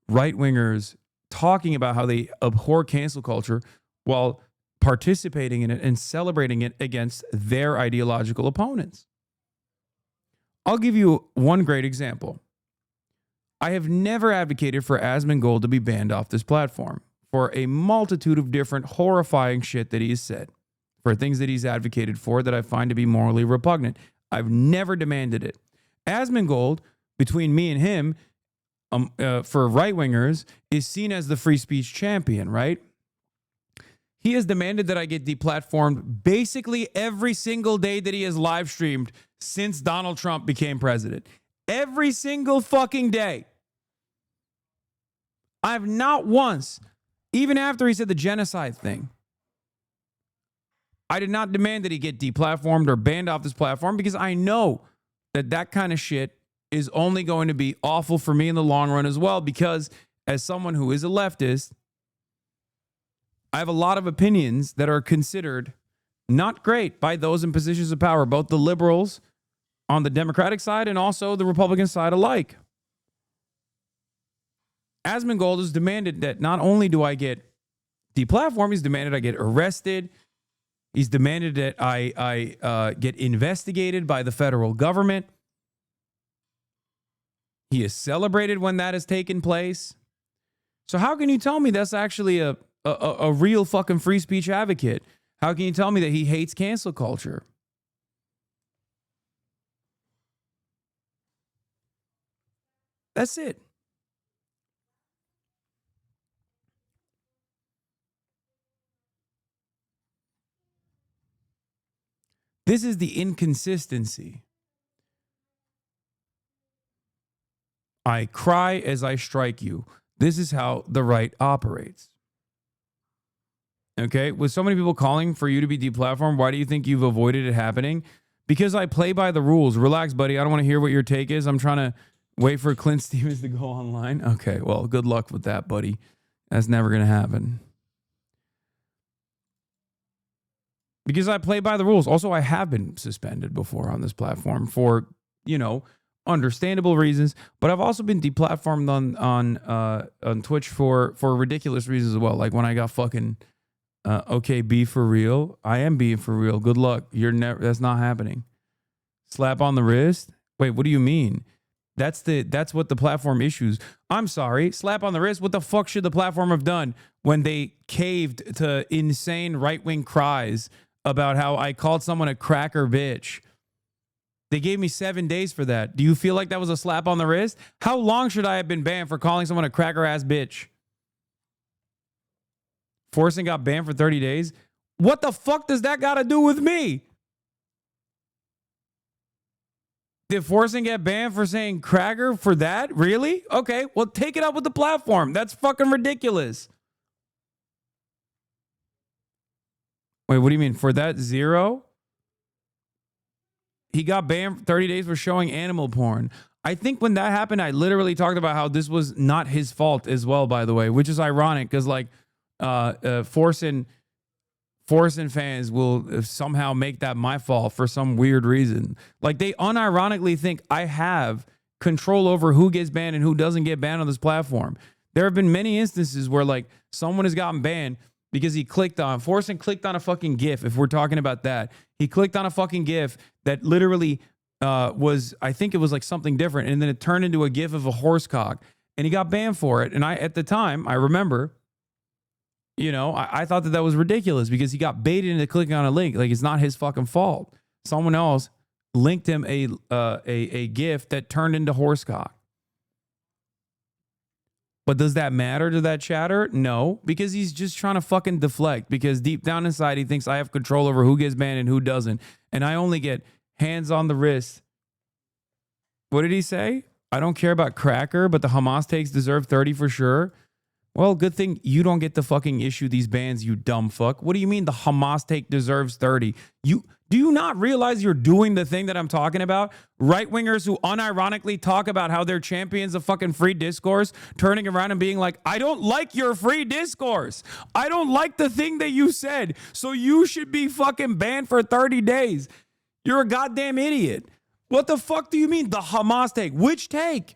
right-wingers talking about how they abhor cancel culture while participating in it and celebrating it against their ideological opponents. I'll give you one great example. I have never advocated for Asmongold to be banned off this platform for a multitude of different horrifying shit that he's said, for things that he's advocated for that I find to be morally repugnant. I've never demanded it. Asmongold, between me and him, for right-wingers, is seen as the free speech champion, right? He has demanded that I get deplatformed basically every single day that he has live streamed since Donald Trump became president. Every single fucking day. I've not once, even after he said the genocide thing, I did not demand that he get deplatformed or banned off this platform because I know that that kind of shit is only going to be awful for me in the long run as well, because as someone who is a leftist, I have a lot of opinions that are considered not great by those in positions of power, both the liberals on the Democratic side and also the Republican side alike. Asmongold has demanded that not only do I get deplatformed, he's demanded I get arrested. He's demanded that I get investigated by the federal government. He is celebrated when that has taken place. So how can you tell me that's actually a real fucking free speech advocate? How can you tell me that he hates cancel culture? That's it. This is the inconsistency. I cry as I strike you. This is how the right operates. Okay? With so many people calling for you to be deplatformed, why do you think you've avoided it happening? Because I play by the rules. Relax, buddy. I don't want to hear what your take is. I'm trying to wait for Clint Stevens to go online. Okay, well, good luck with that, buddy. That's never going to happen. because I play by the rules. Also, I have been suspended before on this platform for, you know, understandable reasons, but I've also been deplatformed on Twitch for ridiculous reasons as well. Like when I got fucking okay, be for real. I am being for real. Good luck. You're never. That's not happening. Slap on the wrist. Wait, what do you mean? That's what the platform issues. I'm sorry. Slap on the wrist. What the fuck should the platform have done when they caved to insane right-wing cries about how I called someone a cracker bitch? They gave me 7 days for that. Do you feel like that was a slap on the wrist? How long should I have been banned for calling someone a cracker ass bitch? Forsen got banned for 30 days. What the fuck does that got to do with me? Did Forsen get banned for saying cracker for that? Really? Okay, well, take it up with the platform. That's fucking ridiculous. Wait, what do you mean? For that 0? He got banned for 30 days for showing animal porn. I think when that happened, I literally talked about how this was not his fault as well, by the way, which is ironic because, like, Forsen fans will somehow make that my fault for some weird reason. Like, they unironically think I have control over who gets banned and who doesn't get banned on this platform. There have been many instances where, like, someone has gotten banned because Forsen clicked on a fucking GIF. If we're talking about that, he clicked on a fucking GIF that literally was, I think it was like something different, and then it turned into a GIF of a horse cock, and he got banned for it. And at the time, I remember, you know, I thought that was ridiculous because he got baited into clicking on a link. Like, it's not his fucking fault. Someone else linked him a GIF that turned into horse cock. But does that matter to that chatter? No, because he's just trying to fucking deflect, because deep down inside, he thinks I have control over who gets banned and who doesn't. And I only get hands on the wrist. What did he say? I don't care about cracker, but the Hamas takes deserve 30 for sure. Well, good thing you don't get to fucking issue these bans, you dumb fuck. What do you mean the Hamas take deserves 30? Do you not realize you're doing the thing that I'm talking about? Right-wingers who unironically talk about how they're champions of fucking free discourse, turning around and being like, I don't like your free discourse. I don't like the thing that you said, so you should be fucking banned for 30 days. You're a goddamn idiot. What the fuck do you mean the Hamas take? Which take?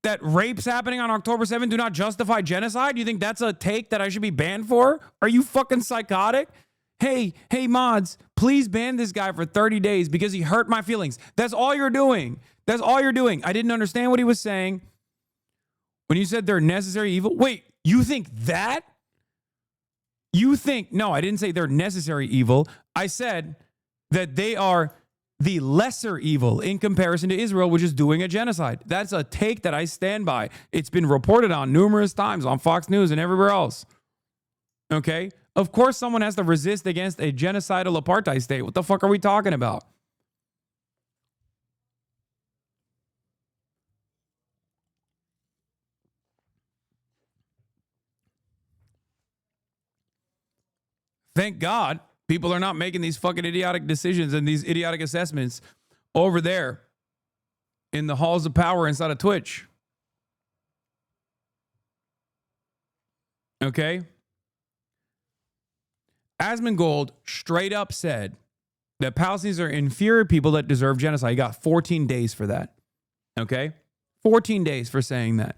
That rapes happening on October 7th do not justify genocide? You think that's a take that I should be banned for? Are you fucking psychotic? Hey, mods, please ban this guy for 30 days because he hurt my feelings. That's all you're doing. That's all you're doing. I didn't understand what he was saying. When you said they're necessary evil, wait, you think that? No, I didn't say they're necessary evil. I said that they are the lesser evil in comparison to Israel, which is doing a genocide. That's a take that I stand by. It's been reported on numerous times on Fox News and everywhere else. Okay? Of course, someone has to resist against a genocidal apartheid state. What the fuck are we talking about? Thank God people are not making these fucking idiotic decisions and these idiotic assessments over there in the halls of power inside of Twitch. Okay? Asmongold straight up said that Palestinians are inferior people that deserve genocide. He got 14 days for that. Okay? 14 days for saying that.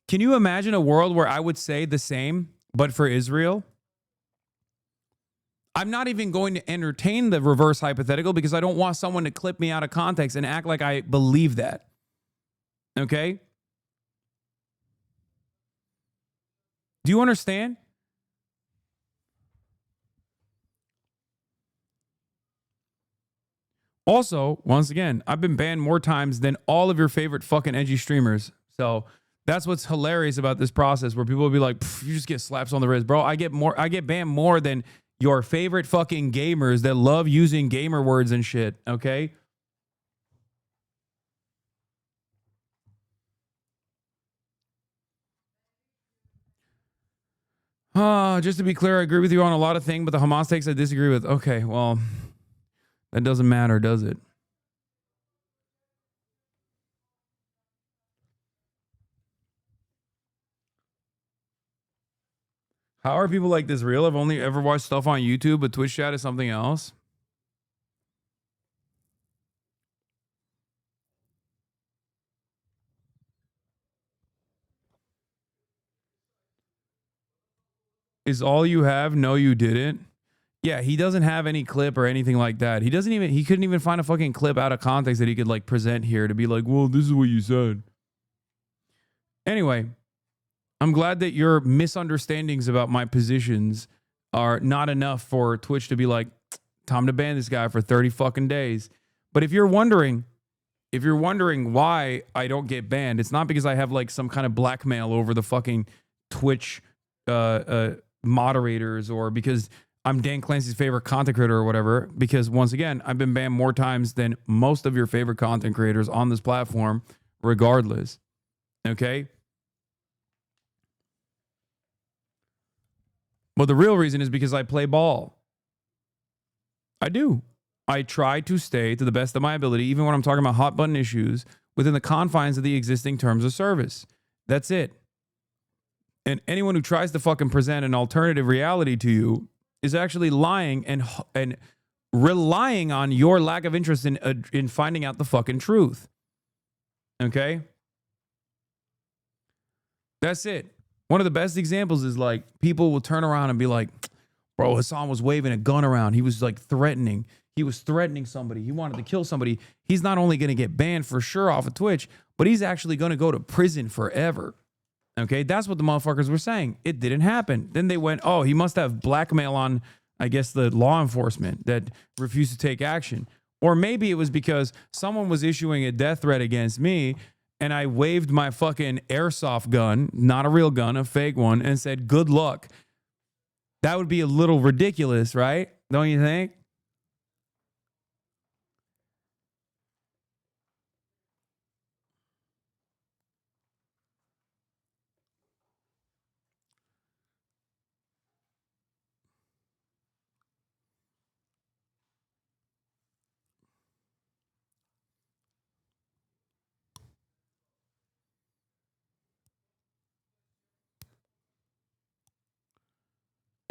Can you imagine a world where I would say the same, but for Israel? I'm not even going to entertain the reverse hypothetical because I don't want someone to clip me out of context and act like I believe that. Okay? Do you understand? Also, once again, I've been banned more times than all of your favorite fucking edgy streamers. So that's what's hilarious about this process, where people will be like, you just get slaps on the wrist. Bro, I get banned more than your favorite fucking gamers that love using gamer words and shit, okay? Just to be clear, I agree with you on a lot of things, but the Hamas takes I disagree with. Okay, well, that doesn't matter, does it? How are people like this real? I've only ever watched stuff on YouTube, but Twitch chat is something else. Is all you have? No, you didn't. Yeah, he doesn't have any clip or anything like that. He couldn't even find a fucking clip out of context that he could like present here to be like, well, this is what you said. Anyway, I'm glad that your misunderstandings about my positions are not enough for Twitch to be like, time to ban this guy for 30 fucking days. But if you're wondering why I don't get banned, it's not because I have like some kind of blackmail over the fucking Twitch moderators or because I'm Dan Clancy's favorite content creator or whatever, because once again, I've been banned more times than most of your favorite content creators on this platform, regardless. Okay? But the real reason is because I play ball. I do. I try to stay to the best of my ability, even when I'm talking about hot button issues, within the confines of the existing terms of service. That's it. And anyone who tries to fucking present an alternative reality to you is actually lying and relying on your lack of interest in finding out the fucking truth. Okay? That's it. One of the best examples is like people will turn around and be like, bro, Hasan was waving a gun around. He was like threatening. He was threatening somebody. He wanted to kill somebody. He's not only going to get banned for sure off of Twitch, but he's actually going to go to prison forever. Okay, that's what the motherfuckers were saying. It didn't happen. Then they went, oh, he must have blackmail on, I guess, the law enforcement that refused to take action. Or maybe it was because someone was issuing a death threat against me and I waved my fucking airsoft gun, not a real gun, a fake one, and said, good luck. That would be a little ridiculous, right? Don't you think?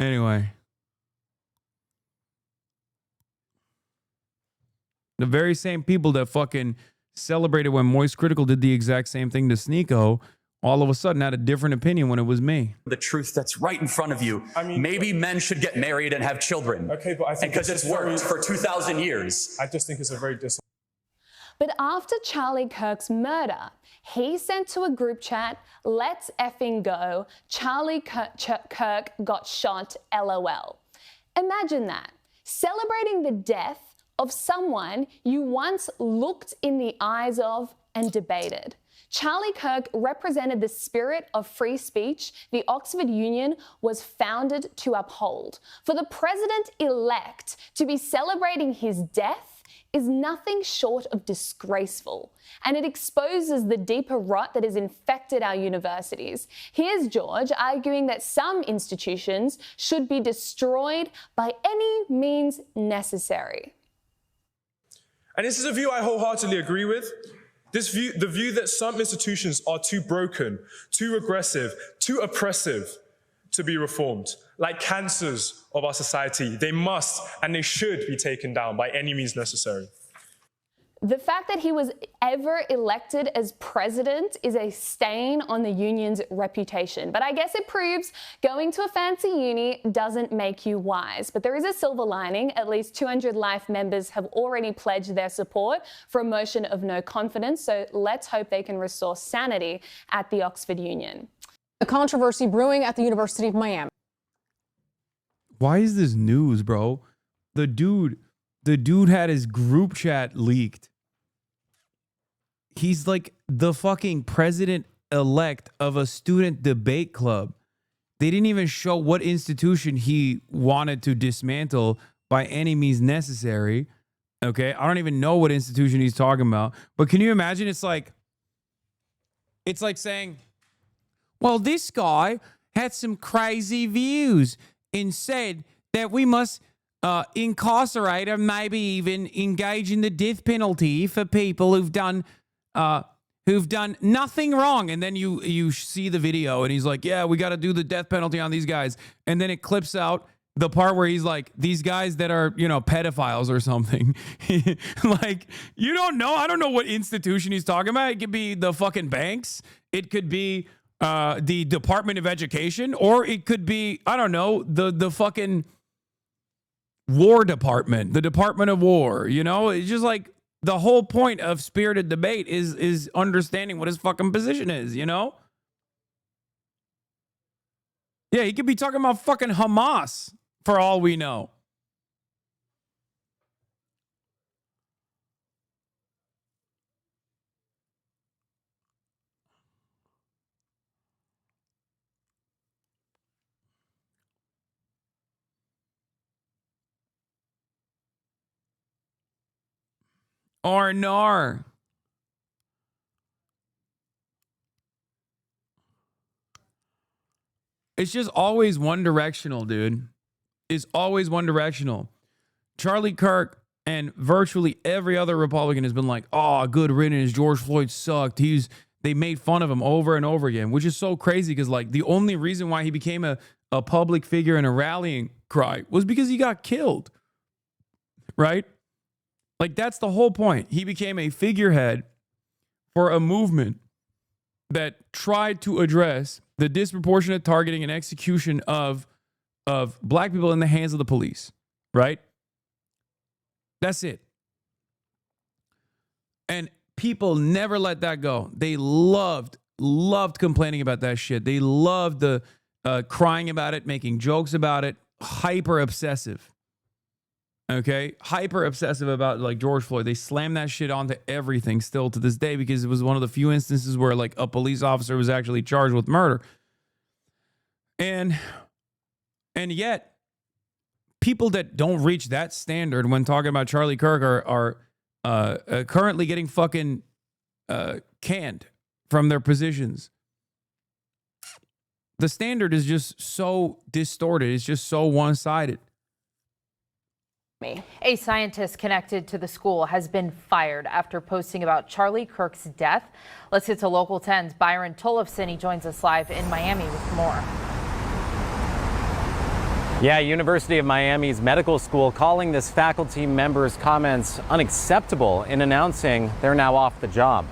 Anyway, the very same people that fucking celebrated when Moist Critical did the exact same thing to Sneeko, all of a sudden had a different opinion when it was me. The truth that's right in front of you. I mean, maybe men should get married and have children. Okay, but I think because it's worked for 2,000 years. I just think it's a very But after Charlie Kirk's murder, he sent to a group chat, let's effing go, Charlie Kirk got shot, LOL. Imagine that. Celebrating the death of someone you once looked in the eyes of and debated. Charlie Kirk represented the spirit of free speech the Oxford Union was founded to uphold. For the president-elect to be celebrating his death is nothing short of disgraceful, and it exposes the deeper rot that has infected our universities. Here's George arguing that some institutions should be destroyed by any means necessary. And this is a view I wholeheartedly agree with. The view that some institutions are too broken, too aggressive, too oppressive to be reformed. Like cancers of our society, they must and they should be taken down by any means necessary. The fact that he was ever elected as president is a stain on the union's reputation. But I guess it proves going to a fancy uni doesn't make you wise. But there is a silver lining. At least 200 Life members have already pledged their support for a motion of no confidence. So let's hope they can restore sanity at the Oxford Union. A controversy brewing at the University of Miami. Why is this news, bro? The dude had his group chat leaked. He's like the fucking president-elect of a student debate club. They didn't even show what institution he wanted to dismantle by any means necessary. Okay, I don't even know what institution he's talking about. But can you imagine? It's like saying, well, this guy had some crazy views and said that we must incarcerate or maybe even engage in the death penalty for people who've done who've done nothing wrong. And then you see the video and he's like, yeah, we got to do the death penalty on these guys. And then it clips out the part where he's like, these guys that are, you know, pedophiles or something. Like, you don't know. I don't know what institution he's talking about. It could be the fucking banks. It could be the Department of Education, or it could be, I don't know, the fucking War Department, the Department of War. You know, it's just like the whole point of spirited debate is understanding what his fucking position is, you know? Yeah, he could be talking about fucking Hamas for all we know. Or nor. It's just always one directional, dude. It's always one directional. Charlie Kirk and virtually every other Republican has been like, oh, good riddance. George Floyd sucked. They made fun of him over and over again, which is so crazy because, like, the only reason why he became a public figure and a rallying cry was because he got killed. Right? Like, that's the whole point. He became a figurehead for a movement that tried to address the disproportionate targeting and execution of black people in the hands of the police, right? That's it. And people never let that go. They loved complaining about that shit. They loved the crying about it, making jokes about it, hyper obsessive. Okay, hyper obsessive about like George Floyd. They slam that shit onto everything still to this day because it was one of the few instances where like a police officer was actually charged with murder. And yet people that don't reach that standard when talking about Charlie Kirk are currently getting fucking canned from their positions. The standard is just so distorted. It's just so one-sided. A scientist connected to the school has been fired after posting about Charlie Kirk's death. Let's hit to Local 10's Byron Tollefson. He joins us live in Miami with more. Yeah, University of Miami's medical school calling this faculty member's comments unacceptable in announcing they're now off the job.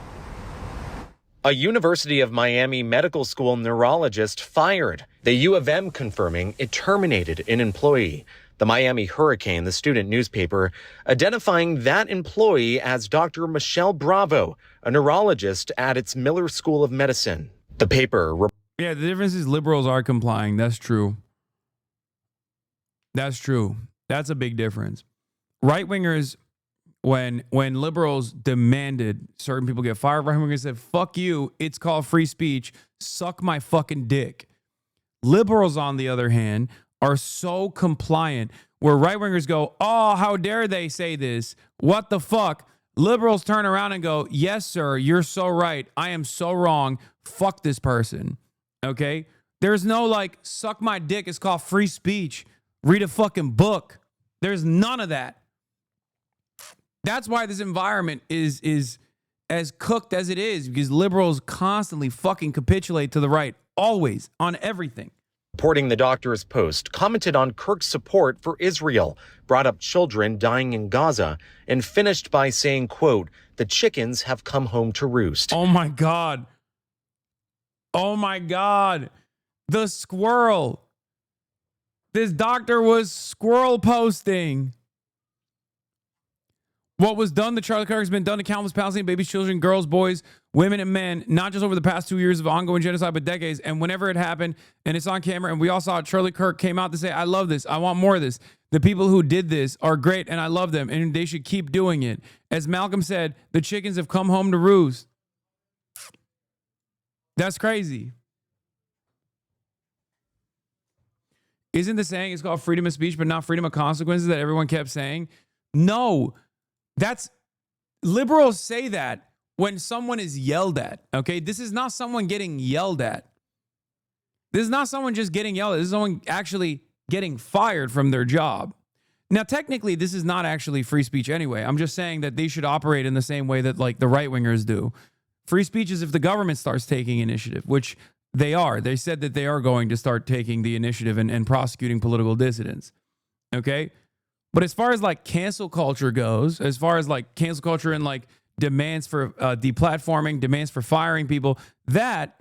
A University of Miami medical school neurologist fired. The U of M confirming it terminated an employee. The Miami Hurricane, the student newspaper, identifying that employee as Dr. Michelle Bravo, a neurologist at its Miller School of Medicine. The paper... Yeah, the difference is liberals are complying. That's true. That's true. That's a big difference. Right-wingers, when liberals demanded certain people get fired, right-wingers said, fuck you, it's called free speech, suck my fucking dick. Liberals, on the other hand, are so compliant where right-wingers go, oh, how dare they say this? What the fuck? Liberals turn around and go, yes, sir, you're so right. I am so wrong. Fuck this person. Okay? There's no like, suck my dick. It's called free speech. Read a fucking book. There's none of that. That's why this environment is as cooked as it is, because liberals constantly fucking capitulate to the right, always, on everything. Reporting the doctor's post, commented on Kirk's support for Israel, brought up children dying in Gaza, and finished by saying, quote, the chickens have come home to roost. Oh my God. Oh my God. The squirrel. This doctor was squirrel posting. What was done to Charlie Kirk has been done to countless Palestinian babies, children, girls, boys, women, and men, not just over the past 2 years of ongoing genocide, but decades. And whenever it happened, and it's on camera, and we all saw it, Charlie Kirk came out to say, I love this. I want more of this. The people who did this are great, and I love them, and they should keep doing it. As Malcolm said, the chickens have come home to roost. That's crazy. Isn't the saying it's called freedom of speech, but not freedom of consequences that everyone kept saying? No. That's liberals say that when someone is yelled at. Okay, this is not someone getting yelled at. This is not someone just getting yelled at. This is someone actually getting fired from their job. Now, technically, this is not actually free speech anyway. I'm just saying that they should operate in the same way that like the right wingers do. Free speech is if the government starts taking initiative, which they are. They said that they are going to start taking the initiative and prosecuting political dissidents. Okay? But as far as like cancel culture goes, as far as like cancel culture and like demands for deplatforming, demands for firing people, that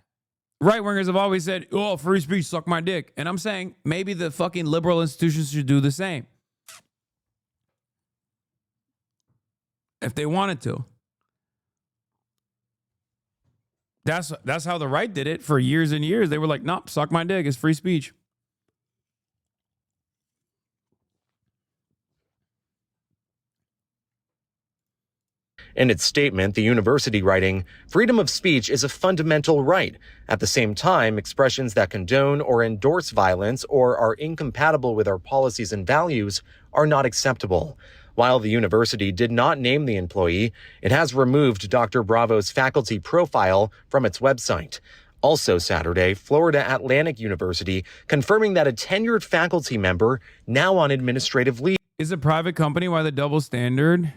right-wingers have always said, oh, free speech, suck my dick. And I'm saying maybe the fucking liberal institutions should do the same. If they wanted to. That's how the right did it for years and years. They were like, nope, suck my dick. It's free speech. In its statement, the university writing, freedom of speech is a fundamental right. At the same time, expressions that condone or endorse violence or are incompatible with our policies and values are not acceptable. While the university did not name the employee, it has removed Dr. Bravo's faculty profile from its website. Also Saturday, Florida Atlantic University confirming that a tenured faculty member now on administrative leave. Is a private company? Why the double standard?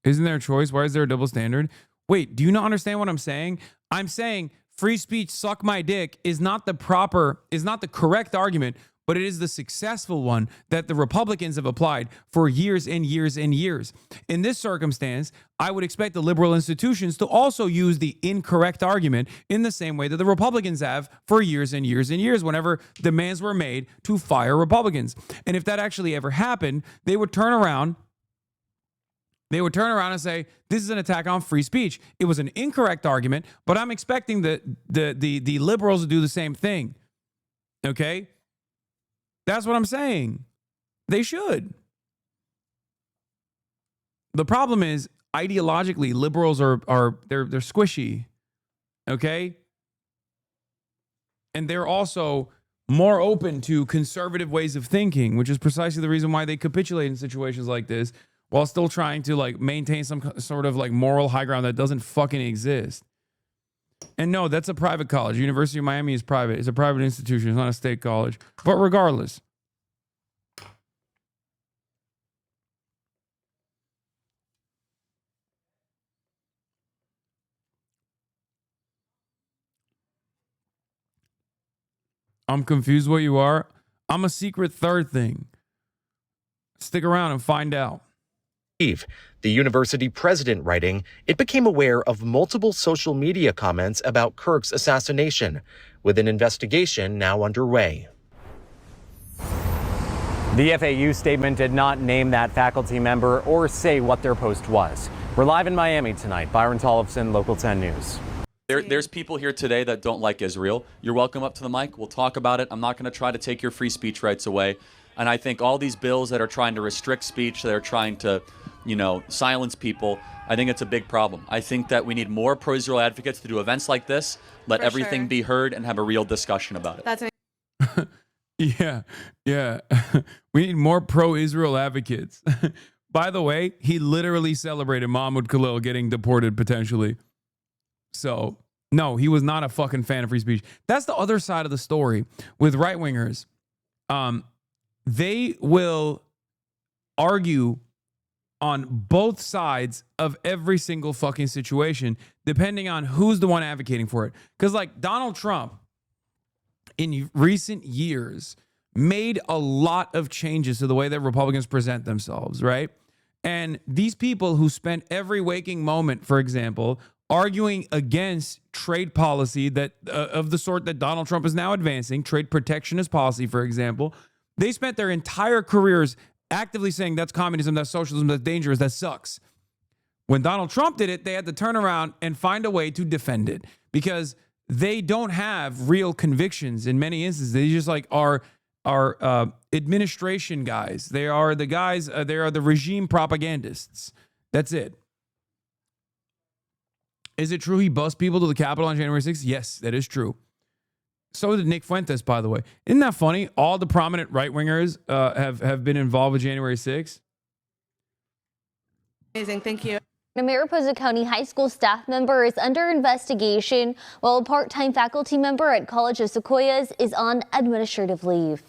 Isn't there a choice? Why is there a double standard? Wait, do you not understand what I'm saying? I'm saying free speech, suck my dick is not the correct argument, but it is the successful one that the Republicans have applied for years and years and years. In this circumstance, I would expect the liberal institutions to also use the incorrect argument in the same way that the Republicans have for years and years and years whenever demands were made to fire Republicans. And if that actually ever happened, they would turn around and say, this is an attack on free speech. It was an incorrect argument, but I'm expecting the liberals to do the same thing. Okay? That's what I'm saying. They should. The problem is, ideologically, liberals are they're squishy. Okay? And they're also more open to conservative ways of thinking, which is precisely the reason why they capitulate in situations like this, while still trying to like maintain some sort of like moral high ground that doesn't fucking exist. And no, that's a private college. University of Miami is private. It's a private institution. It's not a state college. But regardless, I'm confused what you are. I'm a secret third thing. Stick around and find out. The university president writing, it became aware of multiple social media comments about KIRK's assassination, with an investigation now underway. The FAU statement did not name that faculty member or say what their post was. We're live in Miami tonight. Byron Tollefson, Local 10 News. There's people here today that don't like Israel. You're welcome up to the mic. We'll talk about it. I'm not going to try to take your free speech rights away. And I think all these bills that are trying to restrict speech, that are trying to, silence people, I think it's a big problem. I think that we need more pro-Israel advocates to do events like this, let everything be heard, and have a real discussion about it. That's Yeah. We need more pro-Israel advocates. By the way, he literally celebrated Mahmoud Khalil getting deported potentially. So, no, he was not a fucking fan of free speech. That's the other side of the story with right-wingers. They will argue on both sides of every single fucking situation, depending on who's the one advocating for it. Because like Donald Trump in recent years made a lot of changes to the way that Republicans present themselves, right? And these people who spent every waking moment, for example, arguing against trade policy that of the sort that Donald Trump is now advancing, trade protectionist policy, for example, they spent their entire careers actively saying that's communism, that's socialism, that's dangerous, that sucks. When Donald Trump did it, they had to turn around and find a way to defend it because they don't have real convictions in many instances. They just like are administration guys. They are the guys, they are the regime propagandists. That's it. Is it true he bussed people to the Capitol on January 6th? Yes, that is true. So did Nick Fuentes, by the way. Isn't that funny? All the prominent right-wingers have been involved with January 6th. Amazing, thank you. A Mariposa County High School staff member is under investigation, while a part-time faculty member at College of Sequoias is on administrative leave.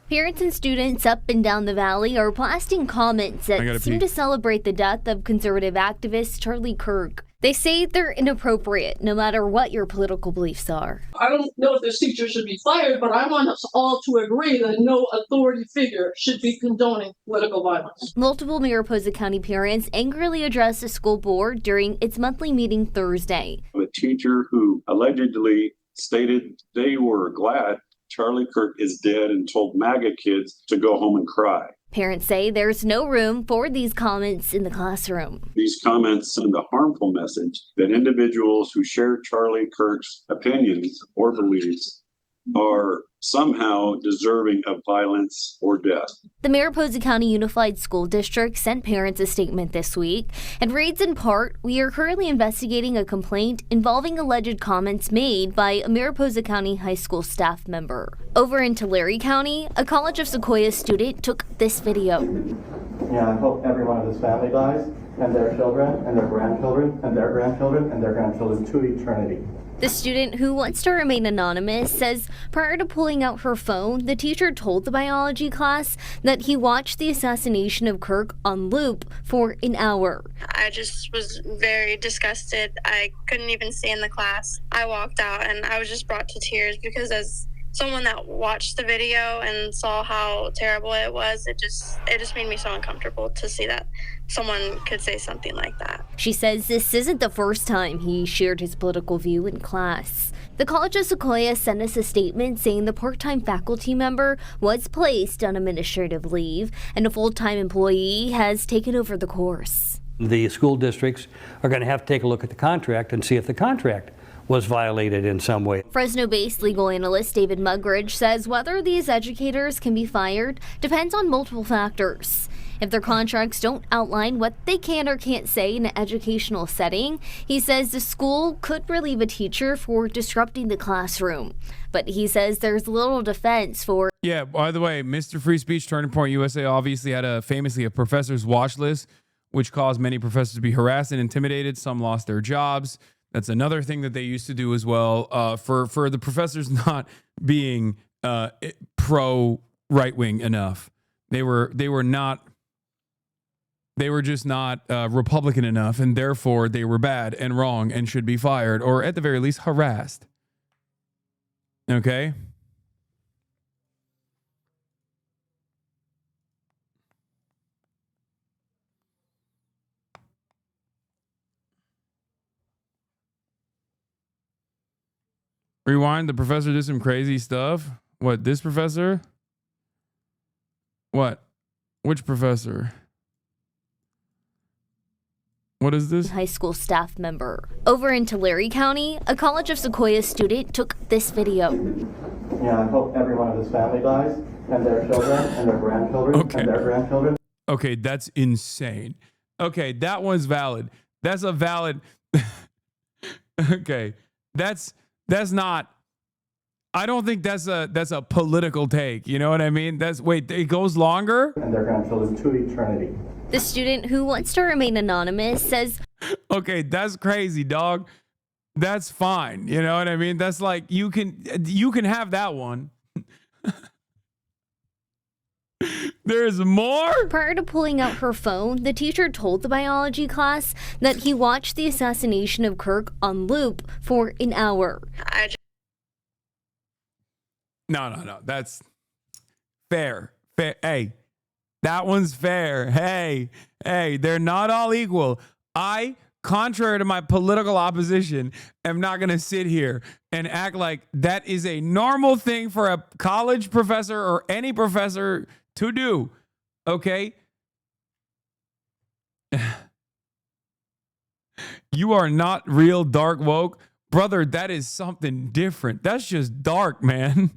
Parents and students up and down the valley are blasting comments that seem to celebrate the death of conservative activist Charlie KIRK. They say they're inappropriate no matter what your political beliefs are. I don't know if this teacher should be fired, but I want us all to agree that no authority figure should be condoning political violence. Multiple Mariposa County parents angrily addressed the school board during its monthly meeting Thursday. A teacher who allegedly stated they were glad Charlie Kirk is dead and told MAGA kids to go home and cry. Parents say there's no room for these comments in the classroom. These comments send a harmful message that individuals who share Charlie Kirk's opinions or beliefs are somehow deserving of violence or death. The Mariposa County Unified School District sent parents a statement this week and reads in part, "We are currently investigating a complaint involving alleged comments made by a Mariposa County high school staff member." Over in Tulare County, a College of Sequoia student took this video. Yeah, I hope every one of this family dies, and their children, and their grandchildren, and their grandchildren, and their grandchildren to eternity. The student, who wants to remain anonymous, says prior to pulling out her phone, the teacher told the biology class that he watched the assassination of Kirk on loop for an hour. I just was very disgusted. I couldn't even stay in the class. I walked out and I was just brought to tears because as someone that watched the video and saw how terrible it was, it just made me so uncomfortable to see that someone could say something like that. She says this isn't the first time he shared his political view in class. The College of Sequoia sent us a statement saying the part-time faculty member was placed on administrative leave and a full-time employee has taken over the course. The school districts are going to have to take a look at the contract and see if the contract was violated in some way. Fresno-based legal analyst David Mugridge says whether these educators can be fired depends on multiple factors. If their contracts don't outline what they can or can't say in an educational setting, he says the school could relieve a teacher for disrupting the classroom. But he says there's little defense for... Yeah, by the way, Mr. Free Speech Turning Point USA obviously had famously a professor's watch list, which caused many professors to be harassed and intimidated. Some lost their jobs. That's another thing that they used to do as well, for the professors not being pro right wing enough. They were just not Republican enough, and therefore they were bad and wrong and should be fired, or at the very least harassed. Okay. Rewind, the professor did some crazy stuff. What, this professor? What? Which professor? What is this? High school staff member. Over in Tulare County, a College of Sequoia student took this video. Yeah, I hope every one of this family dies, and their children, and their grandchildren, and their grandchildren. Okay, that's insane. Okay, that one's valid. That's a valid... Okay, that's not... I don't think that's a political take. You know what I mean? Wait, it goes longer? And their grandchildren to eternity. The student, who wants to remain anonymous, says... Okay, that's crazy, dog. That's fine. You know what I mean? That's like, you can have that one. There's more? Prior to pulling out her phone, the teacher told the biology class that he watched the assassination of Kirk on loop for an hour. No. That's fair. Hey, that one's fair. Hey, they're not all equal. I, contrary to my political opposition, am not going to sit here and act like that is a normal thing for a college professor or any professor to do. Okay? You are not real dark woke. Brother, that is something different. That's just dark, man.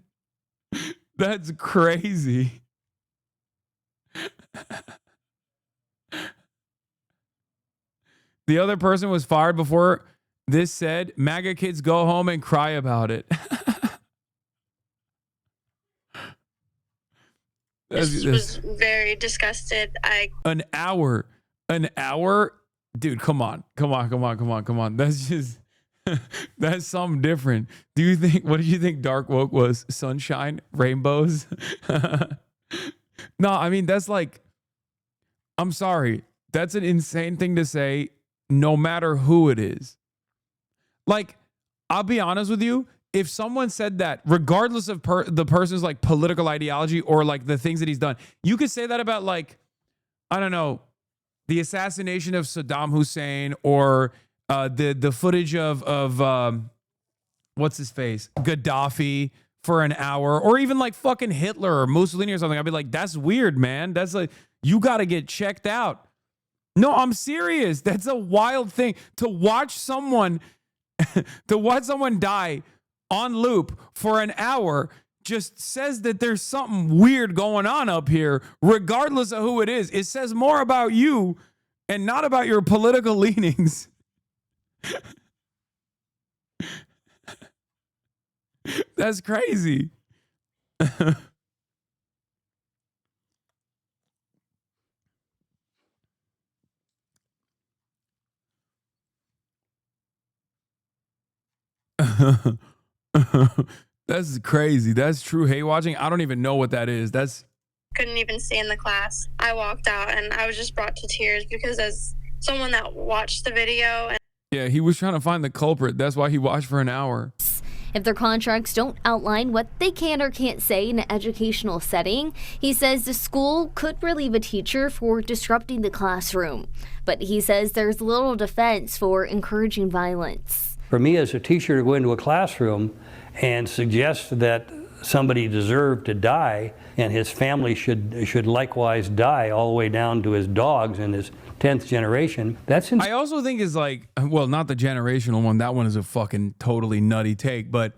That's crazy. The other person was fired before this said, MAGA kids go home and cry about it. Was very disgusted. An hour, dude. Come on. That's just that's something different. What do you think dark woke was? Sunshine, rainbows? No, I mean, that's like, I'm sorry, that's an insane thing to say no matter who it is. Like, I'll be honest with you. If someone said that, regardless of the person's like political ideology or like the things that he's done, you could say that about like, I don't know, the assassination of Saddam Hussein or the footage of what's his face, Gaddafi for an hour, or even like fucking Hitler or Mussolini or something. I'd be like, that's weird, man. That's like, you got to get checked out. No, I'm serious. That's a wild thing to watch someone die on loop for an hour. Just says that there's something weird going on up here, regardless of who it is. It says more about you and not about your political leanings. That's crazy. That's crazy. That's true hate watching. I don't even know what that is. Couldn't even stay in the class. I walked out and I was just brought to tears because as someone that watched the video and yeah, he was trying to find the culprit. That's why he watched for an hour. If their contracts don't outline what they can or can't say in an educational setting, he says the school could relieve a teacher for disrupting the classroom. But he says there's little defense for encouraging violence. For me as a teacher to go into a classroom and suggest that somebody deserved to die and his family should likewise die all the way down to his dogs and his 10th generation, that's I also think is like, well, not the generational one. That one is a fucking totally nutty take. But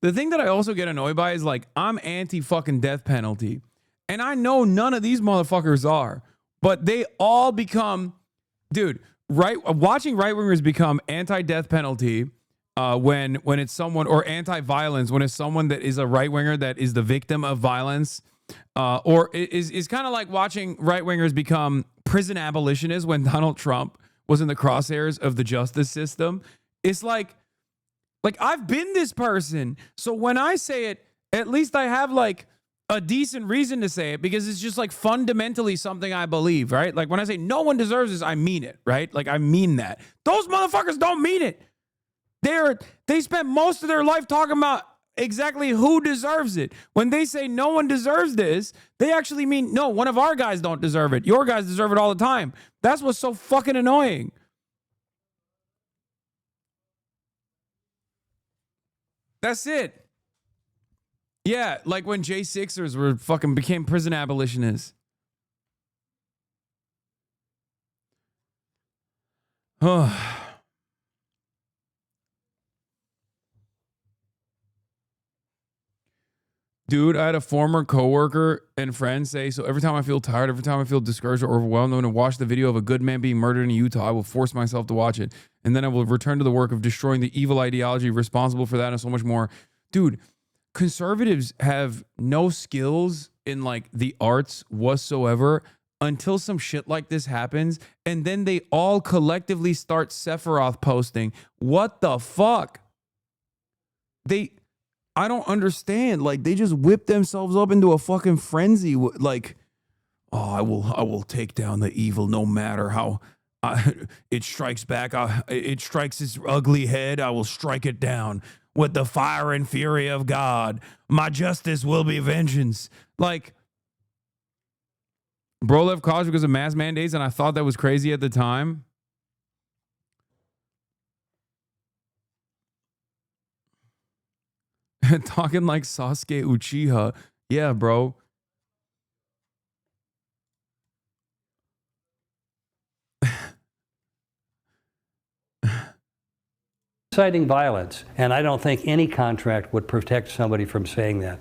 the thing that I also get annoyed by is like, I'm anti fucking death penalty. And I know none of these motherfuckers are, but they all become, dude, watching right-wingers become anti-death penalty when it's someone, or anti-violence when it's someone that is a right-winger that is the victim of violence, or is kind of like watching right-wingers become prison abolitionists when Donald Trump was in the crosshairs of the justice system. It's like I've been this person, so when I say it, at least I have like a decent reason to say it, because it's just like fundamentally something I believe, right? Like when I say no one deserves this, I mean it, right? Like I mean that. Those motherfuckers don't mean it. They spent most of their life talking about exactly who deserves it. When they say no one deserves this, they actually mean, no, one of our guys don't deserve it. Your guys deserve it all the time. That's what's so fucking annoying. That's it. Yeah, like when J6ers were fucking became prison abolitionists. Dude, I had a former coworker and friend say, so every time I feel tired, every time I feel discouraged or overwhelmed, I'm going to watch the video of a good man being murdered in Utah. I will force myself to watch it. And then I will return to the work of destroying the evil ideology responsible for that and so much more. Dude, conservatives have no skills in like the arts whatsoever until some shit like this happens. And then they all collectively start Sephiroth posting. What the fuck? I don't understand. Like, they just whip themselves up into a fucking frenzy. Like, oh, I will take down the evil no matter how it strikes back. It strikes its ugly head. I will strike it down with the fire and fury of God. My justice will be vengeance. Like, bro left college because of mass mandates, and I thought that was crazy at the time. Talking like Sasuke Uchiha. Yeah, bro. Inciting violence, and I don't think any contract would protect somebody from saying that.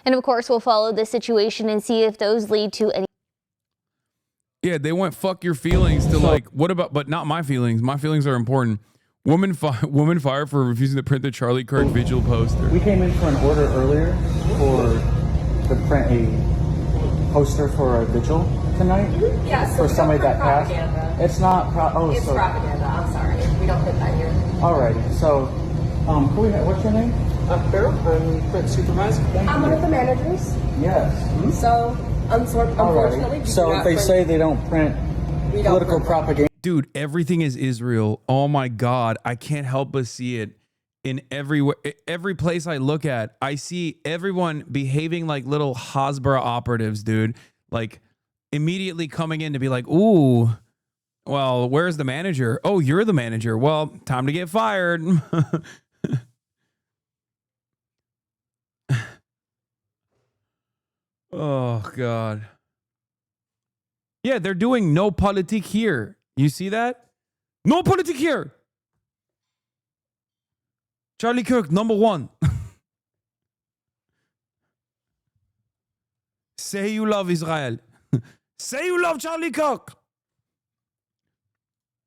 And of course, we'll follow this situation and see if those lead to any. Yeah, they went fuck your feelings to like, what about, but not my feelings. My feelings are important. Woman fired for refusing to print the Charlie Kirk vigil poster. We came in for an order earlier to print a poster for a vigil tonight. Yeah, so for somebody that passed. Propaganda. It's not. It's propaganda. I'm sorry. We don't put that here. Alrighty. So, what's your name? Beryl. I'm print supervisor. I'm one of the managers. Yes. So, unfortunately, so if they say they don't print political propaganda. dude, everything is Israel. Oh my God. I can't help but see it in every place I look at. I see everyone behaving like little Hasbara operatives, dude. Like immediately coming in to be like, ooh, well, where's the manager? Oh, you're the manager. Well, time to get fired. Oh, God. Yeah, they're doing no politique here. You see that? No politique here. Charlie Kirk, #1. Say you love Israel. Say you love Charlie Kirk.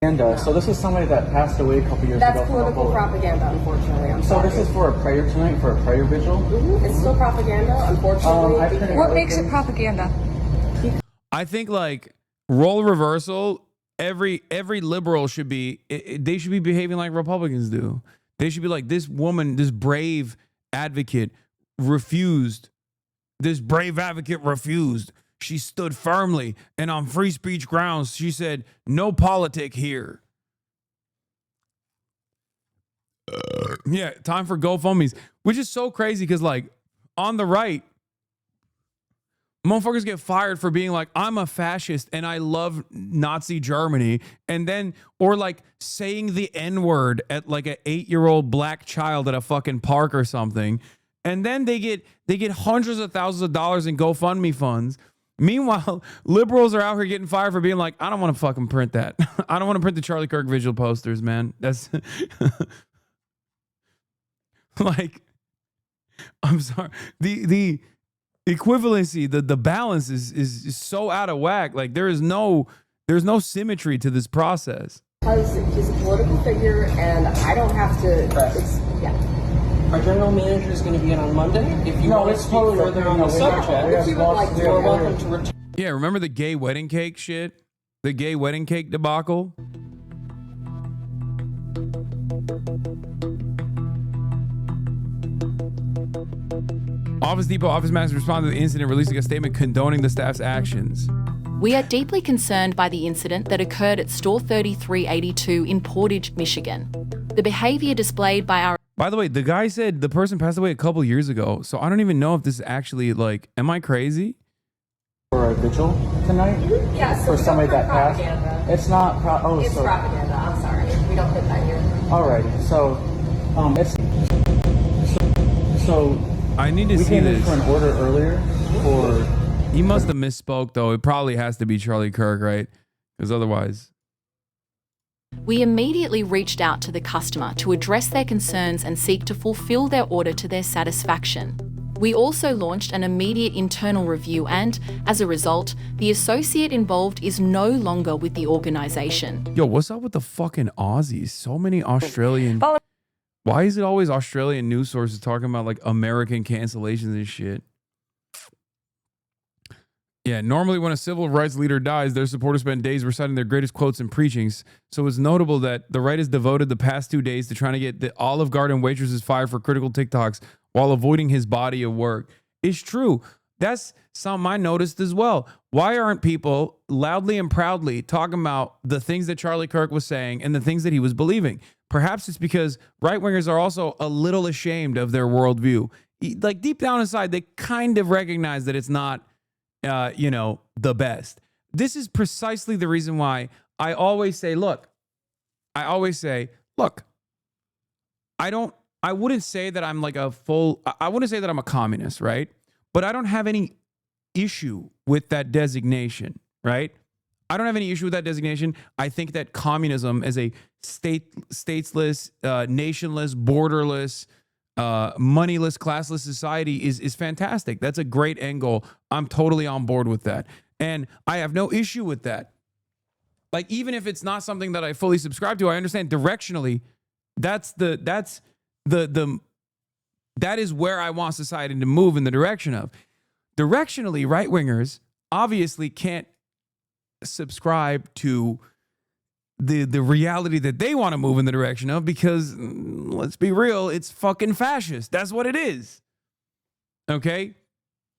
So this is somebody that passed away a couple years ago. That's political propaganda, unfortunately. I'm So sorry. this is for a prayer tonight, for a prayer vigil? It's still propaganda, unfortunately. What makes it propaganda? I think like role reversal, every liberal should be, they should be behaving like Republicans do. They should be like, this woman, this brave advocate refused. This brave advocate refused. She stood firmly, and on free speech grounds, she said, no politic here. Yeah, time for GoFundMes, which is so crazy because, like, on the right, motherfuckers get fired for being like, I'm a fascist and I love Nazi Germany. And then, or like saying the N-word at like an 8-year-old black child at a fucking park or something. And then they get hundreds of thousands of dollars in GoFundMe funds. Meanwhile, liberals are out here getting fired for being like, I don't want to fucking print that. I don't want to print the Charlie Kirk vigil posters, man. That's like, I'm sorry. The equivalency, the balance is so out of whack. Like there's no symmetry to this process. Because he's a political figure, and I don't have to. Our general manager is going to be in on Monday. If you want to speak further on the subject, you are welcome to return. Yeah, remember the gay wedding cake shit? The gay wedding cake debacle? Office Depot office manager responded to the incident, releasing a statement condoning the staff's actions. We are deeply concerned by the incident that occurred at store 3382 in Portage, Michigan. The behavior displayed by our... By the way, the guy said the person passed away a couple years ago, so I don't even know if this is actually, like, am I crazy? For a vigil tonight? Yes. For somebody that passed? Propaganda. It's not, It's propaganda, I'm sorry. We don't put that here. Alrighty, so, so I need to we see came in this. for an order earlier for... He must have misspoke, though. It probably has to be Charlie Kirk, right? Because otherwise... We immediately reached out to the customer to address their concerns and seek to fulfill their order to their satisfaction. We also launched an immediate internal review and, as a result, the associate involved is no longer with the organisation. Yo, what's up with the fucking Aussies? So many Australian... Why is it always Australian news sources talking about, like, American cancellations and shit? Yeah, normally when a civil rights leader dies, their supporters spend days reciting their greatest quotes and preachings. So it's notable that the right has devoted the past 2 days to trying to get the Olive Garden waitresses fired for critical TikToks while avoiding his body of work. It's true. That's something I noticed as well. Why aren't people loudly and proudly talking about the things that Charlie Kirk was saying and the things that he was believing? Perhaps it's because right-wingers are also a little ashamed of their worldview. Like deep down inside, they kind of recognize that it's not the best. This is precisely the reason why I always say, look, I wouldn't say that I'm like I wouldn't say that I'm a communist, right? But I don't have any issue with that designation, right? I don't have any issue with that designation. I think that communism as a statesless, nationless, borderless, moneyless, classless society is fantastic. That's a great end goal. I'm totally on board with that. And I have no issue with that. Like, even if it's not something that I fully subscribe to, I understand directionally that is where I want society to move in the direction of. Directionally, right-wingers obviously can't subscribe to the reality that they want to move in the direction of because, let's be real, it's fucking fascist. That's what it is. Okay?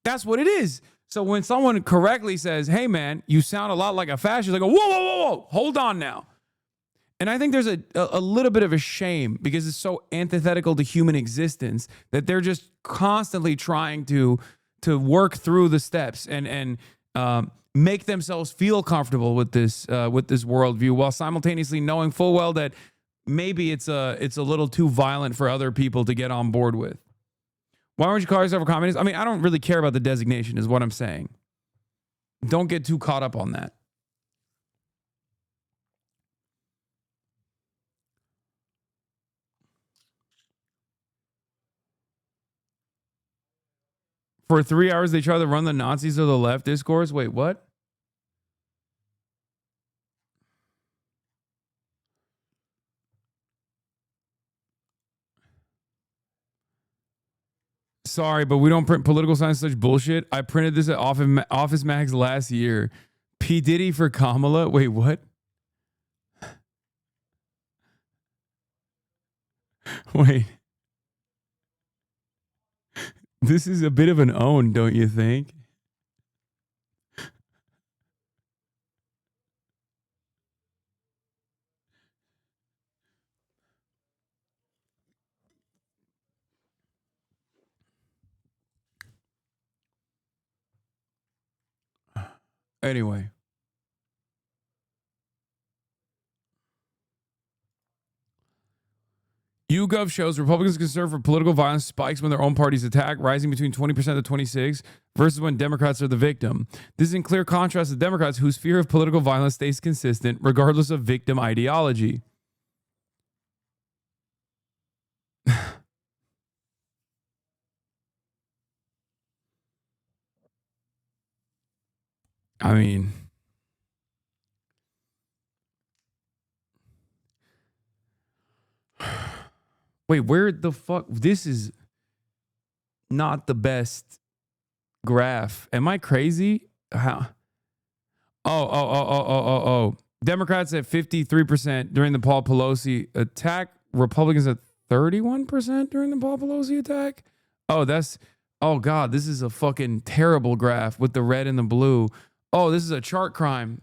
That's what it is. So when someone correctly says, hey, man, you sound a lot like a fascist, I go, whoa, whoa, whoa, whoa, hold on now. And I think there's a little bit of a shame because it's so antithetical to human existence that they're just constantly trying to work through the steps and make themselves feel comfortable with this worldview while simultaneously knowing full well that maybe it's a little too violent for other people to get on board with. Why don't you call yourself a communist? I mean, I don't really care about the designation is what I'm saying. Don't get too caught up on that. For 3 hours, they try to run the Nazis or the left discourse. Wait, what? Sorry, but we don't print political science such bullshit. I printed this at Office Max last year. P. Diddy for Kamala. Wait, what? Wait. This is a bit of an own, don't you think? Anyway. YouGov shows Republicans' concern for political violence spikes when their own parties attack, rising between 20% to 26%, versus when Democrats are the victim. This is in clear contrast to Democrats whose fear of political violence stays consistent regardless of victim ideology. I mean, wait, where the fuck? This is not the best graph. Am I crazy? How? Oh. Democrats at 53% during the Paul Pelosi attack. Republicans at 31% during the Paul Pelosi attack. Oh God, this is a fucking terrible graph with the red and the blue. Oh, this is a chart crime.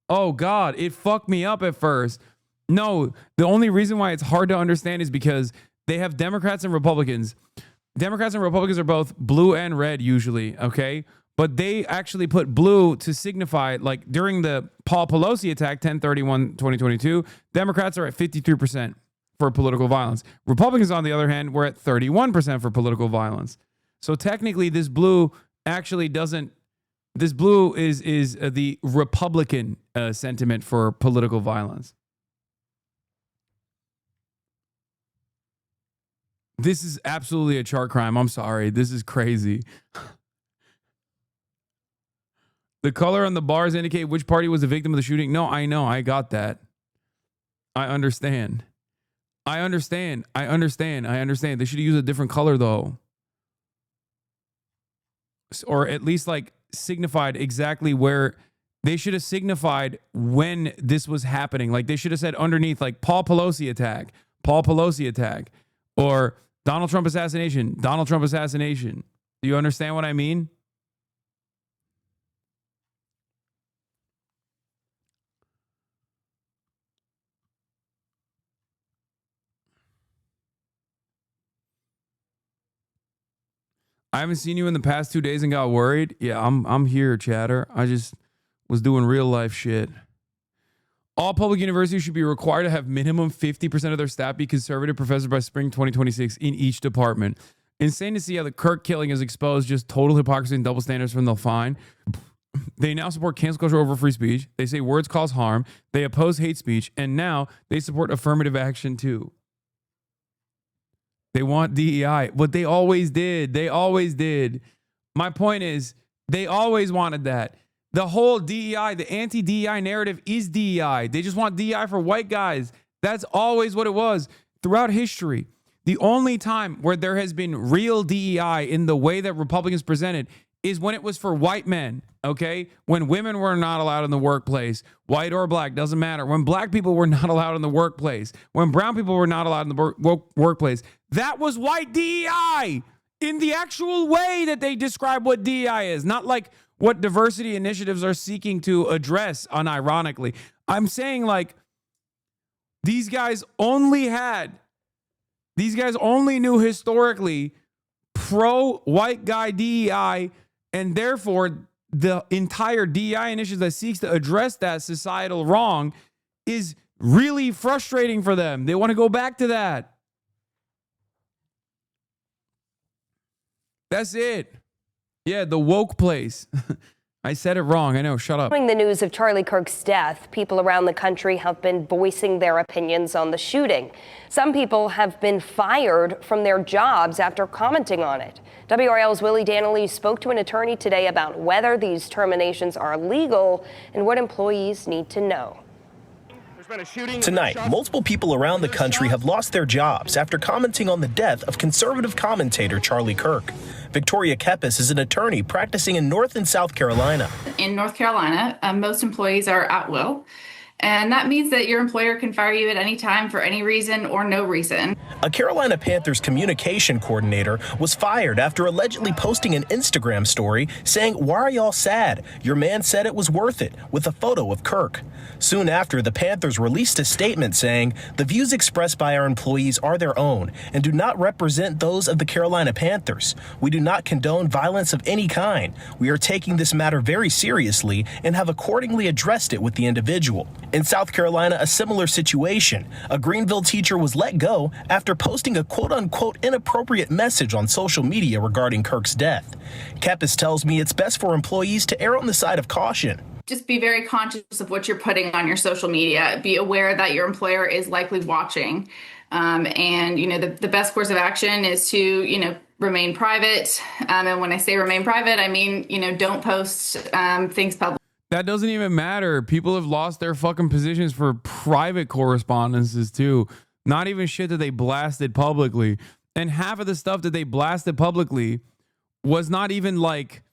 Oh God, it fucked me up at first. No, the only reason why it's hard to understand is because they have Democrats and Republicans. Democrats and Republicans are both blue and red usually, okay? But they actually put blue to signify, like during the Paul Pelosi attack, 10/31/2022, Democrats are at 53% for political violence. Republicans, on the other hand, were at 31% for political violence. So technically, this blue actually doesn't. This blue is the Republican sentiment for political violence. This is absolutely a chart crime. I'm sorry. This is crazy. The color on the bars indicate which party was the victim of the shooting. No, I know. I got that. I understand. They should use a different color, though. Or at least, like, signified exactly where they should have signified when this was happening. Like, they should have said underneath, like, Paul Pelosi attack, or Donald Trump assassination. Do you understand what I mean? I haven't seen you in the past 2 days and got worried. Yeah, I'm here, chatter. I just was doing real life shit. All public universities should be required to have minimum 50% of their staff be conservative professors by spring 2026 in each department. Insane to see how the KIRK killing has exposed just total hypocrisy and double standards from the fine. They now support cancel culture over free speech. They say words cause harm. They oppose hate speech. And now they support affirmative action too. They want DEI. But they always did. My point is, they always wanted that. The whole DEI, the anti-DEI narrative is DEI. They just want DEI for white guys. That's always what it was throughout history. The only time where there has been real DEI in the way that Republicans presented is when it was for white men, okay? When women were not allowed in the workplace, white or black, doesn't matter. When black people were not allowed in the workplace, when brown people were not allowed in the workplace, that was white DEI. in the actual way that they describe what DEI is, not like what diversity initiatives are seeking to address unironically. I'm saying like these guys only knew historically pro-white guy DEI, and therefore the entire DEI initiative that seeks to address that societal wrong is really frustrating for them. They want to go back to that. That's it. Yeah, the woke place. I said it wrong. I know. Shut up. Following the news of Charlie Kirk's death, people around the country have been voicing their opinions on the shooting. Some people have been fired from their jobs after commenting on it. WRL's Willie Danley spoke to an attorney today about whether these terminations are legal and what employees need to know. Tonight, multiple people around the country have lost their jobs after commenting on the death of conservative commentator Charlie Kirk. Victoria Kepis is an attorney practicing in North and South Carolina. In North Carolina, most employees are at will. And that means that your employer can fire you at any time for any reason or no reason. A Carolina Panthers communication coordinator was fired after allegedly posting an Instagram story saying, "Why are y'all sad? Your man said it was worth it," with a photo of Kirk. Soon after, the Panthers released a statement saying, "The views expressed by our employees are their own and do not represent those of the Carolina Panthers. We do not condone violence of any kind. We are taking this matter very seriously and have accordingly addressed it with the individual." In South Carolina, a similar situation. A Greenville teacher was let go after posting a quote-unquote inappropriate message on social media regarding Kirk's death. Kepis tells me it's best for employees to err on the side of caution. Just be very conscious of what you're putting on your social media. Be aware that your employer is likely watching. And, the best course of action is to, remain private. And when I say remain private, I mean, don't post things public. That doesn't even matter. People have lost their fucking positions for private correspondences too. Not even shit that they blasted publicly. And half of the stuff that they blasted publicly was not even like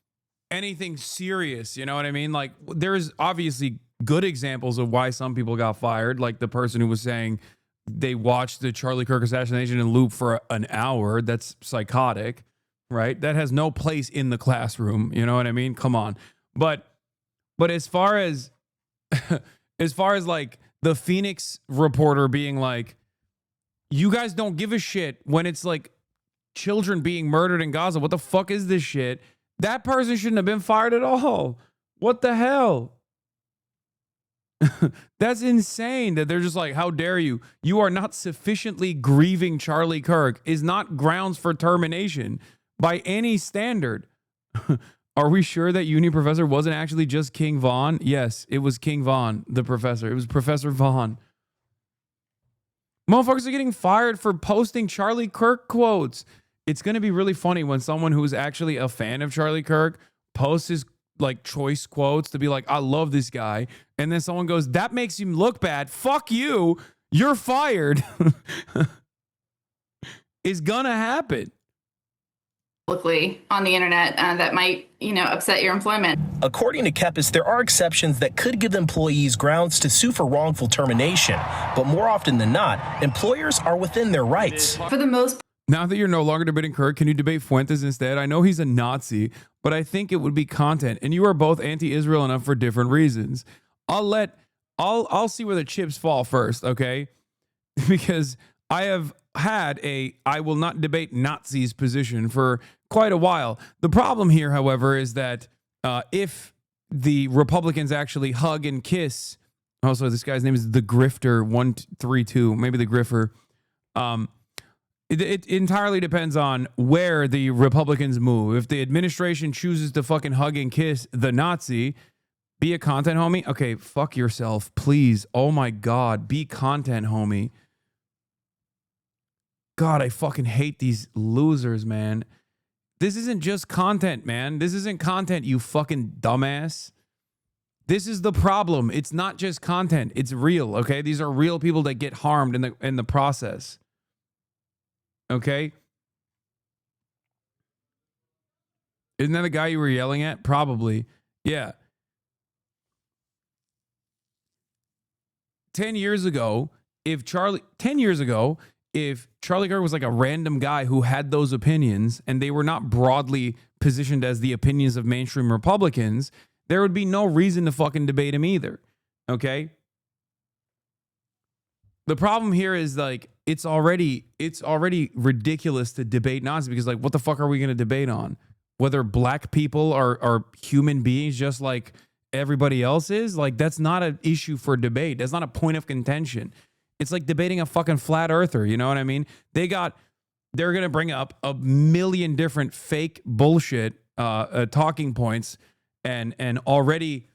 anything serious. You know what I mean? Like there's obviously good examples of why some people got fired. Like the person who was saying they watched the Charlie Kirk assassination in loop for an hour. That's psychotic, right? That has no place in the classroom. You know what I mean? Come on. But as far as like the Phoenix reporter being like, you guys don't give a shit when it's like children being murdered in Gaza. What the fuck is this shit? That person shouldn't have been fired at all. What the hell? That's insane that they're just like, how dare you? You are not sufficiently grieving Charlie Kirk is not grounds for termination by any standard. Are we sure that uni professor wasn't actually just King Von? Yes, it was King Von, the professor. It was Professor Von. Motherfuckers are getting fired for posting Charlie Kirk quotes. It's going to be really funny when someone who's actually a fan of Charlie Kirk posts his like choice quotes to be like, I love this guy. And then someone goes, that makes him look bad. Fuck you. You're fired. It's going to happen. Publicly on the internet that might, upset your employment. According to Kepis, there are exceptions that could give employees grounds to sue for wrongful termination. But more often than not, employers are within their rights. For the most Now that you're no longer debating Kirk, can you debate Fuentes instead? I know he's a Nazi, but I think it would be content. And you are both anti-Israel enough for different reasons. I'll see where the chips fall first, okay? Because I have had I will not debate Nazis position for quite a while. The problem here, however, is that if the Republicans actually hug and kiss, also this guy's name is the Grifter 132, maybe the Griffer. It entirely depends on where the Republicans move. If the administration chooses to fucking hug and kiss the Nazi, be a content homie. Okay, fuck yourself, please. Oh my God, be content homie. God, I fucking hate these losers, man. This isn't just content, man. This isn't content, you fucking dumbass. This is the problem. It's not just content. It's real, okay? These are real people that get harmed in the process. Okay? Isn't that the guy you were yelling at? Probably. Yeah. 10 years ago, if if Charlie Kirk was like a random guy who had those opinions and they were not broadly positioned as the opinions of mainstream Republicans, there would be no reason to fucking debate him either. Okay? The problem here is like it's already ridiculous to debate Nazis because like what the fuck are we going to debate on? Whether black people are human beings just like everybody else is? Like that's not an issue for debate. That's not a point of contention. It's like debating a fucking flat earther, you know what I mean? They're going to bring up a million different fake bullshit talking points and already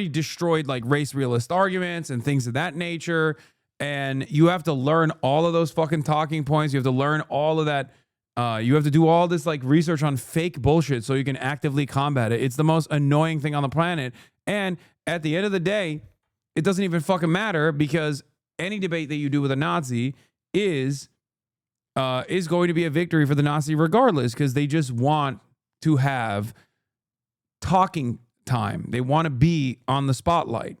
destroyed like race realist arguments and things of that nature. And you have to learn all of those fucking talking points. You have to learn all of that. You have to do all this like research on fake bullshit so you can actively combat it. It's the most annoying thing on the planet. And at the end of the day, it doesn't even fucking matter because any debate that you do with a Nazi is going to be a victory for the Nazi regardless because they just want to have talking time. They want to be on the spotlight.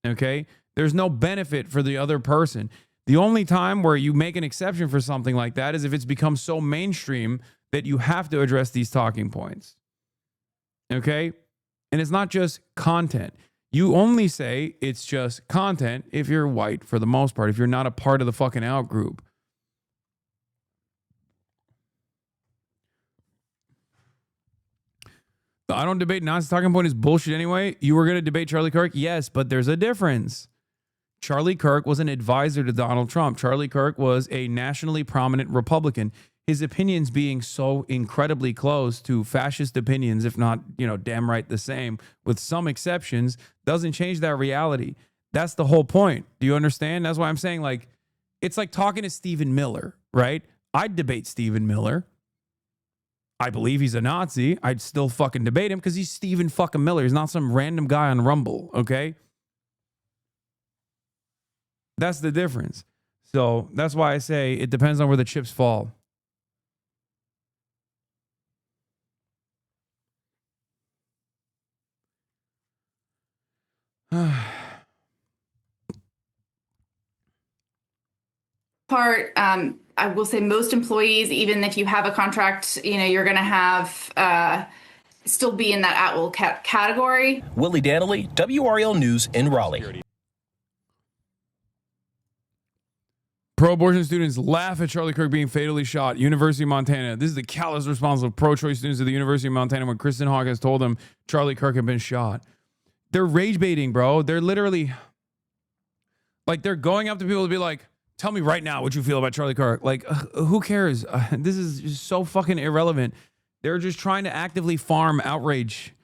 Okay? There's no benefit for the other person. The only time where you make an exception for something like that is if it's become so mainstream that you have to address these talking points. Okay? And it's not just content. You only say it's just content if you're white for the most part, if you're not a part of the fucking out group. The I don't debate Nazi talking point is bullshit anyway. You were going to debate Charlie Kirk? Yes, but there's a difference. Charlie Kirk was an advisor to Donald Trump. Charlie Kirk was a nationally prominent Republican. His opinions being so incredibly close to fascist opinions, if not, damn right the same, with some exceptions, doesn't change that reality. That's the whole point. Do you understand? That's why I'm saying, like, it's like talking to Stephen Miller, right? I'd debate Stephen Miller. I believe he's a Nazi. I'd still fucking debate him because he's Stephen fucking Miller. He's not some random guy on Rumble, okay? That's the difference. So that's why I say it depends on where the chips fall. Part, I will say most employees, even if you have a contract, you're going to have still be in that at-will category. Willie Danley, WRL News in Raleigh. Pro-abortion students laugh at Charlie Kirk being fatally shot. University of Montana. This is the callous response of pro-choice students at the University of Montana when Kristen Hawk has told them Charlie Kirk had been shot. They're rage baiting, bro. They're literally like they're going up to people to be like, tell me right now what you feel about Charlie Kirk. Like, who cares? This is just so fucking irrelevant. They're just trying to actively farm outrage.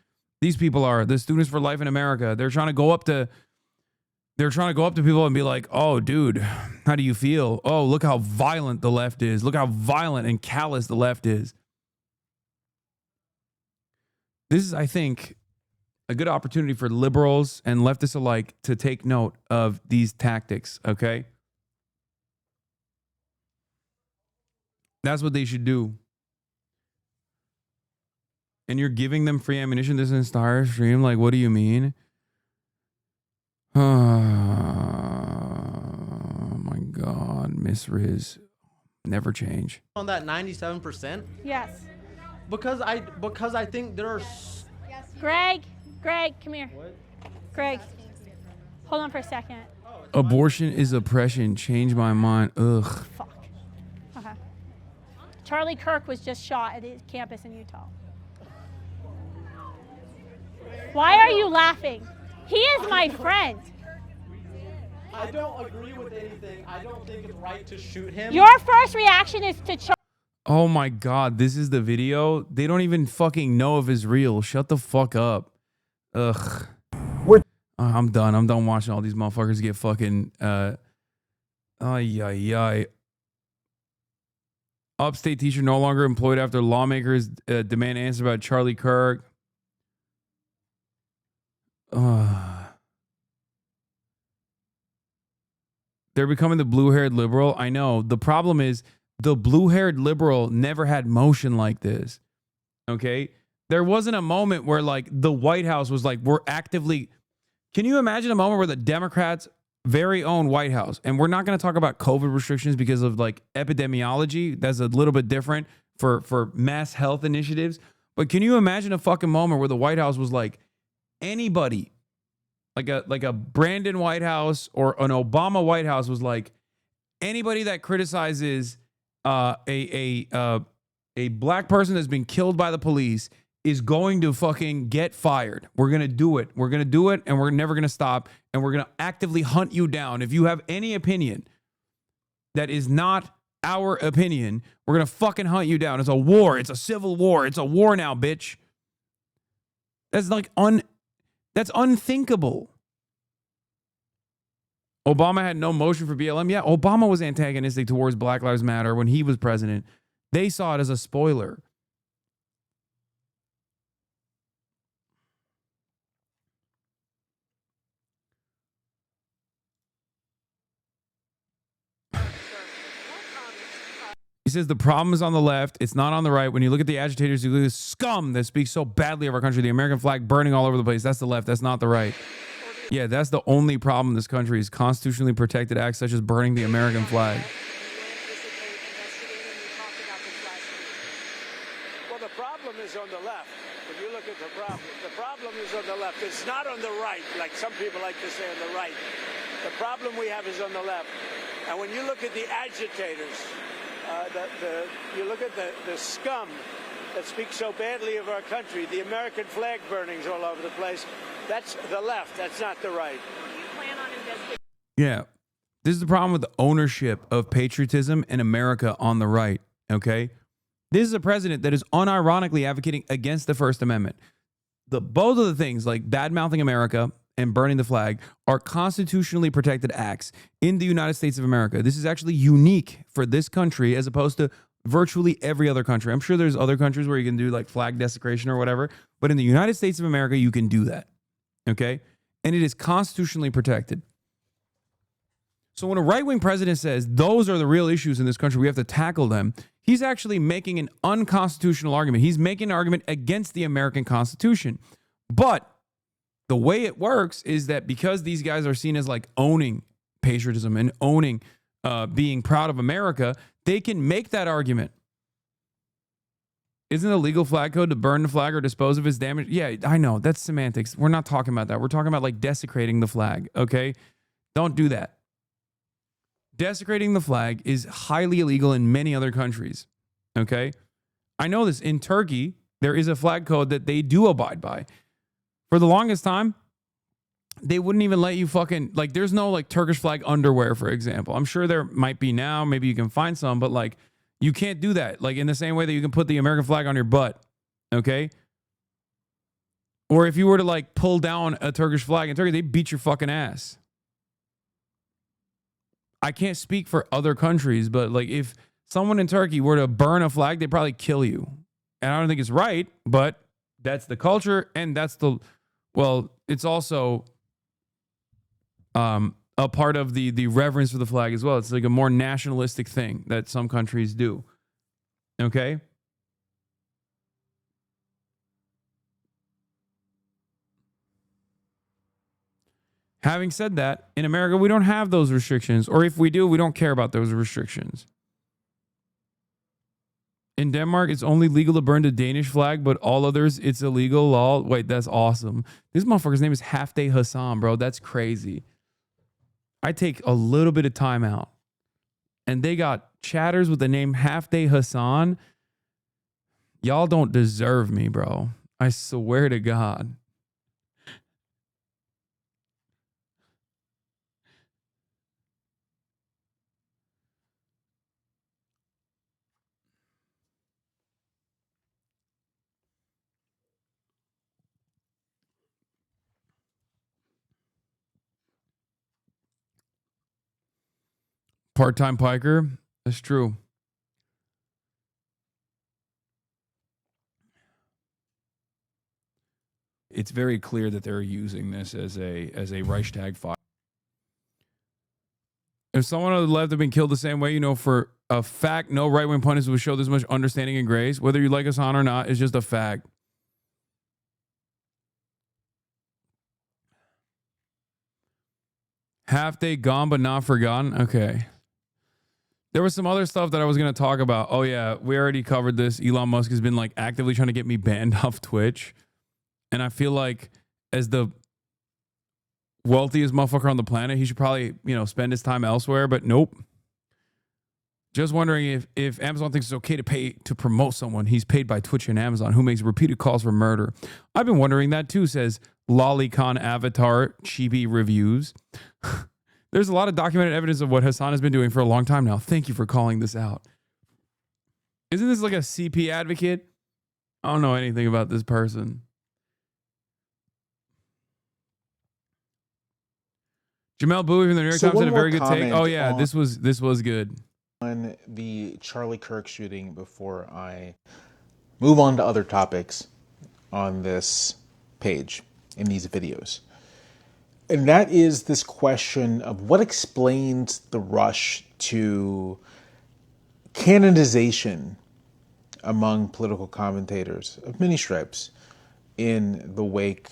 These people are the Students for Life in America. They're trying to go up to people and be like, oh, dude, how do you feel? Oh, look how violent the left is. Look how violent and callous the left is. This is, I think, a good opportunity for liberals and leftists alike to take note of these tactics, okay? That's what they should do. And you're giving them free ammunition this entire stream? Like, what do you mean? Oh my God, Miss Riz, never change. On that 97%? Yes. Because I think there are. Greg, come here. What? Greg, hold on for a second. Abortion is oppression. Change my mind. Ugh. Fuck. Okay. Charlie Kirk was just shot at his campus in Utah. Why are you laughing? He is my friend. I don't agree with anything. I don't think it's right to shoot him. Your first reaction is to charge. Oh my God, this is the video? They don't even fucking know if it's real. Shut the fuck up. Ugh. I'm done. I'm done watching all these motherfuckers get fucking Upstate teacher no longer employed after lawmakers demand answers about Charlie Kirk. They're becoming the blue-haired liberal. I know. The problem is the blue-haired liberal never had motion like this. Okay? There wasn't a moment where like the White House was like, we're actively... Can you imagine a moment where the Democrats very own White House. And we're not going to talk about COVID restrictions because of like epidemiology. That's a little bit different for mass health initiatives. But can you imagine a fucking moment where the White House was like, anybody, like a Brandon White House or an Obama White House was like, anybody that criticizes a black person that's been killed by the police is going to fucking get fired. We're going to do it. We're going to do it, and we're never going to stop, and we're going to actively hunt you down. If you have any opinion that is not our opinion, we're going to fucking hunt you down. It's a war. It's a civil war. It's a war now, bitch. That's like that's unthinkable. Obama had no motion for BLM. Yeah, Obama was antagonistic towards Black Lives Matter when he was president. They saw it as a spoiler. He says the problem is on the left. It's not on the right. When you look at the agitators, you look at the scum that speaks so badly of our country, the American flag burning all over the place. That's the left. That's not the right. Yeah, that's the only problem in this country is constitutionally protected acts such as burning the American flag. Well, the problem is on the left. When you look at the problem is on the left. It's not on the right, like some people like to say on the right. The problem we have is on the left. And when you look at the agitators, you look at the scum that speaks so badly of our country, the American flag burnings all over the place, that's the left, that's not the right. Yeah. This is the problem with the ownership of patriotism in America on the right, okay? This is a president that is unironically advocating against the First Amendment. Both of the things, like bad-mouthing America and burning the flag, are constitutionally protected acts in the United States of America. This is actually unique for this country as opposed to virtually every other country. I'm sure there's other countries where you can do like flag desecration or whatever, but in the United States of America, you can do that, okay? And it is constitutionally protected. So when a right-wing president says those are the real issues in this country, we have to tackle them, he's actually making an unconstitutional argument. He's making an argument against the American Constitution. But the way it works is that because these guys are seen as like owning patriotism and owning being proud of America, they can make that argument. Isn't it a legal flag code to burn the flag or dispose of its damage? Yeah, I know. That's semantics. We're not talking about that. We're talking about like desecrating the flag, okay? Don't do that. Desecrating the flag is highly illegal in many other countries, okay? I know this. In Turkey, there is a flag code that they do abide by. For the longest time, they wouldn't even let you fucking, like, there's no like Turkish flag underwear, for example. I'm sure there might be now. Maybe you can find some, but like, you can't do that. Like in the same way that you can put the American flag on your butt, okay? Or if you were to like pull down a Turkish flag in Turkey, they beat your fucking ass. I can't speak for other countries, but like if someone in Turkey were to burn a flag, they'd probably kill you. And I don't think it's right, but that's the culture and that's the, well, it's also a part of the reverence for the flag as well. It's like a more nationalistic thing that some countries do. Okay? Having said that, in America, we don't have those restrictions. Or if we do, we don't care about those restrictions. In Denmark, it's only legal to burn the Danish flag, but all others, it's illegal law. Wait, that's awesome. This motherfucker's name is Half Day Hasan, bro. That's crazy. I take a little bit of time out. And they got chatters with the name Half Day Hasan. Y'all don't deserve me, bro. I swear to God. Part-time piker. That's true. It's very clear that they're using this as a Reichstag fire. If someone on the left had been killed the same way, you know, for a fact, no right-wing pundits would show this much understanding and grace. Whether you like Hasan or not, it's just a fact. Half day gone but not forgotten. Okay. There was some other stuff that I was going to talk about. Oh yeah, we already covered this. Elon Musk has been like actively trying to get me banned off Twitch. And I feel like as the wealthiest motherfucker on the planet, he should probably, spend his time elsewhere, but nope. Just wondering if Amazon thinks it's okay to pay to promote someone. He's paid by Twitch and Amazon, who makes repeated calls for murder. I've been wondering that too, says Lolicon Avatar Chibi Reviews. There's a lot of documented evidence of what Hasan has been doing for a long time now. Thank you for calling this out. Isn't this like a CP advocate? I don't know anything about this person. Jamel Bowie from the New York Times had a very good take. Oh yeah, this was good. On the Charlie Kirk shooting before I move on to other topics on this page in these videos. And that is this question of what explains the rush to canonization among political commentators of many stripes in the wake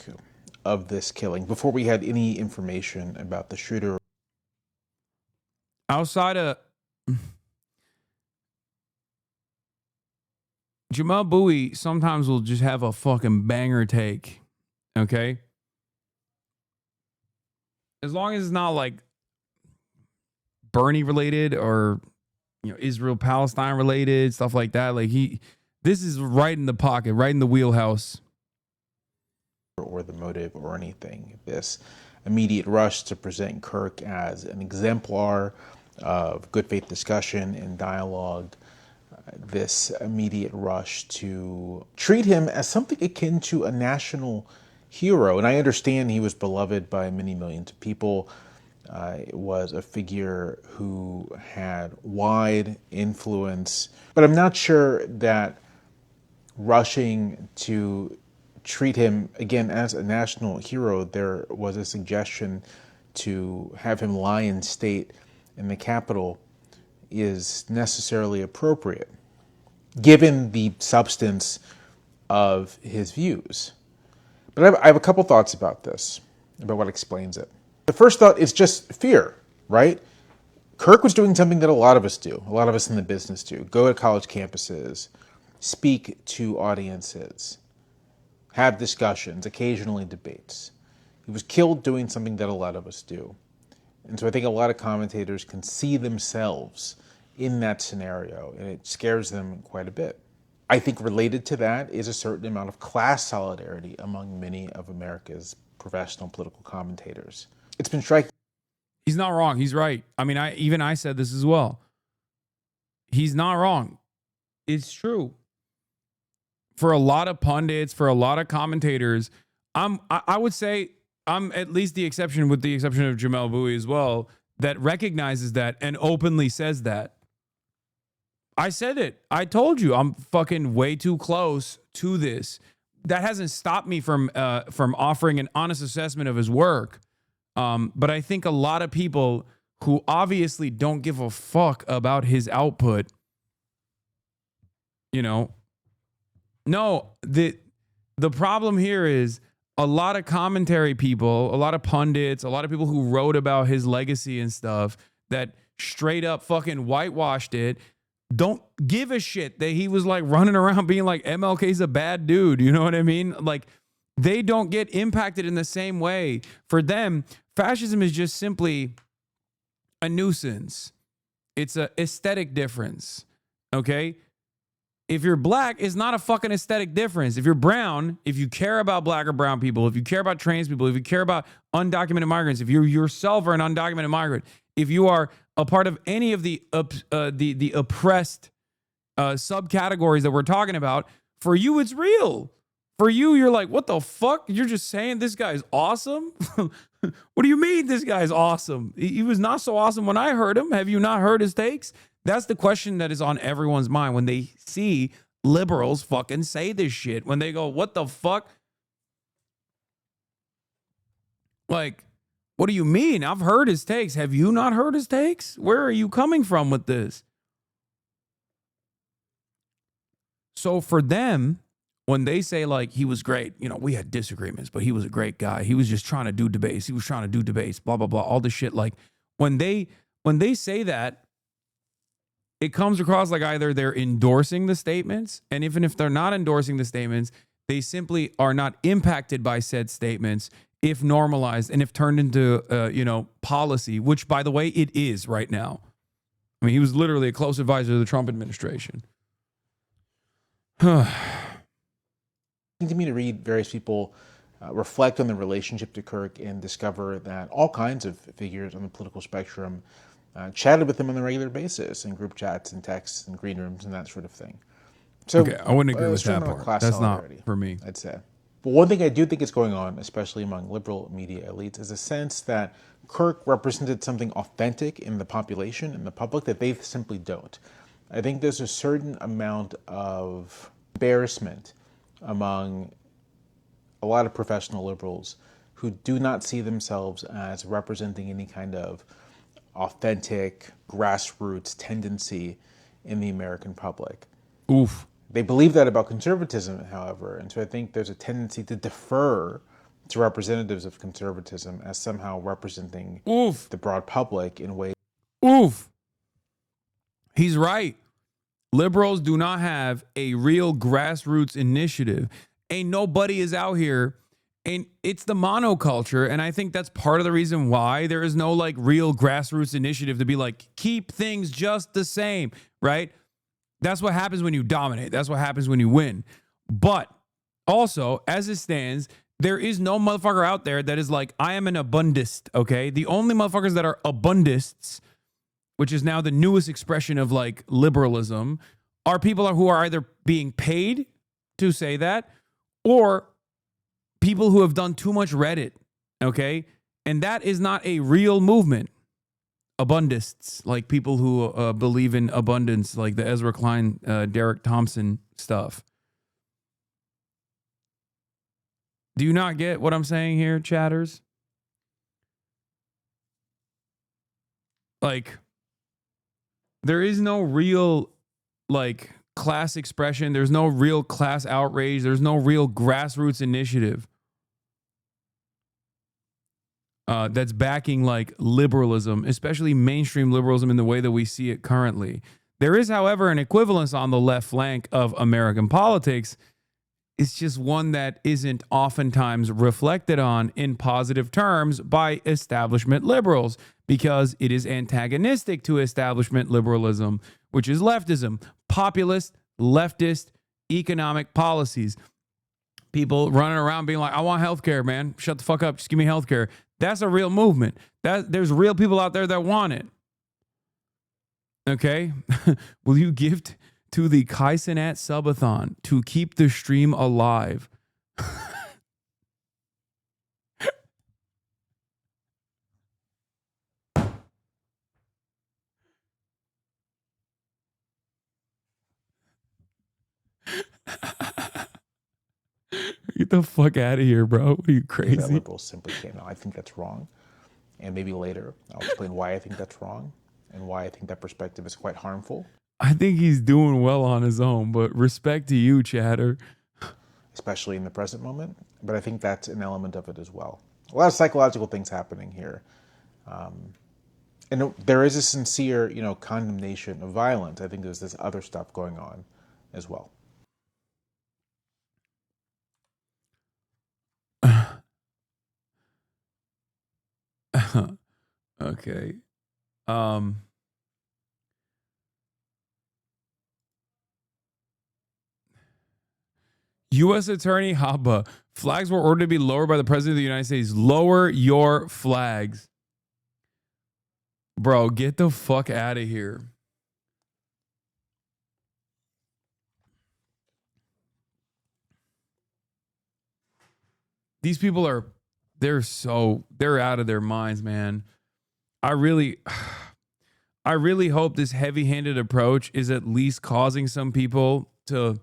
of this killing, before we had any information about the shooter. Outside of Jamel Bowie sometimes will just have a fucking banger take, okay? As long as it's not like Bernie related or Israel Palestine related, stuff like that. Like this is right in the pocket, right in the wheelhouse. Or the motive or anything. This immediate rush to present Kirk as an exemplar of good faith discussion and dialogue. This immediate rush to treat him as something akin to a national hero. And I understand he was beloved by many millions of people. It was a figure who had wide influence. But I'm not sure that rushing to treat him, again, as a national hero, there was a suggestion to have him lie in state in the Capitol, is necessarily appropriate, given the substance of his views. But I have a couple thoughts about this, about what explains it. The first thought is just fear, right? Kirk was doing something that a lot of us do, a lot of us in the business do. Go to college campuses, speak to audiences, have discussions, occasionally debates. He was killed doing something that a lot of us do. And so I think a lot of commentators can see themselves in that scenario, and it scares them quite a bit. I think related to that is a certain amount of class solidarity among many of America's professional political commentators. It's been striking. He's not wrong. He's right. I mean, I said this as well. He's not wrong. It's true. For a lot of pundits, for a lot of commentators, I would say I'm at least the exception, with the exception of Jamel Bowie as well, that recognizes that and openly says that. I said it. I told you I'm fucking way too close to this. That hasn't stopped me from offering an honest assessment of his work. But I think a lot of people who obviously don't give a fuck about his output, no, the problem here is a lot of commentary people, a lot of pundits, a lot of people who wrote about his legacy and stuff that straight up fucking whitewashed it, don't give a shit that he was like running around being like MLK's a bad dude. You know what I mean? Like, they don't get impacted in the same way. For them, fascism is just simply a nuisance. It's an aesthetic difference. Okay? If you're black, it's not a fucking aesthetic difference. If you're brown, if you care about black or brown people, if you care about trans people, if you care about undocumented migrants, if you yourself are an undocumented migrant, if you are a part of any of the oppressed subcategories that we're talking about, for you, it's real. For you, you're like, what the fuck? You're just saying this guy's awesome? What do you mean this guy's awesome? He was not so awesome when I heard him. Have you not heard his takes? That's the question that is on everyone's mind when they see liberals fucking say this shit. When they go, what the fuck? Like, what do you mean? I've heard his takes. Have you not heard his takes? Where are you coming from with this? So for them, when they say like he was great, you know, we had disagreements, but he was a great guy. He was just trying to do debates. He was trying to do debates, blah, blah, blah, all this shit. Like when they say that, it comes across like either they're endorsing the statements, and even if they're not endorsing the statements, they simply are not impacted by said statements if normalized and if turned into, policy, which, by the way, it is right now. I mean, he was literally a close advisor to the Trump administration. To me to read various people reflect on the relationship to Kirk and discover that all kinds of figures on the political spectrum chatted with him on a regular basis in group chats and texts and green rooms and that sort of thing. So okay, I wouldn't agree with that part. That's not for me. I'd say. But one thing I do think is going on, especially among liberal media elites, is a sense that Kirk represented something authentic in the population, in the public, that they simply don't. I think there's a certain amount of embarrassment among a lot of professional liberals who do not see themselves as representing any kind of authentic grassroots tendency in the American public. Oof. They believe that about conservatism, however, and so I think there's a tendency to defer to representatives of conservatism as somehow representing the broad public in ways. Oof. He's right. Liberals do not have a real grassroots initiative. Ain't nobody is out here. And it's the monoculture. And I think that's part of the reason why there is no like real grassroots initiative to be like, keep things just the same, right? That's what happens when you dominate. That's what happens when you win. But also, as it stands, there is no motherfucker out there that is like, I am an abundist, okay? The only motherfuckers that are abundists, which is now the newest expression of like liberalism, are people who are either being paid to say that or people who have done too much Reddit, okay? And that is not a real movement. Abundists, like people who believe in abundance, like the Ezra Klein, Derek Thompson stuff. Do you not get what I'm saying here, chatters? Like, there is no real, like, class expression. There's no real class outrage. There's no real grassroots initiative that's backing like liberalism, especially mainstream liberalism in the way that we see it currently. There is, however, an equivalence on the left flank of American politics. It's just one that isn't oftentimes reflected on in positive terms by establishment liberals because it is antagonistic to establishment liberalism, which is leftism, populist, leftist, economic policies. People running around being like, I want healthcare, man. Shut the fuck up. Just give me healthcare. That's a real movement. There's real people out there that want it. Okay? Will you gift to the Kaisenat subathon to keep the stream alive? Get the fuck out of here, bro. What are you, crazy? That liberals simply can't. I think that's wrong. And maybe later I'll explain why I think that's wrong and why I think that perspective is quite harmful. I think he's doing well on his own, but respect to you, chatter. Especially in the present moment. But I think that's an element of it as well. A lot of psychological things happening here. And there is a sincere, condemnation of violence. I think there's this other stuff going on as well. Okay. U.S. Attorney Habba, flags were ordered to be lowered by the President of the United States. Lower your flags. Bro, get the fuck out of here. These people they're out of their minds, man. I really hope this heavy-handed approach is at least causing some people to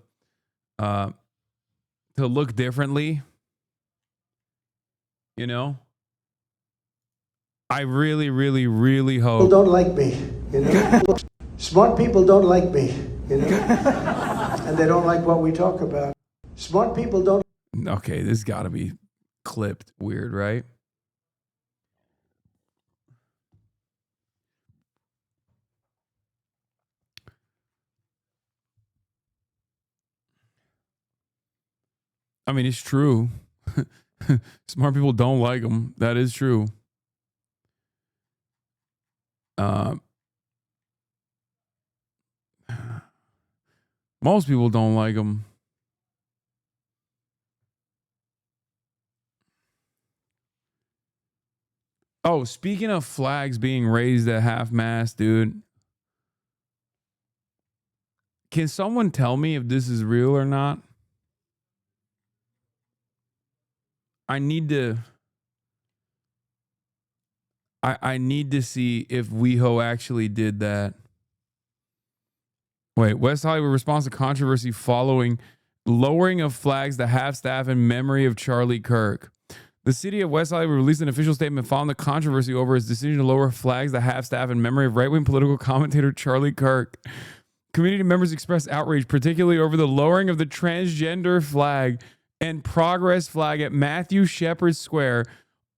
look differently. I really, really, really hope. People don't like me, Smart people don't like me, And they don't like what we talk about. Smart people don't. Okay, this got to be clipped weird, right? I mean, it's true. Smart people don't like him. That is true. Most people don't like him. Oh, speaking of flags being raised at half-mast, dude. Can someone tell me if this is real or not? I need to see if WeHo actually did that. Wait, West Hollywood responds to controversy following lowering of flags to half-staff in memory of Charlie Kirk. The city of West Hollywood released an official statement following the controversy over its decision to lower flags to half-staff in memory of right-wing political commentator Charlie Kirk. Community members expressed outrage, particularly over the lowering of the transgender flag and progress flag at Matthew Shepard Square.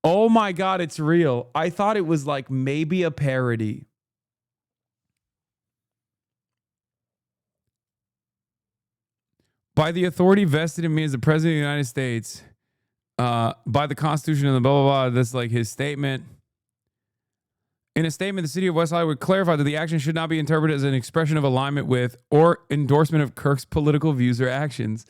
Oh my God, it's real. I thought it was like maybe a parody. By the authority vested in me as the President of the United States, by the Constitution and the blah, blah, blah, that's like his statement. In a statement, the city of West Hollywood clarified that the action should not be interpreted as an expression of alignment with or endorsement of Kirk's political views or actions.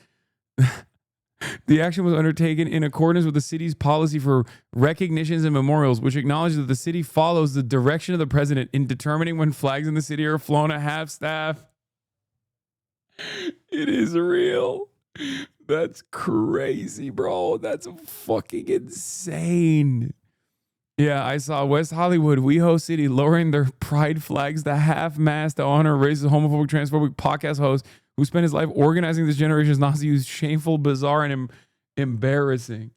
The action was undertaken in accordance with the city's policy for recognitions and memorials, which acknowledges that the city follows the direction of the president in determining when flags in the city are flown at half-staff. It is real. That's crazy, bro. That's fucking insane. Yeah, I saw West Hollywood, WeHo City, lowering their pride flags to half-mast to honor racist, homophobic, transphobic podcast host who spent his life organizing this generation's Nazi use. Shameful, bizarre, and embarrassing.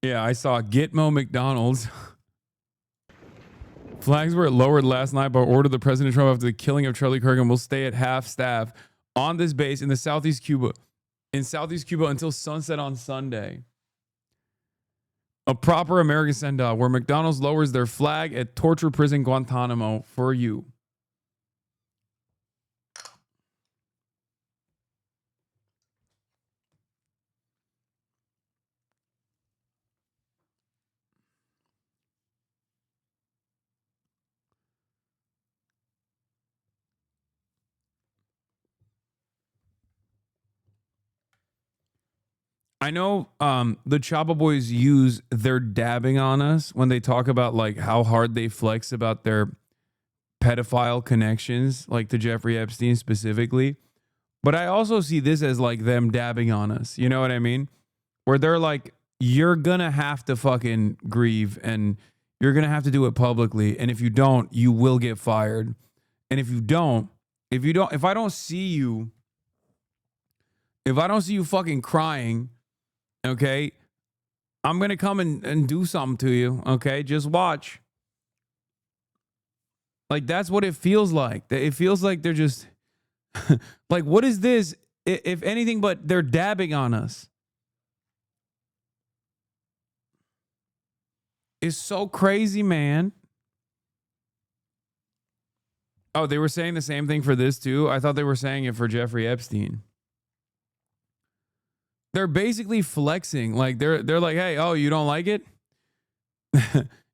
Yeah, I saw Gitmo McDonald's. Flags were lowered last night by order of the President Trump after the killing of Charlie Kirk and will stay at half-staff on this base in Southeast Cuba until sunset on Sunday. A proper American send-off where McDonald's lowers their flag at torture prison Guantanamo for you. I know the Chapa Boys use their dabbing on us when they talk about like how hard they flex about their pedophile connections, like to Jeffrey Epstein specifically. But I also see this as like them dabbing on us. You know what I mean? Where they're like, you're gonna have to fucking grieve and you're gonna have to do it publicly. And if you don't, you will get fired. And if I don't see you fucking crying, okay, I'm going to come and do something to you, okay? Just watch. Like, that's what it feels like. It feels like they're just, like, what is this? If anything but they're dabbing on us. It's so crazy, man. Oh, they were saying the same thing for this, too? I thought they were saying it for Jeffrey Epstein. They're basically flexing. Like they're like, hey, oh, you don't like it?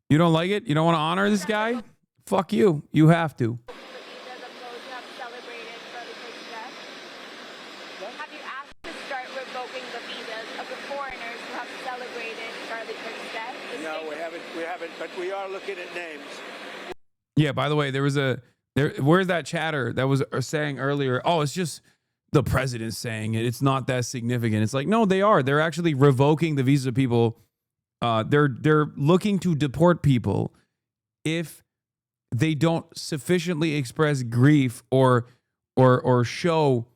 You don't like it? You don't want to honor this guy? Fuck you. You have to. Have you asked to start revoking the visas of the foreigners who have celebrated Charlie Kirk's death? No, we haven't, but we are looking at names. Yeah, by the way, where's that chatter that was saying earlier, oh, it's just the president's saying it. It's not that significant. It's like, no, they are. They're actually revoking the visas of people. They're looking to deport people if they don't sufficiently express grief or show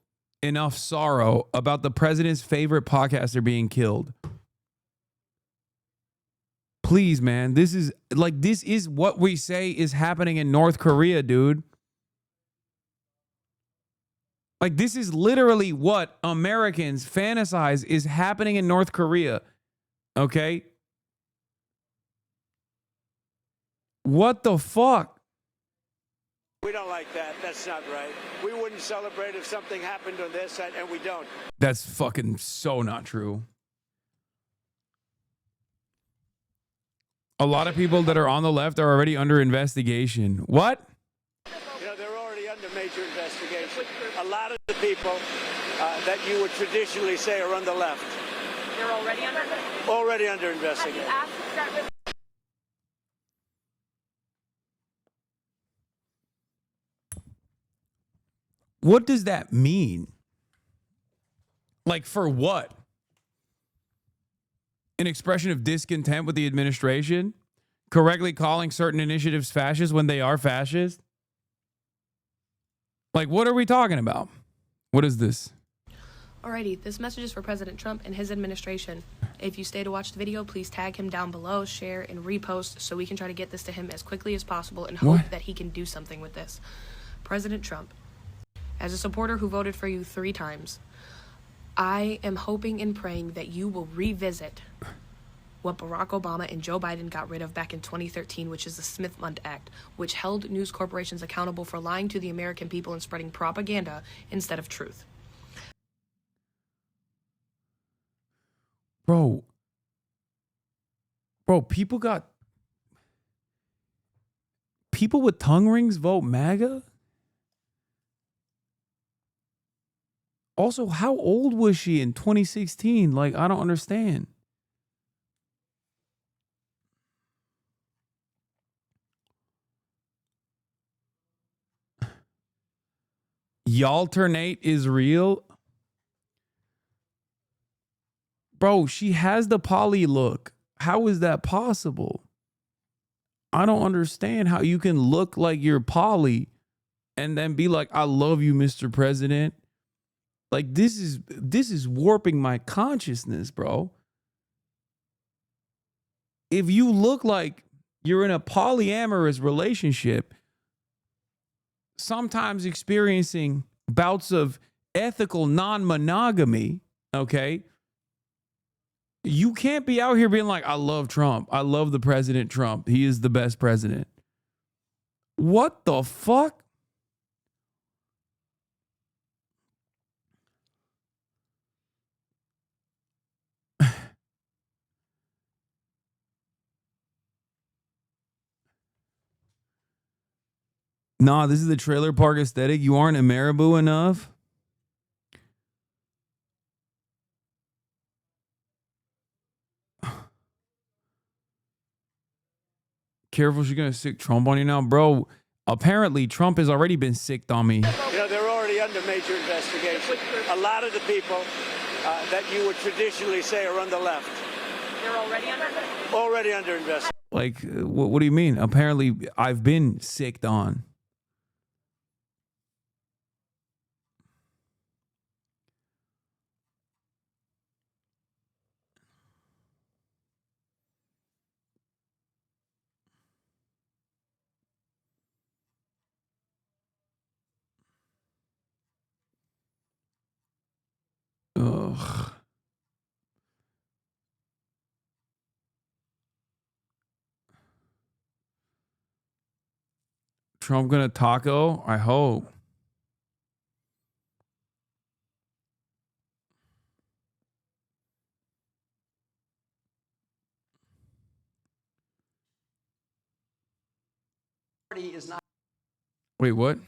enough sorrow about the president's favorite podcaster being killed. Please, man, this is what we say is happening in North Korea, dude. Like, this is literally what Americans fantasize is happening in North Korea. Okay? What the fuck? We don't like that. That's not right. We wouldn't celebrate if something happened on their side, and we don't. That's fucking so not true. A lot of people that are on the left are already under investigation. What? You know, they're already under major investigation. A lot of the people that you would traditionally say are on the left. They're already under investigation? Already under investigation. Have you asked to start with? What does that mean? Like, for what? An expression of discontent with the administration? Correctly calling certain initiatives fascist when they are fascist? Like, what are we talking about? What is this? Alrighty, this message is for President Trump and his administration. If you stay to watch the video, please tag him down below, share, and repost so we can try to get this to him as quickly as possible and hope that he can do something with this. President Trump, as a supporter who voted for you 3 times, I am hoping and praying that you will revisit what Barack Obama and Joe Biden got rid of back in 2013, which is the Smith-Mundt Act, which held news corporations accountable for lying to the American people and spreading propaganda instead of truth. Bro, people with tongue rings vote MAGA? Also, how old was she in 2016? Like, I don't understand. Y'alternate is real? Bro, she has the poly look. How is that possible? I don't understand how you can look like you're poly and then be like, I love you, Mr. President. Like, this is warping my consciousness, bro. If you look like you're in a polyamorous relationship, sometimes experiencing bouts of ethical non-monogamy, okay? You can't be out here being like, I love Trump. I love the President Trump. He is the best president. What the fuck? Nah, this is the trailer park aesthetic. You aren't a marabou enough. Careful, she's gonna sick Trump on you now, bro. Apparently, Trump has already been sicked on me. You know, they're already under major investigation. A lot of the people that you would traditionally say are on the left. They're already under investigation? Already under investigation. Like, what do you mean? Apparently, I've been sicked on. Ugh. Trump gonna taco? I hope. Wait, what?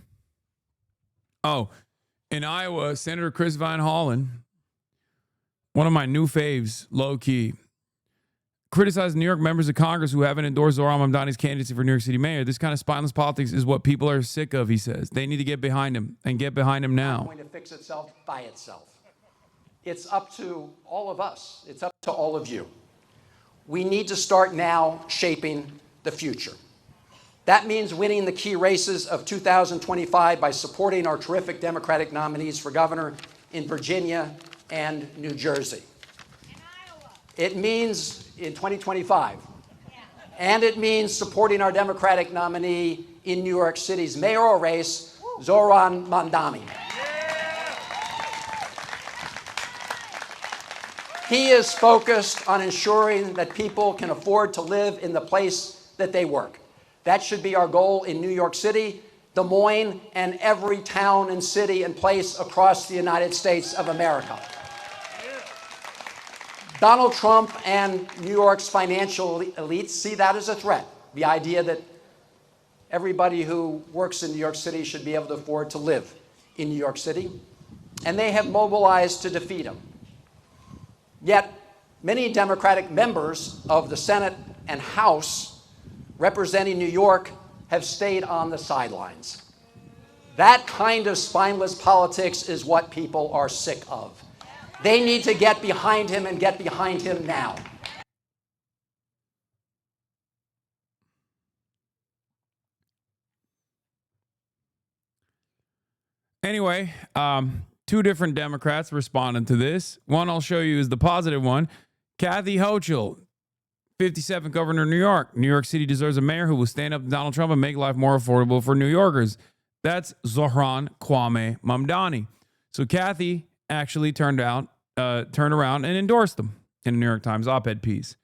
Oh, in Iowa, Senator Chris Van Hollen, one of my new faves, low key, criticized New York members of Congress who haven't endorsed Zohran Mamdani's candidacy for New York City mayor. This kind of spineless politics is what people are sick of, he says. They need to get behind him and get behind him now. It's going to fix itself by itself. It's up to all of us. It's up to all of you. We need to start now shaping the future. That means winning the key races of 2025 by supporting our terrific Democratic nominees for governor in Virginia and New Jersey. It means in 2025. And it means supporting our Democratic nominee in New York City's mayoral race, Zohran Mamdani. He is focused on ensuring that people can afford to live in the place that they work. That should be our goal in New York City, Des Moines, and every town and city and place across the United States of America. Donald Trump and New York's financial elites see that as a threat. The idea that everybody who works in New York City should be able to afford to live in New York City. And they have mobilized to defeat him. Yet, many Democratic members of the Senate and House representing New York have stayed on the sidelines. That kind of spineless politics is what people are sick of. They need to get behind him and get behind him now. Anyway, two different Democrats responded to this. One I'll show you is the positive one. Kathy Hochul, 57th governor of New York. New York City deserves a mayor who will stand up to Donald Trump and make life more affordable for New Yorkers. That's Zohran Mamdani. So Kathy actually turned around and endorsed them in a New York Times op-ed piece.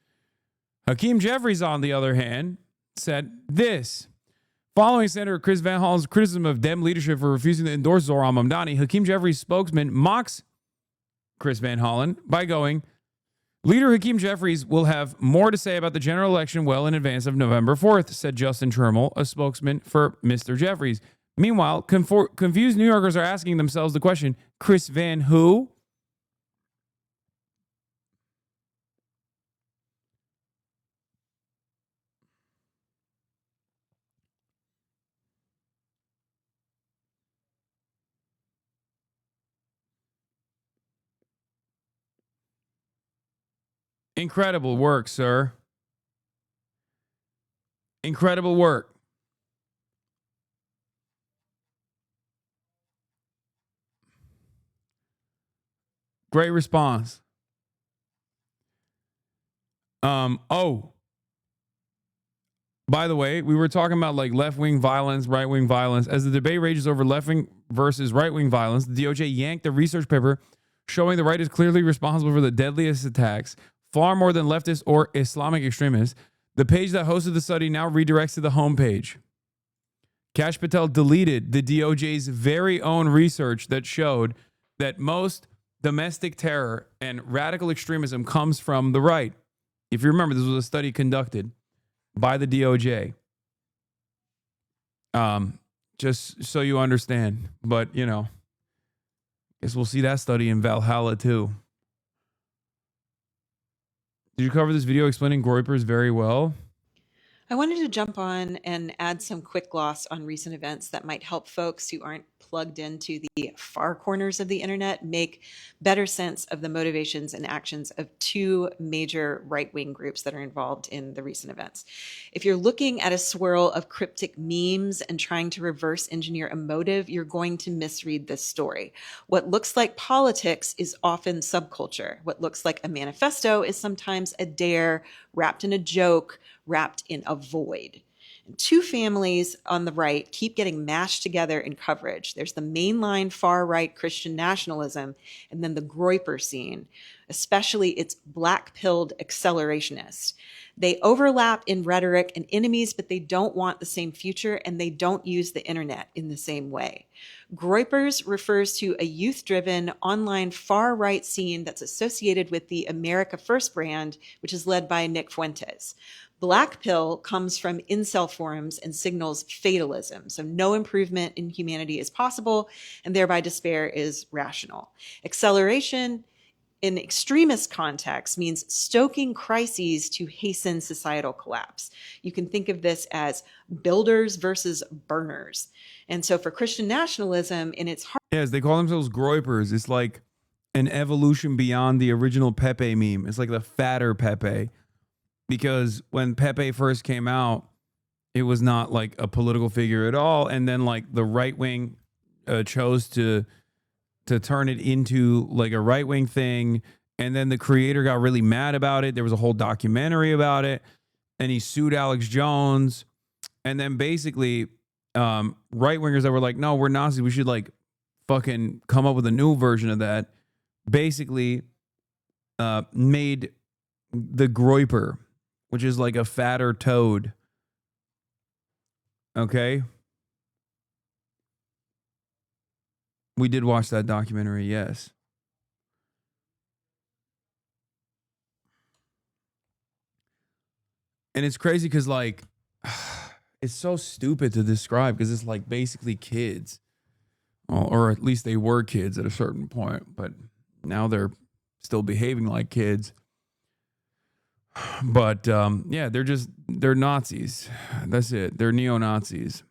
Hakeem Jeffries, on the other hand, said this. Following Senator Chris Van Hollen's criticism of Dem leadership for refusing to endorse Zohran Mamdani, Hakeem Jeffries' spokesman mocks Chris Van Hollen by going, Leader Hakeem Jeffries will have more to say about the general election well in advance of November 4th, said Justin Trammell, a spokesman for Mr. Jeffries. Meanwhile, confused New Yorkers are asking themselves the question, Chris Van who? Incredible work, sir. Incredible work. Great response. By the way, we were talking about like left-wing violence, right-wing violence. As the debate rages over left-wing versus right-wing violence, the DOJ yanked a research paper showing the right is clearly responsible for the deadliest attacks, far more than leftists or Islamic extremists. The page that hosted the study now redirects to the homepage. Kash Patel deleted the DOJ's very own research that showed that most domestic terror and radical extremism comes from the right. If you remember, this was a study conducted by the DOJ. Just so you understand. But, you know, guess we'll see that study in Valhalla too. Did you cover this video explaining groypers very well? I wanted to jump on and add some quick gloss on recent events that might help folks who aren't plugged into the far corners of the internet make better sense of the motivations and actions of two major right-wing groups that are involved in the recent events. If you're looking at a swirl of cryptic memes and trying to reverse engineer a motive, you're going to misread this story. What looks like politics is often subculture. What looks like a manifesto is sometimes a dare wrapped in a joke, wrapped in a void. And two families on the right keep getting mashed together in coverage. There's the mainline far-right Christian nationalism, and then the groyper scene, especially its black-pilled accelerationists. They overlap in rhetoric and enemies, but they don't want the same future, and they don't use the internet in the same way. Groypers refers to a youth-driven online far-right scene that's associated with the America First brand, which is led by Nick Fuentes. Black pill comes from incel forums and signals fatalism. So no improvement in humanity is possible, and thereby despair is rational. Acceleration in extremist context means stoking crises to hasten societal collapse. You can think of this as builders versus burners. And so for Christian nationalism in its heart. Yes, they call themselves groypers. It's like an evolution beyond the original Pepe meme. It's like the fatter Pepe. Because when Pepe first came out, It was not like a political figure at all. And then like the right wing chose to turn it into like a right wing thing. And then the creator got really mad about it. There was a whole documentary about it, and he sued Alex Jones. And then basically, right wingers that were like, no, we're Nazis, we should like fucking come up with a new version of that, basically made the groiper, which is like a fatter toad. Okay. We did watch that documentary, yes. And it's crazy because, like, it's so stupid to describe because it's like basically kids. Or at least they were kids at a certain point, but now they're still behaving like kids. But yeah, they're Nazis. That's it. They're neo-Nazis.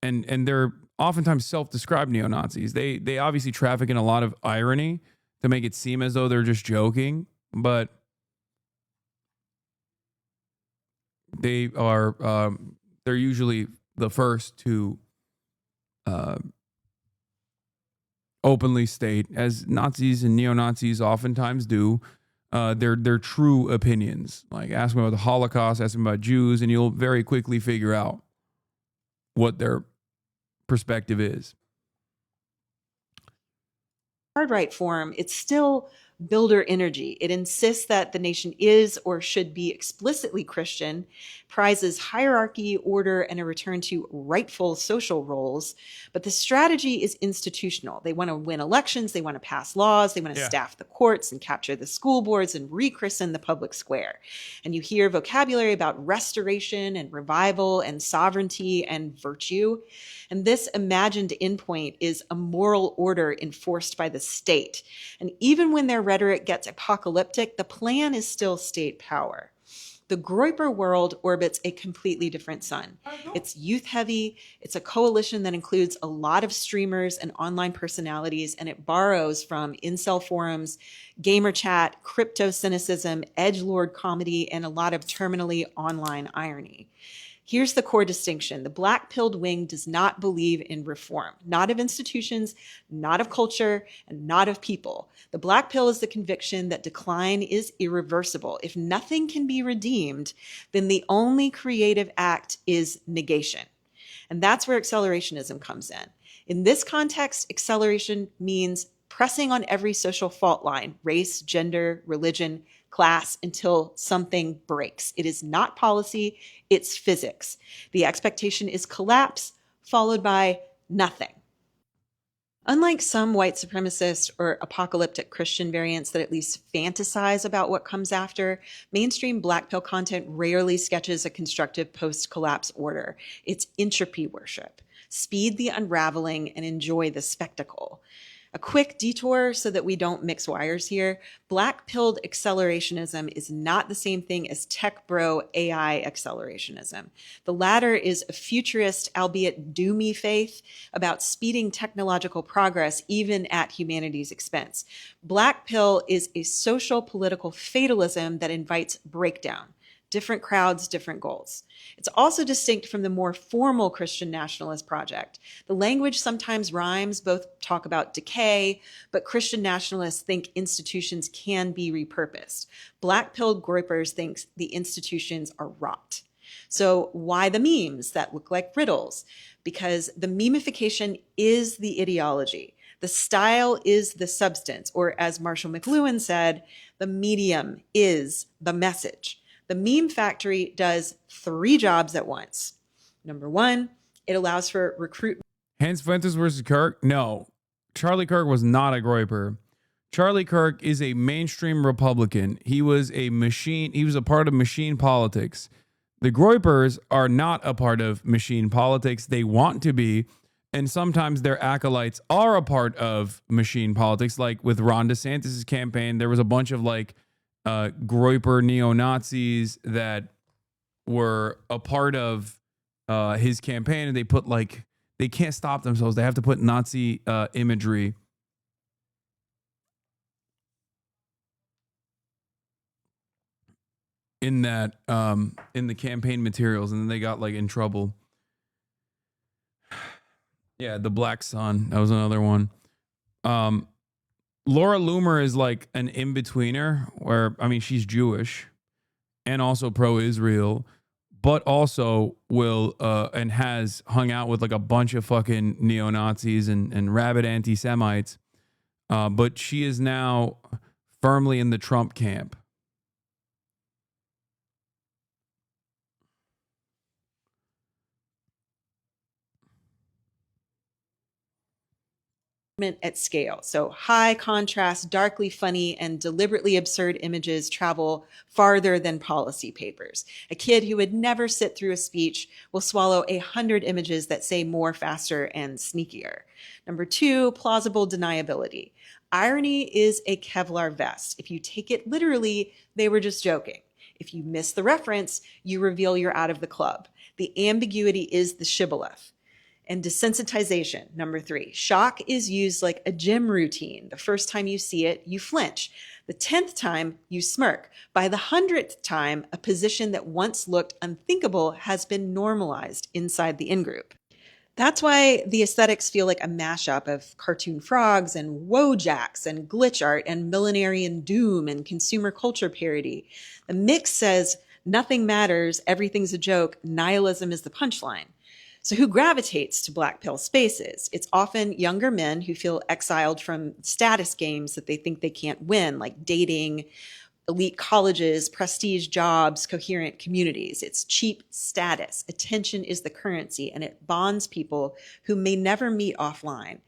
And they're oftentimes self-described neo-Nazis. They obviously traffic in a lot of irony to make it seem as though they're just joking, but they are they're usually the first to openly state, as Nazis and neo-Nazis oftentimes do, their true opinions. Like, ask them about the Holocaust, ask them about Jews, and you'll very quickly figure out what their perspective is. Hard right form, it's still builder energy. It insists that the nation is or should be explicitly Christian, prizes hierarchy, order, and a return to rightful social roles. But the strategy is institutional. They want to win elections, they want to pass laws, they want to staff the courts and capture the school boards and rechristen the public square. And you hear vocabulary about restoration and revival and sovereignty and virtue. And this imagined endpoint is a moral order enforced by the state. And even when their rhetoric gets apocalyptic, the plan is still state power. The Groyper world orbits a completely different sun. It's youth heavy. It's a coalition that includes a lot of streamers and online personalities, and it borrows from incel forums, gamer chat, crypto cynicism, edgelord comedy, and a lot of terminally online irony. Here's the core distinction. The black-pilled wing does not believe in reform, not of institutions, not of culture, and not of people. The black pill is the conviction that decline is irreversible. If nothing can be redeemed, then the only creative act is negation. And that's where accelerationism comes in. In this context, acceleration means pressing on every social fault line, race, gender, religion, class, until something breaks. It is not policy, it's physics. The expectation is collapse, followed by nothing. Unlike some white supremacist or apocalyptic Christian variants that at least fantasize about what comes after, mainstream black pill content rarely sketches a constructive post-collapse order. It's entropy worship. Speed the unraveling and enjoy the spectacle. A quick detour so that we don't mix wires here. Black-pilled accelerationism is not the same thing as tech bro AI accelerationism. The latter is a futurist, albeit doomy faith about speeding technological progress even at humanity's expense. Black pill is a social political fatalism that invites breakdown. Different crowds, different goals. It's also distinct from the more formal Christian nationalist project. The language sometimes rhymes, both talk about decay, but Christian nationalists think institutions can be repurposed. Black-pilled groypers think the institutions are rot. So why the memes that look like riddles? Because the memification is the ideology. The style is the substance, or as Marshall McLuhan said, the medium is the message. The meme factory does 3 jobs at once. Number 1, it allows for recruitment. Hans Fuentes versus Kirk? No. Charlie Kirk was not a groyper. Charlie Kirk is a mainstream Republican. He was a machine. He was a part of machine politics. The groypers are not a part of machine politics. They want to be. And sometimes their acolytes are a part of machine politics. Like with Ron DeSantis' campaign, there was a bunch of like groyper neo-Nazis that were a part of his campaign, and they put like, they can't stop themselves. They have to put Nazi imagery in that in the campaign materials, and then they got like in trouble. Yeah, the Black Sun, that was another one. Laura Loomer is like an in-betweener where, I mean, she's Jewish and also pro-Israel, but also will and has hung out with like a bunch of fucking neo-Nazis and rabid anti-Semites. But she is now firmly in the Trump camp. At scale. So high contrast, darkly funny, and deliberately absurd images travel farther than policy papers. A kid who would never sit through a speech will swallow 100 images that say more, faster, and sneakier. Number 2, plausible deniability. Irony is a Kevlar vest. If you take it literally, they were just joking. If you miss the reference, you reveal you're out of the club. The ambiguity is the shibboleth. And desensitization, number 3. Shock is used like a gym routine. The first time you see it, you flinch. The 10th time, you smirk. By the 100th time, a position that once looked unthinkable has been normalized inside the in-group. That's why the aesthetics feel like a mashup of cartoon frogs and Wojaks and glitch art and millenarian doom and consumer culture parody. The mix says, nothing matters, everything's a joke, nihilism is the punchline. So who gravitates to black pill spaces? It's often younger men who feel exiled from status games that they think they can't win, like dating, elite colleges, prestige jobs, coherent communities. It's cheap status. Attention is the currency, and it bonds people who may never meet offline.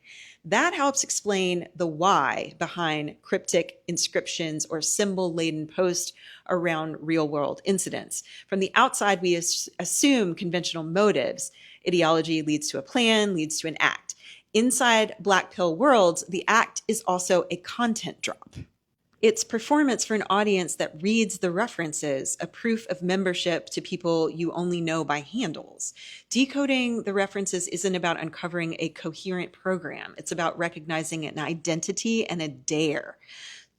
That helps explain the why behind cryptic inscriptions or symbol-laden posts around real-world incidents. From the outside, we assume conventional motives. Ideology leads to a plan, leads to an act. Inside black pill worlds, the act is also a content drop. It's performance for an audience that reads the references, a proof of membership to people you only know by handles. Decoding the references isn't about uncovering a coherent program. It's about recognizing an identity and a dare.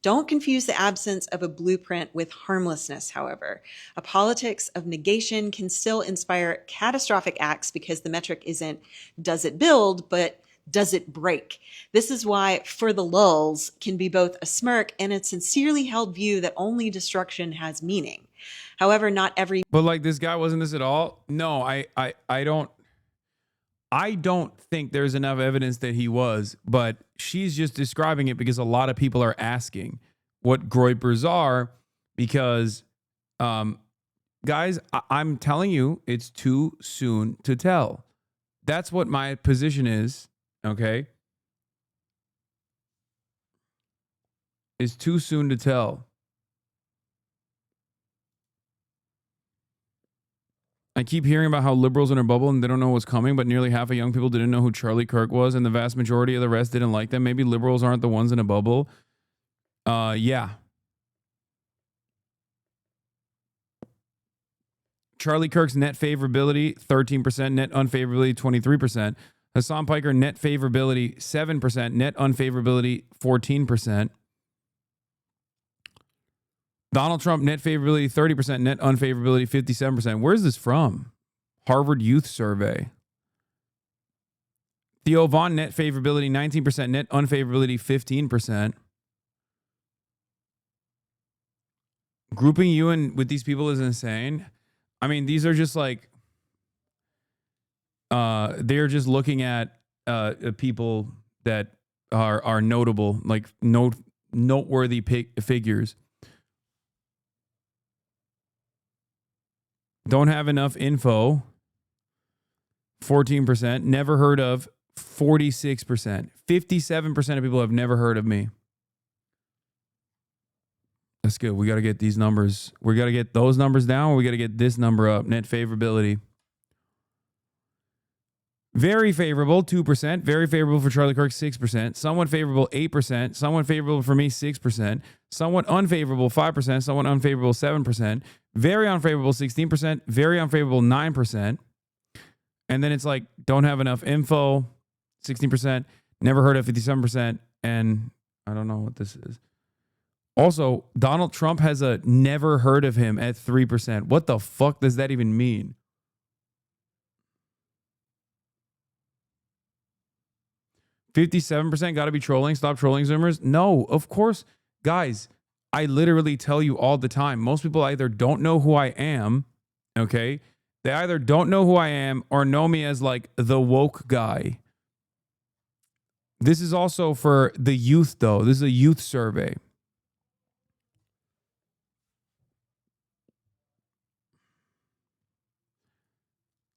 Don't confuse the absence of a blueprint with harmlessness, however. A politics of negation can still inspire catastrophic acts because the metric isn't does it build, but does it break? This is why For the Lulz can be both a smirk and a sincerely held view that only destruction has meaning. However, not every... But like, this guy wasn't this at all? No, I don't think there's enough evidence that he was, but she's just describing it because a lot of people are asking what groypers are because, guys, I'm telling you, it's too soon to tell. That's what my position is, okay? It's too soon to tell. I keep hearing about how liberals in a bubble and they don't know what's coming, but nearly half of young people didn't know who Charlie Kirk was, and the vast majority of the rest didn't like them. Maybe liberals aren't the ones in a bubble. Yeah. Charlie Kirk's net favorability, 13%, net unfavorability, 23%. Hasan Piker, net favorability, 7%, net unfavorability, 14%. Donald Trump, net favorability, 30%, net unfavorability, 57%. Where's this from? Harvard Youth Survey. Theo Vaughn, net favorability, 19%, net unfavorability, 15%. Grouping you in with these people is insane. I mean, these are just like, they're just looking at people that are notable, like noteworthy figures. Don't have enough info, 14%. Never heard of, 46%. 57% of people have never heard of me. That's good. We got to get these numbers. We got to get those numbers down, or we got to get this number up. Net favorability. Very favorable, 2%. Very favorable for Charlie Kirk, 6%. Somewhat favorable, 8%. Somewhat favorable for me, 6%. Somewhat unfavorable, 5%. Somewhat unfavorable, 7%. Very unfavorable, 16%. Very unfavorable, 9%. And then it's like, don't have enough info, 16%. Never heard of, 57%. And I don't know what this is. Also, Donald Trump has a never heard of him at 3%. What the fuck does that even mean? "57% got to be trolling. Stop trolling Zoomers." No, of course. Guys, I literally tell you all the time. Most people either don't know who I am, okay? They either don't know who I am or know me as like the woke guy. This is also for the youth, though. This is a youth survey.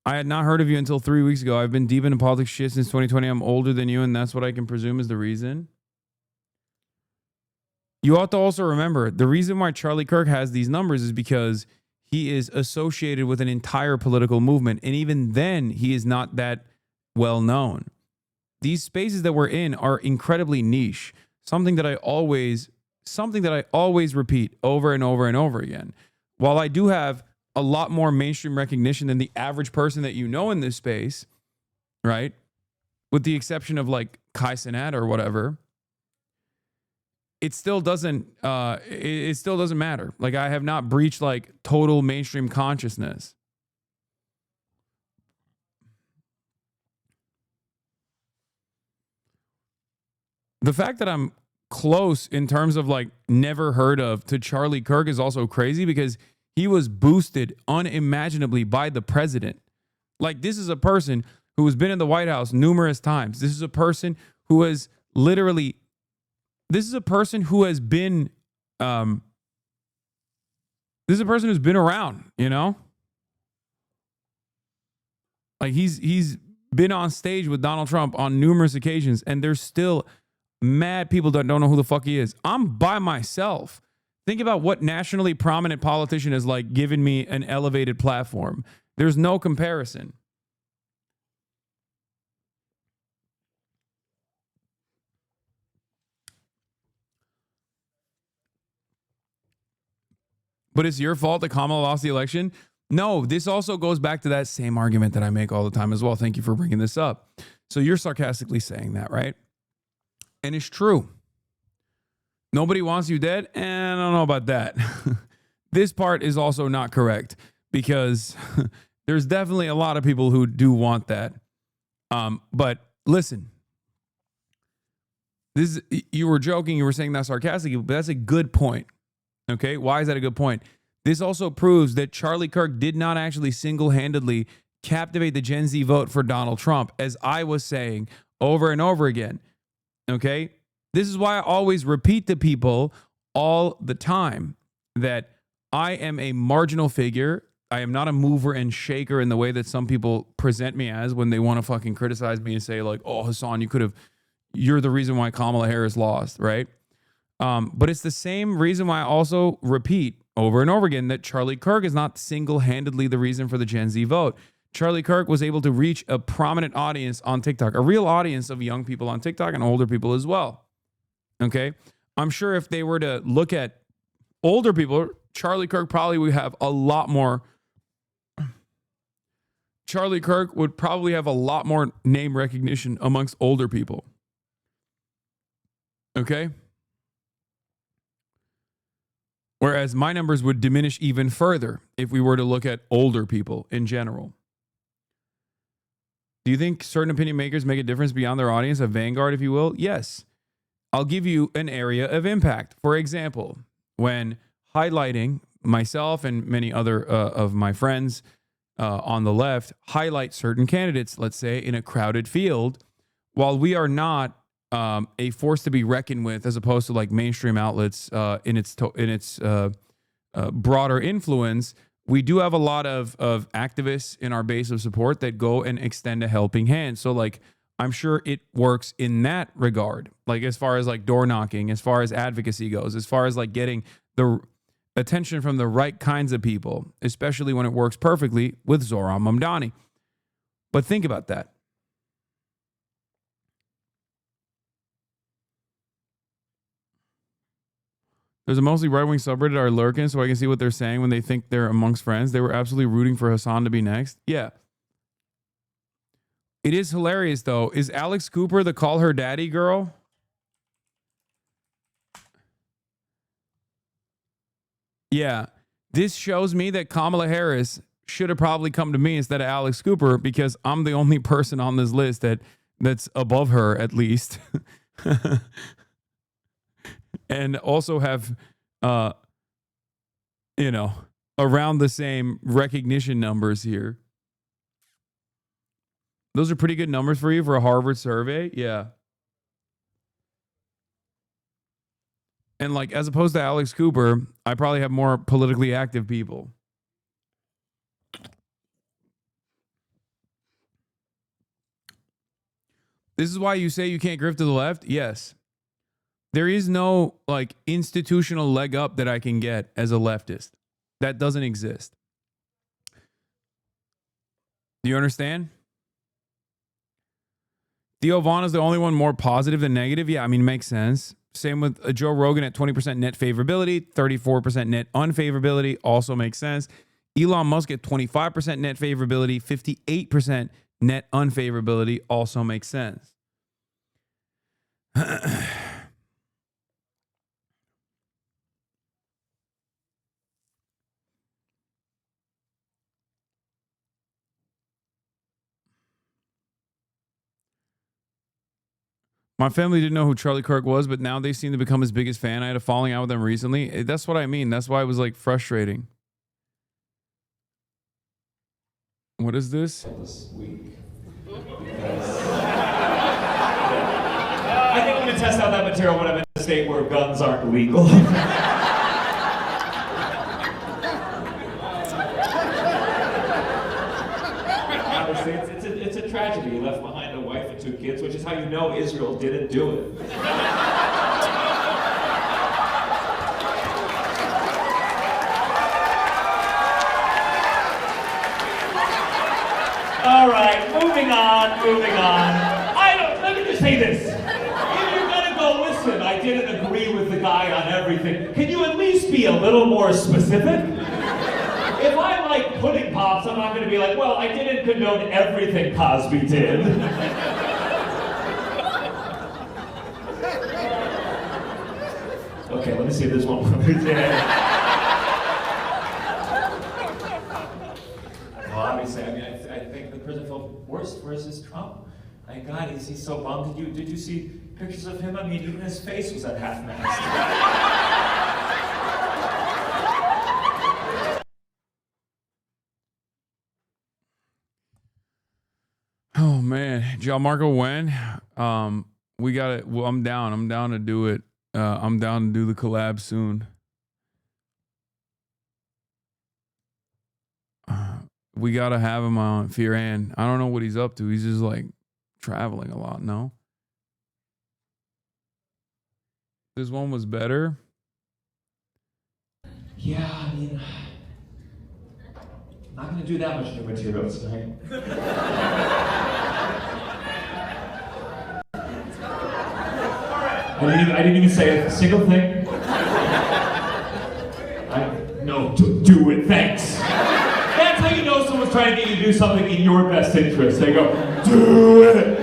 "I had not heard of you until 3 weeks ago. I've been deep into politics shit since 2020. I'm older than you, and that's what I can presume is the reason." You ought to also remember, the reason why Charlie Kirk has these numbers is because he is associated with an entire political movement, and even then, he is not that well known. These spaces that we're in are incredibly niche, something that I always repeat over and over and over again. While I do have a lot more mainstream recognition than the average person that you know in this space, right? With the exception of like Kai Cenat or whatever, it still doesn't matter. Like, I have not breached like total mainstream consciousness. The fact that I'm close in terms of like never heard of to Charlie Kirk is also crazy because he was boosted unimaginably by the president. Like, this is a person who has been in the White House numerous times. This is a person who has literally, this is a person who has been, this is a person who's been around, you know? Like, he's been on stage with Donald Trump on numerous occasions, and there's still mad people that don't know who the fuck he is. I'm by myself. Think about what nationally prominent politician has like given me an elevated platform. There's no comparison. But it's your fault that Kamala lost the election? No, this also goes back to that same argument that I make all the time as well. Thank you for bringing this up. So you're sarcastically saying that, right? And it's true. Nobody wants you dead? I don't know about that. This part is also not correct because there's definitely a lot of people who do want that. But listen, you were joking, you were saying that sarcastically, but that's a good point. Okay, why is that a good point? This also proves that Charlie Kirk did not actually single-handedly captivate the Gen Z vote for Donald Trump, as I was saying over and over again. Okay? This is why I always repeat to people all the time that I am a marginal figure. I am not a mover and shaker in the way that some people present me as when they want to fucking criticize me and say like, "Oh, Hasan, you're the reason why Kamala Harris lost," right? But it's the same reason why I also repeat over and over again that Charlie Kirk is not single-handedly the reason for the Gen Z vote. Charlie Kirk was able to reach a prominent audience on TikTok, a real audience of young people on TikTok and older people as well. Okay? I'm sure if they were to look at older people, Charlie Kirk probably would have a lot more. Charlie Kirk would probably have a lot more name recognition amongst older people. Okay? Whereas my numbers would diminish even further if we were to look at older people in general. Do you think certain opinion makers make a difference beyond their audience, a vanguard, if you will? Yes. I'll give you an area of impact. For example, when highlighting myself and many other of my friends on the left highlight certain candidates, let's say in a crowded field, while we are not a force to be reckoned with, as opposed to like mainstream outlets in its broader influence, we do have a lot of activists in our base of support that go and extend a helping hand. So like, I'm sure it works in that regard, like as far as like door knocking, as far as advocacy goes, as far as like getting the attention from the right kinds of people, especially when it works perfectly with Zohran Mamdani. But think about that. There's a mostly right-wing subreddit are lurking, so I can see what they're saying when they think they're amongst friends. They were absolutely rooting for Hasan to be next. Yeah. It is hilarious, though. Is Alex Cooper the call her daddy girl? Yeah. This shows me that Kamala Harris should have probably come to me instead of Alex Cooper, because I'm the only person on this list that's above her, at least. And also have, around the same recognition numbers here. Those are pretty good numbers for you for a Harvard survey. Yeah. And like, as opposed to Alex Cooper, I probably have more politically active people. This is why you say you can't grift to the left? Yes. There is no like institutional leg up that I can get as a leftist. That doesn't exist. Do you understand? Theo Vaughn is the only one more positive than negative. Yeah, I mean, makes sense. Same with Joe Rogan at 20% net favorability, 34% net unfavorability, also makes sense. Elon Musk at 25% net favorability, 58% net unfavorability, also makes sense. My family didn't know who Charlie Kirk was, but now they seem to become his biggest fan. I had a falling out with them recently. That's what I mean. That's why it was like frustrating. What is this? This week. I think I'm going to test out that material when I'm in a state where guns aren't legal. Honestly, it's a tragedy. He left behind a wife and 2 kids, which is how you know Israel didn't do it. All right, moving on. Let me just say this. If you're gonna go, listen, I didn't agree with the guy on everything, can you at least be a little more specific? If I like pudding pops, I'm not gonna be like, well, I didn't condone everything Cosby did. Okay, let me see this one. Well, obviously, I mean, I think the prison felt worse versus Trump. My God, he's so bummed. Did you see pictures of him? I mean, even his face was at half-mast. Oh man, Gianmarco when? We got it. Well, I'm down. I'm down to do it. I'm down to do the collab soon. We gotta have him on Fearan. I don't know what he's up to. He's just like traveling a lot. No, this one was better. Yeah, I mean, I'm not gonna do that much new material tonight. I didn't even say a single thing. No, do it, thanks. That's how you know someone's trying to get you to do something in your best interest. They go, do it.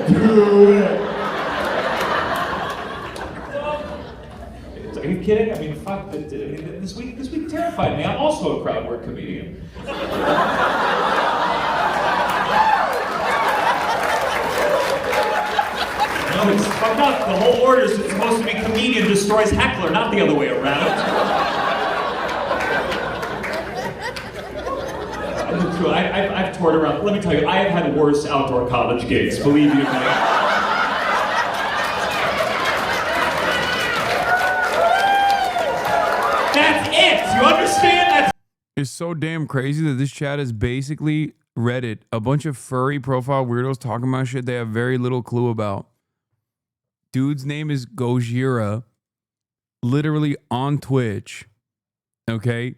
Are you kidding? I mean, fuck, this week terrified me. I'm also a crowd work comedian. No, it's fucked up. The whole order is supposed to be comedian destroys heckler, not the other way around. True. I've toured around. Let me tell you, I have had worse outdoor college gigs, believe you me. That's it. You understand? It's so damn crazy that this chat is basically Reddit. A bunch of furry profile weirdos talking about shit they have very little clue about. Dude's name is Gojira, literally on Twitch. Okay?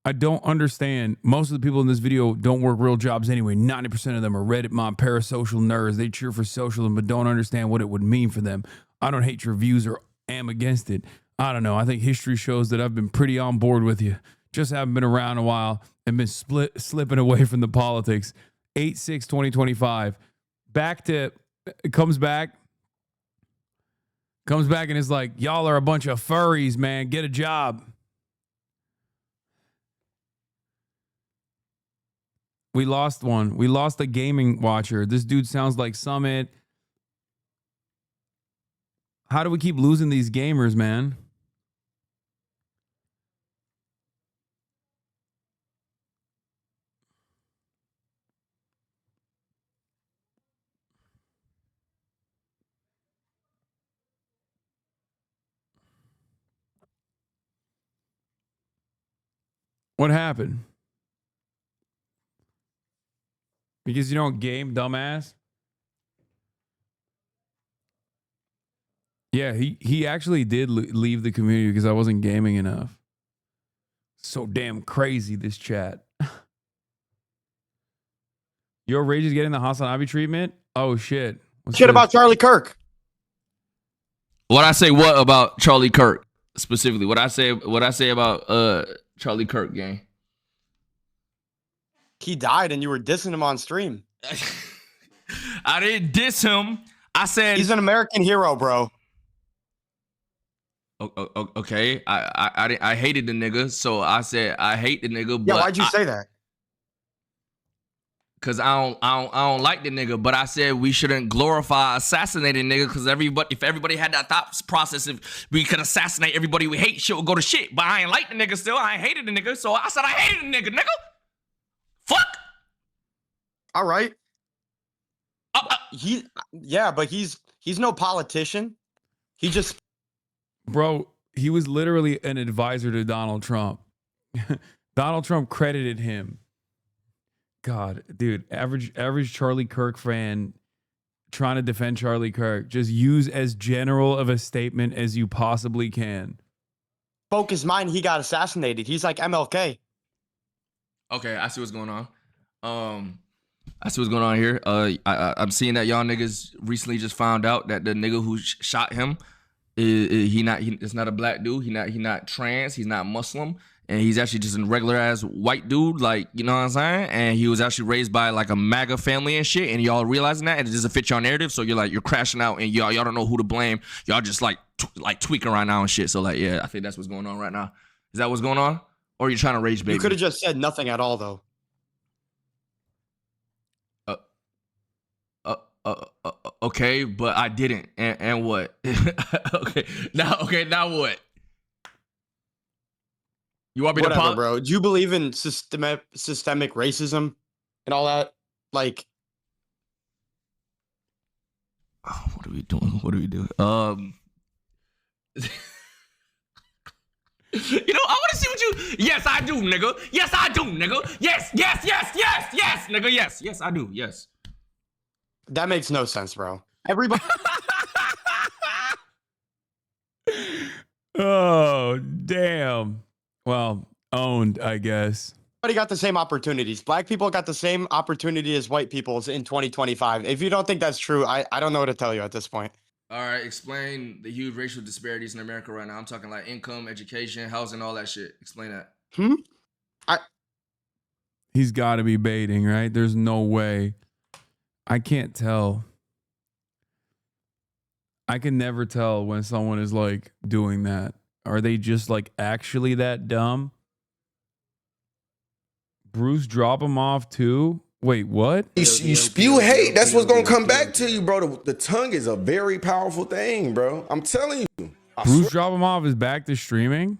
I don't understand. Most of the people in this video don't work real jobs anyway. 90% of them are Reddit mob parasocial nerds. They cheer for socialism but don't understand what it would mean for them. I don't hate your views or am against it. I don't know. I think history shows that I've been pretty on board with you. Just haven't been around a while and been slipping away from the politics. 8/6/2025. Comes back and is like, y'all are a bunch of furries, man. Get a job. We lost one. We lost a gaming watcher. This dude sounds like Summit. How do we keep losing these gamers, man? What happened? Because you don't game, dumbass? Yeah, he actually did leave the community because I wasn't gaming enough. So damn crazy, this chat. Your Rage is getting the HasanAbi treatment? Oh, shit. Shit about Charlie Kirk. What I say what about Charlie Kirk specifically? What I say about Charlie Kirk, gang? He died and you were dissing him on stream. I didn't diss him. I said he's an American hero, bro. Okay. I hated the nigga, so I said I hate the nigga. Yeah, why'd you say that? Cause I don't like the nigga, but I said we shouldn't glorify assassinating nigga. Cause if everybody had that thought process, if we could assassinate everybody we hate, shit would go to shit. But I ain't like the nigga still. I ain't hated the nigga, so I said I hated the nigga. Fuck. All right. But he's no politician. He just, bro, he was literally an advisor to Donald Trump. Donald Trump credited him. God, dude, average Charlie Kirk fan trying to defend Charlie Kirk. Just use as general of a statement as you possibly can. Spoke his mind. He got assassinated. He's like MLK. Okay, I see what's going on. I see what's going on here. I'm seeing that y'all niggas recently just found out that the nigga who shot him it's not a black dude. He not trans. He's not Muslim. And he's actually just a regular ass white dude, like, you know what I'm saying? And he was actually raised by like a MAGA family and shit. And y'all realizing that, and it doesn't fit your narrative. So you're crashing out, and y'all don't know who to blame. Y'all just like tweaking right now and shit. So like, yeah, I think that's what's going on right now. Is that what's going on? Or are you trying to rage, baby? You could have just said nothing at all, though. Okay, but I didn't. And what? Okay, now what? You want me to Whatever, bro. Do you believe in systemic racism and all that? Like, what are we doing? You know, I want to see what you. Yes, I do, nigga. Yes, I do, nigga. Yes, nigga. Yes, I do. Yes. That makes no sense, bro. Everybody. Oh, damn. Well, owned, I guess. Everybody got the same opportunities. Black people got the same opportunity as white people in 2025. If you don't think that's true, I don't know what to tell you at this point. All right, explain the huge racial disparities in America right now. I'm talking like income, education, housing, all that shit. Explain that. He's got to be baiting, right? There's no way. I can't tell. I can never tell when someone is like doing that. Are they just like actually that dumb? Bruce drop him off too? Wait, what? You spew hate. That's what's going to come back to you, bro. The tongue is a very powerful thing, bro. I'm telling you. Bruce drop him off is back to streaming?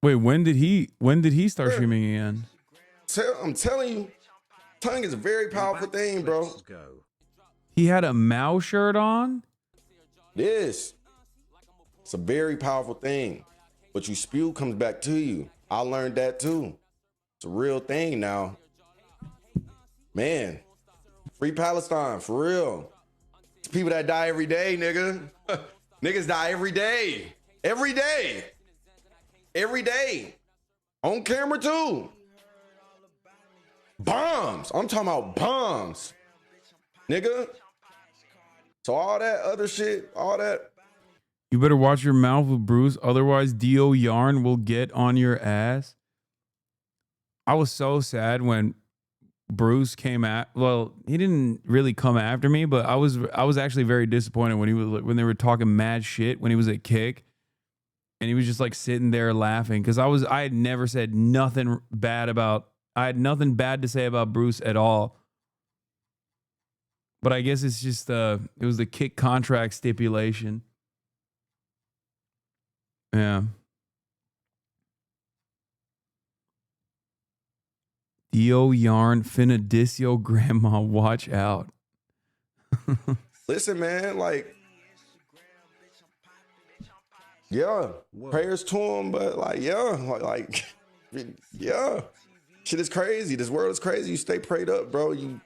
Wait, when did he start streaming again? I'm telling you. Tongue is a very powerful thing, bro. He had a Mao shirt on? Yes. It's a very powerful thing. What you spew comes back to you. I learned that too. It's a real thing now. Man, free Palestine, for real. It's people that die every day, nigga. Niggas die every day. Every day. Every day. On camera too. Bombs. I'm talking about bombs. Nigga. So all that other shit, all that. You better watch your mouth with Bruce, otherwise D.O. Yarn will get on your ass. I was so sad when Bruce came well, he didn't really come after me, but I was actually very disappointed when they were talking mad shit when he was at KIRK. And he was just like sitting there laughing because I had never said nothing bad about, I had nothing bad to say about Bruce at all. But I guess it's just, it was the KIRK contract stipulation. Yeah. Yo yarn finna diss yo grandma, watch out. Listen, man, like, yeah, prayers to him, but like, yeah, yeah, shit is crazy. This world is crazy. You stay prayed up, bro. You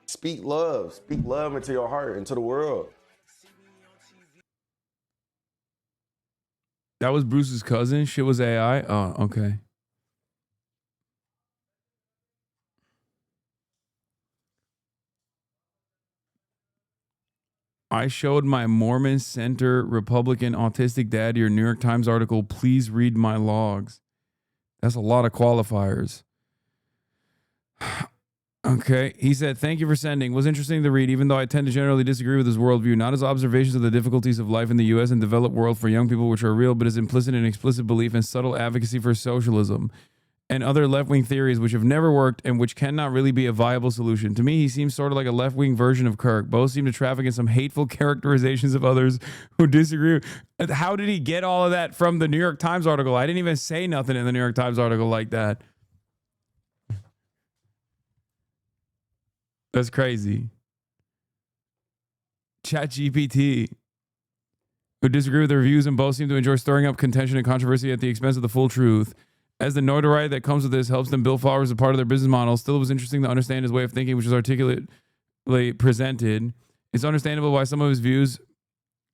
speak love into your heart, into the world. That was Bruce's cousin. Shit was AI. Oh, okay. I showed my Mormon Center Republican autistic dad your New York Times article. Please read my logs. That's a lot of qualifiers. Okay. He said, thank you for sending. Was interesting to read, even though I tend to generally disagree with his worldview. Not as observations of the difficulties of life in the U.S. and developed world for young people, which are real, but as implicit and explicit belief and subtle advocacy for socialism and other left-wing theories which have never worked and which cannot really be a viable solution. To me, he seems sort of like a left-wing version of KIRK. Both seem to traffic in some hateful characterizations of others who disagree. How did he get all of that from the New York Times article? I didn't even say nothing in the New York Times article like that. That's crazy. ChatGPT, who disagree with their views and both seem to enjoy stirring up contention and controversy at the expense of the full truth. As the notoriety that comes with this helps them build followers as part of their business model, still it was interesting to understand his way of thinking, which is articulately presented. It's understandable why some of his views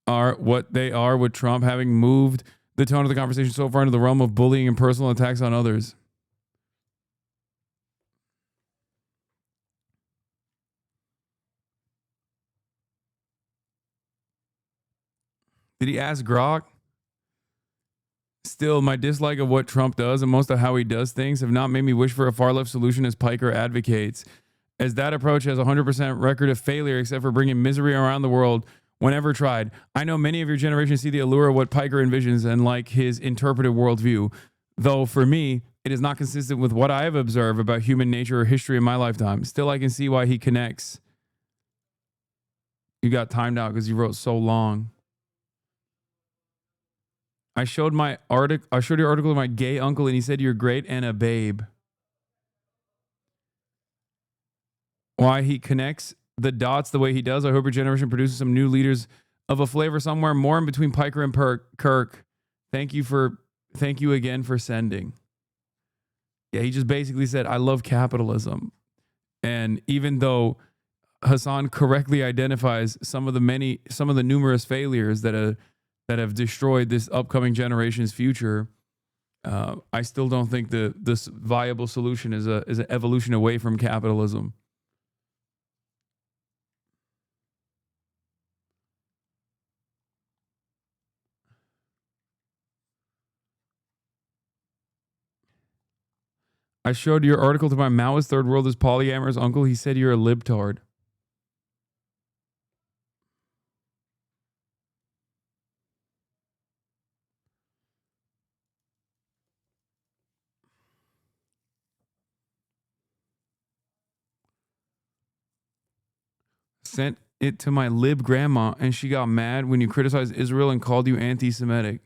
are what they are, with Trump having moved the tone of the conversation so far into the realm of bullying and personal attacks on others. Did he ask Grok? Still, my dislike of what Trump does and most of how he does things have not made me wish for a far left solution as Piker advocates, as that approach has a 100% record of failure except for bringing misery around the world whenever tried. I know many of your generation see the allure of what Piker envisions and like his interpretive worldview, though for me, it is not consistent with what I have observed about human nature or history in my lifetime. Still, I can see why he connects. You got timed out because you wrote so long. I showed your article to my gay uncle and he said you're great and a babe. Why he connects the dots the way he does. I hope your generation produces some new leaders of a flavor somewhere more in between Piker and KIRK. Thank you again for sending. Yeah, he just basically said, I love capitalism. And even though Hasan correctly identifies some of the numerous failures that have destroyed this upcoming generation's future, I still don't think this viable solution is an evolution away from capitalism. I showed your article to my Maoist third world is polyamorous uncle. He said you're a libtard. Sent it to my lib grandma and she got mad when you criticized Israel and called you anti-Semitic.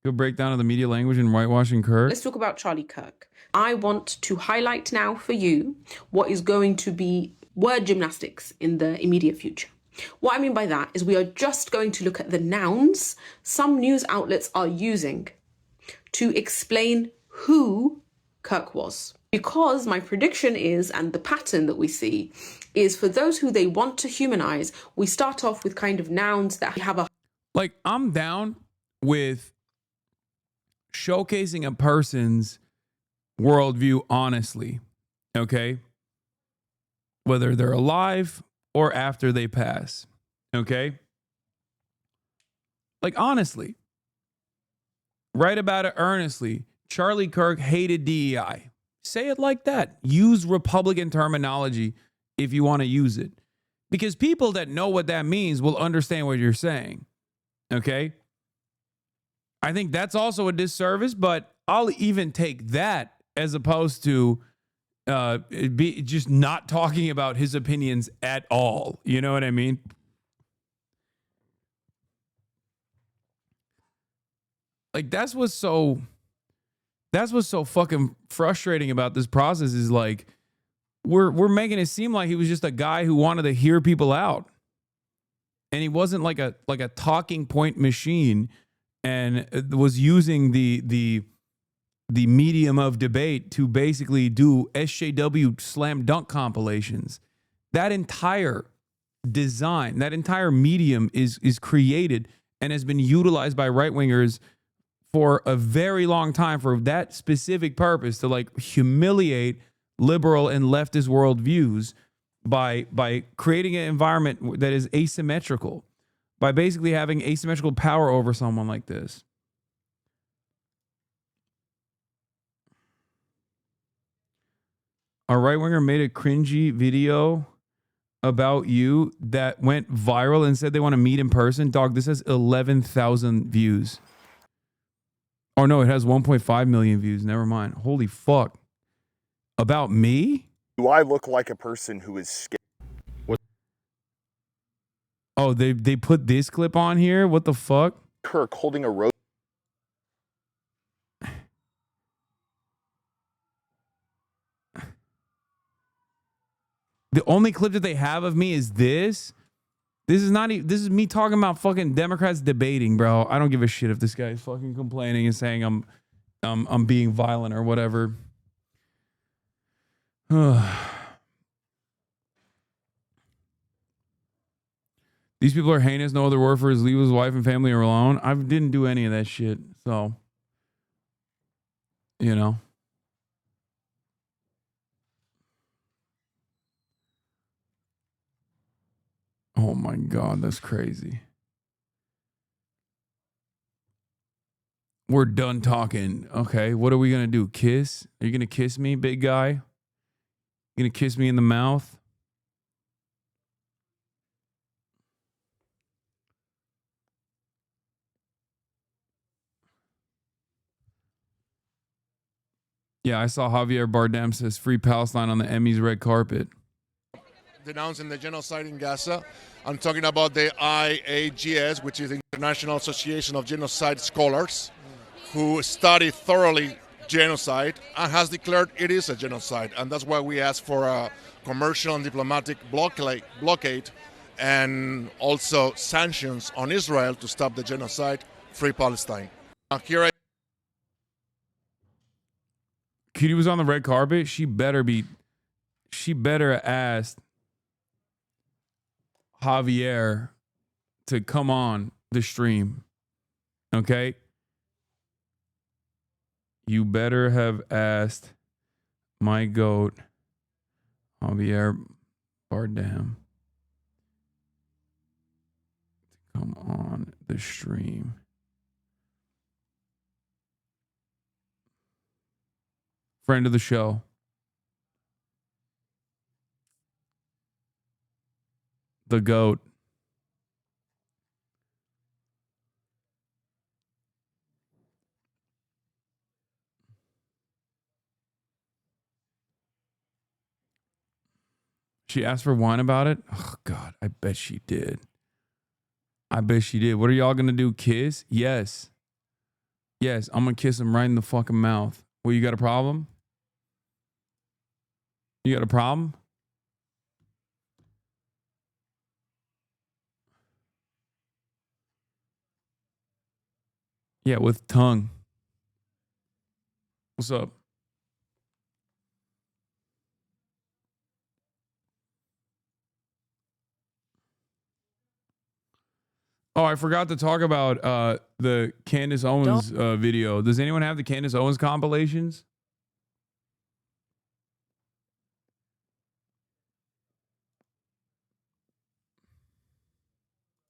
Good breakdown of the media language and whitewashing KIRK. Let's talk about Charlie Kirk. I want to highlight now for you what is going to be word gymnastics in the immediate future. What I mean by that is we are just going to look at the nouns some news outlets are using to explain who Kirk was. Because my prediction is, and the pattern that we see, is for those who they want to humanize, we start off with kind of nouns that have a... Like, I'm down with showcasing a person's worldview honestly Okay? Whether they're alive or after they pass. Okay? Like, honestly, write about it earnestly. Charlie Kirk hated DEI. Say it like that. Use Republican terminology if you want to use it. Because people that know what that means will understand what you're saying. Okay? I think that's also a disservice, but I'll even take that as opposed to just not talking about his opinions at all. You know what I mean? Like, that's what's so fucking frustrating about this process is like we're making it seem like he was just a guy who wanted to hear people out. And he wasn't like a talking point machine and was using the medium of debate to basically do SJW slam dunk compilations. That entire design, that entire medium is created and has been utilized by right-wingers for a very long time for that specific purpose, to like humiliate liberal and leftist worldviews by creating an environment that is asymmetrical, by basically having asymmetrical power over someone like this. A right-winger made a cringy video about you that went viral and said they want to meet in person. Dog, this has 11,000 views. Oh, no, it has 1.5 million views. Never mind. Holy fuck. About me? Do I look like a person who is scared? Oh, they put this clip on here? What the fuck? Kirk holding a rope. The only clip that they have of me is this. This is not even, this is me talking about fucking Democrats debating, bro. I don't give a shit if this guy is fucking complaining and saying I'm being violent or whatever. These people are heinous. No other word for his leave his wife and family alone. I didn't do any of that shit. So, you know. Oh my God, that's crazy. We're done talking. Okay, what are we going to do? Kiss? Are you going to kiss me, big guy? You going to kiss me in the mouth? Yeah, I saw Javier Bardem says free Palestine on the Emmys red carpet. Denouncing the genocide in Gaza. I'm talking about the IAGS, which is the International Association of Genocide Scholars, who study thoroughly genocide and has declared it is a genocide. And that's why we ask for a commercial and diplomatic blockade and also sanctions on Israel to stop the genocide, free Palestine. Here Cutie was on the red carpet. She better ask Javier to come on the stream. Okay? You better have asked my goat, Javier Bardem, to come on the stream. Friend of the show. The goat. She asked for wine about it? Oh, God, I bet she did. I bet she did. What are y'all going to do? Kiss? Yes. Yes, I'm going to kiss him right in the fucking mouth. Well, you got a problem? You got a problem? Yeah, with tongue. What's up? Oh, I forgot to talk about the Candace Owens video. Does anyone have the Candace Owens compilations?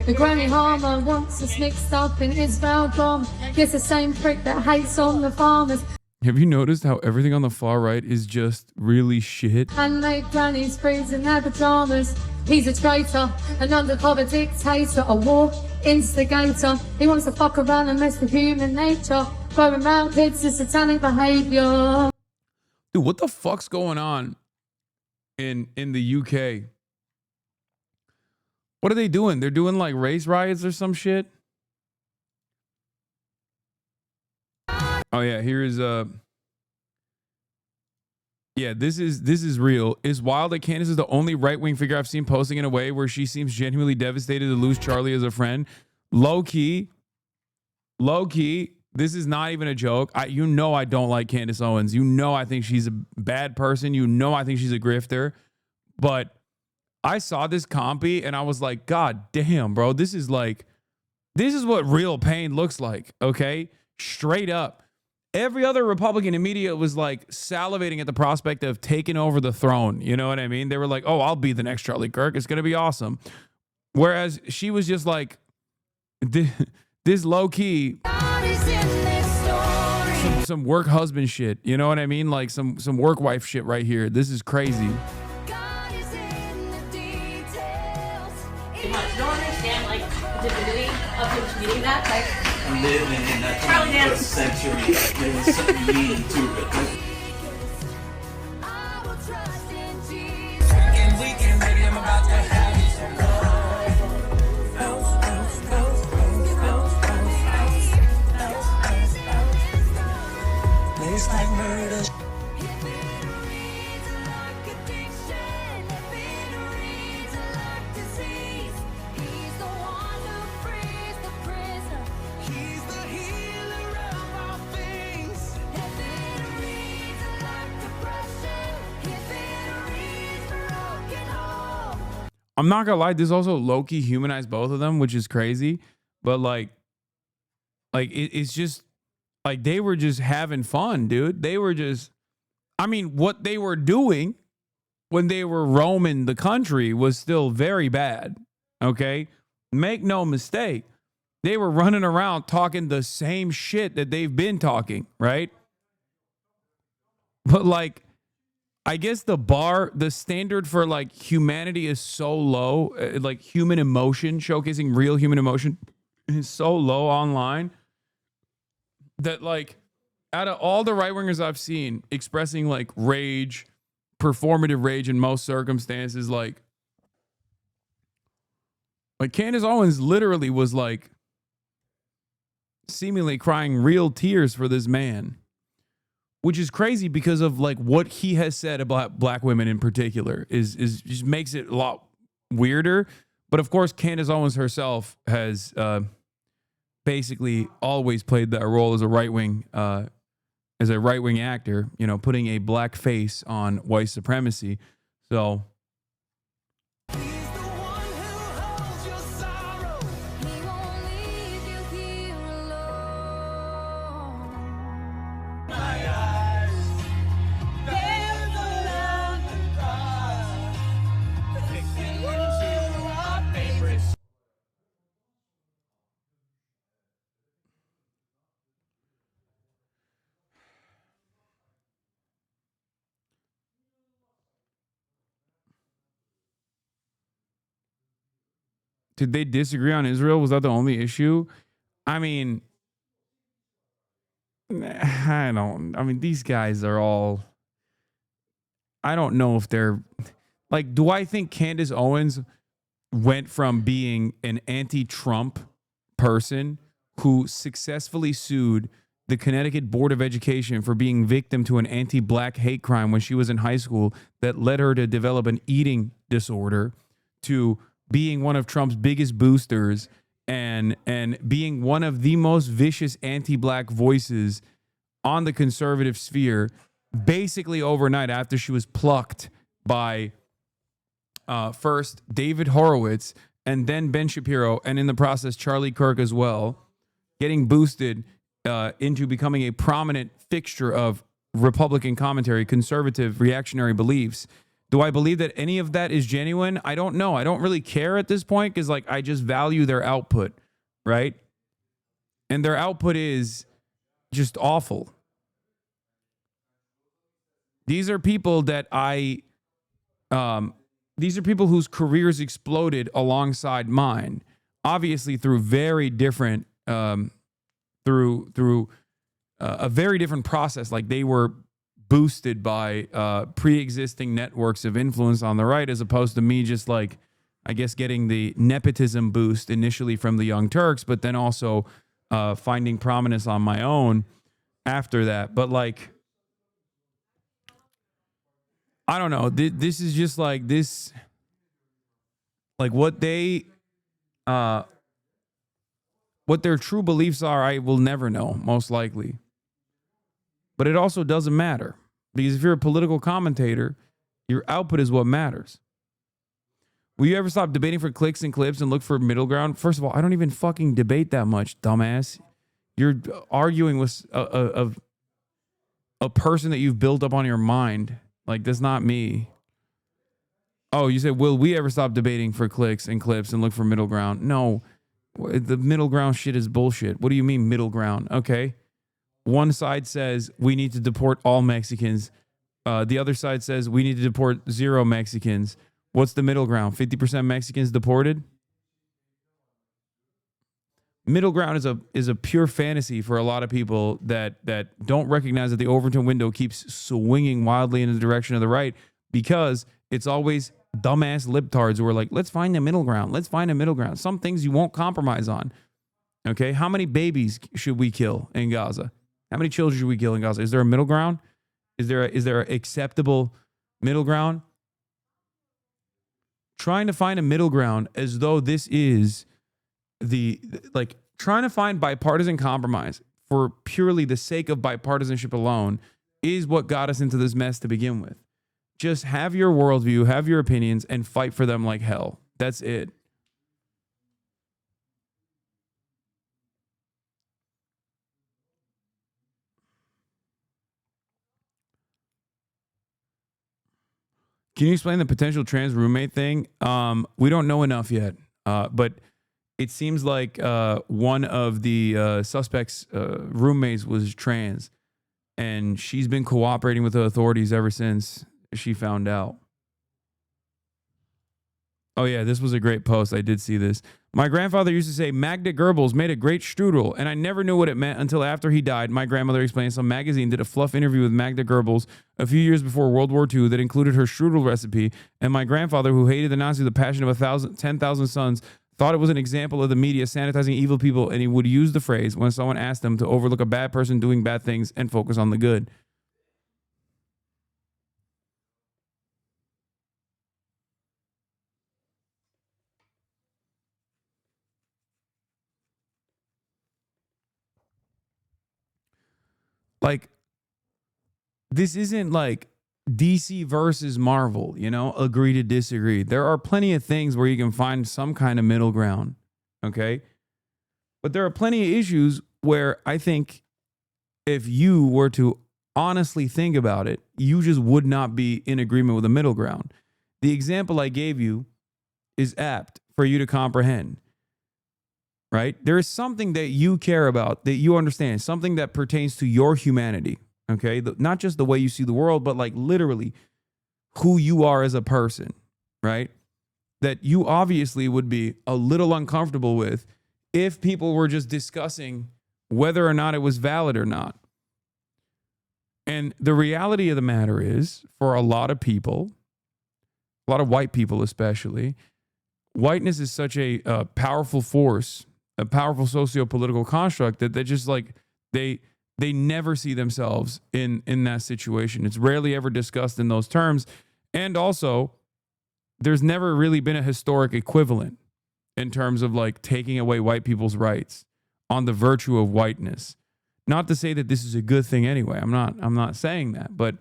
The granny harmer wants us mixed up in Israel drama. It's the same prick that hates on the farmers. Have you noticed how everything on the far right is just really shit? Handmade grannies freezing their pajamas. He's a traitor, an undercover dictator, a war instigator. He wants to fuck around and mess with human nature. Growing around kids is satanic behavior. Dude, what the fuck's going on in the UK? What are they doing? They're doing like race riots or some shit? Oh yeah, here is yeah, this is real. It's wild that Candace is the only right-wing figure I've seen posting in a way where she seems genuinely devastated to lose Charlie as a friend. Low key, this is not even a joke. You know I don't like Candace Owens. You know I think she's a bad person. You know I think she's a grifter. But I saw this compy and I was like, God damn, bro. This is what real pain looks like, okay? Straight up. Every other Republican in media was like salivating at the prospect of taking over the throne. You know what I mean? They were like, oh, I'll be the next Charlie Kirk. It's going to be awesome. Whereas she was just like, this low key, some work husband shit. You know what I mean? Like some work wife shit right here. This is crazy. You don't understand like the divinity of him tweeting that. Like, living in that 21st century. There was something meaning to it. And we can make him about to have it so long. It's like murder. I'm not gonna lie, this also low-key humanized both of them, which is crazy. But it's just like they were just having fun, dude. They were just, I mean, what they were doing when they were roaming the country was still very bad. Okay, make no mistake, they were running around talking the same shit that they've been talking, right? But like, I guess the standard for like humanity is so low, like human emotion, showcasing real human emotion is so low online that like out of all the right wingers I've seen expressing like rage, performative rage in most circumstances, like Candace Owens literally was like seemingly crying real tears for this man. Which is crazy because of like what he has said about black women in particular is just makes it a lot weirder. But of course, Candace Owens herself has basically always played that role as a right wing actor, you know, putting a black face on white supremacy. So did they disagree on Israel? Was that the only issue? I mean, these guys are all, I don't know if they're like, do I think Candace Owens went from being an anti-Trump person who successfully sued the Connecticut Board of Education for being victim to an anti-black hate crime when she was in high school that led her to develop an eating disorder, to being one of Trump's biggest boosters and being one of the most vicious anti-black voices on the conservative sphere, basically overnight after she was plucked by first David Horowitz and then Ben Shapiro, and in the process Charlie Kirk as well, getting boosted into becoming a prominent fixture of Republican commentary, conservative reactionary beliefs. Do I believe that any of that is genuine? I don't know. I don't really care at this point because like I just value their output, right? And their output is just awful. These are people that these are people whose careers exploded alongside mine, obviously through very different, through a very different process. Like they were boosted by pre-existing networks of influence on the right, as opposed to me just like, I guess, getting the nepotism boost initially from the Young Turks, but then also finding prominence on my own after that. But like, I don't know. This is just like this, like what they, what their true beliefs are, I will never know, most likely. But it also doesn't matter, because if you're a political commentator, your output is what matters. Will you ever stop debating for clicks and clips and look for middle ground? First of all, I don't even fucking debate that much, dumbass. You're arguing with a person that you've built up on your mind. Like, that's not me. Oh, you said, will we ever stop debating for clicks and clips and look for middle ground? No, the middle ground shit is bullshit. What do you mean middle ground? Okay. One side says we need to deport all Mexicans. The other side says we need to deport 0 Mexicans. What's the middle ground? 50% Mexicans deported? Middle ground is a pure fantasy for a lot of people that don't recognize that the Overton window keeps swinging wildly in the direction of the right, because it's always dumbass libtards who are like, let's find a middle ground. Let's find a middle ground. Some things you won't compromise on. Okay, how many babies should we kill in Gaza? How many children should we kill in Gaza? Is there a middle ground? Is there an acceptable middle ground? Trying to find a middle ground as though this is like trying to find bipartisan compromise for purely the sake of bipartisanship alone is what got us into this mess to begin with. Just have your worldview, have your opinions, and fight for them like hell. That's it. Can you explain the potential trans roommate thing? We don't know enough yet, but it seems like one of the suspects' roommates was trans, and she's been cooperating with the authorities ever since she found out. Oh yeah, this was a great post. I did see this. My grandfather used to say Magda Goebbels made a great strudel, and I never knew what it meant until after he died. My grandmother explained some magazine did a fluff interview with Magda Goebbels a few years before World War II that included her strudel recipe, and my grandfather, who hated the Nazis with the passion of 10,000 sons, thought it was an example of the media sanitizing evil people, and he would use the phrase when someone asked him to overlook a bad person doing bad things and focus on the good. Like, this isn't like DC versus Marvel, you know, agree to disagree. There are plenty of things where you can find some kind of middle ground, okay? But there are plenty of issues where I think if you were to honestly think about it, you just would not be in agreement with a middle ground. The example I gave you is apt for you to comprehend. Right? There is something that you care about, that you understand, something that pertains to your humanity, okay? Not just the way you see the world, but like literally who you are as a person, right? That you obviously would be a little uncomfortable with if people were just discussing whether or not it was valid or not. And the reality of the matter is, for a lot of people, a lot of white people especially, whiteness is such a powerful force, a powerful socio-political construct that they just like, they never see themselves in that situation. It's rarely ever discussed in those terms. And also, there's never really been a historic equivalent in terms of like taking away white people's rights on the virtue of whiteness. Not to say that this is a good thing anyway. I'm not saying that, but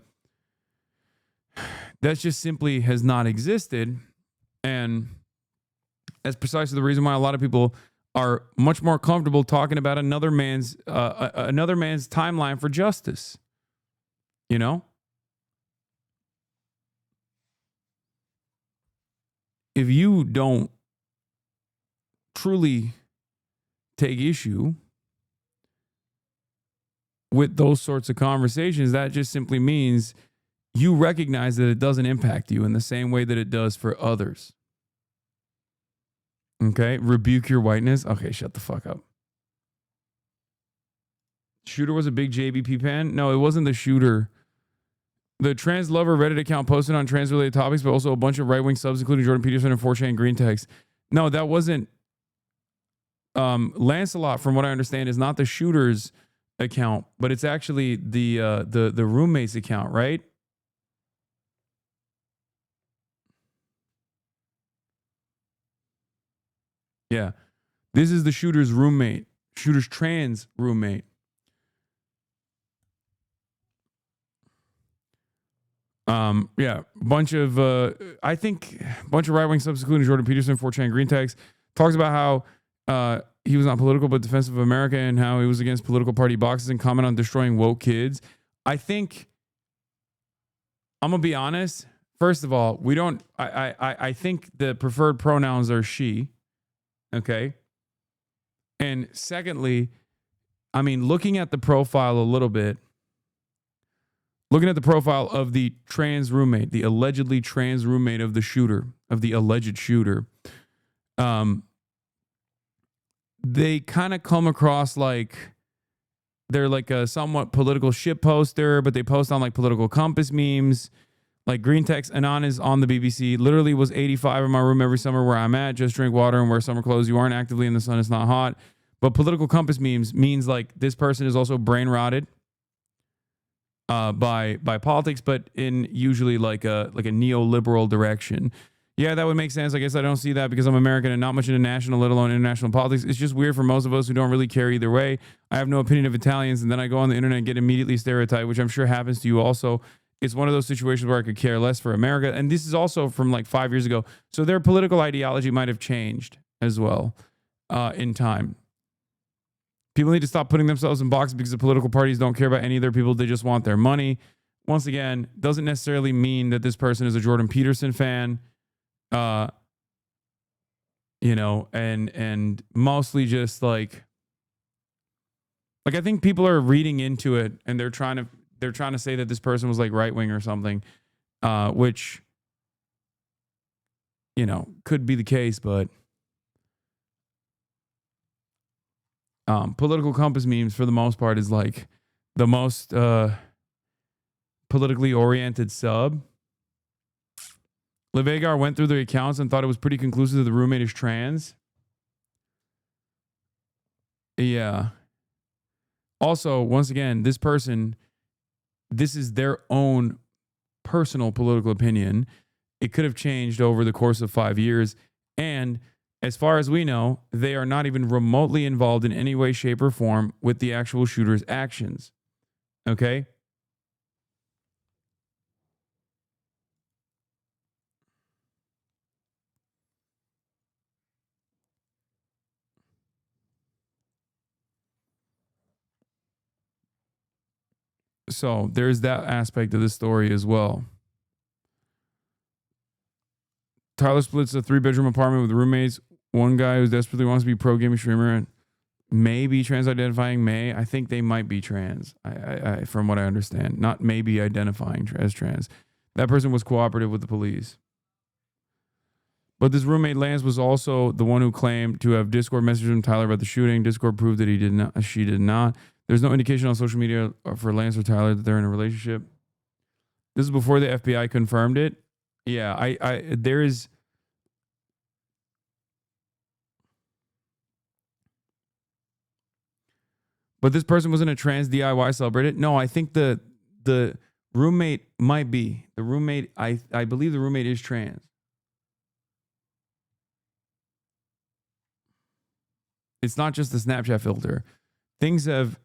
that just simply has not existed. And that's precisely the reason why a lot of people are much more comfortable talking about another man's timeline for justice. You know? if you don't truly take issue with those sorts of conversations, that just simply means you recognize that it doesn't impact you in the same way that it does for others. Okay? Rebuke your whiteness. Okay, shut the fuck up. Shooter was a big JBP fan? No, it wasn't the shooter. The trans lover Reddit account posted on trans-related topics, but also a bunch of right-wing subs, including Jordan Peterson and 4chan and Green Text. No, that wasn't... Lancelot, from what I understand, is not the shooter's account, but it's actually the roommate's account, right? Yeah. This is the shooter's roommate. Shooter's trans roommate. Yeah, bunch of right-wing subs, including Jordan Peterson, 4chan Green Text, talks about how he was not political but defensive of America and how he was against political party boxes and comment on destroying woke kids. I think, I'm gonna be honest. First of all, we don't. I think the preferred pronouns are she. Okay. And secondly, I mean, looking at the profile a little bit. Looking at the profile of the trans roommate, the allegedly trans roommate of the shooter, of the alleged shooter, they kind of come across like they're like a somewhat political shit poster, but they post on like political compass memes. Like Green Text, Anon is on the BBC. Literally was 85 in my room every summer where I'm at. Just drink water and wear summer clothes. You aren't actively in the sun. It's not hot. But political compass memes means like this person is also brain rotted. By politics, but in usually like a neoliberal direction. Yeah, that would make sense. I guess I don't see that because I'm American and not much into national, let alone international politics. It's just weird for most of us who don't really care either way. I have no opinion of Italians, and then I go on the internet and get immediately stereotyped, which I'm sure happens to you also. It's one of those situations where I could care less for America. And this is also from like 5 years ago. So their political ideology might have changed as well in time. People need to stop putting themselves in boxes because the political parties don't care about any of their people. They just want their money. Once again, doesn't necessarily mean that this person is a Jordan Peterson fan. And mostly just like I think people are reading into it and they're trying to say that this person was like right wing or something, which, could be the case, but political compass memes for the most part is like the most politically oriented sub. Levegar went through the accounts and thought it was pretty conclusive that the roommate is trans. Yeah. Also, once again, this is their own personal political opinion. It could have changed over the course of 5 years. And as far as we know, they are not even remotely involved in any way, shape, or form with the actual shooter's actions. Okay? So there's that aspect of the story as well. Tyler splits a 3-bedroom apartment with roommates. One guy who desperately wants to be pro gaming streamer and maybe trans identifying. I think they might be trans. I from what I understand, not maybe identifying as trans. That person was cooperative with the police. But this roommate Lance was also the one who claimed to have Discord messaged him Tyler about the shooting. Discord proved that he did not. She did not. There's no indication on social media for Lance or Tyler that they're in a relationship. This is before the FBI confirmed it. Yeah, there is. But this person wasn't a trans DIY subreddit. No, I think the roommate might be. The roommate, I believe the roommate is trans. It's not just the Snapchat filter. Things have,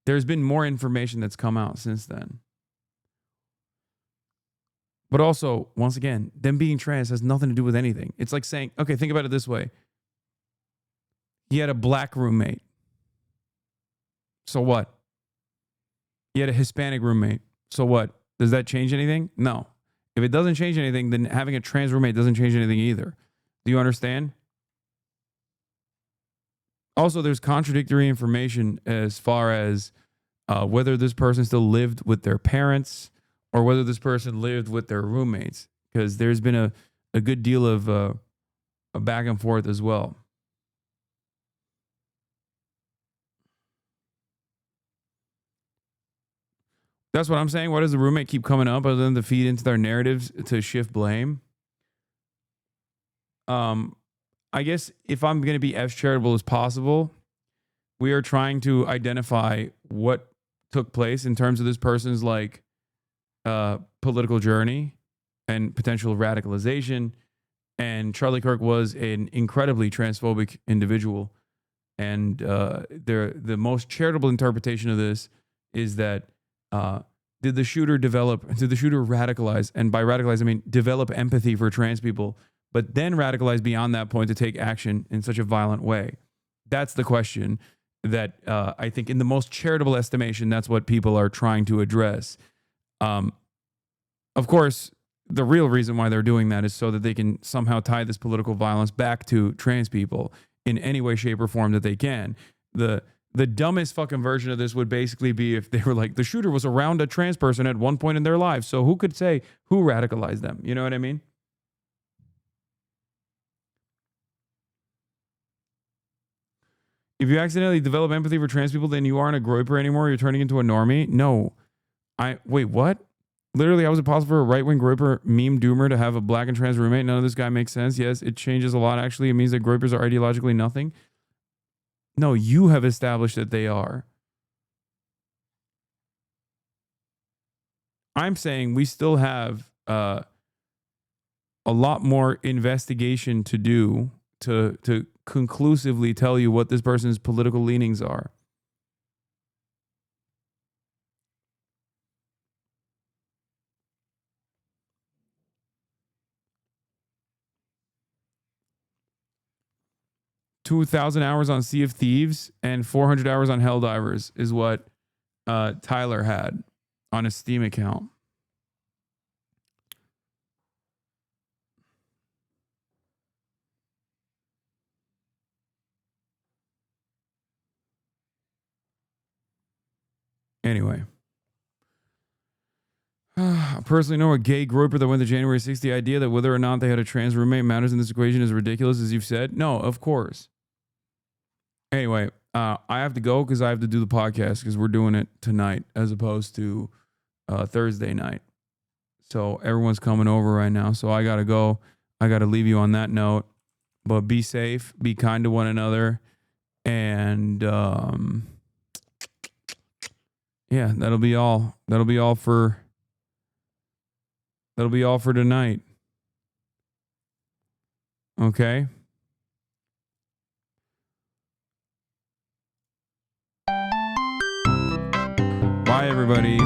there's been more information that's come out since then. But also, once again, them being trans has nothing to do with anything. It's like saying, okay, think about it this way. He had a black roommate. So what? He had a Hispanic roommate. So what? Does that change anything? No. If it doesn't change anything, then having a trans roommate doesn't change anything either. Do you understand? Also, there's contradictory information as far as whether this person still lived with their parents or whether this person lived with their roommates, because there's been a good deal of a back and forth as well. That's what I'm saying. Why does the roommate keep coming up other than to feed into their narratives to shift blame? I guess if I'm going to be as charitable as possible, we are trying to identify what took place in terms of this person's like political journey and potential radicalization. And Charlie Kirk was an incredibly transphobic individual. And the most charitable interpretation of this is that did the shooter radicalize? And by radicalize, I mean develop empathy for trans people, but then radicalize beyond that point to take action in such a violent way? That's the question that I think in the most charitable estimation, that's what people are trying to address. Of course, the real reason why they're doing that is so that they can somehow tie this political violence back to trans people in any way, shape, or form that they can. The dumbest fucking version of this would basically be if they were like, the shooter was around a trans person at one point in their lives. So who could say who radicalized them? You know what I mean? If you accidentally develop empathy for trans people, then you aren't a groyper anymore. You're turning into a normie. No. Wait, what? Literally, I was impossible for a right-wing groyper meme doomer to have a black and trans roommate. None of this guy makes sense. Yes, it changes a lot, actually. It means that groypers are ideologically nothing. No, you have established that they are. I'm saying we still have a lot more investigation to do to conclusively tell you what this person's political leanings are. $2,000 hours on Sea of Thieves and 400 hours on Helldivers is what Tyler had on his Steam account. Anyway. I personally know a gay groper that went to January 6th. The idea that whether or not they had a trans roommate matters in this equation is ridiculous, as you've said. No, of course. Anyway, I have to go because I have to do the podcast because we're doing it tonight as opposed to Thursday night. So everyone's coming over right now. So I got to go. I got to leave you on that note. But be safe. Be kind to one another. And yeah, that'll be all. That'll be all for tonight. Okay? Bye, everybody.